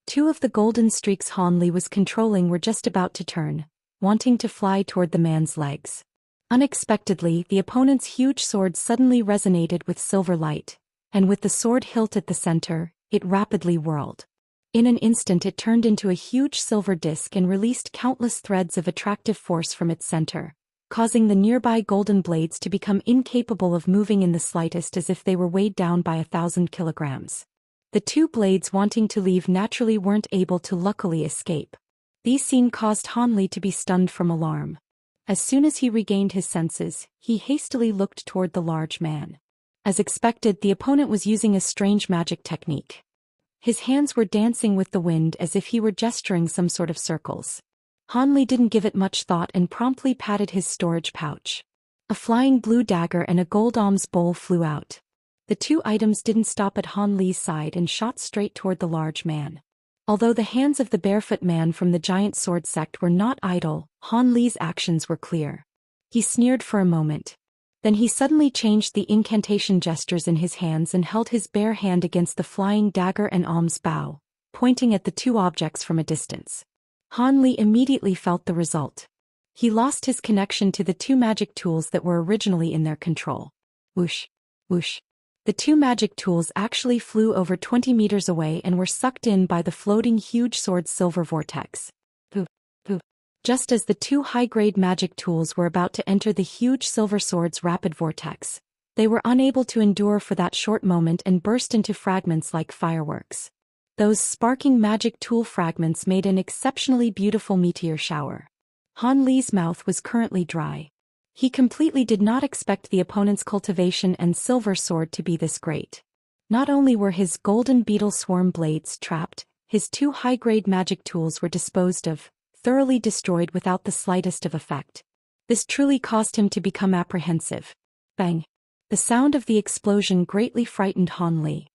2 of the golden streaks Han Li was controlling were just about to turn, wanting to fly toward the man's legs. Unexpectedly, the opponent's huge sword suddenly resonated with silver light, and with the sword hilt at the center, it rapidly whirled. In an instant it turned into a huge silver disc and released countless threads of attractive force from its center, causing the nearby golden blades to become incapable of moving in the slightest, as if they were weighed down by 1,000 kilograms. The 2 blades wanting to leave naturally weren't able to luckily escape. These scenes caused Han Li to be stunned from alarm. As soon as he regained his senses, he hastily looked toward the large man. As expected, the opponent was using a strange magic technique. His hands were dancing with the wind as if he were gesturing some sort of circles. Han Li didn't give it much thought and promptly patted his storage pouch. A flying blue dagger and a gold alms bowl flew out. The 2 items didn't stop at Han Li's side and shot straight toward the large man. Although the hands of the barefoot man from the giant sword sect were not idle, Han Li's actions were clear. He sneered for a moment. Then he suddenly changed the incantation gestures in his hands and held his bare hand against the flying dagger and alms bow, pointing at the 2 objects from a distance. Han Li immediately felt the result. He lost his connection to the 2 magic tools that were originally in their control. Whoosh! Whoosh! The 2 magic tools actually flew over 20 meters away and were sucked in by the floating huge sword's silver vortex. Poof! Poof! Just as the 2 high-grade magic tools were about to enter the huge silver sword's rapid vortex, they were unable to endure for that short moment and burst into fragments like fireworks. Those sparking magic tool fragments made an exceptionally beautiful meteor shower. Han Li's mouth was currently dry. He completely did not expect the opponent's cultivation and silver sword to be this great. Not only were his golden beetle swarm blades trapped, his 2 high-grade magic tools were disposed of, thoroughly destroyed without the slightest of effect. This truly caused him to become apprehensive. Bang! The sound of the explosion greatly frightened Han Li.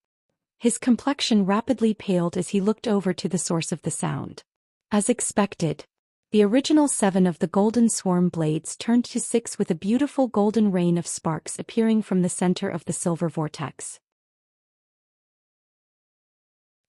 His complexion rapidly paled as he looked over to the source of the sound. As expected, the original 7 of the golden swarm blades turned to 6 with a beautiful golden rain of sparks appearing from the center of the silver vortex.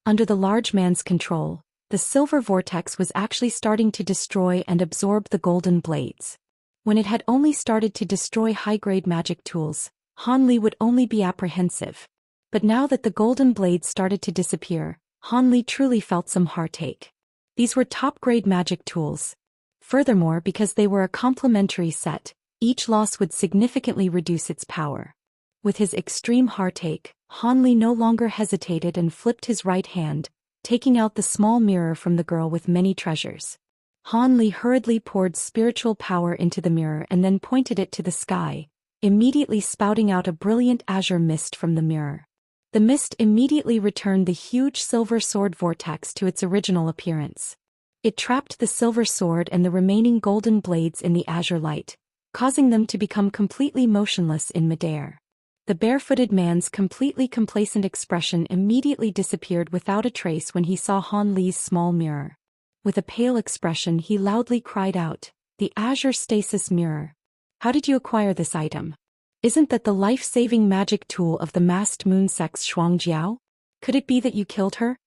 Under the large man's control, The silver vortex was actually starting to destroy and absorb the golden blades. When it had only started to destroy high-grade magic tools, Han Li would only be apprehensive. But now that the golden blades started to disappear, Han Li truly felt some heartache. These were top-grade magic tools. Furthermore, because they were a complementary set, each loss would significantly reduce its power. With his extreme heartache, Han Li no longer hesitated and flipped his right hand, taking out the small mirror from the girl with many treasures. Han Li hurriedly poured spiritual power into the mirror and then pointed it to the sky, immediately spouting out a brilliant azure mist from the mirror. The mist immediately returned the huge silver sword vortex to its original appearance. It trapped the silver sword and the remaining golden blades in the azure light, causing them to become completely motionless in midair. The barefooted man's completely complacent expression immediately disappeared without a trace when he saw Han Li's small mirror. With a pale expression, he loudly cried out, "The azure stasis mirror. How did you acquire this item? Isn't that the life-saving magic tool of the masked moon sect's Xianxia? Could it be that you killed her?"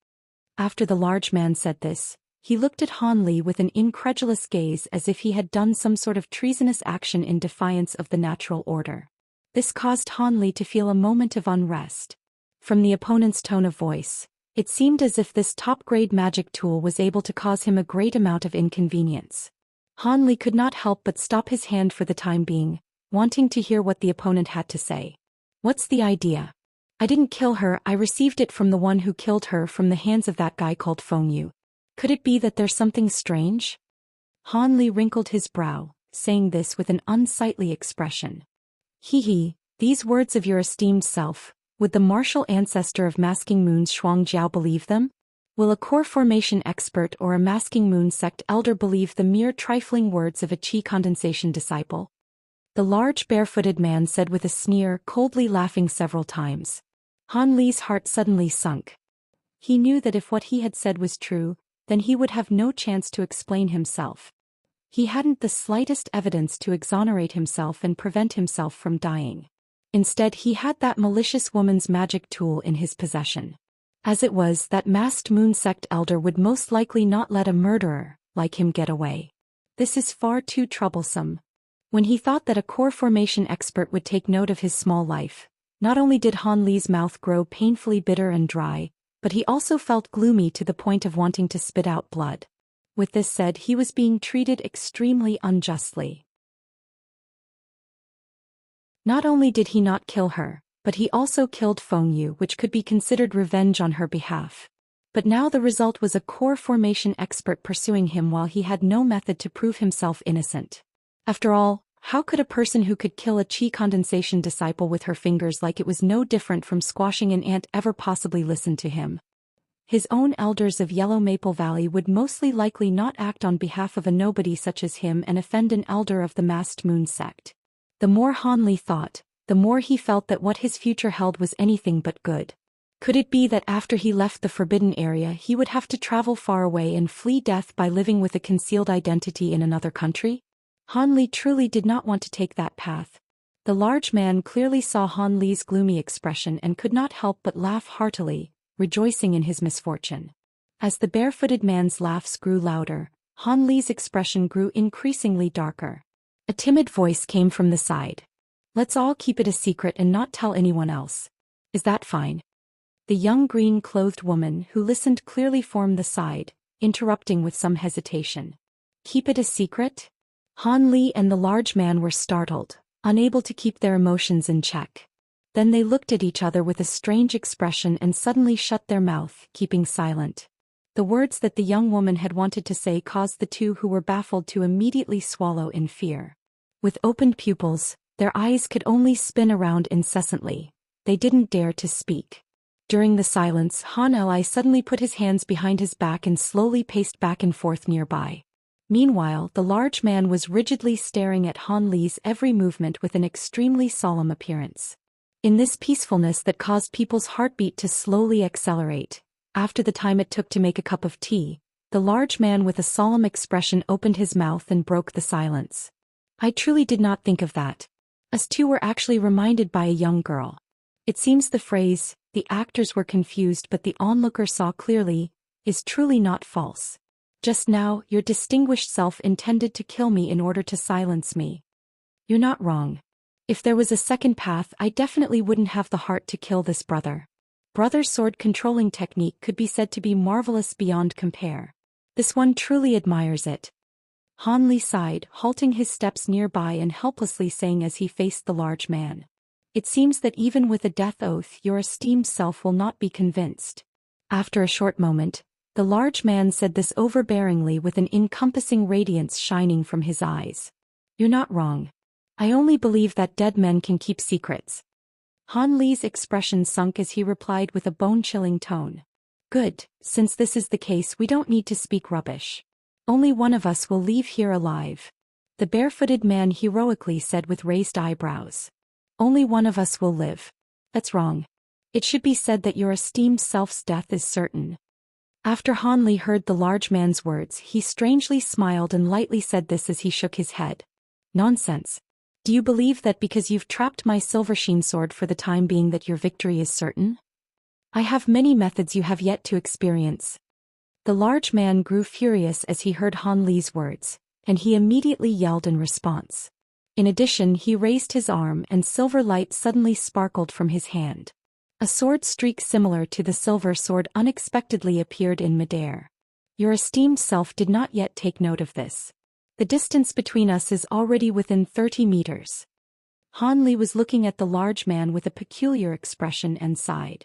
After the large man said this, he looked at Han Li with an incredulous gaze as if he had done some sort of treasonous action in defiance of the natural order. This caused Han Li to feel a moment of unrest. From the opponent's tone of voice, it seemed as if this top-grade magic tool was able to cause him a great amount of inconvenience. Han Li could not help but stop his hand for the time being, wanting to hear what the opponent had to say. "What's the idea? I didn't kill her, I received it from the one who killed her from the hands of that guy called Feng Yu. Could it be that there's something strange?" Han Li wrinkled his brow, saying this with an unsightly expression. "Hee, these words of your esteemed self, would the martial ancestor of Masking Moon's Xianxia believe them? Will a core formation expert or a Masking Moon sect elder believe the mere trifling words of a qi condensation disciple?" The large barefooted man said with a sneer, coldly laughing several times. Han Li's heart suddenly sunk. He knew that if what he had said was true, then he would have no chance to explain himself. He hadn't the slightest evidence to exonerate himself and prevent himself from dying. Instead, he had that malicious woman's magic tool in his possession. As it was, that masked moon sect elder would most likely not let a murderer like him get away. This is far too troublesome. When he thought that a core formation expert would take note of his small life, not only did Han Li's mouth grow painfully bitter and dry, but he also felt gloomy to the point of wanting to spit out blood. With this said, he was being treated extremely unjustly. Not only did he not kill her, but he also killed Feng Yu, which could be considered revenge on her behalf. But now the result was a core formation expert pursuing him while he had no method to prove himself innocent. After all, how could a person who could kill a qi condensation disciple with her fingers like it was no different from squashing an ant ever possibly listen to him? His own elders of Yellow Maple Valley would mostly likely not act on behalf of a nobody such as him and offend an elder of the masked moon sect. The more Han Li thought, the more he felt that what his future held was anything but good. Could it be that after he left the forbidden area he would have to travel far away and flee death by living with a concealed identity in another country? Han Li truly did not want to take that path. The large man clearly saw Han Li's gloomy expression and could not help but laugh heartily, rejoicing in his misfortune. As the barefooted man's laughs grew louder, Han Li's expression grew increasingly darker. A timid voice came from the side. "Let's all keep it a secret and not tell anyone else. Is that fine?" The young green-clothed woman who listened clearly formed the side, interrupting with some hesitation. "Keep it a secret?" Han Li and the large man were startled, unable to keep their emotions in check. Then they looked at each other with a strange expression and suddenly shut their mouth, keeping silent. The words that the young woman had wanted to say caused the two who were baffled to immediately swallow in fear. With opened pupils, their eyes could only spin around incessantly. They didn't dare to speak. During the silence, Han Li suddenly put his hands behind his back and slowly paced back and forth nearby. Meanwhile, the large man was rigidly staring at Han Li's every movement with an extremely solemn appearance. In this peacefulness that caused people's heartbeat to slowly accelerate, after the time it took to make a cup of tea, the large man with a solemn expression opened his mouth and broke the silence. "I truly did not think of that. Us two were actually reminded by a young girl." It seems the phrase, "the actors were confused but the onlooker saw clearly," is truly not false. Just now, your distinguished self intended to kill me in order to silence me. You're not wrong. If there was a second path, I definitely wouldn't have the heart to kill this brother. Brother's sword controlling technique could be said to be marvelous beyond compare. This one truly admires it. Han Li sighed, halting his steps nearby and helplessly saying as he faced the large man. It seems that even with a death oath your esteemed self will not be convinced. After a short moment, the large man said this overbearingly with an encompassing radiance shining from his eyes. You're not wrong. I only believe that dead men can keep secrets. Han Li's expression sunk as he replied with a bone-chilling tone. Good, since this is the case we don't need to speak rubbish. Only one of us will leave here alive. The barefooted man heroically said with raised eyebrows. Only one of us will live. That's wrong. It should be said that your esteemed self's death is certain. After Han Li heard the large man's words, he strangely smiled and lightly said this as he shook his head. Nonsense. Do you believe that because you've trapped my Silver Xian sword for the time being that your victory is certain? I have many methods you have yet to experience. The large man grew furious as he heard Han Li's words, and he immediately yelled in response. In addition, he raised his arm and silver light suddenly sparkled from his hand. A sword streak similar to the silver sword unexpectedly appeared in midair. Your esteemed self did not yet take note of this. The distance between us is already within 30 meters. Han Li was looking at the large man with a peculiar expression and sighed.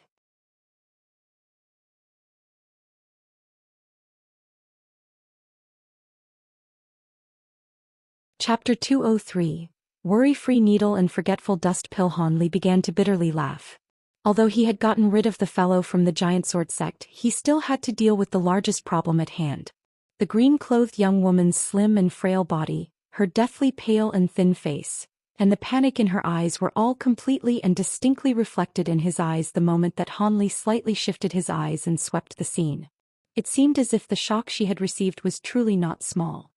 Chapter 203. Worry-free needle and forgetful dust pill. Han Li began to bitterly laugh. Although he had gotten rid of the fellow from the giant sword sect, he still had to deal with the largest problem at hand. The green-clothed young woman's slim and frail body, her deathly pale and thin face, and the panic in her eyes were all completely and distinctly reflected in his eyes the moment that Han Li slightly shifted his eyes and swept the scene. It seemed as if the shock she had received was truly not small.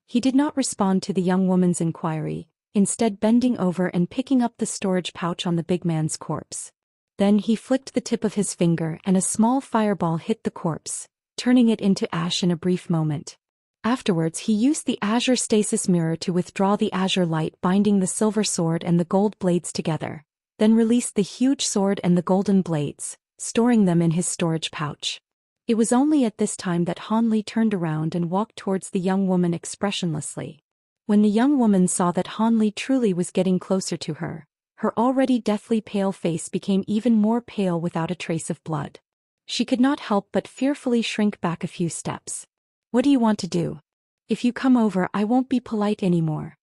He did not respond to the young woman's inquiry, instead bending over and picking up the storage pouch on the big man's corpse. Then he flicked the tip of his finger and a small fireball hit the corpse, turning it into ash in a brief moment. Afterwards he used the azure stasis mirror to withdraw the azure light binding the silver sword and the gold blades together, then released the huge sword and the golden blades, storing them in his storage pouch. It was only at this time that Han Li turned around and walked towards the young woman expressionlessly. When the young woman saw that Han Li truly was getting closer to her, her already deathly pale face became even more pale without a trace of blood. She could not help but fearfully shrink back a few steps. What do you want to do? If you come over, I won't be polite anymore.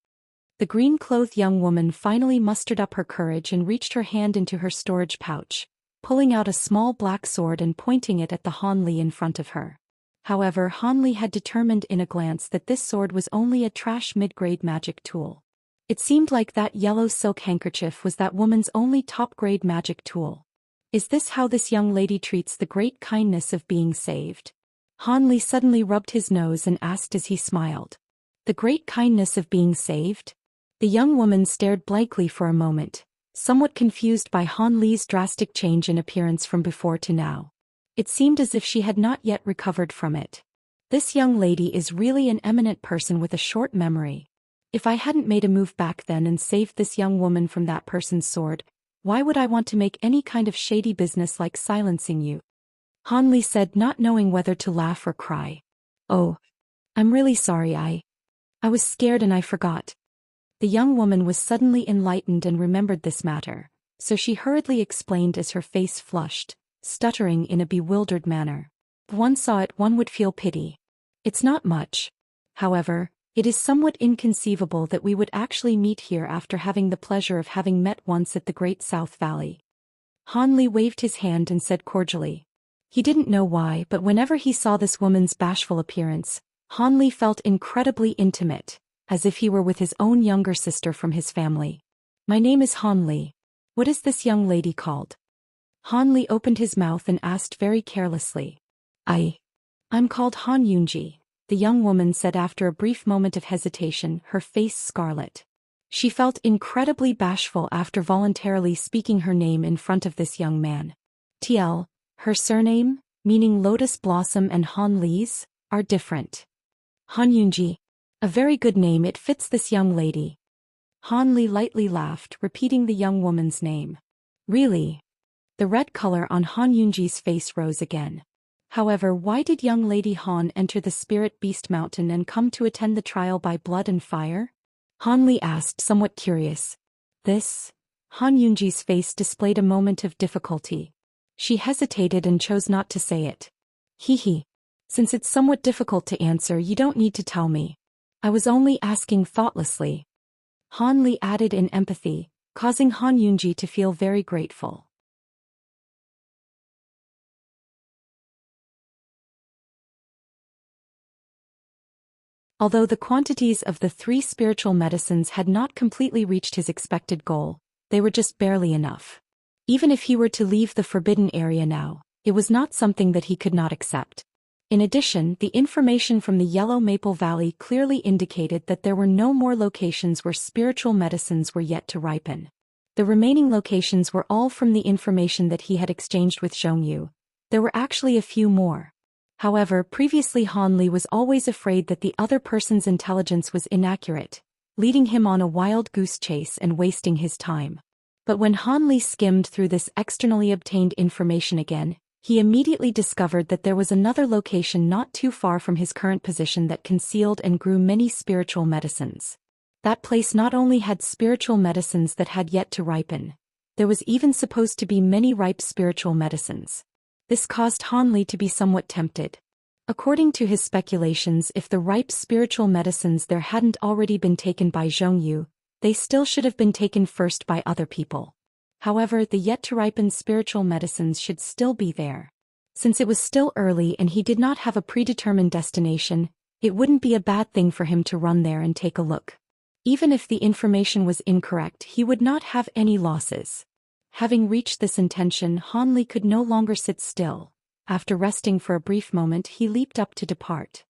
The green-clothed young woman finally mustered up her courage and reached her hand into her storage pouch, pulling out a small black sword and pointing it at the Han Li in front of her. However, Han Li had determined in a glance that this sword was only a trash mid-grade magic tool. It seemed like that yellow silk handkerchief was that woman's only top-grade magic tool. Is this how this young lady treats the great kindness of being saved? Han Li suddenly rubbed his nose and asked as he smiled. The great kindness of being saved? The young woman stared blankly for a moment, somewhat confused by Han Li's drastic change in appearance from before to now. It seemed as if she had not yet recovered from it. This young lady is really an eminent person with a short memory. If I hadn't made a move back then and saved this young woman from that person's sword, why would I want to make any kind of shady business like silencing you? Han Li said, not knowing whether to laugh or cry. Oh, I'm really sorry. I was scared and I forgot. The young woman was suddenly enlightened and remembered this matter, so she hurriedly explained as her face flushed, stuttering in a bewildered manner. If one saw it, one would feel pity. It's not much. However, it is somewhat inconceivable that we would actually meet here after having the pleasure of having met once at the Great South Valley. Han Li waved his hand and said cordially. He didn't know why, but whenever he saw this woman's bashful appearance, Han Li felt incredibly intimate, as if he were with his own younger sister from his family. My name is Han Li. What is this young lady called? Han Li opened his mouth and asked very carelessly. I'm called Han Yunji, the young woman said after a brief moment of hesitation, her face scarlet. She felt incredibly bashful after voluntarily speaking her name in front of this young man. TL, her surname? meaning lotus blossom, and Han Li's, are different. Han Yunji. A very good name, it fits this young lady. Han Li lightly laughed, repeating the young woman's name. Really? The red color on Han Yunji's face rose again. However, why did young lady Han enter the Spirit Beast Mountain and come to attend the trial by blood and fire? Han Li asked, somewhat curious. This? Han Yunji's face displayed a moment of difficulty. She hesitated and chose not to say it. Hee. Since it's somewhat difficult to answer, you don't need to tell me. I was only asking thoughtlessly. Han Li added in empathy, causing Han Yunji to feel very grateful. Although the quantities of the 3 spiritual medicines had not completely reached his expected goal, they were just barely enough. Even if he were to leave the forbidden area now, it was not something that he could not accept. In addition, the information from the Yellow Maple Valley clearly indicated that there were no more locations where spiritual medicines were yet to ripen. The remaining locations were all from the information that he had exchanged with Zhongyu. There were actually a few more. However, previously Han Li was always afraid that the other person's intelligence was inaccurate, leading him on a wild goose chase and wasting his time. But when Han Li skimmed through this externally obtained information again, he immediately discovered that there was another location not too far from his current position that concealed and grew many spiritual medicines. That place not only had spiritual medicines that had yet to ripen, there was even supposed to be many ripe spiritual medicines. This caused Han Li to be somewhat tempted. According to his speculations, if the ripe spiritual medicines there hadn't already been taken by Zhongyu, they still should have been taken first by other people. However, the yet-to-ripen spiritual medicines should still be there. Since it was still early and he did not have a predetermined destination, it wouldn't be a bad thing for him to run there and take a look. Even if the information was incorrect, he would not have any losses. Having reached this intention, Han Li could no longer sit still. After resting for a brief moment, he leaped up to depart.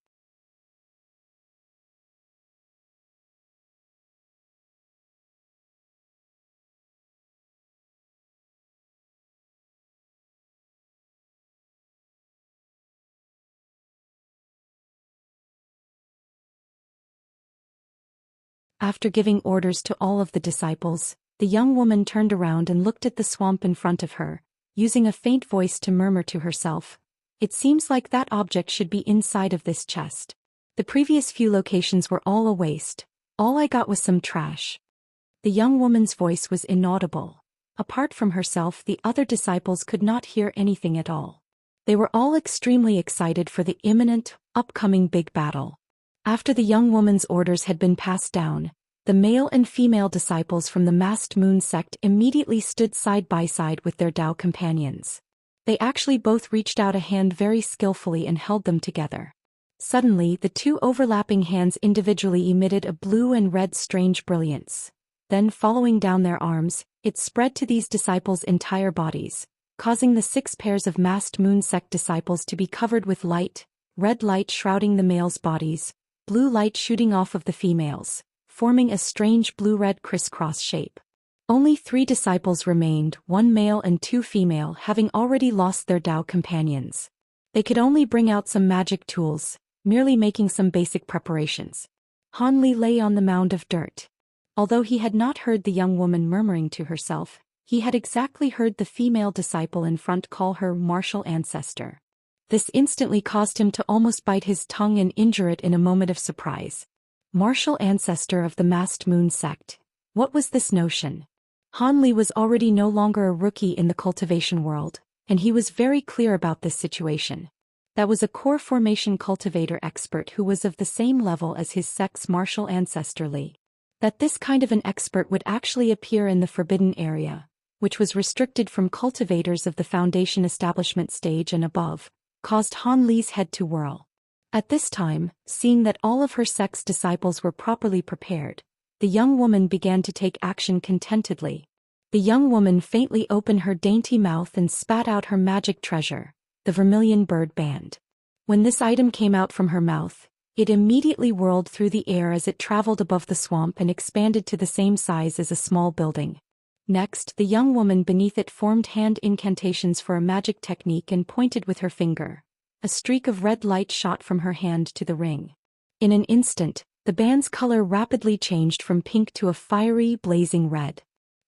After giving orders to all of the disciples, the young woman turned around and looked at the swamp in front of her, using a faint voice to murmur to herself. It seems like that object should be inside of this chest. The previous few locations were all a waste. All I got was some trash. The young woman's voice was inaudible. Apart from herself, the other disciples could not hear anything at all. They were all extremely excited for the imminent, upcoming big battle. After the young woman's orders had been passed down, the male and female disciples from the Masked Moon sect immediately stood side by side with their Tao companions. They actually both reached out a hand very skillfully and held them together. Suddenly, the 2 overlapping hands individually emitted a blue and red strange brilliance. Then, following down their arms, it spread to these disciples' entire bodies, causing the 6 pairs of Masked Moon sect disciples to be covered with light, red light shrouding the males' bodies, blue light shooting off of the females, forming a strange blue-red crisscross shape. Only 3 disciples remained, 1 male and 2 female, having already lost their Tao companions. They could only bring out some magic tools, merely making some basic preparations. Han Li lay on the mound of dirt. Although he had not heard the young woman murmuring to herself, he had exactly heard the female disciple in front call her martial ancestor. This instantly caused him to almost bite his tongue and injure it in a moment of surprise. Martial ancestor of the Masked Moon sect. What was this notion? Han Li was already no longer a rookie in the cultivation world, and he was very clear about this situation. That was a core formation cultivator expert who was of the same level as his sect's martial ancestor Li. That this kind of an expert would actually appear in the forbidden area, which was restricted from cultivators of the foundation establishment stage and above, caused Han Li's head to whirl. At this time, seeing that all of her sect's disciples were properly prepared, the young woman began to take action contentedly. The young woman faintly opened her dainty mouth and spat out her magic treasure, the vermilion bird band. When this item came out from her mouth, it immediately whirled through the air as it traveled above the swamp and expanded to the same size as a small building. Next, the young woman beneath it formed hand incantations for a magic technique and pointed with her finger. A streak of red light shot from her hand to the ring. In an instant, the band's color rapidly changed from pink to a fiery, blazing red.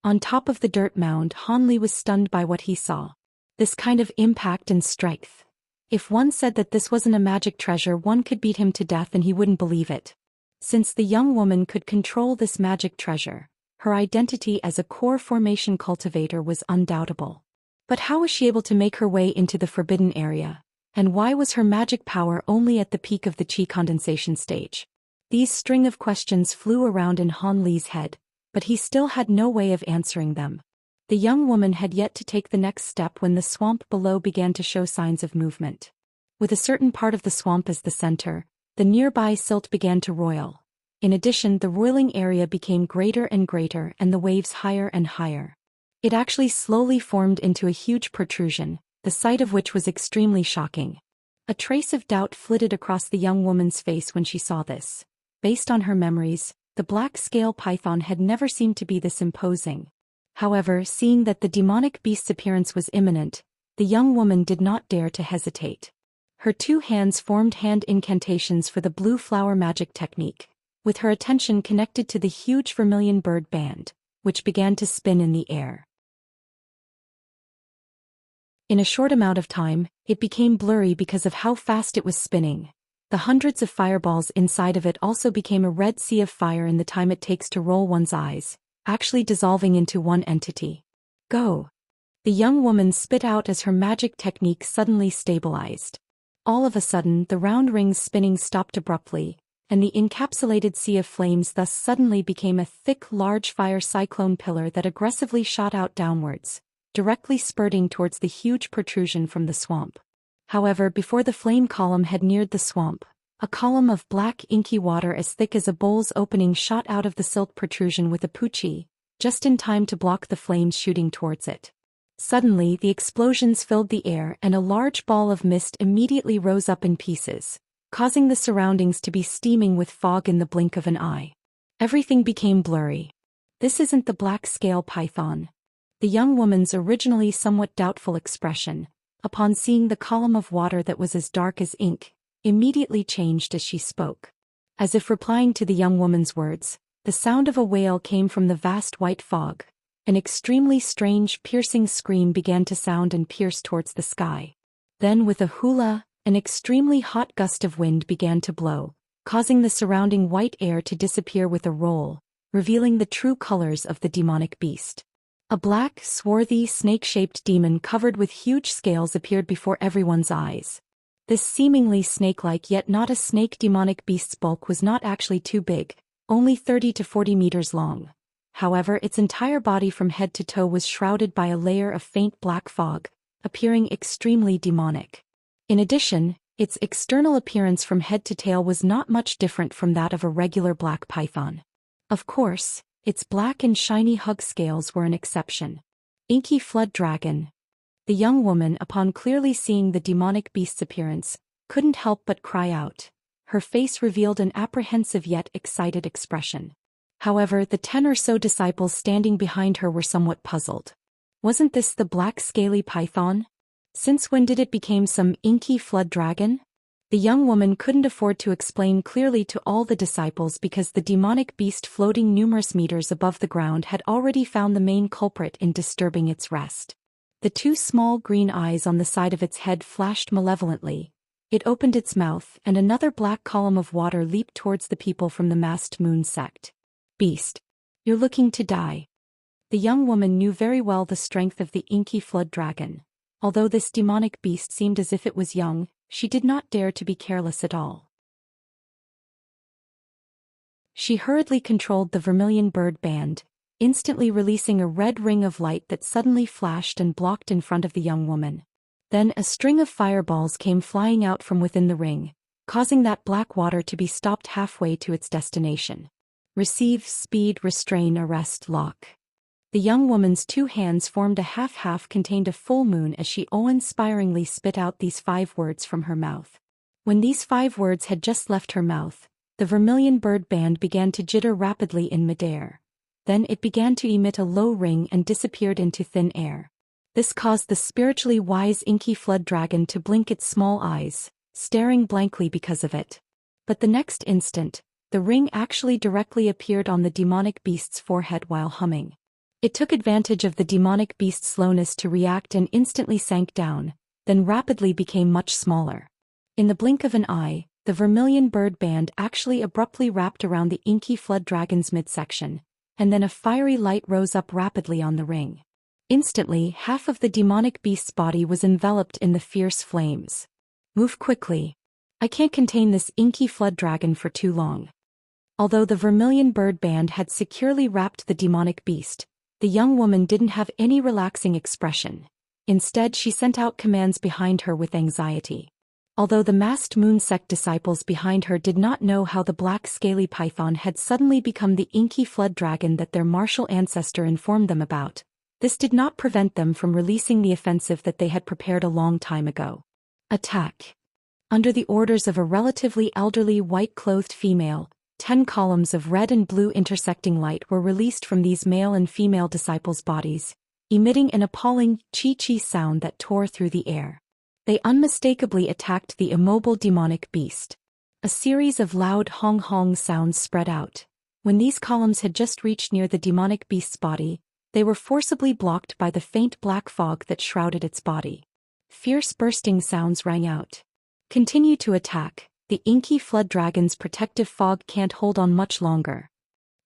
On top of the dirt mound, Hanli was stunned by what he saw. This kind of impact and strength. If one said that this wasn't a magic treasure, one could beat him to death and he wouldn't believe it. Since the young woman could control this magic treasure, her identity as a core formation cultivator was undoubtable. But how was she able to make her way into the forbidden area? And why was her magic power only at the peak of the qi condensation stage? These string of questions flew around in Han Li's head, but he still had no way of answering them. The young woman had yet to take the next step when the swamp below began to show signs of movement. With a certain part of the swamp as the center, the nearby silt began to roil. In addition, the roiling area became greater and greater and the waves higher and higher. It actually slowly formed into a huge protrusion, the sight of which was extremely shocking. A trace of doubt flitted across the young woman's face when she saw this. Based on her memories, the black scale python had never seemed to be this imposing. However, seeing that the demonic beast's appearance was imminent, the young woman did not dare to hesitate. Her two hands formed hand incantations for the blue flower magic technique, with her attention connected to the huge vermilion bird band, which began to spin in the air. In a short amount of time, it became blurry because of how fast it was spinning. The hundreds of fireballs inside of it also became a red sea of fire in the time it takes to roll one's eyes, actually dissolving into one entity. Go! The young woman spit out as her magic technique suddenly stabilized. All of a sudden, the round rings spinning stopped abruptly, and the encapsulated sea of flames thus suddenly became a thick, large fire cyclone pillar that aggressively shot out downwards, directly spurting towards the huge protrusion from the swamp. However, before the flame column had neared the swamp, a column of black inky water as thick as a bowl's opening shot out of the silt protrusion with a pucci, just in time to block the flames shooting towards it. Suddenly, the explosions filled the air and a large ball of mist immediately rose up in pieces, causing the surroundings to be steaming with fog in the blink of an eye. Everything became blurry. This isn't the black scale python. The young woman's originally somewhat doubtful expression, upon seeing the column of water that was as dark as ink, immediately changed as she spoke. As if replying to the young woman's words, the sound of a wail came from the vast white fog. An extremely strange, piercing scream began to sound and pierce towards the sky. Then with a hula, an extremely hot gust of wind began to blow, causing the surrounding white air to disappear with a roll, revealing the true colors of the demonic beast. A black, swarthy, snake-shaped demon covered with huge scales appeared before everyone's eyes. This seemingly snake-like yet not a snake demonic beast's bulk was not actually too big, only 30 to 40 meters long. However, its entire body from head to toe was shrouded by a layer of faint black fog, appearing extremely demonic. In addition, its external appearance from head to tail was not much different from that of a regular black python. Of course, its black and shiny hug scales were an exception. Inky flood dragon. The young woman, upon clearly seeing the demonic beast's appearance, couldn't help but cry out. Her face revealed an apprehensive yet excited expression. However, the 10 or so disciples standing behind her were somewhat puzzled. Wasn't this the black scaly python? Since when did it become some inky flood dragon? The young woman couldn't afford to explain clearly to all the disciples because the demonic beast floating numerous meters above the ground had already found the main culprit in disturbing its rest. The two small green eyes on the side of its head flashed malevolently. It opened its mouth and another black column of water leaped towards the people from the masked moon sect. Beast. You're looking to die. The young woman knew very well the strength of the inky flood dragon. Although this demonic beast seemed as if it was young, she did not dare to be careless at all. She hurriedly controlled the vermilion bird band, instantly releasing a red ring of light that suddenly flashed and blocked in front of the young woman. Then a string of fireballs came flying out from within the ring, causing that black water to be stopped halfway to its destination. Receive, speed, restrain, arrest, lock. The young woman's two hands formed a half contained a full moon as she awe-inspiringly spit out these 5 words from her mouth. When these 5 words had just left her mouth, the vermilion bird band began to jitter rapidly in midair. Then it began to emit a low ring and disappeared into thin air. This caused the spiritually wise inky flood dragon to blink its small eyes, staring blankly because of it. But the next instant, the ring actually directly appeared on the demonic beast's forehead while humming. It took advantage of the demonic beast's slowness to react and instantly sank down, then rapidly became much smaller. In the blink of an eye, the vermilion bird band actually abruptly wrapped around the inky flood dragon's midsection, and then a fiery light rose up rapidly on the ring. Instantly, half of the demonic beast's body was enveloped in the fierce flames. Move quickly. I can't contain this inky flood dragon for too long. Although the vermilion bird band had securely wrapped the demonic beast, the young woman didn't have any relaxing expression. Instead, she sent out commands behind her with anxiety. Although the masked moon sect disciples behind her did not know how the black scaly python had suddenly become the inky flood dragon that their martial ancestor informed them about, this did not prevent them from releasing the offensive that they had prepared a long time ago. Attack. Under the orders of a relatively elderly white-clothed female, 10 columns of red and blue intersecting light were released from these male and female disciples' bodies, emitting an appalling chi-chi sound that tore through the air. They unmistakably attacked the immobile demonic beast. A series of loud hong-hong sounds spread out. When these columns had just reached near the demonic beast's body, they were forcibly blocked by the faint black fog that shrouded its body. Fierce bursting sounds rang out. Continue to attack. The inky flood dragon's protective fog can't hold on much longer.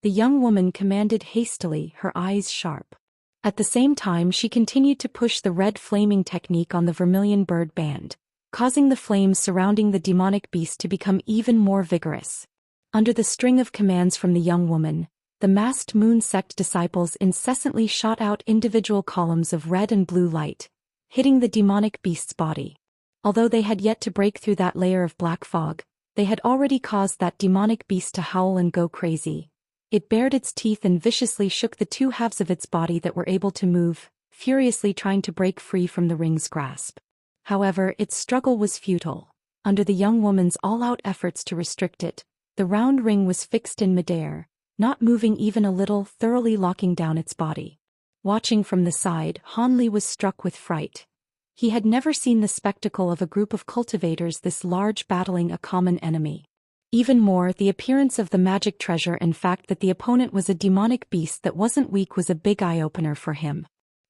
The young woman commanded hastily, her eyes sharp. At the same time, she continued to push the red flaming technique on the vermilion bird band, causing the flames surrounding the demonic beast to become even more vigorous. Under the string of commands from the young woman, the masked moon sect disciples incessantly shot out individual columns of red and blue light, hitting the demonic beast's body. Although they had yet to break through that layer of black fog, they had already caused that demonic beast to howl and go crazy. It bared its teeth and viciously shook the two halves of its body that were able to move, furiously trying to break free from the ring's grasp. However, its struggle was futile. Under the young woman's all-out efforts to restrict it, the round ring was fixed in midair, not moving even a little, thoroughly locking down its body. Watching from the side, Hanli was struck with fright. He had never seen the spectacle of a group of cultivators this large battling a common enemy. Even more, the appearance of the magic treasure and fact that the opponent was a demonic beast that wasn't weak was a big eye-opener for him.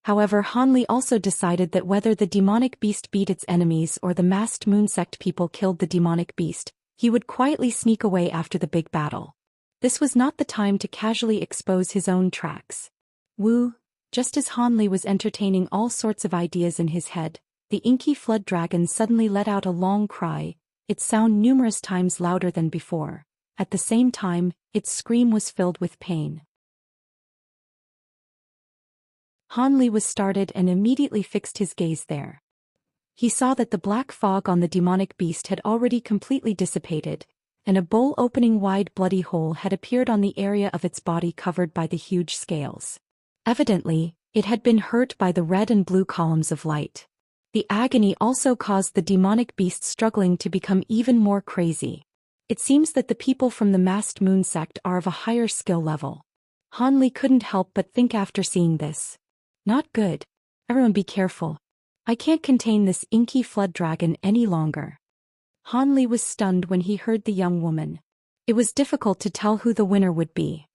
However, Hanli also decided that whether the demonic beast beat its enemies or the masked moon sect people killed the demonic beast, he would quietly sneak away after the big battle. This was not the time to casually expose his own tracks. Just as Hanli was entertaining all sorts of ideas in his head, the inky flood dragon suddenly let out a long cry, its sound numerous times louder than before. At the same time, its scream was filled with pain. Hanli was startled and immediately fixed his gaze there. He saw that the black fog on the demonic beast had already completely dissipated, and a bowl-opening wide bloody hole had appeared on the area of its body covered by the huge scales. Evidently, it had been hurt by the red and blue columns of light. The agony also caused the demonic beast struggling to become even more crazy. It seems that the people from the masked moon sect are of a higher skill level. Hanli couldn't help but think after seeing this. Not good. Everyone be careful. I can't contain this inky flood dragon any longer. Hanli was stunned when he heard the young woman. It was difficult to tell who the winner would be.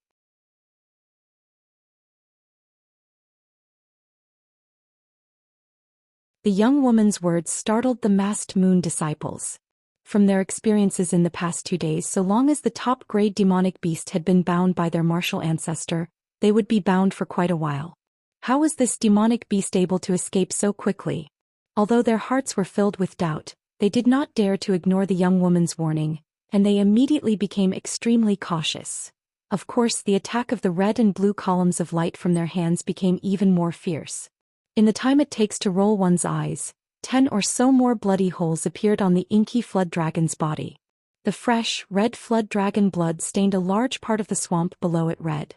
The young woman's words startled the masked moon disciples. From their experiences in the past 2 days, so long as the top-grade demonic beast had been bound by their martial ancestor, they would be bound for quite a while. How was this demonic beast able to escape so quickly? Although their hearts were filled with doubt, they did not dare to ignore the young woman's warning, and they immediately became extremely cautious. Of course, the attack of the red and blue columns of light from their hands became even more fierce. In the time it takes to roll one's eyes, 10 or so more bloody holes appeared on the inky flood dragon's body. The fresh, red flood dragon blood stained a large part of the swamp below it red.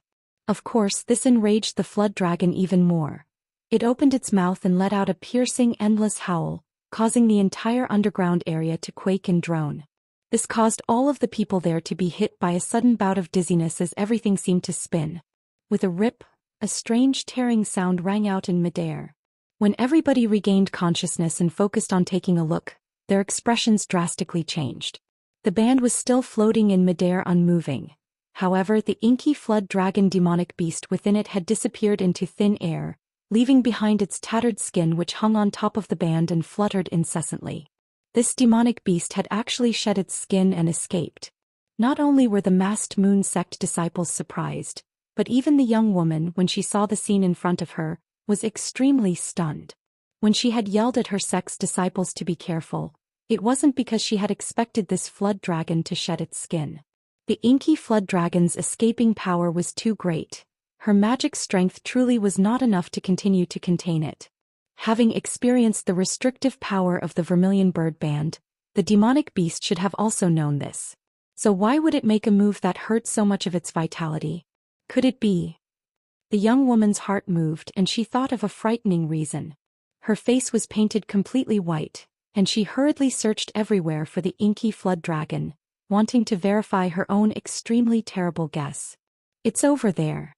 Of course, this enraged the flood dragon even more. It opened its mouth and let out a piercing, endless howl, causing the entire underground area to quake and drone. This caused all of the people there to be hit by a sudden bout of dizziness as everything seemed to spin. With a rip, a strange tearing sound rang out in midair. When everybody regained consciousness and focused on taking a look, their expressions drastically changed. The band was still floating in midair unmoving. However, the inky flood dragon demonic beast within it had disappeared into thin air, leaving behind its tattered skin which hung on top of the band and fluttered incessantly. This demonic beast had actually shed its skin and escaped. Not only were the masked moon sect disciples surprised, but even the young woman, when she saw the scene in front of her, was extremely stunned. When she had yelled at her sect's disciples to be careful, it wasn't because she had expected this flood dragon to shed its skin. The inky flood dragon's escaping power was too great. Her magic strength truly was not enough to continue to contain it. Having experienced the restrictive power of the vermilion bird band, the demonic beast should have also known this. So why would it make a move that hurt so much of its vitality? Could it be? The young woman's heart moved and she thought of a frightening reason. Her face was painted completely white, and she hurriedly searched everywhere for the inky flood dragon, wanting to verify her own extremely terrible guess. It's over there.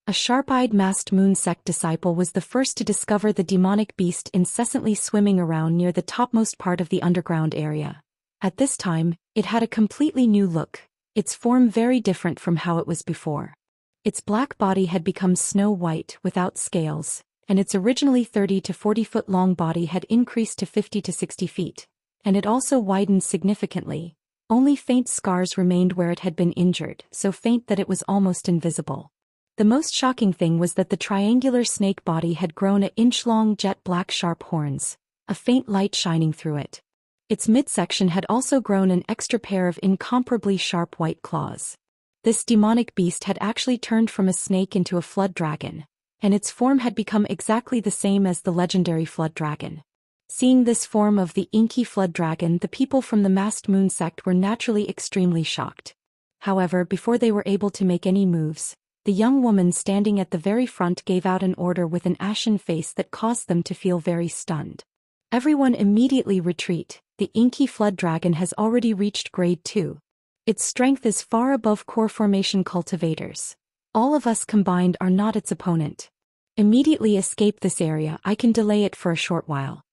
A sharp-eyed masked moon sect disciple was the first to discover the demonic beast incessantly swimming around near the topmost part of the underground area. At this time, it had a completely new look, its form very different from how it was before. Its black body had become snow white without scales, and its originally 30 to 40 foot long body had increased to 50 to 60 feet, and it also widened significantly. Only faint scars remained where it had been injured, so faint that it was almost invisible. The most shocking thing was that the triangular snake body had grown an inch-long jet-black sharp horns, a faint light shining through it. Its midsection had also grown an extra pair of incomparably sharp white claws. This demonic beast had actually turned from a snake into a flood dragon, and its form had become exactly the same as the legendary flood dragon. Seeing this form of the inky flood dragon, the people from the masked moon sect were naturally extremely shocked. However, before they were able to make any moves, the young woman standing at the very front gave out an order with an ashen face that caused them to feel very stunned. Everyone immediately retreat. The inky flood dragon has already reached grade 2. Its strength is far above core formation cultivators. All of us combined are not its opponent. Immediately escape this area. I can delay it for a short while.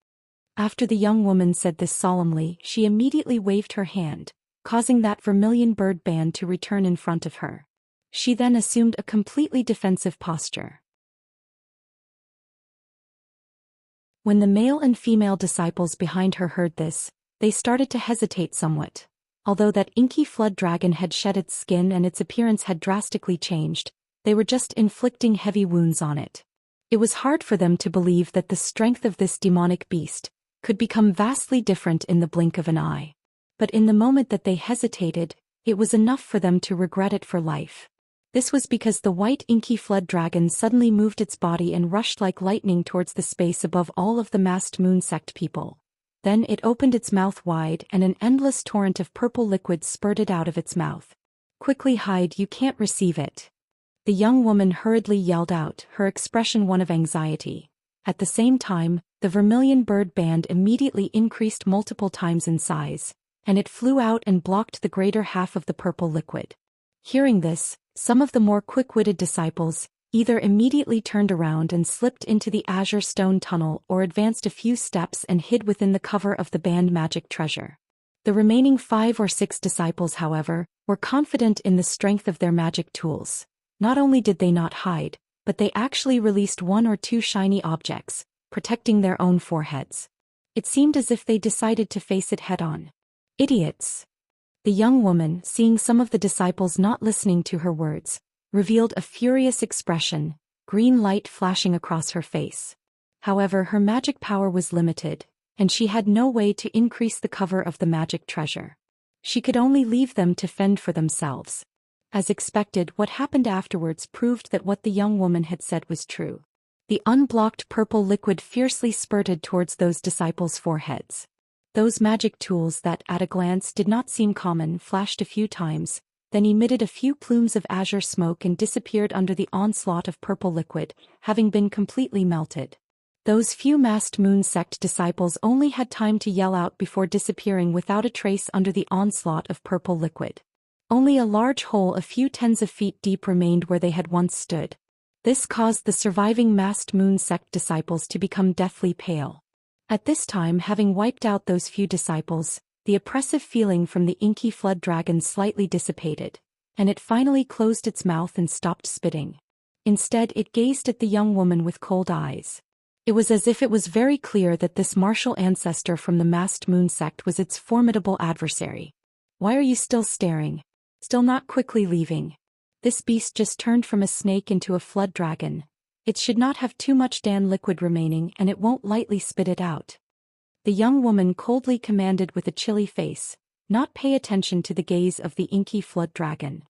After the young woman said this solemnly, she immediately waved her hand, causing that vermilion bird band to return in front of her. She then assumed a completely defensive posture. When the male and female disciples behind her heard this, they started to hesitate somewhat. Although that inky flood dragon had shed its skin and its appearance had drastically changed, they were just inflicting heavy wounds on it. It was hard for them to believe that the strength of this demonic beast could become vastly different in the blink of an eye. But in the moment that they hesitated, it was enough for them to regret it for life. This was because the white inky flood dragon suddenly moved its body and rushed like lightning towards the space above all of the masked moon sect people. Then it opened its mouth wide and an endless torrent of purple liquid spurted out of its mouth. Quickly hide, you can't receive it. The young woman hurriedly yelled out, her expression one of anxiety. At the same time, the vermilion bird band immediately increased multiple times in size, and it flew out and blocked the greater half of the purple liquid. Hearing this, some of the more quick-witted disciples either immediately turned around and slipped into the azure stone tunnel or advanced a few steps and hid within the cover of the band magic treasure. The remaining 5 or 6 disciples, however, were confident in the strength of their magic tools. Not only did they not hide, but they actually released 1 or 2 shiny objects, protecting their own foreheads. It seemed as if they decided to face it head-on. Idiots! The young woman, seeing some of the disciples not listening to her words, revealed a furious expression, green light flashing across her face. However, her magic power was limited, and she had no way to increase the cover of the magic treasure. She could only leave them to fend for themselves. As expected, what happened afterwards proved that what the young woman had said was true. The unblocked purple liquid fiercely spurted towards those disciples' foreheads. Those magic tools that, at a glance, did not seem common flashed a few times, then emitted a few plumes of azure smoke and disappeared under the onslaught of purple liquid, having been completely melted. Those few masked moon sect disciples only had time to yell out before disappearing without a trace under the onslaught of purple liquid. Only a large hole a few tens of feet deep remained where they had once stood, This caused the surviving masked moon sect disciples to become deathly pale. At this time, having wiped out those few disciples, the oppressive feeling from the inky flood dragon slightly dissipated, and it finally closed its mouth and stopped spitting. Instead, it gazed at the young woman with cold eyes. It was as if it was very clear that this martial ancestor from the masked moon sect was its formidable adversary. "Why are you still staring? Still not quickly leaving? This beast just turned from a snake into a flood dragon. It should not have too much Dan liquid remaining and it won't lightly spit it out." The young woman coldly commanded with a chilly face, "Not pay attention to the gaze of the inky flood dragon."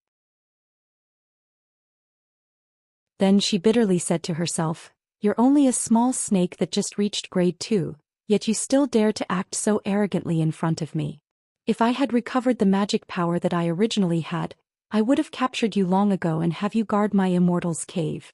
Then she bitterly said to herself, "You're only a small snake that just reached grade 2, yet you still dare to act so arrogantly in front of me. If I had recovered the magic power that I originally had, I would have captured you long ago and have you guard my immortal's cave."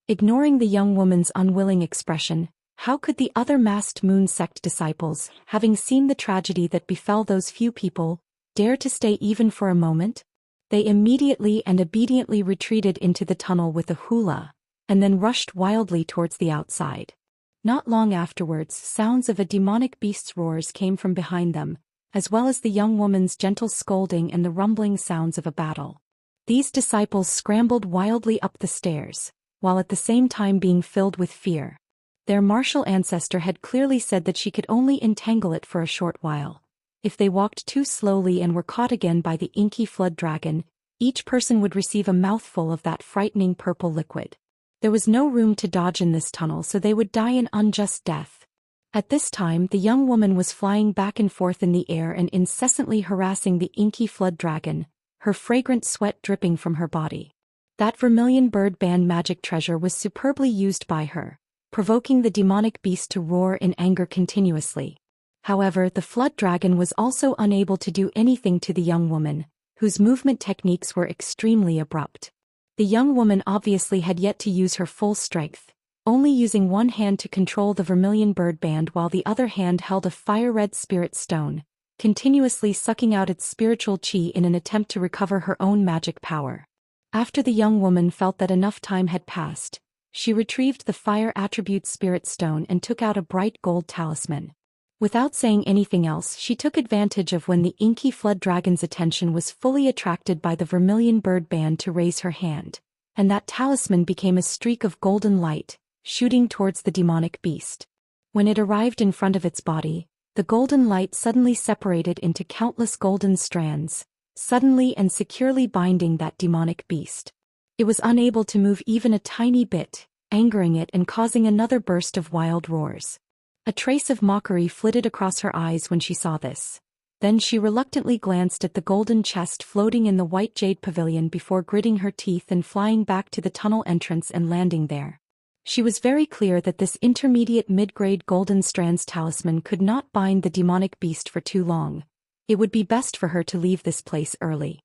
Ignoring the young woman's unwilling expression, how could the other masked moon sect disciples, having seen the tragedy that befell those few people, dare to stay even for a moment? They immediately and obediently retreated into the tunnel with a hula, and then rushed wildly towards the outside. Not long afterwards, sounds of a demonic beast's roars came from behind them, as well as the young woman's gentle scolding and the rumbling sounds of a battle. These disciples scrambled wildly up the stairs, while at the same time being filled with fear. Their martial ancestor had clearly said that she could only entangle it for a short while. If they walked too slowly and were caught again by the inky flood dragon, each person would receive a mouthful of that frightening purple liquid. There was no room to dodge in this tunnel, so they would die an unjust death. At this time, the young woman was flying back and forth in the air and incessantly harassing the inky flood dragon, her fragrant sweat dripping from her body. That vermilion bird band magic treasure was superbly used by her, provoking the demonic beast to roar in anger continuously. However, the flood dragon was also unable to do anything to the young woman, whose movement techniques were extremely abrupt. The young woman obviously had yet to use her full strength, only using one hand to control the vermilion bird band while the other hand held a fire-red spirit stone, continuously sucking out its spiritual chi in an attempt to recover her own magic power. After the young woman felt that enough time had passed, she retrieved the fire attribute spirit stone and took out a bright gold talisman. Without saying anything else, she took advantage of when the inky flood dragon's attention was fully attracted by the vermilion bird band to raise her hand, and that talisman became a streak of golden light, shooting towards the demonic beast. When it arrived in front of its body, the golden light suddenly separated into countless golden strands, suddenly and securely binding that demonic beast. It was unable to move even a tiny bit, angering it and causing another burst of wild roars. A trace of mockery flitted across her eyes when she saw this. Then she reluctantly glanced at the golden chest floating in the white jade pavilion before gritting her teeth and flying back to the tunnel entrance and landing there. She was very clear that this intermediate mid-grade golden strands talisman could not bind the demonic beast for too long. It would be best for her to leave this place early.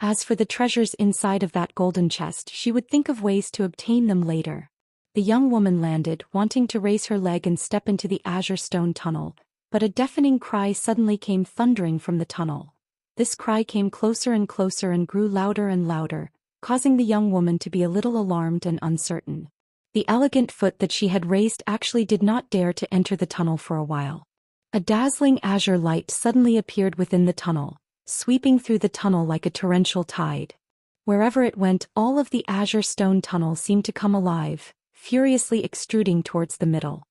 As for the treasures inside of that golden chest, she would think of ways to obtain them later. The young woman landed, wanting to raise her leg and step into the azure stone tunnel, but a deafening cry suddenly came thundering from the tunnel. This cry came closer and closer and grew louder and louder, causing the young woman to be a little alarmed and uncertain. The elegant foot that she had raised actually did not dare to enter the tunnel for a while. A dazzling azure light suddenly appeared within the tunnel, sweeping through the tunnel like a torrential tide. Wherever it went, all of the azure stone tunnel seemed to come alive, furiously extruding towards the middle.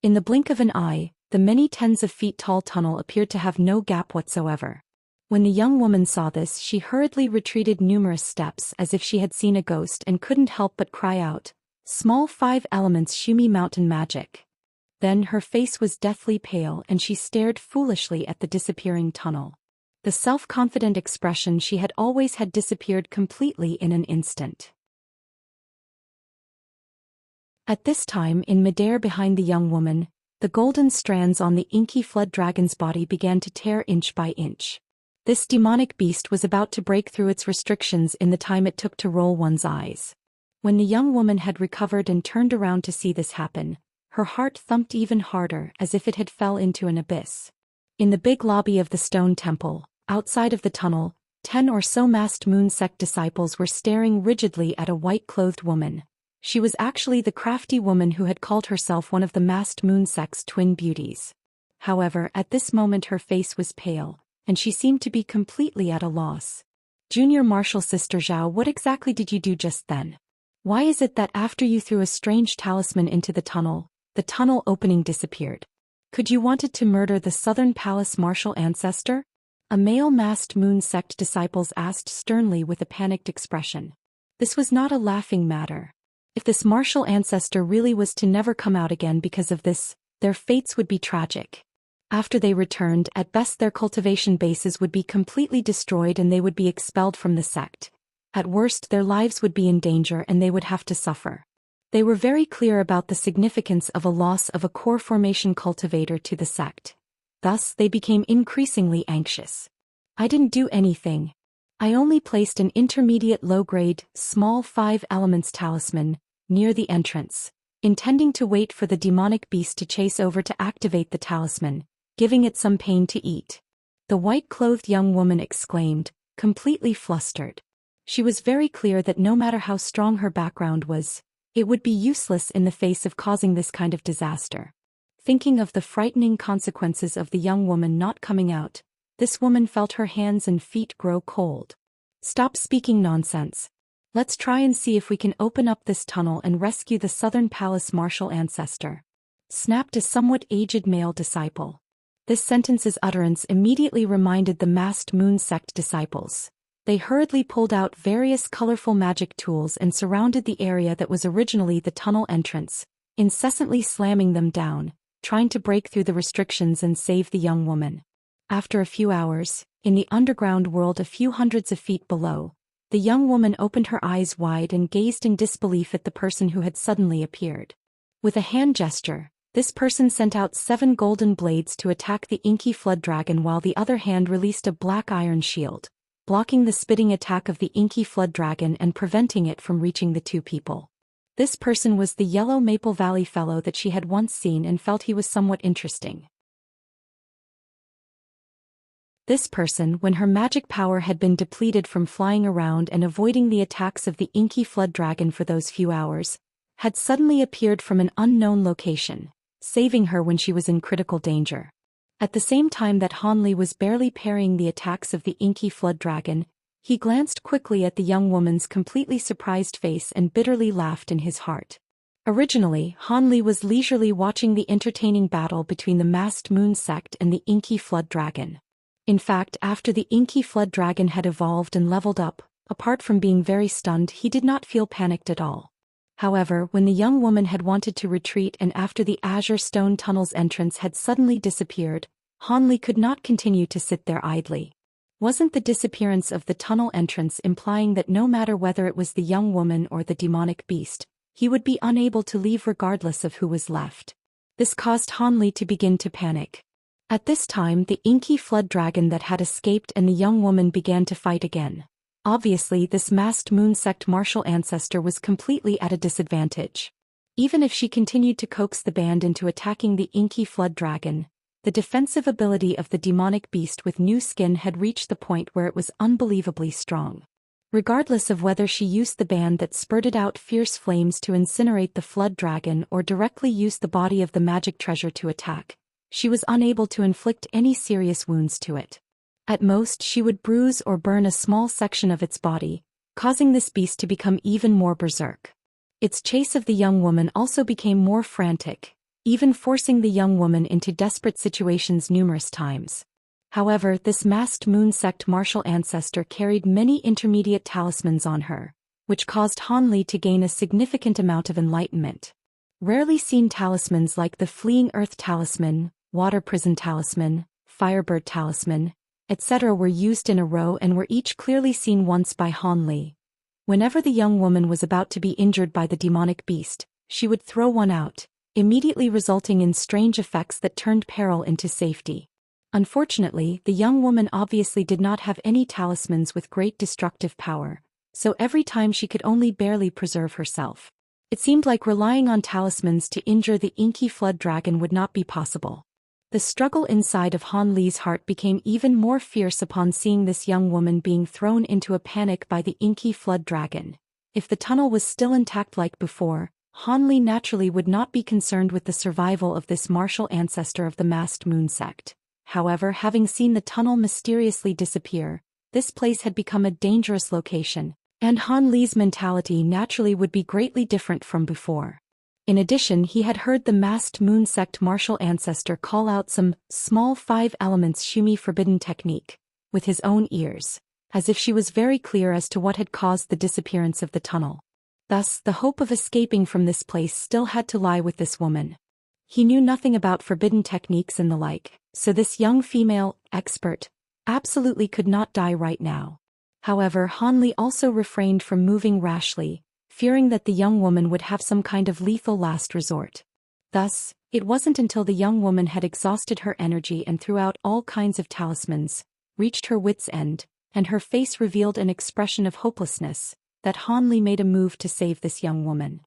In the blink of an eye, the many tens of feet tall tunnel appeared to have no gap whatsoever. When the young woman saw this, she hurriedly retreated numerous steps as if she had seen a ghost and couldn't help but cry out, "Small 5 elements Shumi mountain magic." Then her face was deathly pale and she stared foolishly at the disappearing tunnel. The self-confident expression she had always had disappeared completely in an instant. At this time, in midair behind the young woman, the golden strands on the inky flood dragon's body began to tear inch by inch. This demonic beast was about to break through its restrictions in the time it took to roll one's eyes. When the young woman had recovered and turned around to see this happen, her heart thumped even harder as if it had fell into an abyss. In the big lobby of the stone temple, outside of the tunnel, 10 or so masked moon sect disciples were staring rigidly at a white-clothed woman. She was actually the crafty woman who had called herself one of the masked moon sect's twin beauties. However, at this moment her face was pale, and she seemed to be completely at a loss. Junior Martial Sister Zhao, what exactly did you do just then? Why is it that after you threw a strange talisman into the tunnel opening disappeared? Could you wanted to murder the Southern Palace martial ancestor? A male masked moon sect disciples asked sternly with a panicked expression. This was not a laughing matter. If this martial ancestor really was to never come out again because of this, their fates would be tragic. After they returned, at best their cultivation bases would be completely destroyed and they would be expelled from the sect. At worst their lives would be in danger and they would have to suffer. They were very clear about the significance of a loss of a core formation cultivator to the sect. Thus they became increasingly anxious. I didn't do anything. I only placed an intermediate low-grade, small 5 elements talisman near the entrance, intending to wait for the demonic beast to chase over to activate the talisman, giving it some pain to eat. The white-clothed young woman exclaimed, completely flustered. She was very clear that no matter how strong her background was, it would be useless in the face of causing this kind of disaster. Thinking of the frightening consequences of the young woman not coming out, this woman felt her hands and feet grow cold. Stop speaking nonsense. Let's try and see if we can open up this tunnel and rescue the Southern Palace martial ancestor. Snapped a somewhat aged male disciple. This sentence's utterance immediately reminded the masked moon sect disciples. They hurriedly pulled out various colorful magic tools and surrounded the area that was originally the tunnel entrance, incessantly slamming them down, trying to break through the restrictions and save the young woman. After a few hours, in the underground world a few hundreds of feet below, the young woman opened her eyes wide and gazed in disbelief at the person who had suddenly appeared. With a hand gesture, this person sent out 7 golden blades to attack the inky flood dragon while the other hand released a black iron shield, blocking the spitting attack of the inky flood dragon and preventing it from reaching the 2 people. This person was the yellow Maple Valley fellow that she had once seen and felt he was somewhat interesting. This person, when her magic power had been depleted from flying around and avoiding the attacks of the inky flood dragon for those few hours, had suddenly appeared from an unknown location, saving her when she was in critical danger. At the same time that Hanli was barely parrying the attacks of the inky flood dragon, he glanced quickly at the young woman's completely surprised face and bitterly laughed in his heart. Originally, Hanli was leisurely watching the entertaining battle between the masked moon sect and the inky flood dragon. In fact, after the inky flood dragon had evolved and leveled up, apart from being very stunned, he did not feel panicked at all. However, when the young woman had wanted to retreat and after the azure stone tunnel's entrance had suddenly disappeared, Hanli could not continue to sit there idly. Wasn't the disappearance of the tunnel entrance implying that no matter whether it was the young woman or the demonic beast, he would be unable to leave regardless of who was left? This caused Hanli to begin to panic. At this time the inky flood dragon that had escaped and the young woman began to fight again. Obviously this masked moon sect martial ancestor was completely at a disadvantage. Even if she continued to coax the band into attacking the inky flood dragon, the defensive ability of the demonic beast with new skin had reached the point where it was unbelievably strong. Regardless of whether she used the band that spurted out fierce flames to incinerate the flood dragon or directly used the body of the magic treasure to attack, she was unable to inflict any serious wounds to it. At most she would bruise or burn a small section of its body, causing this beast to become even more berserk. Its chase of the young woman also became more frantic, even forcing the young woman into desperate situations numerous times. However, this masked moon sect martial ancestor carried many intermediate talismans on her, which caused Hanli to gain a significant amount of enlightenment. Rarely seen talismans like the Fleeing Earth Talisman, Water Prison Talisman, Firebird Talisman, etc. were used in a row and were each clearly seen once by Hanli. Whenever the young woman was about to be injured by the demonic beast, she would throw one out, immediately resulting in strange effects that turned peril into safety. Unfortunately, the young woman obviously did not have any talismans with great destructive power, so every time she could only barely preserve herself. It seemed like relying on talismans to injure the inky flood dragon would not be possible. The struggle inside of Hanli's heart became even more fierce upon seeing this young woman being thrown into a panic by the inky flood dragon, If the tunnel was still intact like before, Han Li naturally would not be concerned with the survival of this martial ancestor of the masked moon sect. However, having seen the tunnel mysteriously disappear, this place had become a dangerous location, and Han Li's mentality naturally would be greatly different from before. In addition, he had heard the masked moon sect martial ancestor call out some small 5 elements Shumi forbidden technique with his own ears, as if she was very clear as to what had caused the disappearance of the tunnel. Thus, the hope of escaping from this place still had to lie with this woman. He knew nothing about forbidden techniques and the like, so this young female expert absolutely could not die right now. However, Han Li also refrained from moving rashly, fearing that the young woman would have some kind of lethal last resort. Thus, it wasn't until the young woman had exhausted her energy and threw out all kinds of talismans, reached her wit's end, and her face revealed an expression of hopelessness, that Han Li made a move to save this young woman.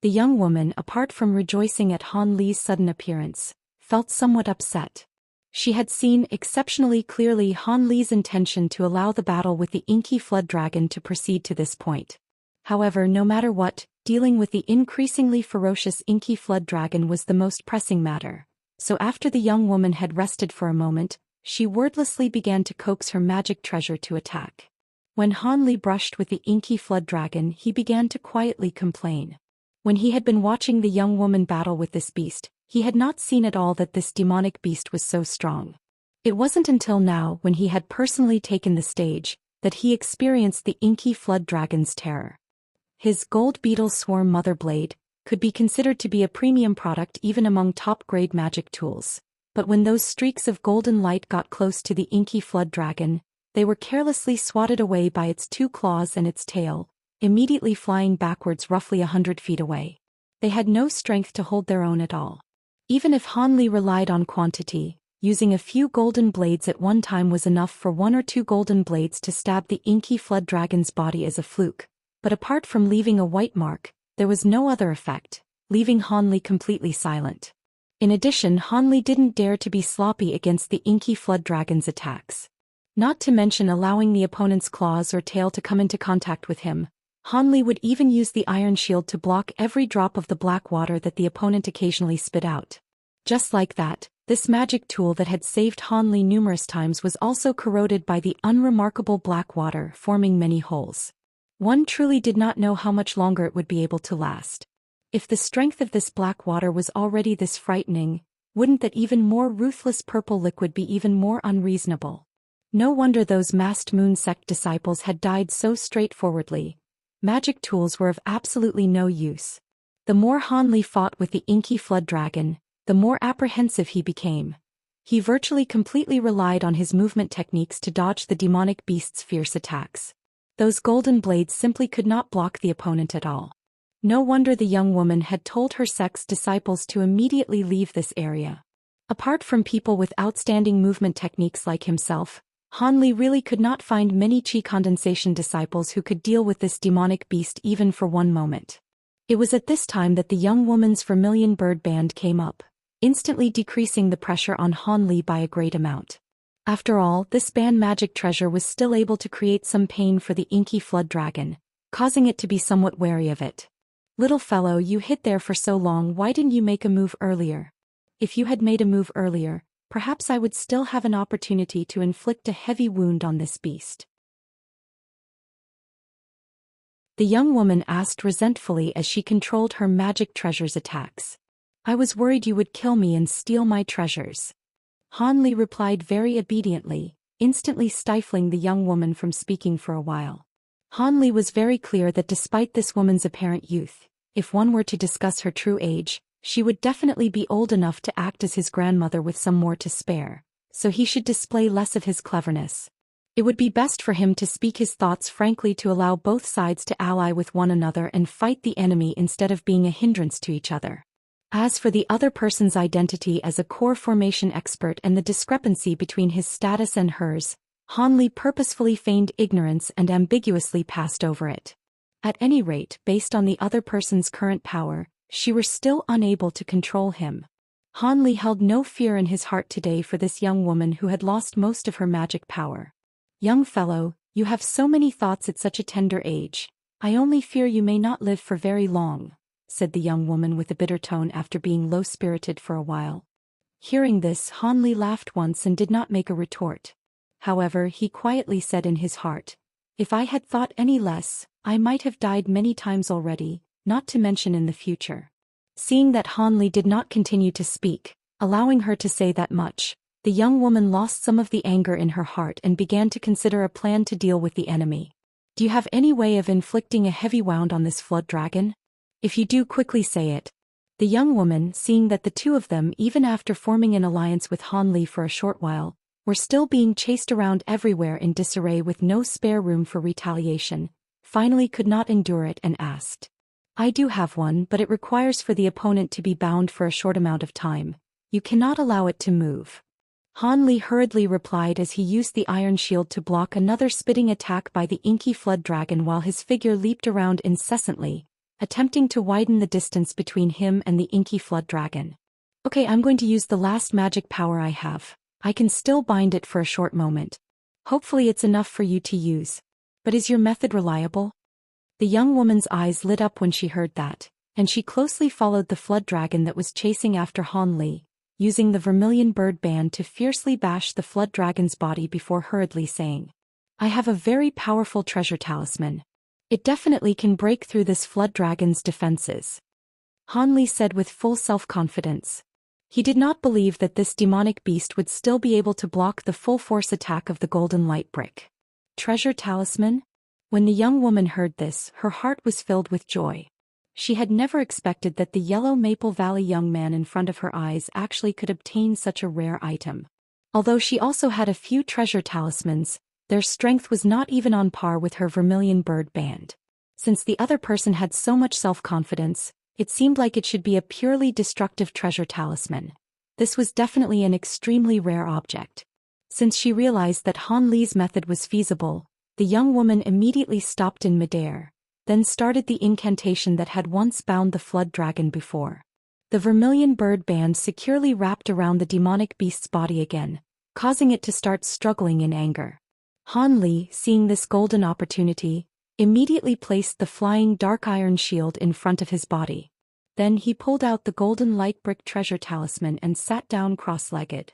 The young woman, apart from rejoicing at Han Li's sudden appearance, felt somewhat upset. She had seen exceptionally clearly Han Li's intention to allow the battle with the inky flood dragon to proceed to this point. However, no matter what, dealing with the increasingly ferocious inky flood dragon was the most pressing matter. So after the young woman had rested for a moment, she wordlessly began to coax her magic treasure to attack. When Han Li brushed with the inky flood dragon, he began to quietly complain. When he had been watching the young woman battle with this beast, he had not seen at all that this demonic beast was so strong. It wasn't until now, when he had personally taken the stage, that he experienced the inky flood dragon's terror. His gold beetle swarm mother blade could be considered to be a premium product even among top-grade magic tools. But when those streaks of golden light got close to the inky flood dragon, they were carelessly swatted away by its 2 claws and its tail, immediately flying backwards roughly 100 feet away. They had no strength to hold their own at all. Even if Han Li relied on quantity, using a few golden blades at one time was enough for 1 or 2 golden blades to stab the inky flood dragon's body as a fluke. But apart from leaving a white mark, there was no other effect, leaving Han Li completely silent. In addition, Han Li didn't dare to be sloppy against the inky flood dragon's attacks. Not to mention allowing the opponent's claws or tail to come into contact with him, Han Li would even use the iron shield to block every drop of the black water that the opponent occasionally spit out. Just like that, this magic tool that had saved Han Li numerous times was also corroded by the unremarkable black water, forming many holes. One truly did not know how much longer it would be able to last. If the strength of this black water was already this frightening, wouldn't that even more ruthless purple liquid be even more unreasonable? No wonder those masked moon sect disciples had died so straightforwardly. Magic tools were of absolutely no use. The more Han Li fought with the inky flood dragon, the more apprehensive he became. He virtually completely relied on his movement techniques to dodge the demonic beast's fierce attacks. Those golden blades simply could not block the opponent at all. No wonder the young woman had told her sect's disciples to immediately leave this area. Apart from people with outstanding movement techniques like himself, Han Li really could not find many chi condensation disciples who could deal with this demonic beast even for one moment. It was at this time that the young woman's vermilion bird band came up, instantly decreasing the pressure on Han Li by a great amount. After all, this band magic treasure was still able to create some pain for the inky flood dragon, causing it to be somewhat wary of it. Little fellow, you hid there for so long, why didn't you make a move earlier? If you had made a move earlier, perhaps I would still have an opportunity to inflict a heavy wound on this beast. The young woman asked resentfully as she controlled her magic treasure's attacks. I was worried you would kill me and steal my treasures. Han Li replied very obediently, instantly stifling the young woman from speaking for a while. Han Li was very clear that despite this woman's apparent youth, if one were to discuss her true age, she would definitely be old enough to act as his grandmother with some more to spare, so he should display less of his cleverness. It would be best for him to speak his thoughts frankly to allow both sides to ally with one another and fight the enemy instead of being a hindrance to each other. As for the other person's identity as a core formation expert and the discrepancy between his status and hers, Han Li purposefully feigned ignorance and ambiguously passed over it. At any rate, based on the other person's current power, she were still unable to control him. Han Li held no fear in his heart today for this young woman who had lost most of her magic power. Young fellow, You have so many thoughts at such a tender age. I only fear you may not live for very long, said the young woman with a bitter tone after being low-spirited for a while. Hearing this, Han Li laughed once and did not make a retort. However, he quietly said in his heart, "If I had thought any less, I might have died many times already, not to mention in the future." Seeing that Han Li did not continue to speak, allowing her to say that much, the young woman lost some of the anger in her heart and began to consider a plan to deal with the enemy. "Do you have any way of inflicting a heavy wound on this flood dragon? If you do, quickly say it." The young woman, seeing that the two of them, even after forming an alliance with Han Li for a short while, were still being chased around everywhere in disarray with no spare room for retaliation, finally could not endure it and asked, "I do have one, but it requires for the opponent to be bound for a short amount of time. You cannot allow it to move." Han Li hurriedly replied as he used the iron shield to block another spitting attack by the inky flood dragon while his figure leaped around incessantly, attempting to widen the distance between him and the inky flood dragon. "Okay, I'm going to use the last magic power I have. I can still bind it for a short moment. Hopefully it's enough for you to use. But is your method reliable?" The young woman's eyes lit up when she heard that, and she closely followed the flood dragon that was chasing after Han Li, using the vermilion bird band to fiercely bash the flood dragon's body before hurriedly saying, "I have a very powerful treasure talisman. It definitely can break through this flood dragon's defenses," Han Li said with full self-confidence. He did not believe that this demonic beast would still be able to block the full-force attack of the golden light brick. Treasure talisman? When the young woman heard this, her heart was filled with joy. She had never expected that the yellow Maple Valley young man in front of her eyes actually could obtain such a rare item. Although she also had a few treasure talismans, their strength was not even on par with her vermilion bird band. Since the other person had so much self-confidence, it seemed like it should be a purely destructive treasure talisman. This was definitely an extremely rare object. Since she realized that Han Li's method was feasible, the young woman immediately stopped in midair, then started the incantation that had once bound the flood dragon before. The vermilion bird band securely wrapped around the demonic beast's body again, causing it to start struggling in anger. Han Li, seeing this golden opportunity, immediately placed the flying dark iron shield in front of his body. Then he pulled out the golden light brick treasure talisman and sat down cross-legged.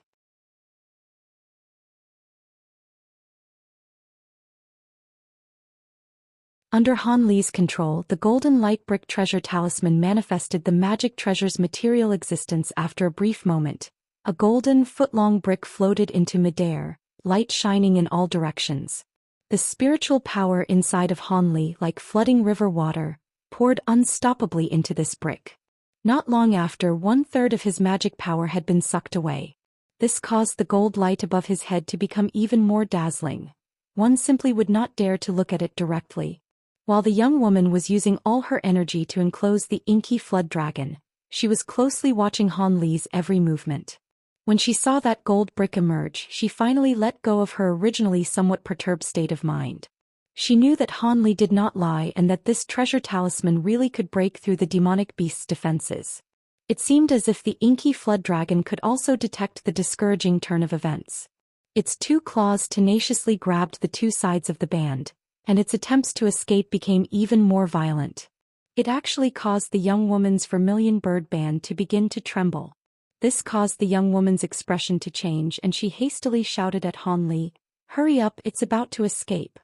Under Han Li's control, the golden light brick treasure talisman manifested the magic treasure's material existence after a brief moment. A golden, foot-long brick floated into midair, light shining in all directions. The spiritual power inside of Han Li, like flooding river water, poured unstoppably into this brick. Not long after, 1/3 of his magic power had been sucked away. This caused the gold light above his head to become even more dazzling. One simply would not dare to look at it directly. While the young woman was using all her energy to enclose the inky flood dragon, she was closely watching Han Li's every movement. When she saw that gold brick emerge, she finally let go of her originally somewhat perturbed state of mind. She knew that Han Li did not lie and that this treasure talisman really could break through the demonic beast's defenses. It seemed as if the inky flood dragon could also detect the discouraging turn of events. Its two claws tenaciously grabbed the two sides of the band, and its attempts to escape became even more violent. It actually caused the young woman's vermilion bird band to begin to tremble. This caused the young woman's expression to change and she hastily shouted at Han Li, "Hurry up, it's about to escape."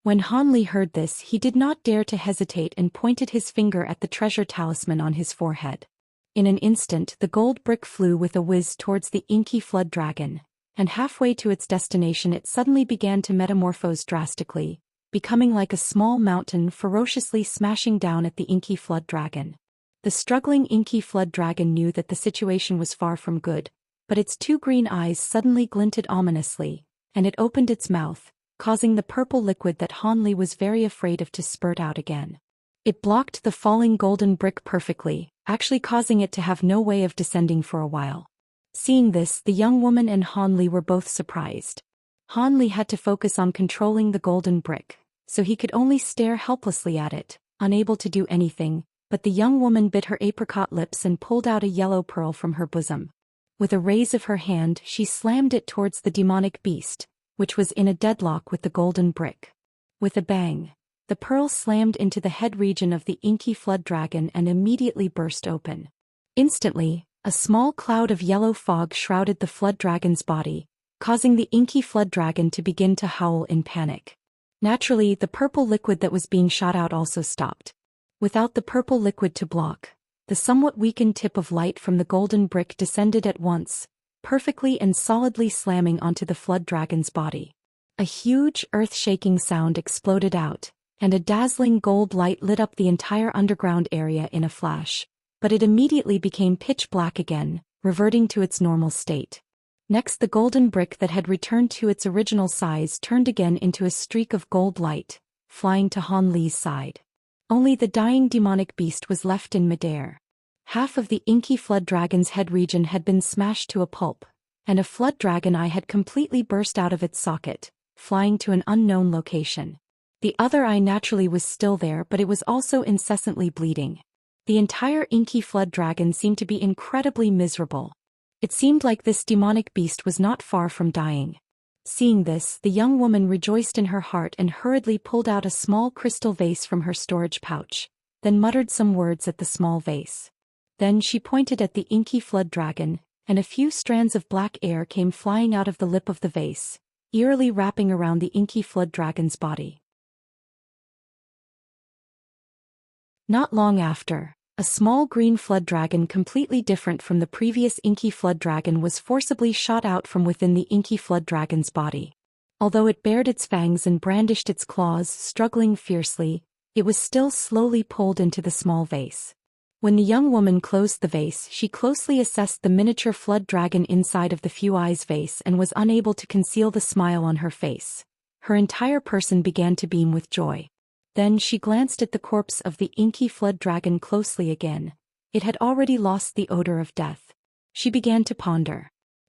When Han Li heard this, he did not dare to hesitate and pointed his finger at the treasure talisman on his forehead. In an instant, the gold brick flew with a whiz towards the inky flood dragon, and halfway to its destination it suddenly began to metamorphose drastically, becoming like a small mountain ferociously smashing down at the inky flood dragon. The struggling inky flood dragon knew that the situation was far from good, but its two green eyes suddenly glinted ominously, and it opened its mouth, causing the purple liquid that Han Li was very afraid of to spurt out again. It blocked the falling golden brick perfectly, actually causing it to have no way of descending for a while. Seeing this, the young woman and Han Li were both surprised. Han Li had to focus on controlling the golden brick, so he could only stare helplessly at it, unable to do anything, but the young woman bit her apricot lips and pulled out a yellow pearl from her bosom. With a raise of her hand, she slammed it towards the demonic beast, which was in a deadlock with the golden brick. With a bang, the pearl slammed into the head region of the inky flood dragon and immediately burst open. Instantly, a small cloud of yellow fog shrouded the flood dragon's body, causing the inky flood dragon to begin to howl in panic. Naturally, the purple liquid that was being shot out also stopped. Without the purple liquid to block, the somewhat weakened tip of light from the golden brick descended at once, perfectly and solidly slamming onto the flood dragon's body. A huge, earth-shaking sound exploded out, and a dazzling gold light lit up the entire underground area in a flash, but it immediately became pitch black again, reverting to its normal state. Next, the golden brick that had returned to its original size turned again into a streak of gold light, flying to Han Li's side. Only the dying demonic beast was left in midair. Half of the inky flood dragon's head region had been smashed to a pulp, and a flood dragon eye had completely burst out of its socket, flying to an unknown location. The other eye naturally was still there, but it was also incessantly bleeding. The entire inky flood dragon seemed to be incredibly miserable. It seemed like this demonic beast was not far from dying. Seeing this, the young woman rejoiced in her heart and hurriedly pulled out a small crystal vase from her storage pouch, then muttered some words at the small vase. Then she pointed at the inky flood dragon, and a few strands of black air came flying out of the lip of the vase, eerily wrapping around the inky flood dragon's body. Not long after, a small green flood dragon completely different from the previous inky flood dragon was forcibly shot out from within the inky flood dragon's body. Although it bared its fangs and brandished its claws, struggling fiercely, it was still slowly pulled into the small vase. When the young woman closed the vase, she closely assessed the miniature flood dragon inside of the few eyes vase and was unable to conceal the smile on her face. Her entire person began to beam with joy. Then she glanced at the corpse of the inky flood dragon closely again. It had already lost the odor of death. She began to ponder.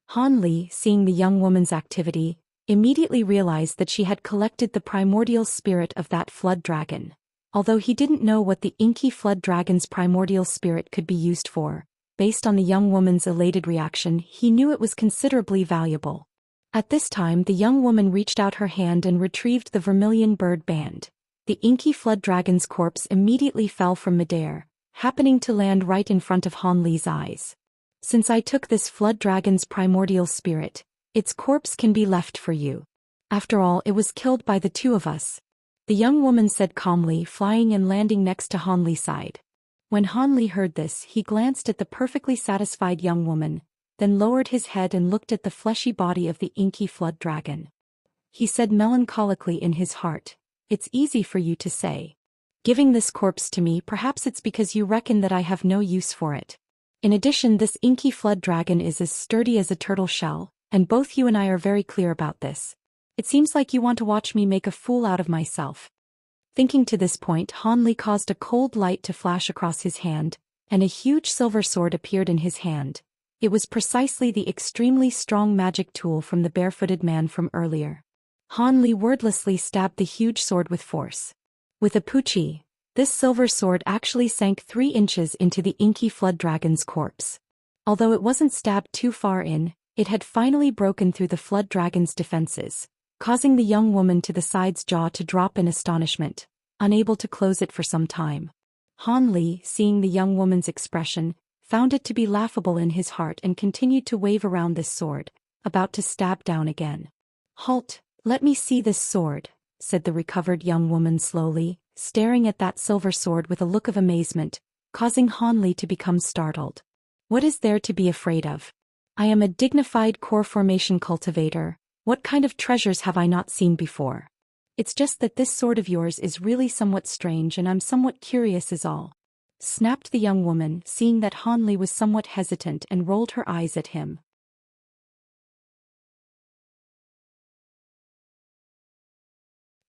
Han Li, seeing the young woman's activity, immediately realized that she had collected the primordial spirit of that flood dragon. Although he didn't know what the inky flood dragon's primordial spirit could be used for, based on the young woman's elated reaction, he knew it was considerably valuable. At this time, the young woman reached out her hand and retrieved the vermilion bird band. The inky flood dragon's corpse immediately fell from midair, happening to land right in front of Han Li's eyes. Since I took this flood dragon's primordial spirit, its corpse can be left for you. After all, it was killed by the two of us. The young woman said calmly, flying and landing next to Han Li's side. When Han Li heard this, he glanced at the perfectly satisfied young woman, then lowered his head and looked at the fleshy body of the inky flood dragon. He said melancholically in his heart, "It's easy for you to say. Giving this corpse to me, perhaps it's because you reckon that I have no use for it. In addition, this inky flood dragon is as sturdy as a turtle shell, and both you and I are very clear about this. It seems like you want to watch me make a fool out of myself." Thinking to this point, Han Li caused a cold light to flash across his hand, and a huge silver sword appeared in his hand. It was precisely the extremely strong magic tool from the barefooted man from earlier. Han Li wordlessly stabbed the huge sword with force. With a puchi, this silver sword actually sank 3 inches into the inky flood dragon's corpse. Although it wasn't stabbed too far in, it had finally broken through the flood dragon's defenses, causing the young woman to the side's jaw to drop in astonishment, unable to close it for some time. Han Li, seeing the young woman's expression, found it to be laughable in his heart and continued to wave around this sword, about to stab down again. "Halt! Let me see this sword," said the recovered young woman slowly, staring at that silver sword with a look of amazement, causing Han Li to become startled. "What is there to be afraid of? I am a dignified core formation cultivator. What kind of treasures have I not seen before? It's just that this sword of yours is really somewhat strange and I'm somewhat curious is all," snapped the young woman, seeing that Han Li was somewhat hesitant and rolled her eyes at him.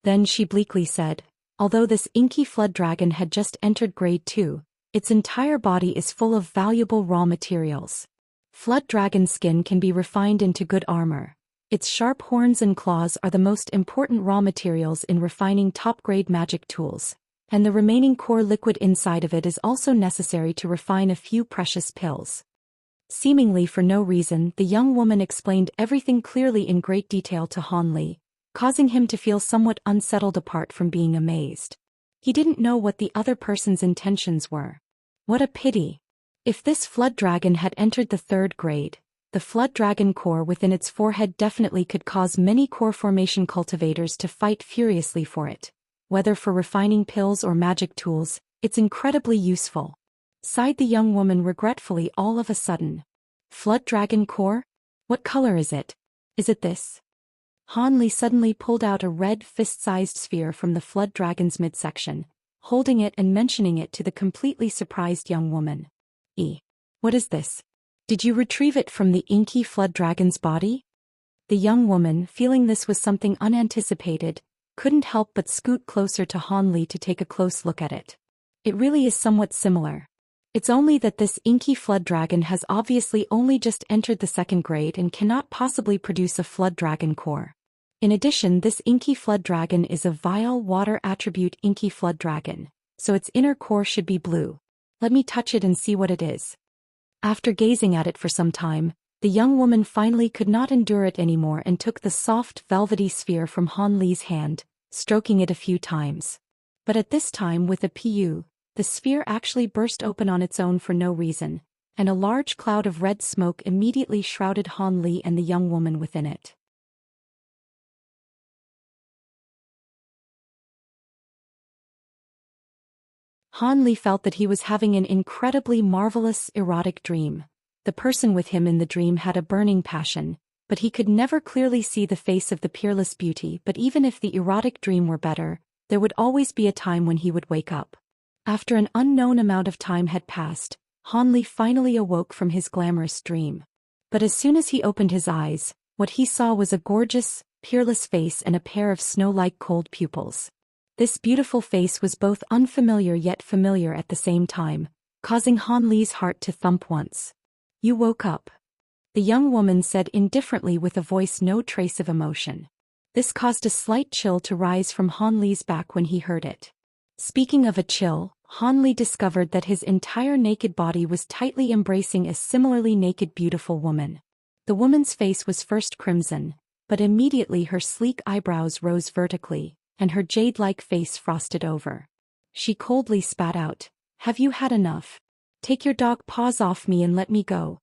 Then she bleakly said, "Although this inky flood dragon had just entered grade 2, its entire body is full of valuable raw materials. Flood dragon skin can be refined into good armor. Its sharp horns and claws are the most important raw materials in refining top-grade magic tools, and the remaining core liquid inside of it is also necessary to refine a few precious pills." Seemingly for no reason, the young woman explained everything clearly in great detail to Han Li, causing him to feel somewhat unsettled apart from being amazed. He didn't know what the other person's intentions were. What a pity. If this flood dragon had entered the 3rd grade, the flood dragon core within its forehead definitely could cause many core formation cultivators to fight furiously for it. Whether for refining pills or magic tools, it's incredibly useful. Sighed the young woman regretfully all of a sudden. Flood dragon core? What color is it? Is it this? Han Li suddenly pulled out a red fist-sized sphere from the flood dragon's midsection, holding it and mentioning it to the completely surprised young woman. What is this? Did you retrieve it from the inky flood dragon's body? The young woman, feeling this was something unanticipated, couldn't help but scoot closer to Han Li to take a close look at it. It really is somewhat similar. It's only that this inky flood dragon has obviously only just entered the 2nd grade and cannot possibly produce a flood dragon core. In addition, this inky flood dragon is a vile water attribute inky flood dragon, so its inner core should be blue. Let me touch it and see what it is. After gazing at it for some time, the young woman finally could not endure it anymore and took the soft, velvety sphere from Han Li's hand, stroking it a few times. But at this time with a pu, the sphere actually burst open on its own for no reason, and a large cloud of red smoke immediately shrouded Han Li and the young woman within it. Han Li felt that he was having an incredibly marvelous, erotic dream. The person with him in the dream had a burning passion, but he could never clearly see the face of the peerless beauty. But even if the erotic dream were better, there would always be a time when he would wake up. After an unknown amount of time had passed, Han Li finally awoke from his glamorous dream. But as soon as he opened his eyes, what he saw was a gorgeous, peerless face and a pair of snow-like cold pupils. This beautiful face was both unfamiliar yet familiar at the same time, causing Han Li's heart to thump once. You woke up. The young woman said indifferently with a voice no trace of emotion. This caused a slight chill to rise from Han Li's back when he heard it. Speaking of a chill, Han Li discovered that his entire naked body was tightly embracing a similarly naked beautiful woman. The woman's face was first crimson, but immediately her sleek eyebrows rose vertically, and her jade-like face frosted over. She coldly spat out, "Have you had enough? Take your dog paws off me and let me go."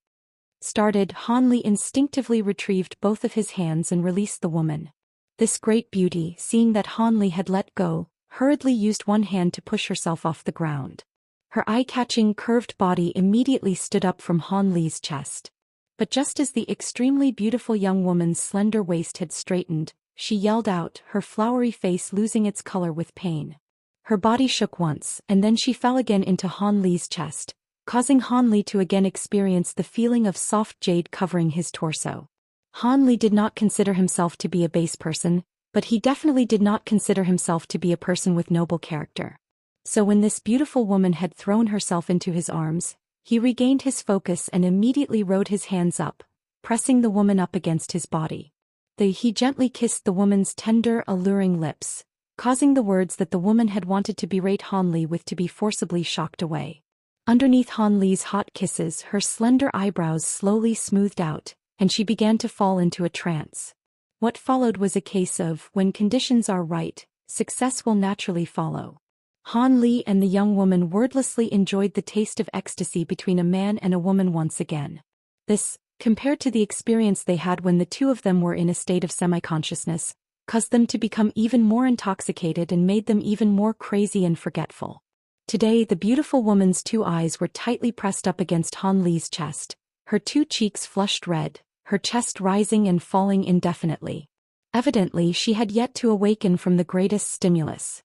Han Li instinctively retrieved both of his hands and released the woman. This great beauty, seeing that Han Li had let go, hurriedly used one hand to push herself off the ground. Her eye-catching curved body immediately stood up from Han Li's chest. But just as the extremely beautiful young woman's slender waist had straightened, she yelled out, her flowery face losing its color with pain. Her body shook once, and then she fell again into Han Li's chest, causing Han Li to again experience the feeling of soft jade covering his torso. Han Li did not consider himself to be a base person, but he definitely did not consider himself to be a person with noble character. So when this beautiful woman had thrown herself into his arms, he regained his focus and immediately rode his hands up, pressing the woman up against his body. He gently kissed the woman's tender, alluring lips, causing the words that the woman had wanted to berate Han Li with to be forcibly shocked away. Underneath Han Li's hot kisses, her slender eyebrows slowly smoothed out, and she began to fall into a trance. What followed was a case of, when conditions are right, success will naturally follow. Han Li and the young woman wordlessly enjoyed the taste of ecstasy between a man and a woman once again. This, compared to the experience they had when the two of them were in a state of semi-consciousness, caused them to become even more intoxicated and made them even more crazy and forgetful. Today the beautiful woman's two eyes were tightly pressed up against Han Li's chest, her two cheeks flushed red, her chest rising and falling indefinitely. Evidently she had yet to awaken from the greatest stimulus.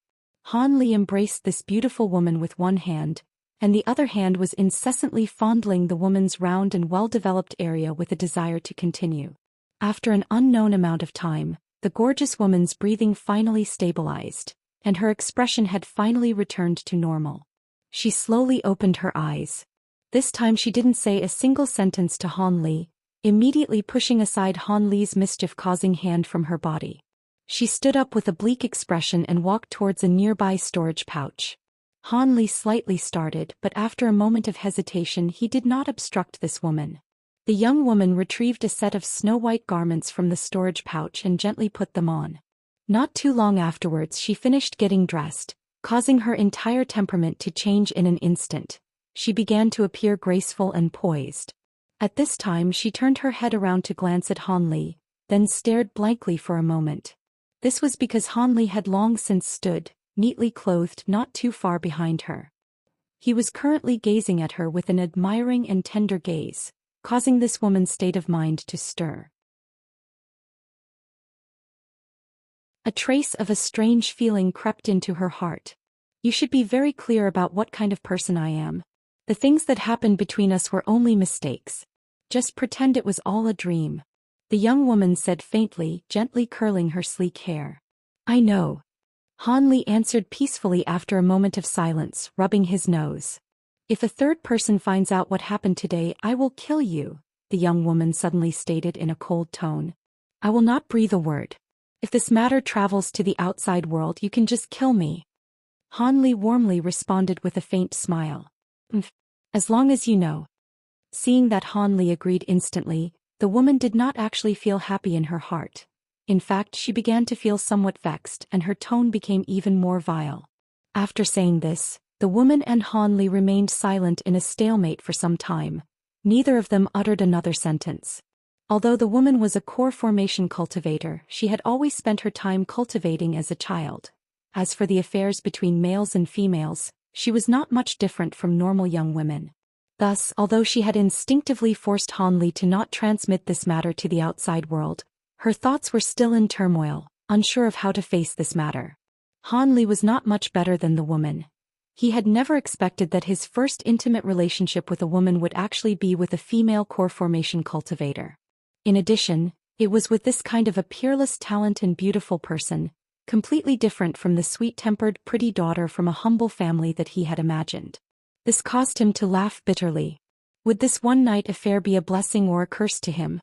Han Li embraced this beautiful woman with one hand, and the other hand was incessantly fondling the woman's round and well-developed area with a desire to continue. After an unknown amount of time, the gorgeous woman's breathing finally stabilized, and her expression had finally returned to normal. She slowly opened her eyes. This time she didn't say a single sentence to Han Li, immediately pushing aside Han Li's mischief-causing hand from her body. She stood up with a bleak expression and walked towards a nearby storage pouch. Han Li slightly started, but after a moment of hesitation he did not obstruct this woman. The young woman retrieved a set of snow-white garments from the storage pouch and gently put them on. Not too long afterwards she finished getting dressed, causing her entire temperament to change in an instant. She began to appear graceful and poised. At this time she turned her head around to glance at Han Li, then stared blankly for a moment. This was because Han Li had long since stood, neatly clothed not too far behind her. He was currently gazing at her with an admiring and tender gaze, causing this woman's state of mind to stir. A trace of a strange feeling crept into her heart. You should be very clear about what kind of person I am. The things that happened between us were only mistakes. Just pretend it was all a dream. The young woman said faintly, gently curling her sleek hair. I know. Han Li answered peacefully after a moment of silence, rubbing his nose. If a third person finds out what happened today, I will kill you, the young woman suddenly stated in a cold tone. I will not breathe a word. If this matter travels to the outside world, you can just kill me. Han Li warmly responded with a faint smile. As long as you know. Seeing that Han Li agreed instantly, the woman did not actually feel happy in her heart. In fact, she began to feel somewhat vexed and her tone became even more vile. After saying this, the woman and Han Li remained silent in a stalemate for some time. Neither of them uttered another sentence. Although the woman was a core formation cultivator, she had always spent her time cultivating as a child. As for the affairs between males and females, she was not much different from normal young women. Thus, although she had instinctively forced Han Li to not transmit this matter to the outside world, her thoughts were still in turmoil, unsure of how to face this matter. Han Li was not much better than the woman. He had never expected that his first intimate relationship with a woman would actually be with a female core formation cultivator. In addition, it was with this kind of a peerless talent and beautiful person, completely different from the sweet-tempered pretty daughter from a humble family that he had imagined. This caused him to laugh bitterly. Would this one-night affair be a blessing or a curse to him?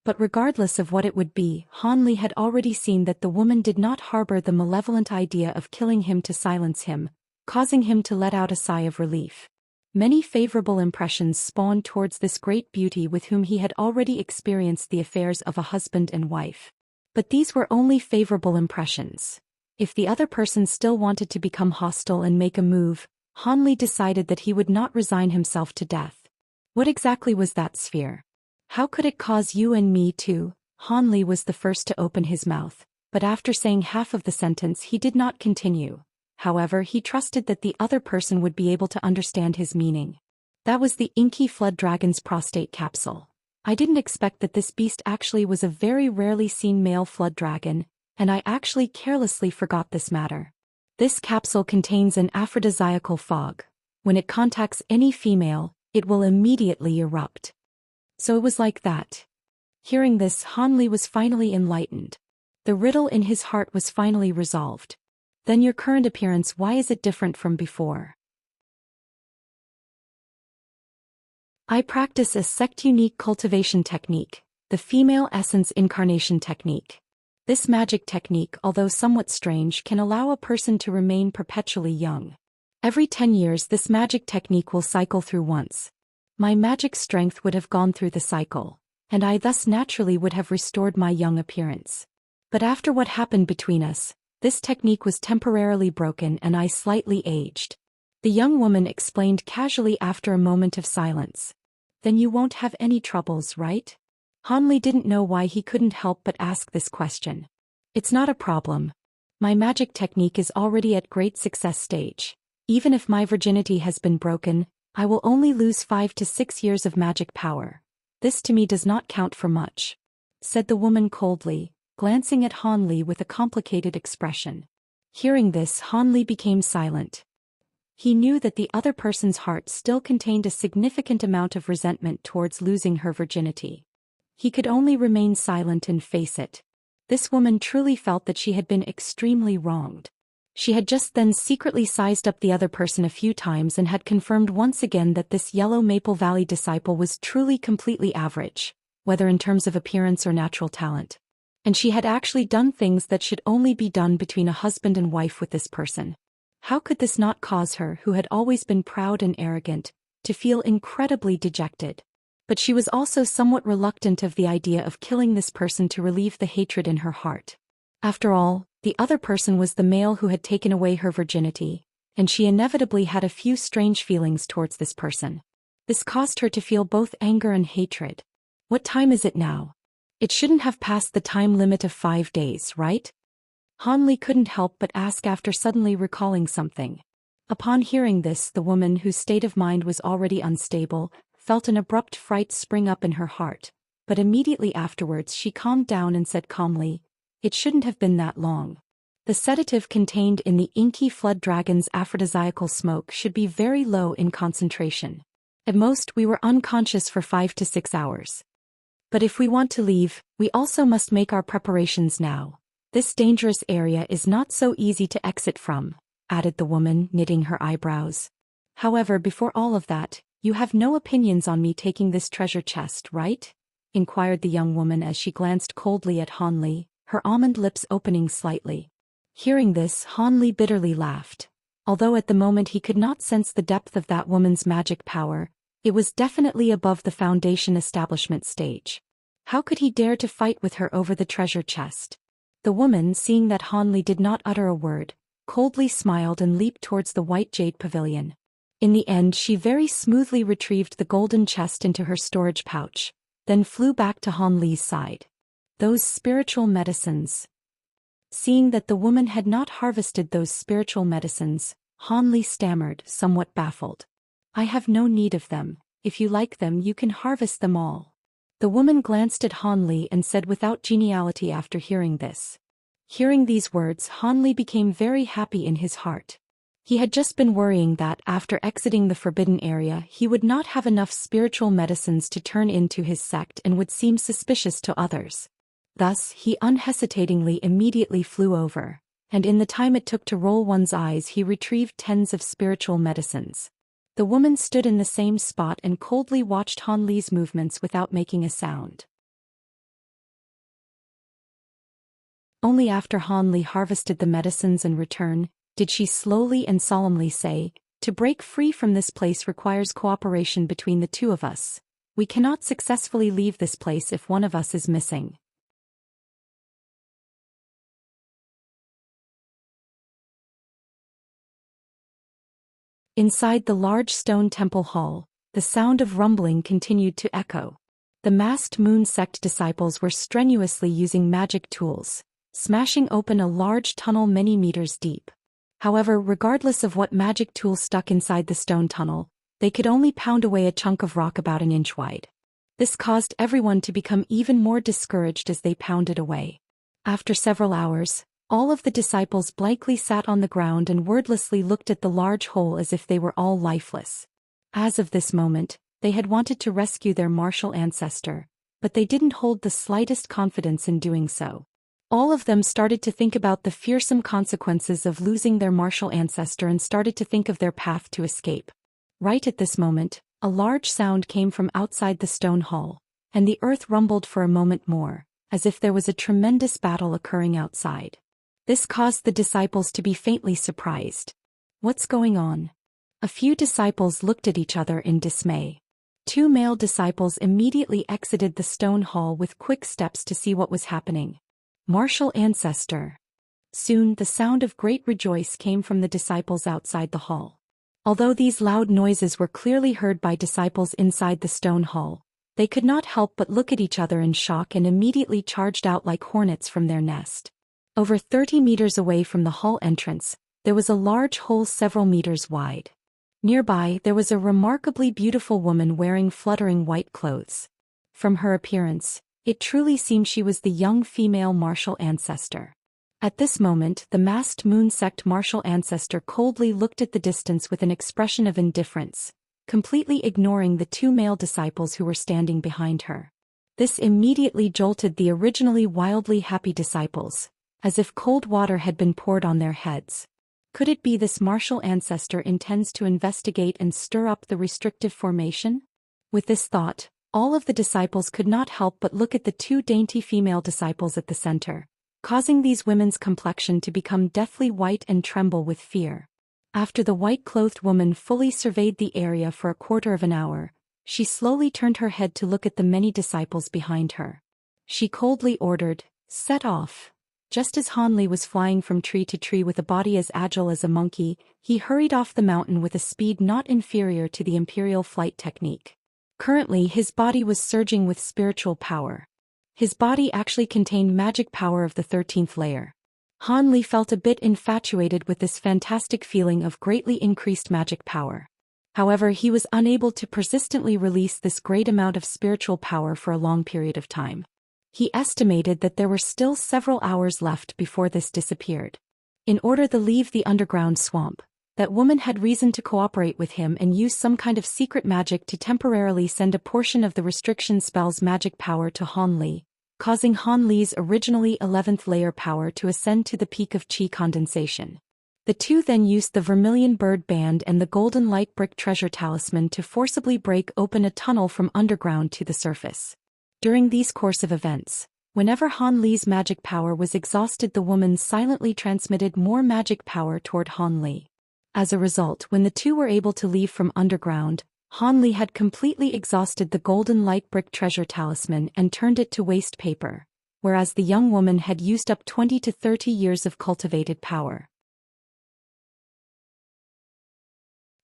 But regardless of what it would be, Han Li had already seen that the woman did not harbor the malevolent idea of killing him to silence him, causing him to let out a sigh of relief. Many favorable impressions spawned towards this great beauty with whom he had already experienced the affairs of a husband and wife. But these were only favorable impressions. If the other person still wanted to become hostile and make a move, Han Li decided that he would not resign himself to death. What exactly was that sphere? How could it cause you and me too? Han Li was the first to open his mouth, but after saying half of the sentence he did not continue. However, he trusted that the other person would be able to understand his meaning. That was the inky flood dragon's prostate capsule. I didn't expect that this beast actually was a very rarely seen male flood dragon, and I actually carelessly forgot this matter. This capsule contains an aphrodisiacal fog. When it contacts any female, it will immediately erupt. So it was like that. Hearing this, Han Li was finally enlightened. The riddle in his heart was finally resolved. Then your current appearance, why is it different from before? I practice a sect-unique cultivation technique, the female essence incarnation technique. This magic technique, although somewhat strange, can allow a person to remain perpetually young. Every 10 years this magic technique will cycle through once. My magic strength would have gone through the cycle, and I thus naturally would have restored my young appearance. But after what happened between us, this technique was temporarily broken and I slightly aged. The young woman explained casually after a moment of silence. Then you won't have any troubles, right? Han Li didn't know why he couldn't help but ask this question. It's not a problem. My magic technique is already at great success stage. Even if my virginity has been broken, I will only lose 5 to 6 years of magic power. This to me does not count for much, said the woman coldly, glancing at Han Li with a complicated expression. Hearing this, Han Li became silent. He knew that the other person's heart still contained a significant amount of resentment towards losing her virginity. He could only remain silent and face it. This woman truly felt that she had been extremely wronged. She had just then secretly sized up the other person a few times and had confirmed once again that this Yellow Maple Valley disciple was truly completely average, whether in terms of appearance or natural talent. And she had actually done things that should only be done between a husband and wife with this person. How could this not cause her, who had always been proud and arrogant, to feel incredibly dejected? But she was also somewhat reluctant of the idea of killing this person to relieve the hatred in her heart. After all, The other person was the male who had taken away her virginity, and she inevitably had a few strange feelings towards this person. This caused her to feel both anger and hatred. What time is it now? It shouldn't have passed the time limit of 5 days, right? Han Li couldn't help but ask after suddenly recalling something. Upon hearing this, the woman, whose state of mind was already unstable, felt an abrupt fright spring up in her heart, but immediately afterwards she calmed down and said calmly, "It shouldn't have been that long. The sedative contained in the inky flood dragon's aphrodisiacal smoke should be very low in concentration. At most we were unconscious for 5 to 6 hours. But if we want to leave, we also must make our preparations now. This dangerous area is not so easy to exit from," added the woman, knitting her eyebrows. "However, before all of that, you have no opinions on me taking this treasure chest, right?" inquired the young woman as she glanced coldly at Han Li, her almond lips opening slightly. Hearing this, Han Li bitterly laughed. Although at the moment he could not sense the depth of that woman's magic power, it was definitely above the foundation establishment stage. How could he dare to fight with her over the treasure chest? The woman, seeing that Han Li did not utter a word, coldly smiled and leaped towards the white jade pavilion. In the end, she very smoothly retrieved the golden chest into her storage pouch, then flew back to Han Li's side. Those spiritual medicines. Seeing that the woman had not harvested those spiritual medicines, Han Li stammered, somewhat baffled. "I have no need of them. If you like them, you can harvest them all." The woman glanced at Han Li and said without geniality after hearing this. Hearing these words, Han Li became very happy in his heart. He had just been worrying that after exiting the forbidden area he would not have enough spiritual medicines to turn into his sect and would seem suspicious to others. Thus, he unhesitatingly immediately flew over, and in the time it took to roll one's eyes he retrieved tens of spiritual medicines. The woman stood in the same spot and coldly watched Han Li's movements without making a sound. Only after Han Li harvested the medicines and returned, did she slowly and solemnly say, "To break free from this place requires cooperation between the two of us. We cannot successfully leave this place if one of us is missing." Inside the large stone temple hall, the sound of rumbling continued to echo. The masked moon sect disciples were strenuously using magic tools, smashing open a large tunnel many meters deep. However, regardless of what magic tool stuck inside the stone tunnel, they could only pound away a chunk of rock about an inch wide. This caused everyone to become even more discouraged as they pounded away. After several hours, all of the disciples blankly sat on the ground and wordlessly looked at the large hole as if they were all lifeless. As of this moment, they had wanted to rescue their martial ancestor, but they didn't hold the slightest confidence in doing so. All of them started to think about the fearsome consequences of losing their martial ancestor and started to think of their path to escape. Right at this moment, a large sound came from outside the stone hall, and the earth rumbled for a moment more, as if there was a tremendous battle occurring outside. This caused the disciples to be faintly surprised. "What's going on?" A few disciples looked at each other in dismay. 2 male disciples immediately exited the stone hall with quick steps to see what was happening. Martial ancestor. Soon the sound of great rejoice came from the disciples outside the hall. Although these loud noises were clearly heard by disciples inside the stone hall, they could not help but look at each other in shock and immediately charged out like hornets from their nest. Over 30 meters away from the hall entrance, there was a large hole several meters wide. Nearby, there was a remarkably beautiful woman wearing fluttering white clothes. From her appearance, it truly seemed she was the young female martial ancestor. At this moment, the masked moon sect martial ancestor coldly looked at the distance with an expression of indifference, completely ignoring the 2 male disciples who were standing behind her. This immediately jolted the originally wildly happy disciples, as if cold water had been poured on their heads. Could it be this martial ancestor intends to investigate and stir up the restrictive formation? With this thought, all of the disciples could not help but look at the 2 dainty female disciples at the center, causing these women's complexion to become deathly white and tremble with fear. After the white-clothed woman fully surveyed the area for a quarter of an hour, she slowly turned her head to look at the many disciples behind her. She coldly ordered, "Set off." Just as Han Li was flying from tree to tree with a body as agile as a monkey, he hurried off the mountain with a speed not inferior to the imperial flight technique. Currently, his body was surging with spiritual power. His body actually contained magic power of the 13th layer. Han Li felt a bit infatuated with this fantastic feeling of greatly increased magic power. However, he was unable to persistently release this great amount of spiritual power for a long period of time. He estimated that there were still several hours left before this disappeared. In order to leave the underground swamp, that woman had reason to cooperate with him and use some kind of secret magic to temporarily send a portion of the restriction spell's magic power to Han Li, causing Han Li's originally 11th layer power to ascend to the peak of Qi condensation. The two then used the Vermilion Bird Band and the Golden Light Brick Treasure Talisman to forcibly break open a tunnel from underground to the surface. During these course of events, whenever Han Li's magic power was exhausted, the woman silently transmitted more magic power toward Han Li. As a result, when the two were able to leave from underground, Han Li had completely exhausted the Golden Light Brick Treasure Talisman and turned it to waste paper, whereas the young woman had used up 20 to 30 years of cultivated power.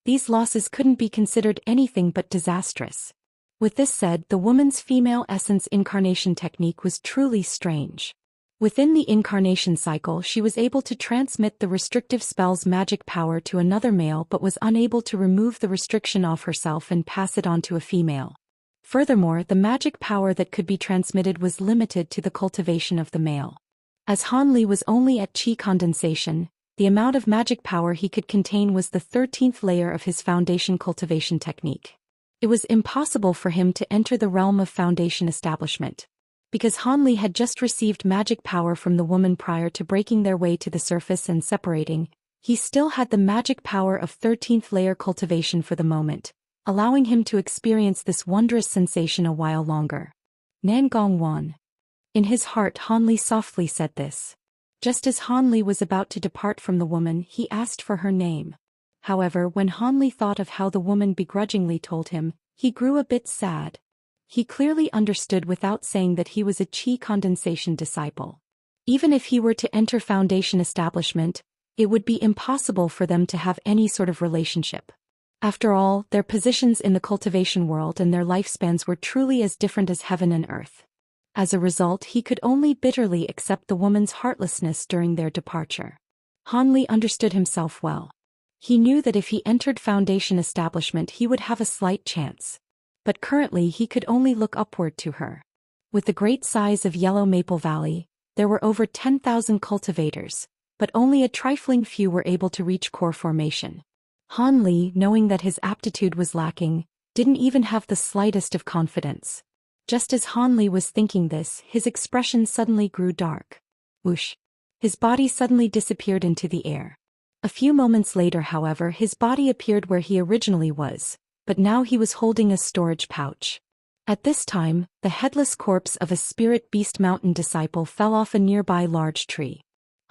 These losses couldn't be considered anything but disastrous. With this said, the woman's female essence incarnation technique was truly strange. Within the incarnation cycle, she was able to transmit the restrictive spell's magic power to another male but was unable to remove the restriction off herself and pass it on to a female. Furthermore, the magic power that could be transmitted was limited to the cultivation of the male. As Han Li was only at Qi condensation, the amount of magic power he could contain was the 13th layer of his foundation cultivation technique. It was impossible for him to enter the realm of foundation establishment. Because Han Li had just received magic power from the woman prior to breaking their way to the surface and separating, he still had the magic power of 13th layer cultivation for the moment, allowing him to experience this wondrous sensation a while longer. Nangong Wan. In his heart, Han Li softly said this. Just as Han Li was about to depart from the woman, he asked for her name. However, when Han Li thought of how the woman begrudgingly told him, he grew a bit sad. He clearly understood without saying that he was a Qi condensation disciple. Even if he were to enter foundation establishment, it would be impossible for them to have any sort of relationship. After all, their positions in the cultivation world and their lifespans were truly as different as heaven and earth. As a result, he could only bitterly accept the woman's heartlessness during their departure. Han Li understood himself well. He knew that if he entered foundation establishment he would have a slight chance. But currently he could only look upward to her. With the great size of Yellow Maple Valley, there were over 10,000 cultivators, but only a trifling few were able to reach core formation. Han Li, knowing that his aptitude was lacking, didn't even have the slightest of confidence. Just as Han Li was thinking this, his expression suddenly grew dark. Whoosh! His body suddenly disappeared into the air. A few moments later, however, his body appeared where he originally was, but now he was holding a storage pouch. At this time, the headless corpse of a spirit beast mountain disciple fell off a nearby large tree.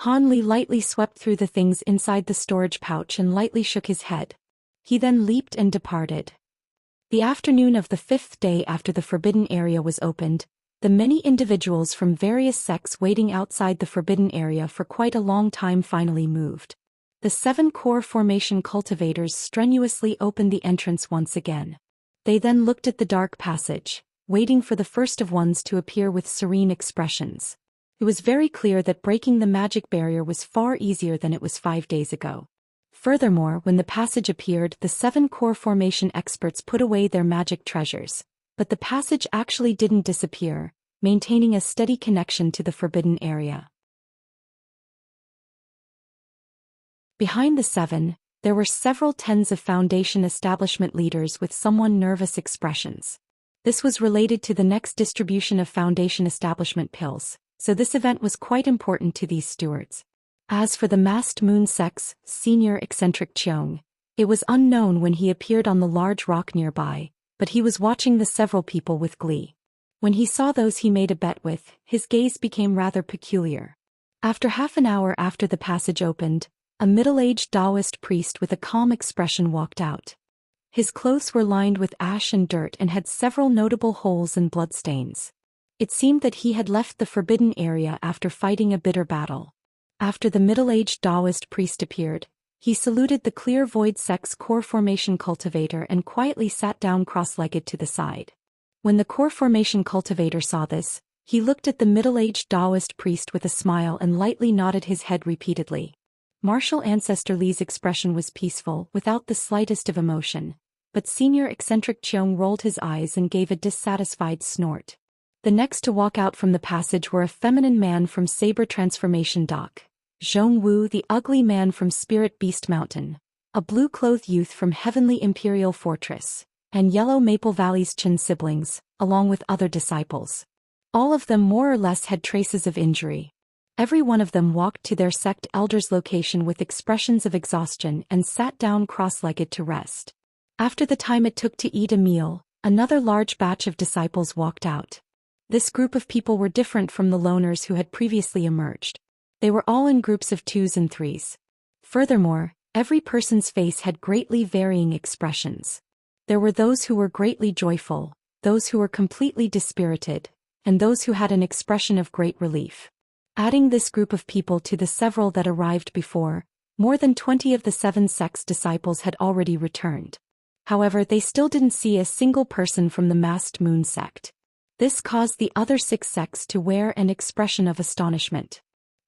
Han Li lightly swept through the things inside the storage pouch and lightly shook his head. He then leaped and departed. The afternoon of the 5th day after the forbidden area was opened, the many individuals from various sects waiting outside the forbidden area for quite a long time finally moved. The 7 core formation cultivators strenuously opened the entrance once again. They then looked at the dark passage, waiting for the first of ones to appear with serene expressions. It was very clear that breaking the magic barrier was far easier than it was 5 days ago. Furthermore, when the passage appeared, the 7 core formation experts put away their magic treasures, but the passage actually didn't disappear, maintaining a steady connection to the forbidden area. Behind the 7, there were several tens of foundation establishment leaders with somewhat nervous expressions. This was related to the next distribution of foundation establishment pills, so this event was quite important to these stewards. As for the masked moon sect's senior eccentric Cheong, it was unknown when he appeared on the large rock nearby, but he was watching the several people with glee. When he saw those he made a bet with, his gaze became rather peculiar. After half an hour after the passage opened, a middle-aged Taoist priest with a calm expression walked out. His clothes were lined with ash and dirt and had several notable holes and bloodstains. It seemed that he had left the forbidden area after fighting a bitter battle. After the middle-aged Taoist priest appeared, he saluted the clear void sect's core formation cultivator and quietly sat down cross-legged to the side. When the core formation cultivator saw this, he looked at the middle-aged Taoist priest with a smile and lightly nodded his head repeatedly. Martial Ancestor Li's expression was peaceful, without the slightest of emotion, but senior eccentric Cheong rolled his eyes and gave a dissatisfied snort. The next to walk out from the passage were a feminine man from Saber Transformation Dock, Zhong Wu the ugly man from Spirit Beast Mountain, a blue-clothed youth from Heavenly Imperial Fortress, and Yellow Maple Valley's Chin siblings, along with other disciples. All of them more or less had traces of injury. Every one of them walked to their sect elder's location with expressions of exhaustion and sat down cross-legged to rest. After the time it took to eat a meal, another large batch of disciples walked out. This group of people were different from the loners who had previously emerged. They were all in groups of 2s and 3s. Furthermore, every person's face had greatly varying expressions. There were those who were greatly joyful, those who were completely dispirited, and those who had an expression of great relief. Adding this group of people to the several that arrived before, more than 20 of the 7 sects' disciples had already returned. However, they still didn't see a single person from the Masked Moon sect. This caused the other 6 sects to wear an expression of astonishment.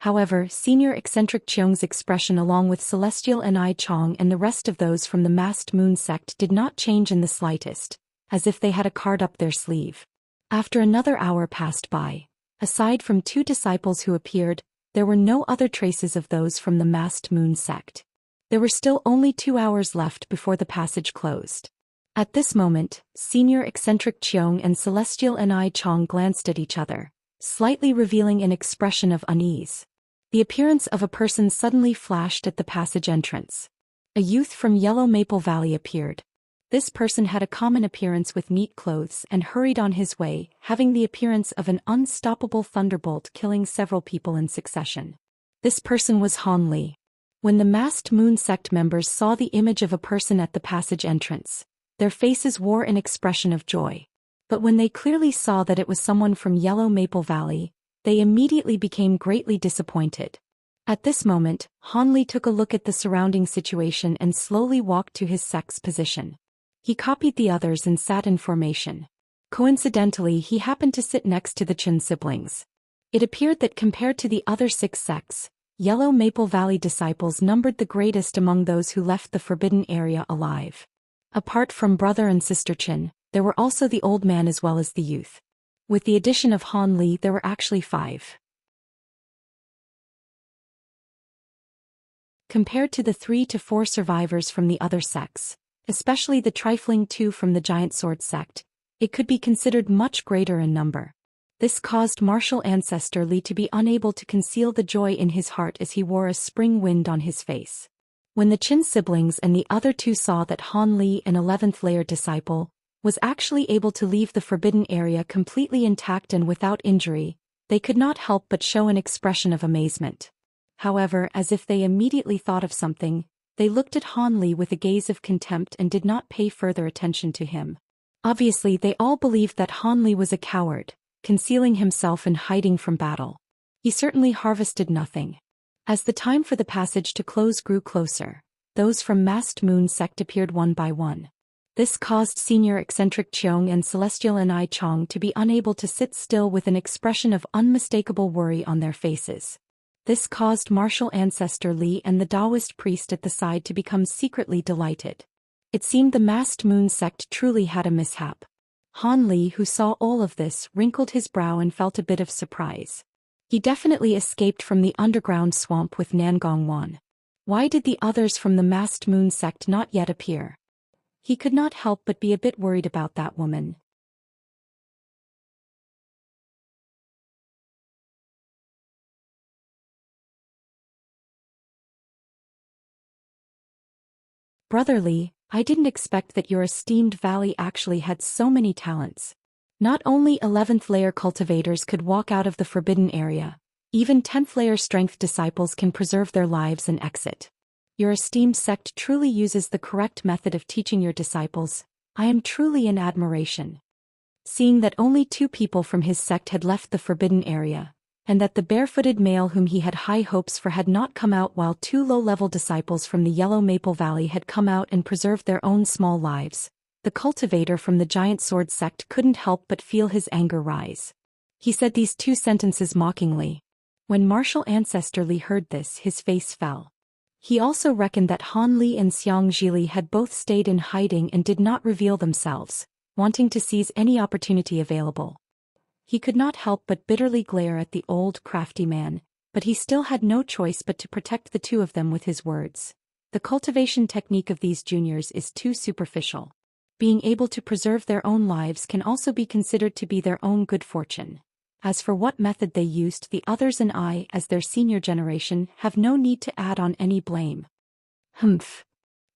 However, Senior Eccentric Cheong's expression along with Celestial Ni Chong and the rest of those from the Masked Moon sect did not change in the slightest, as if they had a card up their sleeve. After another hour passed by, aside from 2 disciples who appeared, there were no other traces of those from the Masked Moon sect. There were still only 2 hours left before the passage closed. At this moment, Senior Eccentric Cheong and Celestial Ni Chong glanced at each other, slightly revealing an expression of unease. The appearance of a person suddenly flashed at the passage entrance. A youth from Yellow Maple Valley appeared. This person had a common appearance with neat clothes and hurried on his way, having the appearance of an unstoppable thunderbolt killing several people in succession. This person was Han Li. When the Masked Moon sect members saw the image of a person at the passage entrance, their faces wore an expression of joy. But when they clearly saw that it was someone from Yellow Maple Valley, they immediately became greatly disappointed. At this moment, Han Li took a look at the surrounding situation and slowly walked to his sect's position. He copied the others and sat in formation. Coincidentally, he happened to sit next to the Chin siblings. It appeared that compared to the other 6 sects, Yellow Maple Valley disciples numbered the greatest among those who left the forbidden area alive. Apart from brother and sister Chin, there were also the old man as well as the youth. With the addition of Han Li, there were actually 5. Compared to the 3 to 4 survivors from the other sects, especially the trifling 2 from the Giant Sword sect, it could be considered much greater in number. This caused Martial Ancestor Li to be unable to conceal the joy in his heart as he wore a spring wind on his face. When the Chin siblings and the other 2 saw that Han Li, an 11th layer disciple, was actually able to leave the forbidden area completely intact and without injury, they could not help but show an expression of amazement. However, as if they immediately thought of something, they looked at Han Li with a gaze of contempt and did not pay further attention to him. Obviously, they all believed that Han Li was a coward, concealing himself and hiding from battle. He certainly harvested nothing. As the time for the passage to close grew closer, those from Masked Moon sect appeared one by one. This caused Senior Eccentric Cheong and Celestial Ni Chong to be unable to sit still with an expression of unmistakable worry on their faces. This caused Martial Ancestor Li and the Taoist priest at the side to become secretly delighted. It seemed the Masked Moon sect truly had a mishap. Han Li, who saw all of this, wrinkled his brow and felt a bit of surprise. He definitely escaped from the underground swamp with Nangong Wan. Why did the others from the Masked Moon sect not yet appear? He could not help but be a bit worried about that woman. Brother Li, I didn't expect that your esteemed valley actually had so many talents. Not only 11th layer cultivators could walk out of the forbidden area, even 10th layer strength disciples can preserve their lives and exit. Your esteemed sect truly uses the correct method of teaching your disciples. I am truly in admiration. seeing that only 2 people from his sect had left the forbidden area, and that the barefooted male whom he had high hopes for had not come out, while 2 low-level disciples from the Yellow Maple Valley had come out and preserved their own small lives. The cultivator from the Giant Sword sect couldn't help but feel his anger rise. He said these 2 sentences mockingly. When martial ancestor Li heard this, his face fell. He also reckoned that Han Li and Xianxia had both stayed in hiding and did not reveal themselves, wanting to seize any opportunity available. He could not help but bitterly glare at the old, crafty man, but he still had no choice but to protect the 2 of them with his words. The cultivation technique of these juniors is too superficial. Being able to preserve their own lives can also be considered to be their own good fortune. As for what method they used, the others and I, as their senior generation, have no need to add on any blame. Humph.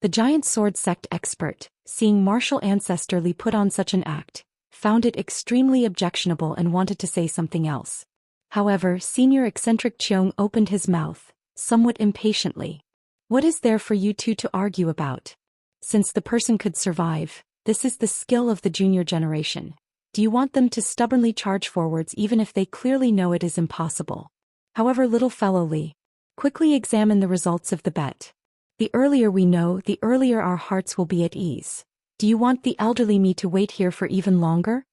The Giant Sword sect expert, seeing martial ancestor Li put on such an act, found it extremely objectionable and wanted to say something else. However, senior eccentric Cheong opened his mouth, somewhat impatiently. What is there for you 2 to argue about? Since the person could survive, this is the skill of the junior generation. Do you want them to stubbornly charge forwards even if they clearly know it is impossible? However, little fellow Li, quickly examine the results of the bet. The earlier we know, the earlier our hearts will be at ease. Do you want the elderly me to wait here for even longer?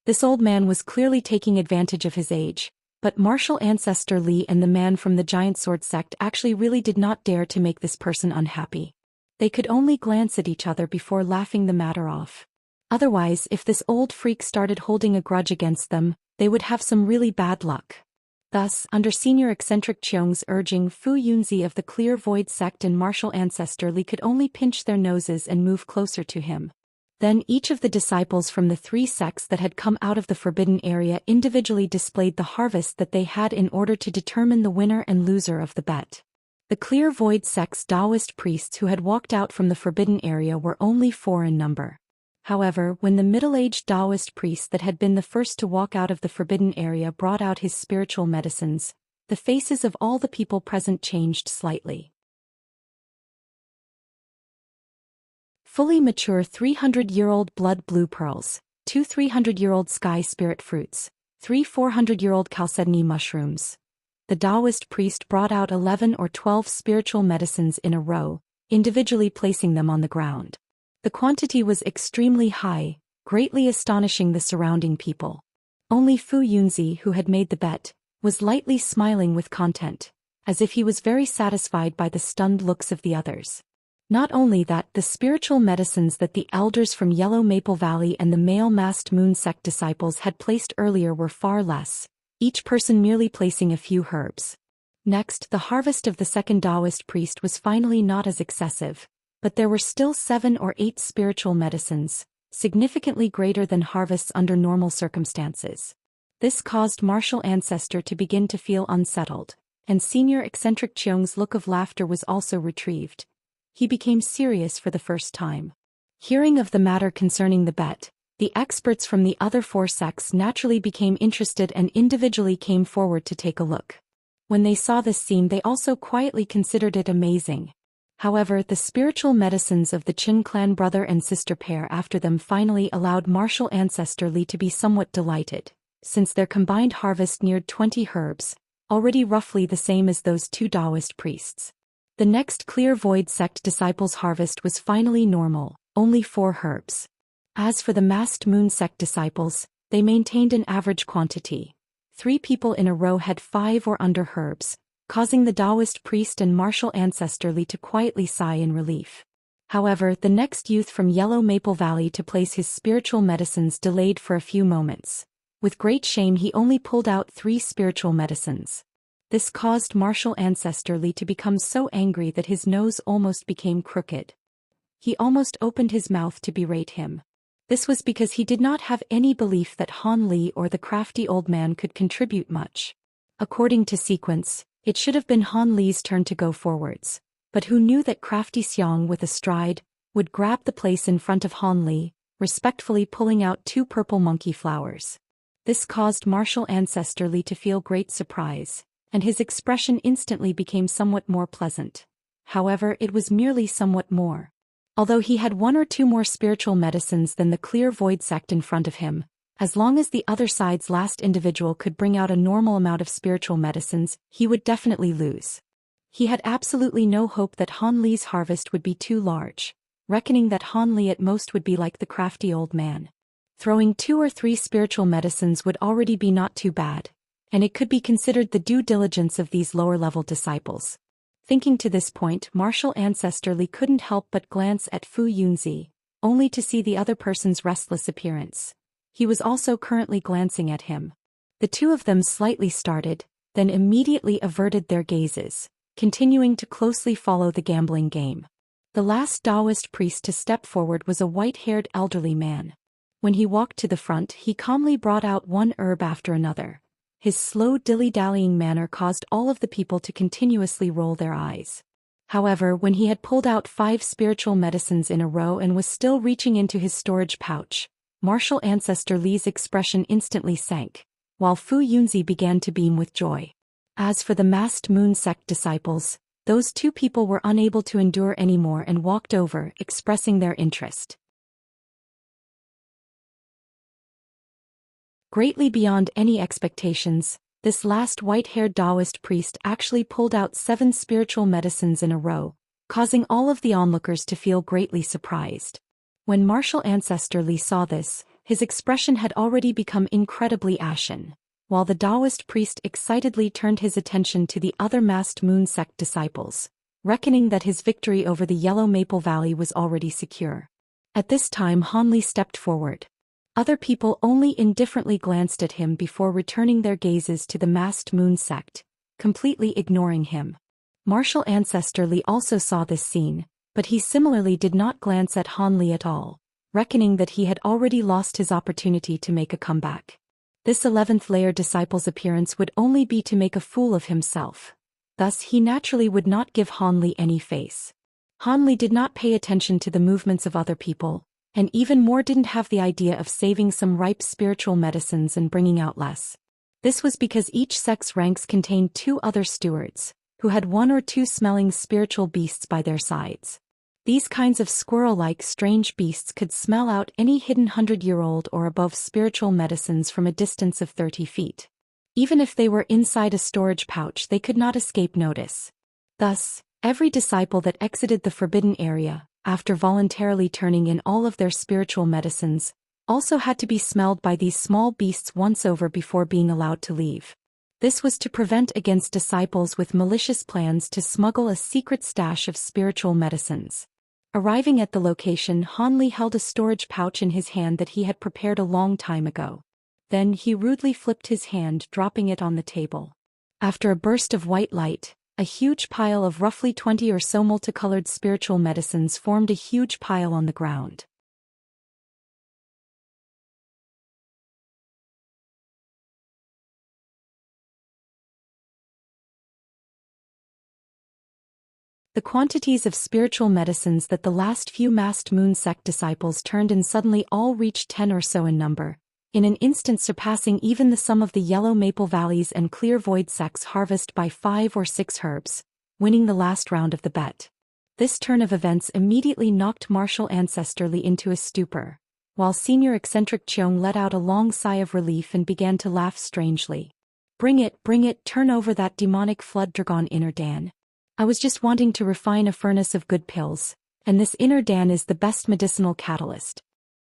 This old man was clearly taking advantage of his age, but martial ancestor Li and the man from the Giant Sword sect actually really did not dare to make this person unhappy. They could only glance at each other before laughing the matter off. Otherwise, if this old freak started holding a grudge against them, they would have some really bad luck. Thus, under senior eccentric Cheong's urging, Fu Yunzi of the Clear Void sect and martial ancestor Li could only pinch their noses and move closer to him. Then each of the disciples from the 3 sects that had come out of the forbidden area individually displayed the harvest that they had in order to determine the winner and loser of the bet. The Clear Void sect's Taoist priests who had walked out from the forbidden area were only 4 in number. However, when the middle-aged Taoist priest that had been the first to walk out of the forbidden area brought out his spiritual medicines, the faces of all the people present changed slightly. Fully mature 300-year-old blood blue pearls, 2 300-year-old sky spirit fruits, 3 400-year-old chalcedony mushrooms. The Taoist priest brought out 11 or 12 spiritual medicines in a row, individually placing them on the ground. The quantity was extremely high, greatly astonishing the surrounding people. Only Fu Yunzi, who had made the bet, was lightly smiling with content, as if he was very satisfied by the stunned looks of the others. Not only that, the spiritual medicines that the elders from Yellow Maple Valley and the male masked moon sect disciples had placed earlier were far less, each person merely placing a few herbs. Next, the harvest of the second Taoist priest was finally not as excessive, but there were still 7 or 8 spiritual medicines, significantly greater than harvests under normal circumstances. This caused martial ancestor to begin to feel unsettled, and senior eccentric Cheong's look of laughter was also retrieved. He became serious for the first time. Hearing of the matter concerning the bet, the experts from the other 4 sects naturally became interested and individually came forward to take a look. When they saw this scene, they also quietly considered it amazing. However, the spiritual medicines of the Qin clan brother and sister pair after them finally allowed martial ancestor Li to be somewhat delighted, since their combined harvest neared 20 herbs, already roughly the same as those 2 Taoist priests. The next Clear Void sect disciples' harvest was finally normal, only 4 herbs. As for the masked moon sect disciples, they maintained an average quantity. 3 people in a row had 5 or under herbs, causing the Taoist priest and martial ancestor Li to quietly sigh in relief. However, the next youth from Yellow Maple Valley to place his spiritual medicines delayed for a few moments. With great shame, he only pulled out 3 spiritual medicines. This caused martial ancestor Li to become so angry that his nose almost became crooked. He almost opened his mouth to berate him. This was because he did not have any belief that Han Li or the crafty old man could contribute much. According to sequence, it should have been Han Li's turn to go forwards, but who knew that crafty Xiang with a stride would grab the place in front of Han Li, respectfully pulling out 2 purple monkey flowers. This caused martial ancestor Li to feel great surprise, and his expression instantly became somewhat more pleasant. However, it was merely somewhat more. Although he had 1 or 2 more spiritual medicines than the Clear Void sect in front of him, As long as the other side's last individual could bring out a normal amount of spiritual medicines, he would definitely lose. He had absolutely no hope that Han Li's harvest would be too large, reckoning that Han Li at most would be like the crafty old man. Throwing 2 or 3 spiritual medicines would already be not too bad, and it could be considered the due diligence of these lower-level disciples. Thinking to this point, martial ancestor Li couldn't help but glance at Fu Yunzi, only to see the other person's restless appearance. He was also currently glancing at him. The two of them slightly started, then immediately averted their gazes, continuing to closely follow the gambling game. The last Taoist priest to step forward was a white-haired elderly man. When he walked to the front, he calmly brought out one herb after another. His slow dilly-dallying manner caused all of the people to continuously roll their eyes. However, when he had pulled out 5 spiritual medicines in a row and was still reaching into his storage pouch, martial ancestor Li's expression instantly sank, while Fu Yunzi began to beam with joy. As for the masked moon sect disciples, those 2 people were unable to endure anymore and walked over, expressing their interest. Greatly beyond any expectations, this last white-haired Taoist priest actually pulled out 7 spiritual medicines in a row, causing all of the onlookers to feel greatly surprised. When martial ancestor Li saw this, his expression had already become incredibly ashen, while the Taoist priest excitedly turned his attention to the other masked moon sect disciples, reckoning that his victory over the Yellow Maple Valley was already secure. At this time Han Li stepped forward. Other people only indifferently glanced at him before returning their gazes to the masked moon sect, completely ignoring him. Martial ancestor Li also saw this scene, but he similarly did not glance at Han Li at all, reckoning that he had already lost his opportunity to make a comeback. This 11th layer disciple's appearance would only be to make a fool of himself. Thus he naturally would not give Han Li any face. Han Li did not pay attention to the movements of other people, and even more didn't have the idea of saving some ripe spiritual medicines and bringing out less. This was because each sect's ranks contained 2 other stewards, who had 1 or 2 smelling spiritual beasts by their sides. These kinds of squirrel-like strange beasts could smell out any hidden 100-year-old or above spiritual medicines from a distance of 30 feet. Even if they were inside a storage pouch, they could not escape notice. Thus, every disciple that exited the forbidden area, after voluntarily turning in all of their spiritual medicines, also had to be smelled by these small beasts once over before being allowed to leave. This was to prevent against disciples with malicious plans to smuggle a secret stash of spiritual medicines. Arriving at the location, Han Li held a storage pouch in his hand that he had prepared a long time ago. Then he rudely flipped his hand, dropping it on the table. After a burst of white light, a huge pile of roughly 20 or so multicolored spiritual medicines formed a huge pile on the ground. The quantities of spiritual medicines that the last few masked moon sect disciples turned in suddenly all reached 10 or so in number, in an instant surpassing even the sum of the Yellow Maple Valleys and Clear Void sects' harvest by 5 or 6 herbs, winning the last round of the bet. This turn of events immediately knocked martial ancestor Li into a stupor, while senior eccentric Cheong let out a long sigh of relief and began to laugh strangely. Bring it, turn over that demonic flood dragon inner Dan. I was just wanting to refine a furnace of good pills, and this inner Dan is the best medicinal catalyst.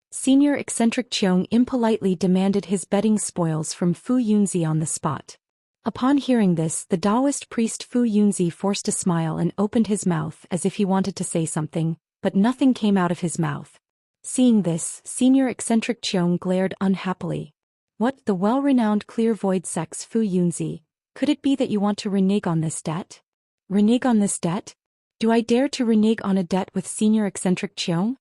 Senior eccentric Cheong impolitely demanded his betting spoils from Fu Yunzi on the spot. Upon hearing this, the Taoist priest Fu Yunzi forced a smile and opened his mouth as if he wanted to say something, but nothing came out of his mouth. Seeing this, senior eccentric Cheong glared unhappily. What, the well-renowned Clear Void sect's Fu Yunzi, could it be that you want to renege on this debt? Renege on this debt? Do I dare to renege on a debt with senior eccentric Cheong?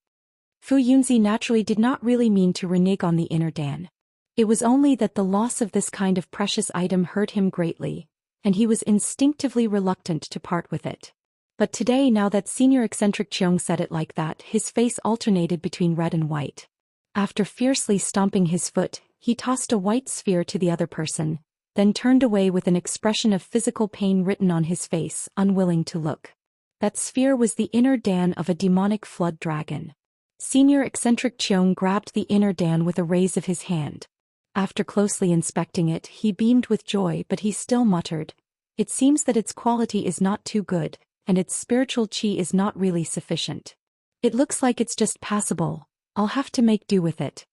Fu Yunzi naturally did not really mean to renege on the inner Dan. It was only that the loss of this kind of precious item hurt him greatly, and he was instinctively reluctant to part with it. But today, now that senior eccentric Cheong said it like that, his face alternated between red and white. After fiercely stomping his foot, he tossed a white sphere to the other person, then turned away with an expression of physical pain written on his face, unwilling to look. That sphere was the inner Dan of a demonic flood dragon. Senior eccentric Cheong grabbed the inner Dan with a raise of his hand. After closely inspecting it, he beamed with joy, but he still muttered, "It seems that its quality is not too good, and its spiritual qi is not really sufficient. It looks like it's just passable. I'll have to make do with it."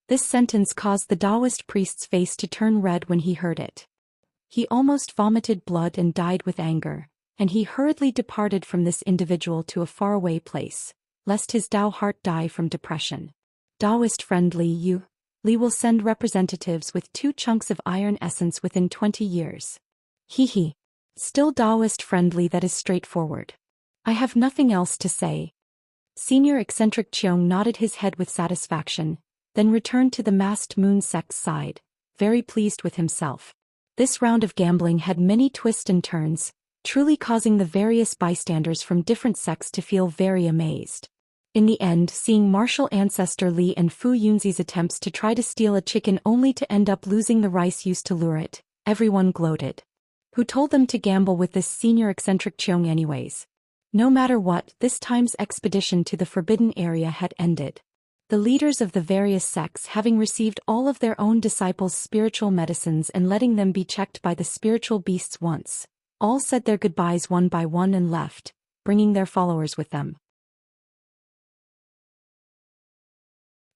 This sentence caused the Taoist priest's face to turn red when he heard it. He almost vomited blood and died with anger, and he hurriedly departed from this individual to a faraway place, lest his Tao heart die from depression. Taoist friend Li will send representatives with 2 chunks of iron essence within 20 years. He. Still Taoist friendly, that is straightforward. I have nothing else to say. Senior eccentric Cheong nodded his head with satisfaction, then returned to the masked moon sect's side, very pleased with himself. This round of gambling had many twists and turns, truly causing the various bystanders from different sects to feel very amazed. In the end, seeing martial ancestor Li and Fu Yunzi's attempts to try to steal a chicken only to end up losing the rice used to lure it, everyone gloated. Who told them to gamble with this senior eccentric Cheong anyways? No matter what, this time's expedition to the forbidden area had ended. The leaders of the various sects, having received all of their own disciples' spiritual medicines and letting them be checked by the spiritual beasts once, all said their goodbyes one by one and left, bringing their followers with them.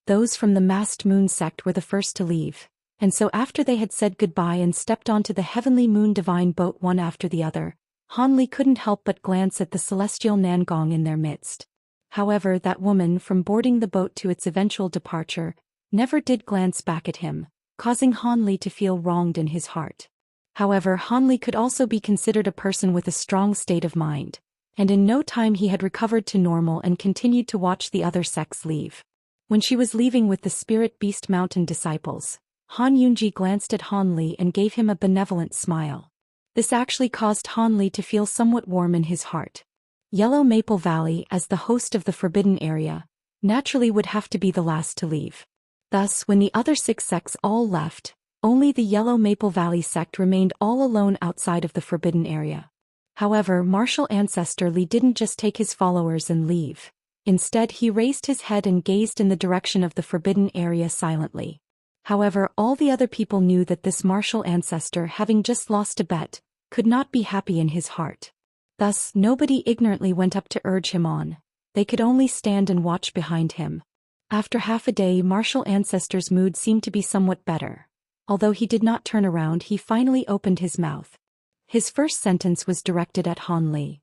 Those from the masked moon sect were the first to leave, and so after they had said goodbye and stepped onto the heavenly moon divine boat one after the other, Han Li couldn't help but glance at the celestial Nangong in their midst. However, that woman, from boarding the boat to its eventual departure, never did glance back at him, causing Han Li to feel wronged in his heart. However, Han Li could also be considered a person with a strong state of mind, and in no time he had recovered to normal and continued to watch the other sects leave. When she was leaving with the Spirit Beast Mountain disciples, Han Yunji glanced at Han Li and gave him a benevolent smile. This actually caused Han Li to feel somewhat warm in his heart. Yellow Maple Valley, as the host of the forbidden area, naturally would have to be the last to leave. Thus, when the other 6 sects all left, only the Yellow Maple Valley sect remained all alone outside of the forbidden area. However, martial ancestor Li didn't just take his followers and leave. Instead, he raised his head and gazed in the direction of the forbidden area silently. However, all the other people knew that this martial ancestor, having just lost a bet, could not be happy in his heart. Thus, nobody ignorantly went up to urge him on. They could only stand and watch behind him. After half a day, martial ancestor's mood seemed to be somewhat better. Although he did not turn around, he finally opened his mouth. His first sentence was directed at Han Li,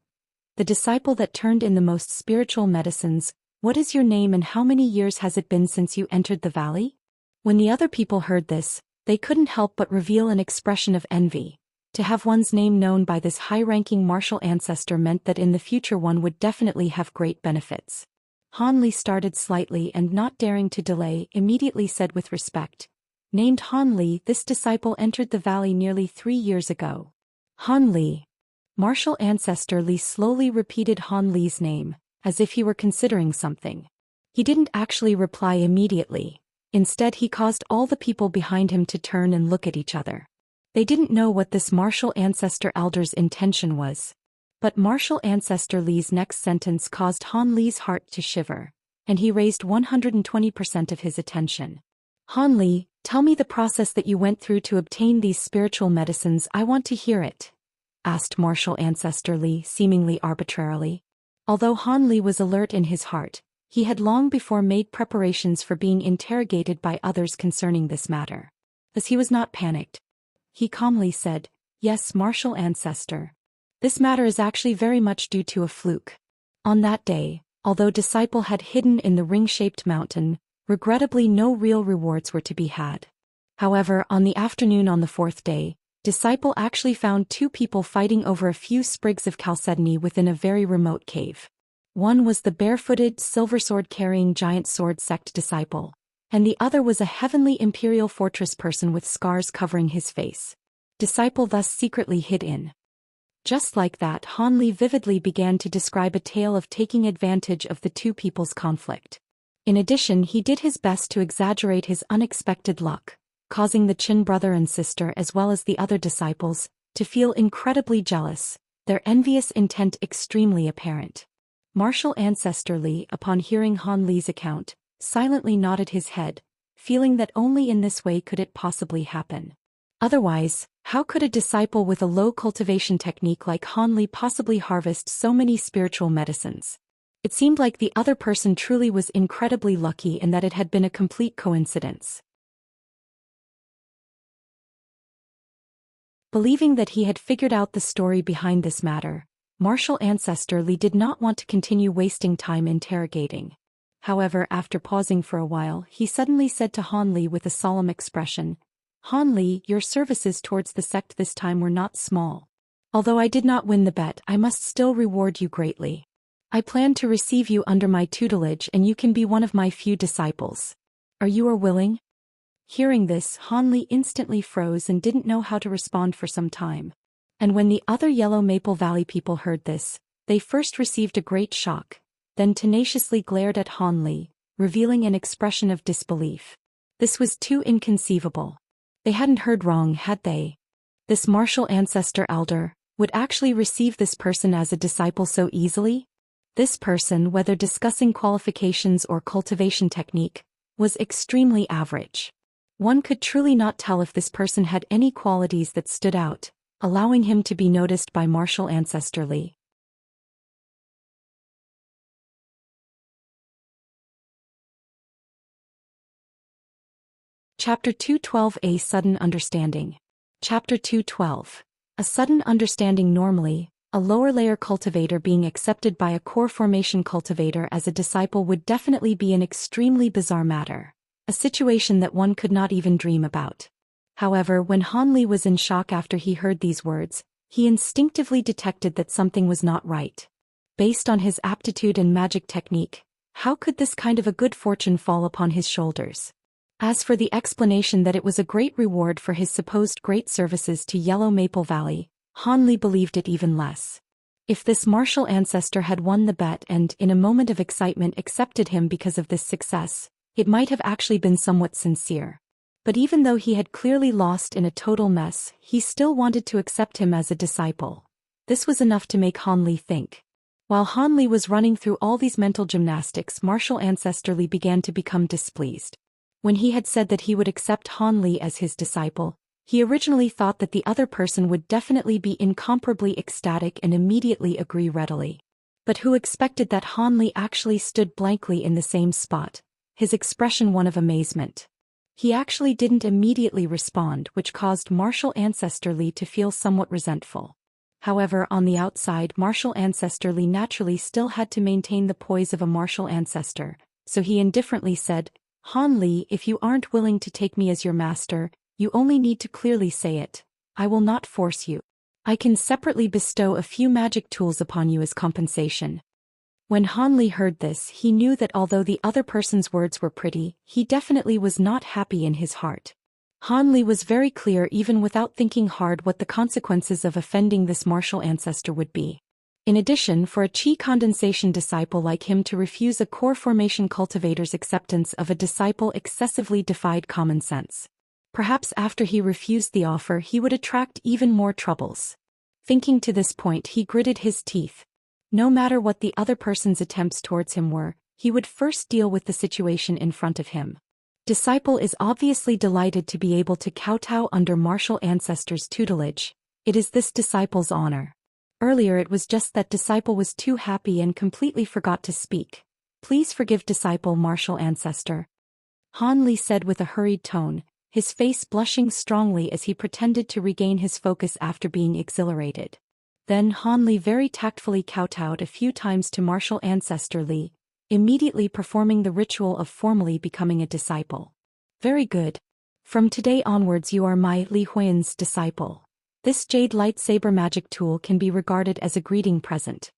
the disciple that turned in the most spiritual medicines. "What is your name and how many years has it been since you entered the valley?" When the other people heard this, they couldn't help but reveal an expression of envy. To have one's name known by this high-ranking martial ancestor meant that in the future one would definitely have great benefits. Han Li started slightly and, not daring to delay, immediately said with respect, "Named Han Li, this disciple entered the valley nearly 3 years ago." Han Li. Martial ancestor Li slowly repeated Han Li's name, as if he were considering something. He didn't actually reply immediately. Instead, he caused all the people behind him to turn and look at each other. They didn't know what this martial ancestor elder's intention was. But martial ancestor Li's next sentence caused Han Li's heart to shiver, and he raised 120% of his attention. "Han Li, tell me the process that you went through to obtain these spiritual medicines. I want to hear it," asked martial ancestor Li seemingly arbitrarily. Although Han Li was alert in his heart, he had long before made preparations for being interrogated by others concerning this matter. As he was not panicked, he calmly said, "Yes, martial ancestor. This matter is actually very much due to a fluke. On that day, although disciple had hidden in the ring-shaped mountain, regrettably no real rewards were to be had. However, on the afternoon on the 4th day, disciple actually found 2 people fighting over a few sprigs of chalcedony within a very remote cave. One was the barefooted, silver sword-carrying giant sword sect disciple, and the other was a heavenly imperial fortress person with scars covering his face. Disciple thus secretly hid in. Just like that, Han Li vividly began to describe a tale of taking advantage of the 2 people's conflict. In addition, he did his best to exaggerate his unexpected luck, causing the Chin brother and sister as well as the other disciples to feel incredibly jealous, their envious intent extremely apparent. Martial Ancestor Li, upon hearing Han Li's account, silently nodded his head, feeling that only in this way could it possibly happen. Otherwise, how could a disciple with a low cultivation technique like Han Li possibly harvest so many spiritual medicines? It seemed like the other person truly was incredibly lucky and that it had been a complete coincidence. Believing that he had figured out the story behind this matter, Martial Ancestor Li did not want to continue wasting time interrogating. However, after pausing for a while, he suddenly said to Han Li with a solemn expression, "Han Li, your services towards the sect this time were not small. Although I did not win the bet, I must still reward you greatly. I plan to receive you under my tutelage and you can be one of my few disciples. Are you willing?" Hearing this, Han Li instantly froze and didn't know how to respond for some time. And when the other Yellow Maple Valley people heard this, they first received a great shock, then tenaciously glared at Han Li, revealing an expression of disbelief. This was too inconceivable. They hadn't heard wrong, had they? This martial ancestor elder would actually receive this person as a disciple so easily? This person, whether discussing qualifications or cultivation technique, was extremely average. One could truly not tell if this person had any qualities that stood out, allowing him to be noticed by Martial Ancestor Li. Chapter 212, A Sudden Understanding. Chapter 212. A sudden understanding. Normally, a lower-layer cultivator being accepted by a core formation cultivator as a disciple would definitely be an extremely bizarre matter, a situation that one could not even dream about. However, when Han Li was in shock after he heard these words, he instinctively detected that something was not right. Based on his aptitude and magic technique, how could this kind of a good fortune fall upon his shoulders? As for the explanation that it was a great reward for his supposed great services to Yellow Maple Valley, Han Li believed it even less. If this martial ancestor had won the bet and, in a moment of excitement, accepted him because of this success, it might have actually been somewhat sincere. But even though he had clearly lost in a total mess, he still wanted to accept him as a disciple. This was enough to make Han Li think. While Han Li was running through all these mental gymnastics, Martial Ancestor Li began to become displeased. When he had said that he would accept Han Li as his disciple, he originally thought that the other person would definitely be incomparably ecstatic and immediately agree readily. But who expected that Han Li actually stood blankly in the same spot, his expression one of amazement. He actually didn't immediately respond, which caused Martial Ancestor Li to feel somewhat resentful. However, on the outside, Martial Ancestor Li naturally still had to maintain the poise of a martial ancestor, so he indifferently said, "Han Li, if you aren't willing to take me as your master, you only need to clearly say it. I will not force you. I can separately bestow a few magic tools upon you as compensation." When Han Li heard this, he knew that although the other person's words were pretty, he definitely was not happy in his heart. Han Li was very clear even without thinking hard what the consequences of offending this martial ancestor would be. In addition, for a Qi condensation disciple like him to refuse a core formation cultivator's acceptance of a disciple excessively defied common sense. Perhaps after he refused the offer he would attract even more troubles. Thinking to this point, he gritted his teeth. No matter what the other person's attempts towards him were, he would first deal with the situation in front of him. Disciple is obviously delighted to be able to kowtow under martial ancestor's tutelage. It is this disciple's honor. Earlier it was just that disciple was too happy and completely forgot to speak. "Please forgive disciple martial ancestor," Han Li said with a hurried tone, his face blushing strongly as he pretended to regain his focus after being exhilarated. Then Han Li very tactfully kowtowed a few times to Martial Ancestor Li, immediately performing the ritual of formally becoming a disciple. "Very good. From today onwards you are my Li Huiyan's disciple. This jade lightsaber magic tool can be regarded as a greeting present."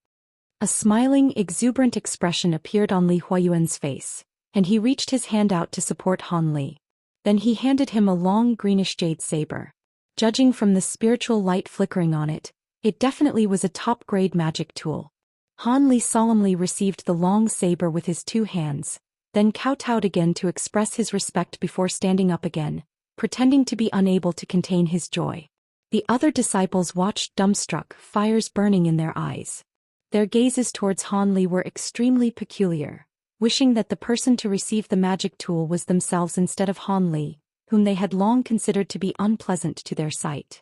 A smiling, exuberant expression appeared on Li Huiyuan's face, and he reached his hand out to support Han Li. Then he handed him a long greenish jade saber. Judging from the spiritual light flickering on it, it definitely was a top-grade magic tool. Han Li solemnly received the long saber with his two hands, then kowtowed again to express his respect before standing up again, pretending to be unable to contain his joy. The other disciples watched dumbstruck, fires burning in their eyes. Their gazes towards Han Li were extremely peculiar, wishing that the person to receive the magic tool was themselves instead of Han Li, whom they had long considered to be unpleasant to their sight.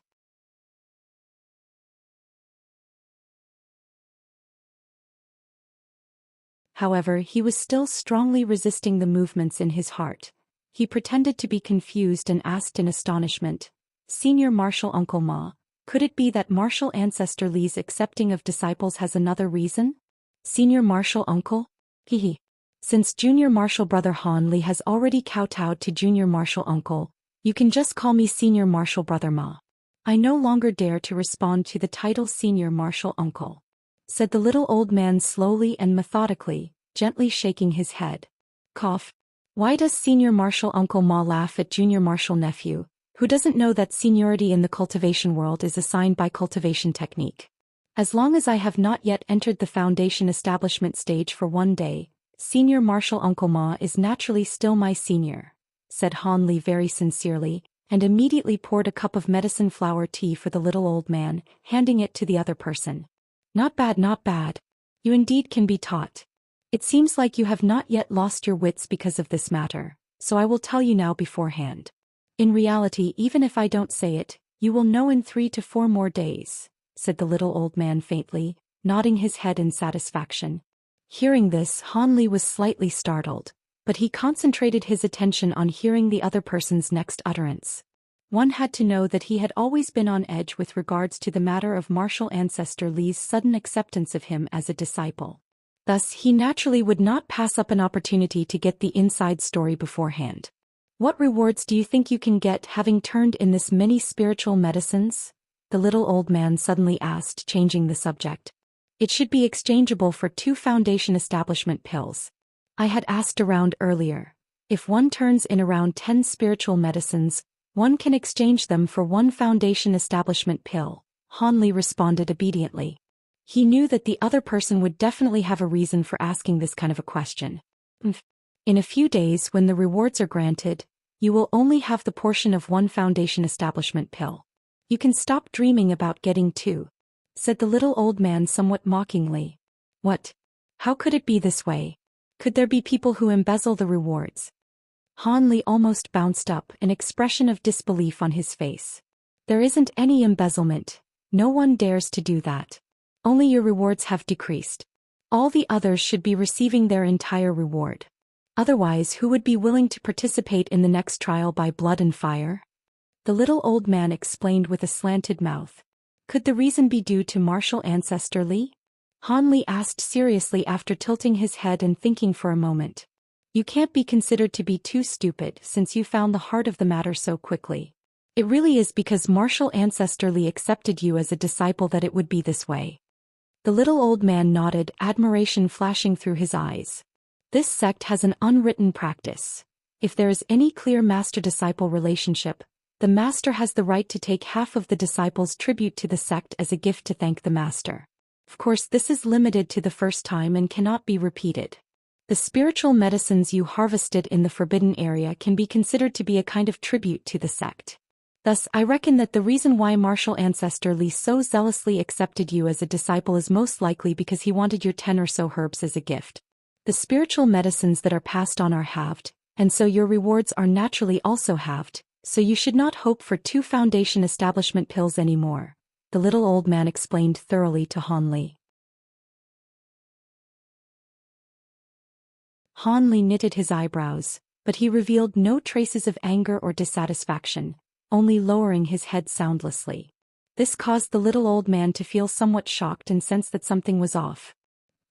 However, he was still strongly resisting the movements in his heart. He pretended to be confused and asked in astonishment, "Senior Martial Uncle Ma, could it be that Martial Ancestor Li's accepting of disciples has another reason?" "Senior Martial Uncle? Hehe. Since Junior Martial Brother Han Li has already kowtowed to Junior Martial Uncle, you can just call me Senior Martial Brother Ma. I no longer dare to respond to the title Senior Martial Uncle," said the little old man slowly and methodically, gently shaking his head. Cough. Why does Senior Martial Uncle Ma laugh at Junior Martial Nephew, who doesn't know that seniority in the cultivation world is assigned by cultivation technique? As long as I have not yet entered the foundation establishment stage for one day, Senior Martial Uncle Ma is naturally still my senior, said Han Li very sincerely, and immediately poured a cup of medicine flower tea for the little old man, handing it to the other person. Not bad, not bad. You indeed can be taught. It seems like you have not yet lost your wits because of this matter, so I will tell you now beforehand. In reality, even if I don't say it, you will know in 3 to 4 more days, said the little old man faintly, nodding his head in satisfaction. Hearing this, Han Li was slightly startled, but he concentrated his attention on hearing the other person's next utterance. One had to know that he had always been on edge with regards to the matter of Martial Ancestor Li's sudden acceptance of him as a disciple. Thus, he naturally would not pass up an opportunity to get the inside story beforehand. What rewards do you think you can get having turned in this many spiritual medicines? The little old man suddenly asked, changing the subject. It should be exchangeable for 2 foundation establishment pills. I had asked around earlier. If one turns in around 10 spiritual medicines, one can exchange them for 1 foundation establishment pill. Han Li responded obediently. He knew that the other person would definitely have a reason for asking this kind of a question. In a few days, when the rewards are granted, you will only have the portion of 1 foundation establishment pill. You can stop dreaming about getting 2, said the little old man somewhat mockingly. What? How could it be this way? Could there be people who embezzle the rewards? Han Li almost bounced up, an expression of disbelief on his face. There isn't any embezzlement. No one dares to do that. Only your rewards have decreased. All the others should be receiving their entire reward. Otherwise, who would be willing to participate in the next trial by blood and fire? The little old man explained with a slanted mouth. Could the reason be due to Martial Ancestor Li? Han Li asked seriously after tilting his head and thinking for a moment. You can't be considered to be too stupid since you found the heart of the matter so quickly. It really is because Martial Ancestor Li accepted you as a disciple that it would be this way. The little old man nodded, admiration flashing through his eyes. This sect has an unwritten practice. If there is any clear master-disciple relationship, the master has the right to take half of the disciple's tribute to the sect as a gift to thank the master. Of course, this is limited to the first time and cannot be repeated. The spiritual medicines you harvested in the forbidden area can be considered to be a kind of tribute to the sect. Thus, I reckon that the reason why Martial Ancestor Li so zealously accepted you as a disciple is most likely because he wanted your 10 or so herbs as a gift. The spiritual medicines that are passed on are halved, and so your rewards are naturally also halved, so you should not hope for 2 foundation establishment pills anymore, the little old man explained thoroughly to Han Li. Han Li knitted his eyebrows, but he revealed no traces of anger or dissatisfaction, only lowering his head soundlessly. This caused the little old man to feel somewhat shocked and sense that something was off.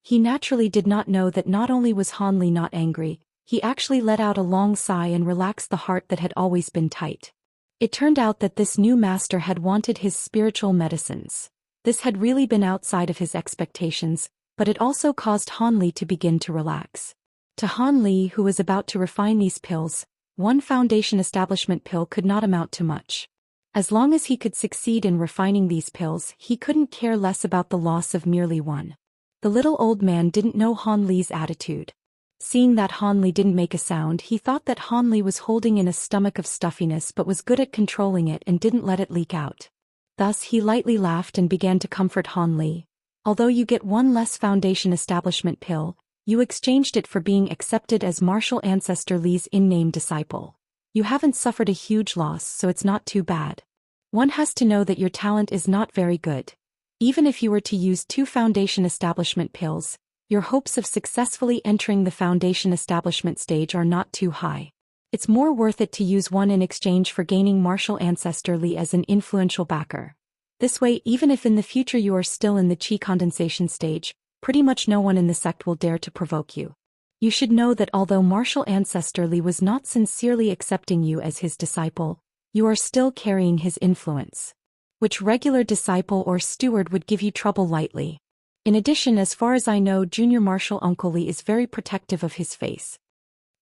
He naturally did not know that not only was Han Li not angry, he actually let out a long sigh and relaxed the heart that had always been tight. It turned out that this new master had wanted his spiritual medicines. This had really been outside of his expectations, but it also caused Han Li to begin to relax. To Han Li, who was about to refine these pills, 1 foundation establishment pill could not amount to much. As long as he could succeed in refining these pills, he couldn't care less about the loss of merely 1. The little old man didn't know Han Li's attitude. Seeing that Han Li didn't make a sound, he thought that Han Li was holding in a stomach of stuffiness but was good at controlling it and didn't let it leak out. Thus he lightly laughed and began to comfort Han Li. Although you get one less foundation establishment pill, you exchanged it for being accepted as martial ancestor Li's in-name disciple. You haven't suffered a huge loss, so it's not too bad. One has to know that your talent is not very good. Even if you were to use 2 foundation establishment pills, your hopes of successfully entering the foundation establishment stage are not too high. It's more worth it to use one in exchange for gaining martial ancestor Li as an influential backer. This way, even if in the future you are still in the qi condensation stage, pretty much no one in the sect will dare to provoke you. You should know that although martial ancestor Li was not sincerely accepting you as his disciple, you are still carrying his influence. Which regular disciple or steward would give you trouble lightly. In addition, as far as I know, junior martial uncle Li is very protective of his face.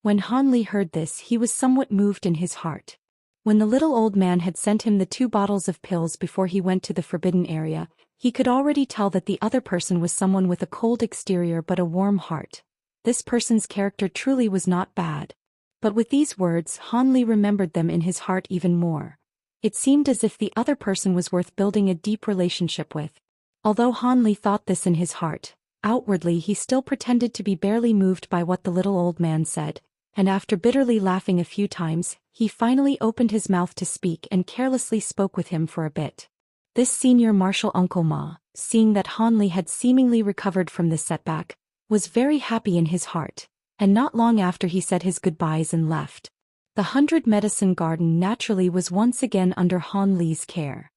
When Han Li heard this, he was somewhat moved in his heart. When the little old man had sent him the 2 bottles of pills before he went to the forbidden area, he could already tell that the other person was someone with a cold exterior but a warm heart. This person's character truly was not bad. But with these words, Han Li remembered them in his heart even more. It seemed as if the other person was worth building a deep relationship with. Although Han Li thought this in his heart, outwardly he still pretended to be barely moved by what the little old man said, and after bitterly laughing a few times, he finally opened his mouth to speak and carelessly spoke with him for a bit. This senior martial uncle Ma, seeing that Han Li had seemingly recovered from this setback, was very happy in his heart, and not long after he said his goodbyes and left. The 100 Medicine Garden naturally was once again under Han Li's care.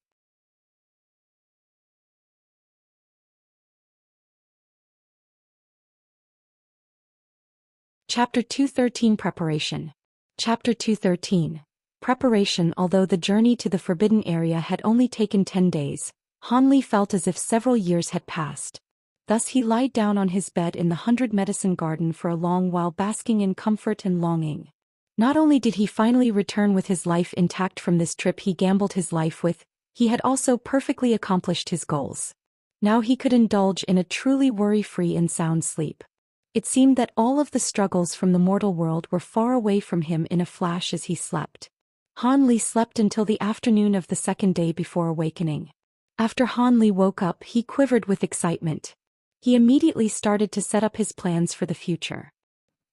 Chapter 213 Preparation. Chapter 213. Preparation. Although the journey to the forbidden area had only taken 10 days, Han Li felt as if several years had passed. Thus he lied down on his bed in the 100 Medicine Garden for a long while, basking in comfort and longing. Not only did he finally return with his life intact from this trip he gambled his life with, he had also perfectly accomplished his goals. Now he could indulge in a truly worry-free and sound sleep. It seemed that all of the struggles from the mortal world were far away from him in a flash as he slept. Han Li slept until the afternoon of the 2nd day before awakening. After Han Li woke up, he quivered with excitement. He immediately started to set up his plans for the future.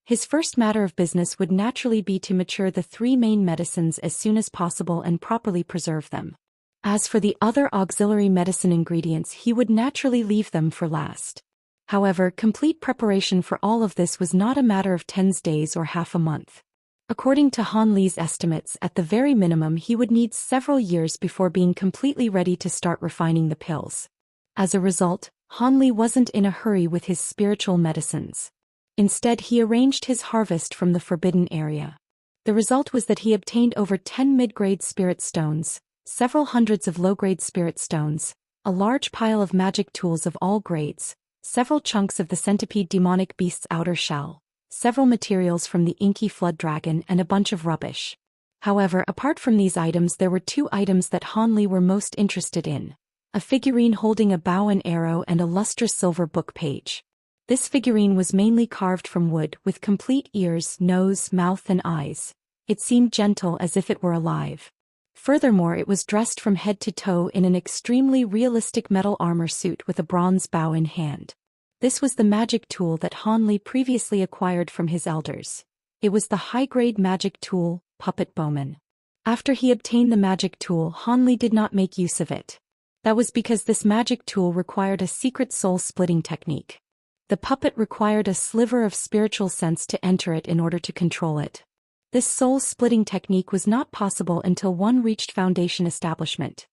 His first matter of business would naturally be to mature the 3 main medicines as soon as possible and properly preserve them. As for the other auxiliary medicine ingredients, he would naturally leave them for last. However, complete preparation for all of this was not a matter of 10 days or half a month. According to Han Li's estimates, at the very minimum he would need several years before being completely ready to start refining the pills. As a result, Han Li wasn't in a hurry with his spiritual medicines. Instead, he arranged his harvest from the forbidden area. The result was that he obtained over 10 mid-grade spirit stones, several hundreds of low-grade spirit stones, a large pile of magic tools of all grades, several chunks of the centipede demonic beast's outer shell, several materials from the inky flood dragon, and a bunch of rubbish. However, apart from these items, there were 2 items that Han Li were most interested in: a figurine holding a bow and arrow and a lustrous silver book page. This figurine was mainly carved from wood, with complete ears, nose, mouth and eyes. It seemed gentle, as if it were alive. Furthermore, it was dressed from head to toe in an extremely realistic metal armor suit with a bronze bow in hand. This was the magic tool that Han Li previously acquired from his elders. It was the high-grade magic tool, Puppet Bowman. After he obtained the magic tool, Han Li did not make use of it. That was because this magic tool required a secret soul-splitting technique. The puppet required a sliver of spiritual sense to enter it in order to control it. This soul-splitting technique was not possible until one reached foundation establishment.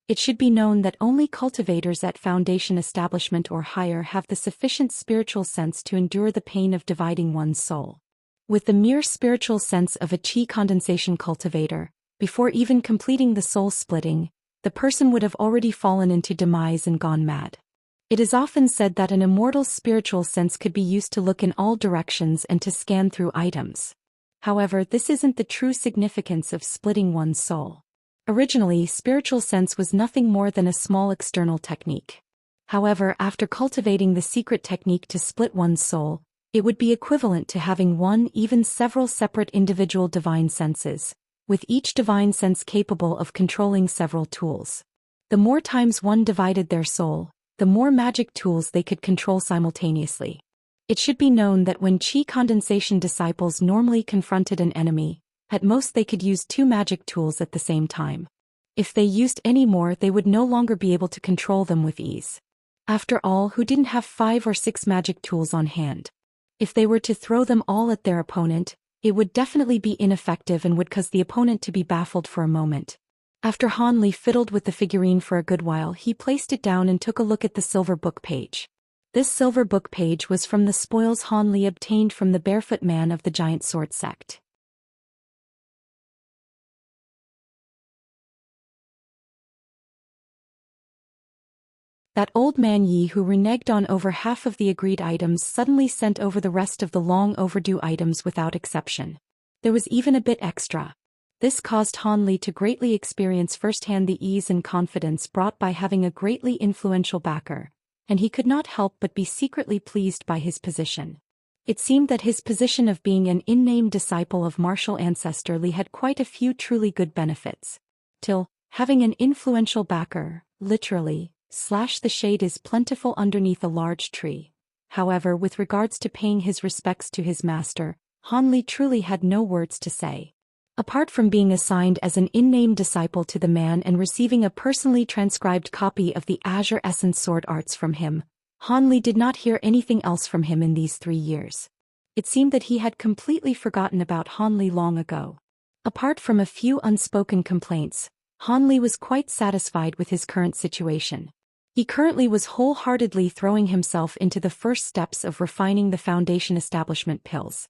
It should be known that only cultivators at foundation establishment or higher have the sufficient spiritual sense to endure the pain of dividing one's soul. With the mere spiritual sense of a qi condensation cultivator, before even completing the soul-splitting, the person would have already fallen into demise and gone mad. It is often said that an immortal's spiritual sense could be used to look in all directions and to scan through items. However, this isn't the true significance of splitting one's soul. Originally, spiritual sense was nothing more than a small external technique. However, after cultivating the secret technique to split one's soul, it would be equivalent to having one, even several separate individual divine senses, with each divine sense capable of controlling several tools. The more times one divided their soul, the more magic tools they could control simultaneously. It should be known that when Qi condensation disciples normally confronted an enemy, at most they could use 2 magic tools at the same time. If they used any more, they would no longer be able to control them with ease. After all, who didn't have 5 or 6 magic tools on hand? If they were to throw them all at their opponent, it would definitely be ineffective and would cause the opponent to be baffled for a moment. After Han Li fiddled with the figurine for a good while, he placed it down and took a look at the silver book page. This silver book page was from the spoils Han Li obtained from the barefoot man of the giant sword sect. That old man Yi, who reneged on over half of the agreed items, suddenly sent over the rest of the long overdue items without exception. There was even a bit extra. This caused Han Li to greatly experience firsthand the ease and confidence brought by having a greatly influential backer, and he could not help but be secretly pleased by his position. It seemed that his position of being an in-name disciple of martial ancestor Li had quite a few truly good benefits. Till, having an influential backer, literally, the shade is plentiful underneath a large tree. However, with regards to paying his respects to his master, Han Li truly had no words to say. Apart from being assigned as an in-name disciple to the man and receiving a personally transcribed copy of the Azure Essence Sword Arts from him, Han Li did not hear anything else from him in these 3 years. It seemed that he had completely forgotten about Han Li long ago. Apart from a few unspoken complaints, Han Li was quite satisfied with his current situation. He currently was wholeheartedly throwing himself into the first steps of refining the Foundation establishment pills.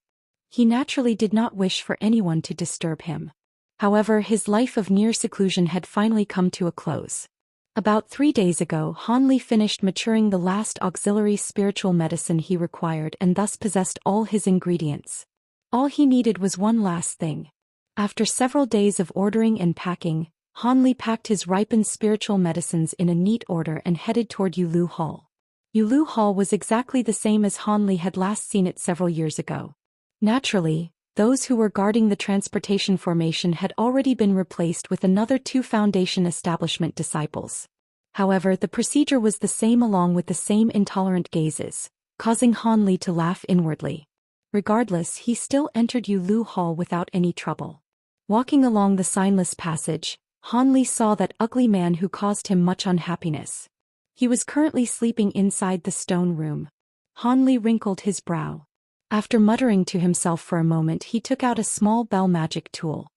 He naturally did not wish for anyone to disturb him. However, his life of near seclusion had finally come to a close. About 3 days ago, Han Li finished maturing the last auxiliary spiritual medicine he required and thus possessed all his ingredients. All he needed was one last thing. After several days of ordering and packing, Han Li packed his ripened spiritual medicines in a neat order and headed toward Yulu Hall. Yulu Hall was exactly the same as Han Li had last seen it several years ago. Naturally, those who were guarding the transportation formation had already been replaced with another 2 Foundation establishment disciples. However, the procedure was the same along with the same intolerant gazes, causing Han Li to laugh inwardly. Regardless, he still entered Yulu Hall without any trouble. Walking along the signless passage, Han Li saw that ugly man who caused him much unhappiness. He was currently sleeping inside the stone room. Han Li wrinkled his brow. After muttering to himself for a moment, he took out a small bell magic tool.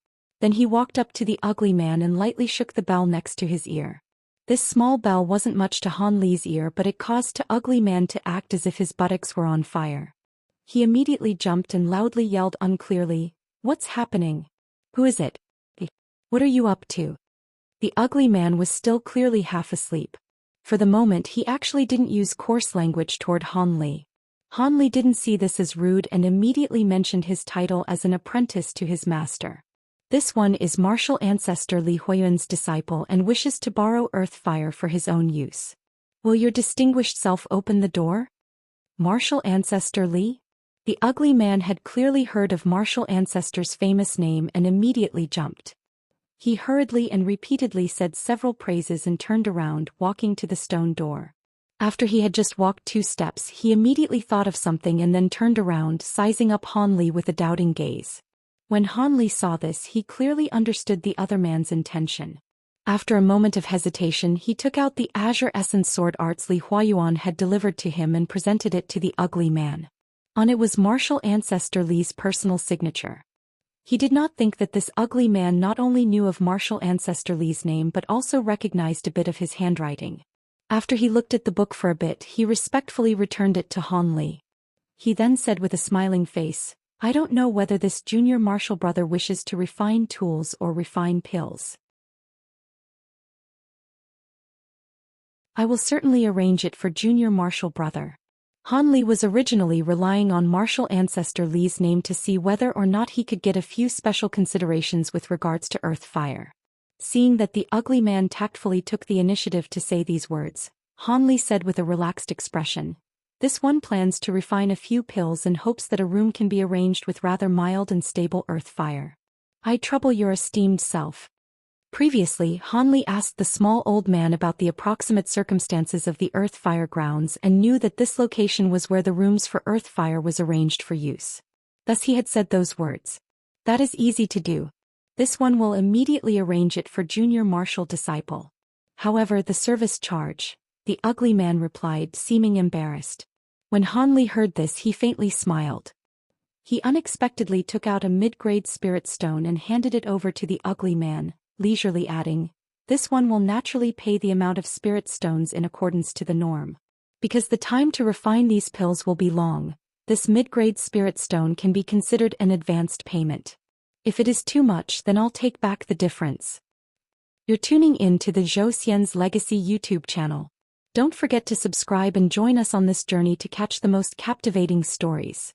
Then he walked up to the ugly man and lightly shook the bell next to his ear. This small bell wasn't much to Han Li's ear, but it caused the ugly man to act as if his buttocks were on fire. He immediately jumped and loudly yelled unclearly, "What's happening? Who is it? What are you up to?" The ugly man was still clearly half asleep. For the moment, he actually didn't use coarse language toward Han Li. Han Li didn't see this as rude and immediately mentioned his title as an apprentice to his master. "This one is martial ancestor Li Huiyuan's disciple and wishes to borrow earth fire for his own use. Will your distinguished self open the door?" Martial ancestor Li? The ugly man had clearly heard of martial ancestor's famous name and immediately jumped. He hurriedly and repeatedly said several praises and turned around, walking to the stone door. After he had just walked 2 steps, he immediately thought of something and then turned around, sizing up Han Li with a doubting gaze. When Han Li saw this, he clearly understood the other man's intention. After a moment of hesitation, he took out the Azure Essence Sword Arts Li Huiyuan had delivered to him and presented it to the ugly man. On it was martial ancestor Li's personal signature. He did not think that this ugly man not only knew of martial ancestor Li's name but also recognized a bit of his handwriting. After he looked at the book for a bit, he respectfully returned it to Han Li. He then said with a smiling face, "I don't know whether this junior martial brother wishes to refine tools or refine pills. I will certainly arrange it for junior martial brother." Han Li was originally relying on martial ancestor Li's name to see whether or not he could get a few special considerations with regards to earth fire. Seeing that the ugly man tactfully took the initiative to say these words, Han Li said with a relaxed expression, "This one plans to refine a few pills and hopes that a room can be arranged with rather mild and stable earth fire. I trouble your esteemed self." Previously, Hanli asked the small old man about the approximate circumstances of the earth fire grounds and knew that this location was where the rooms for earth fire was arranged for use. Thus he had said those words. That is easy to do. This one will immediately arrange it for junior martial disciple. However, the service charge, the ugly man replied, seeming embarrassed. When Hanli heard this, he faintly smiled. He unexpectedly took out a mid-grade spirit stone and handed it over to the ugly man, leisurely adding, "This one will naturally pay the amount of spirit stones in accordance to the norm. Because the time to refine these pills will be long, this mid-grade spirit stone can be considered an advanced payment. If it is too much, then I'll take back the difference." You're tuning in to the Zhou Xian's Legacy YouTube channel. Don't forget to subscribe and join us on this journey to catch the most captivating stories.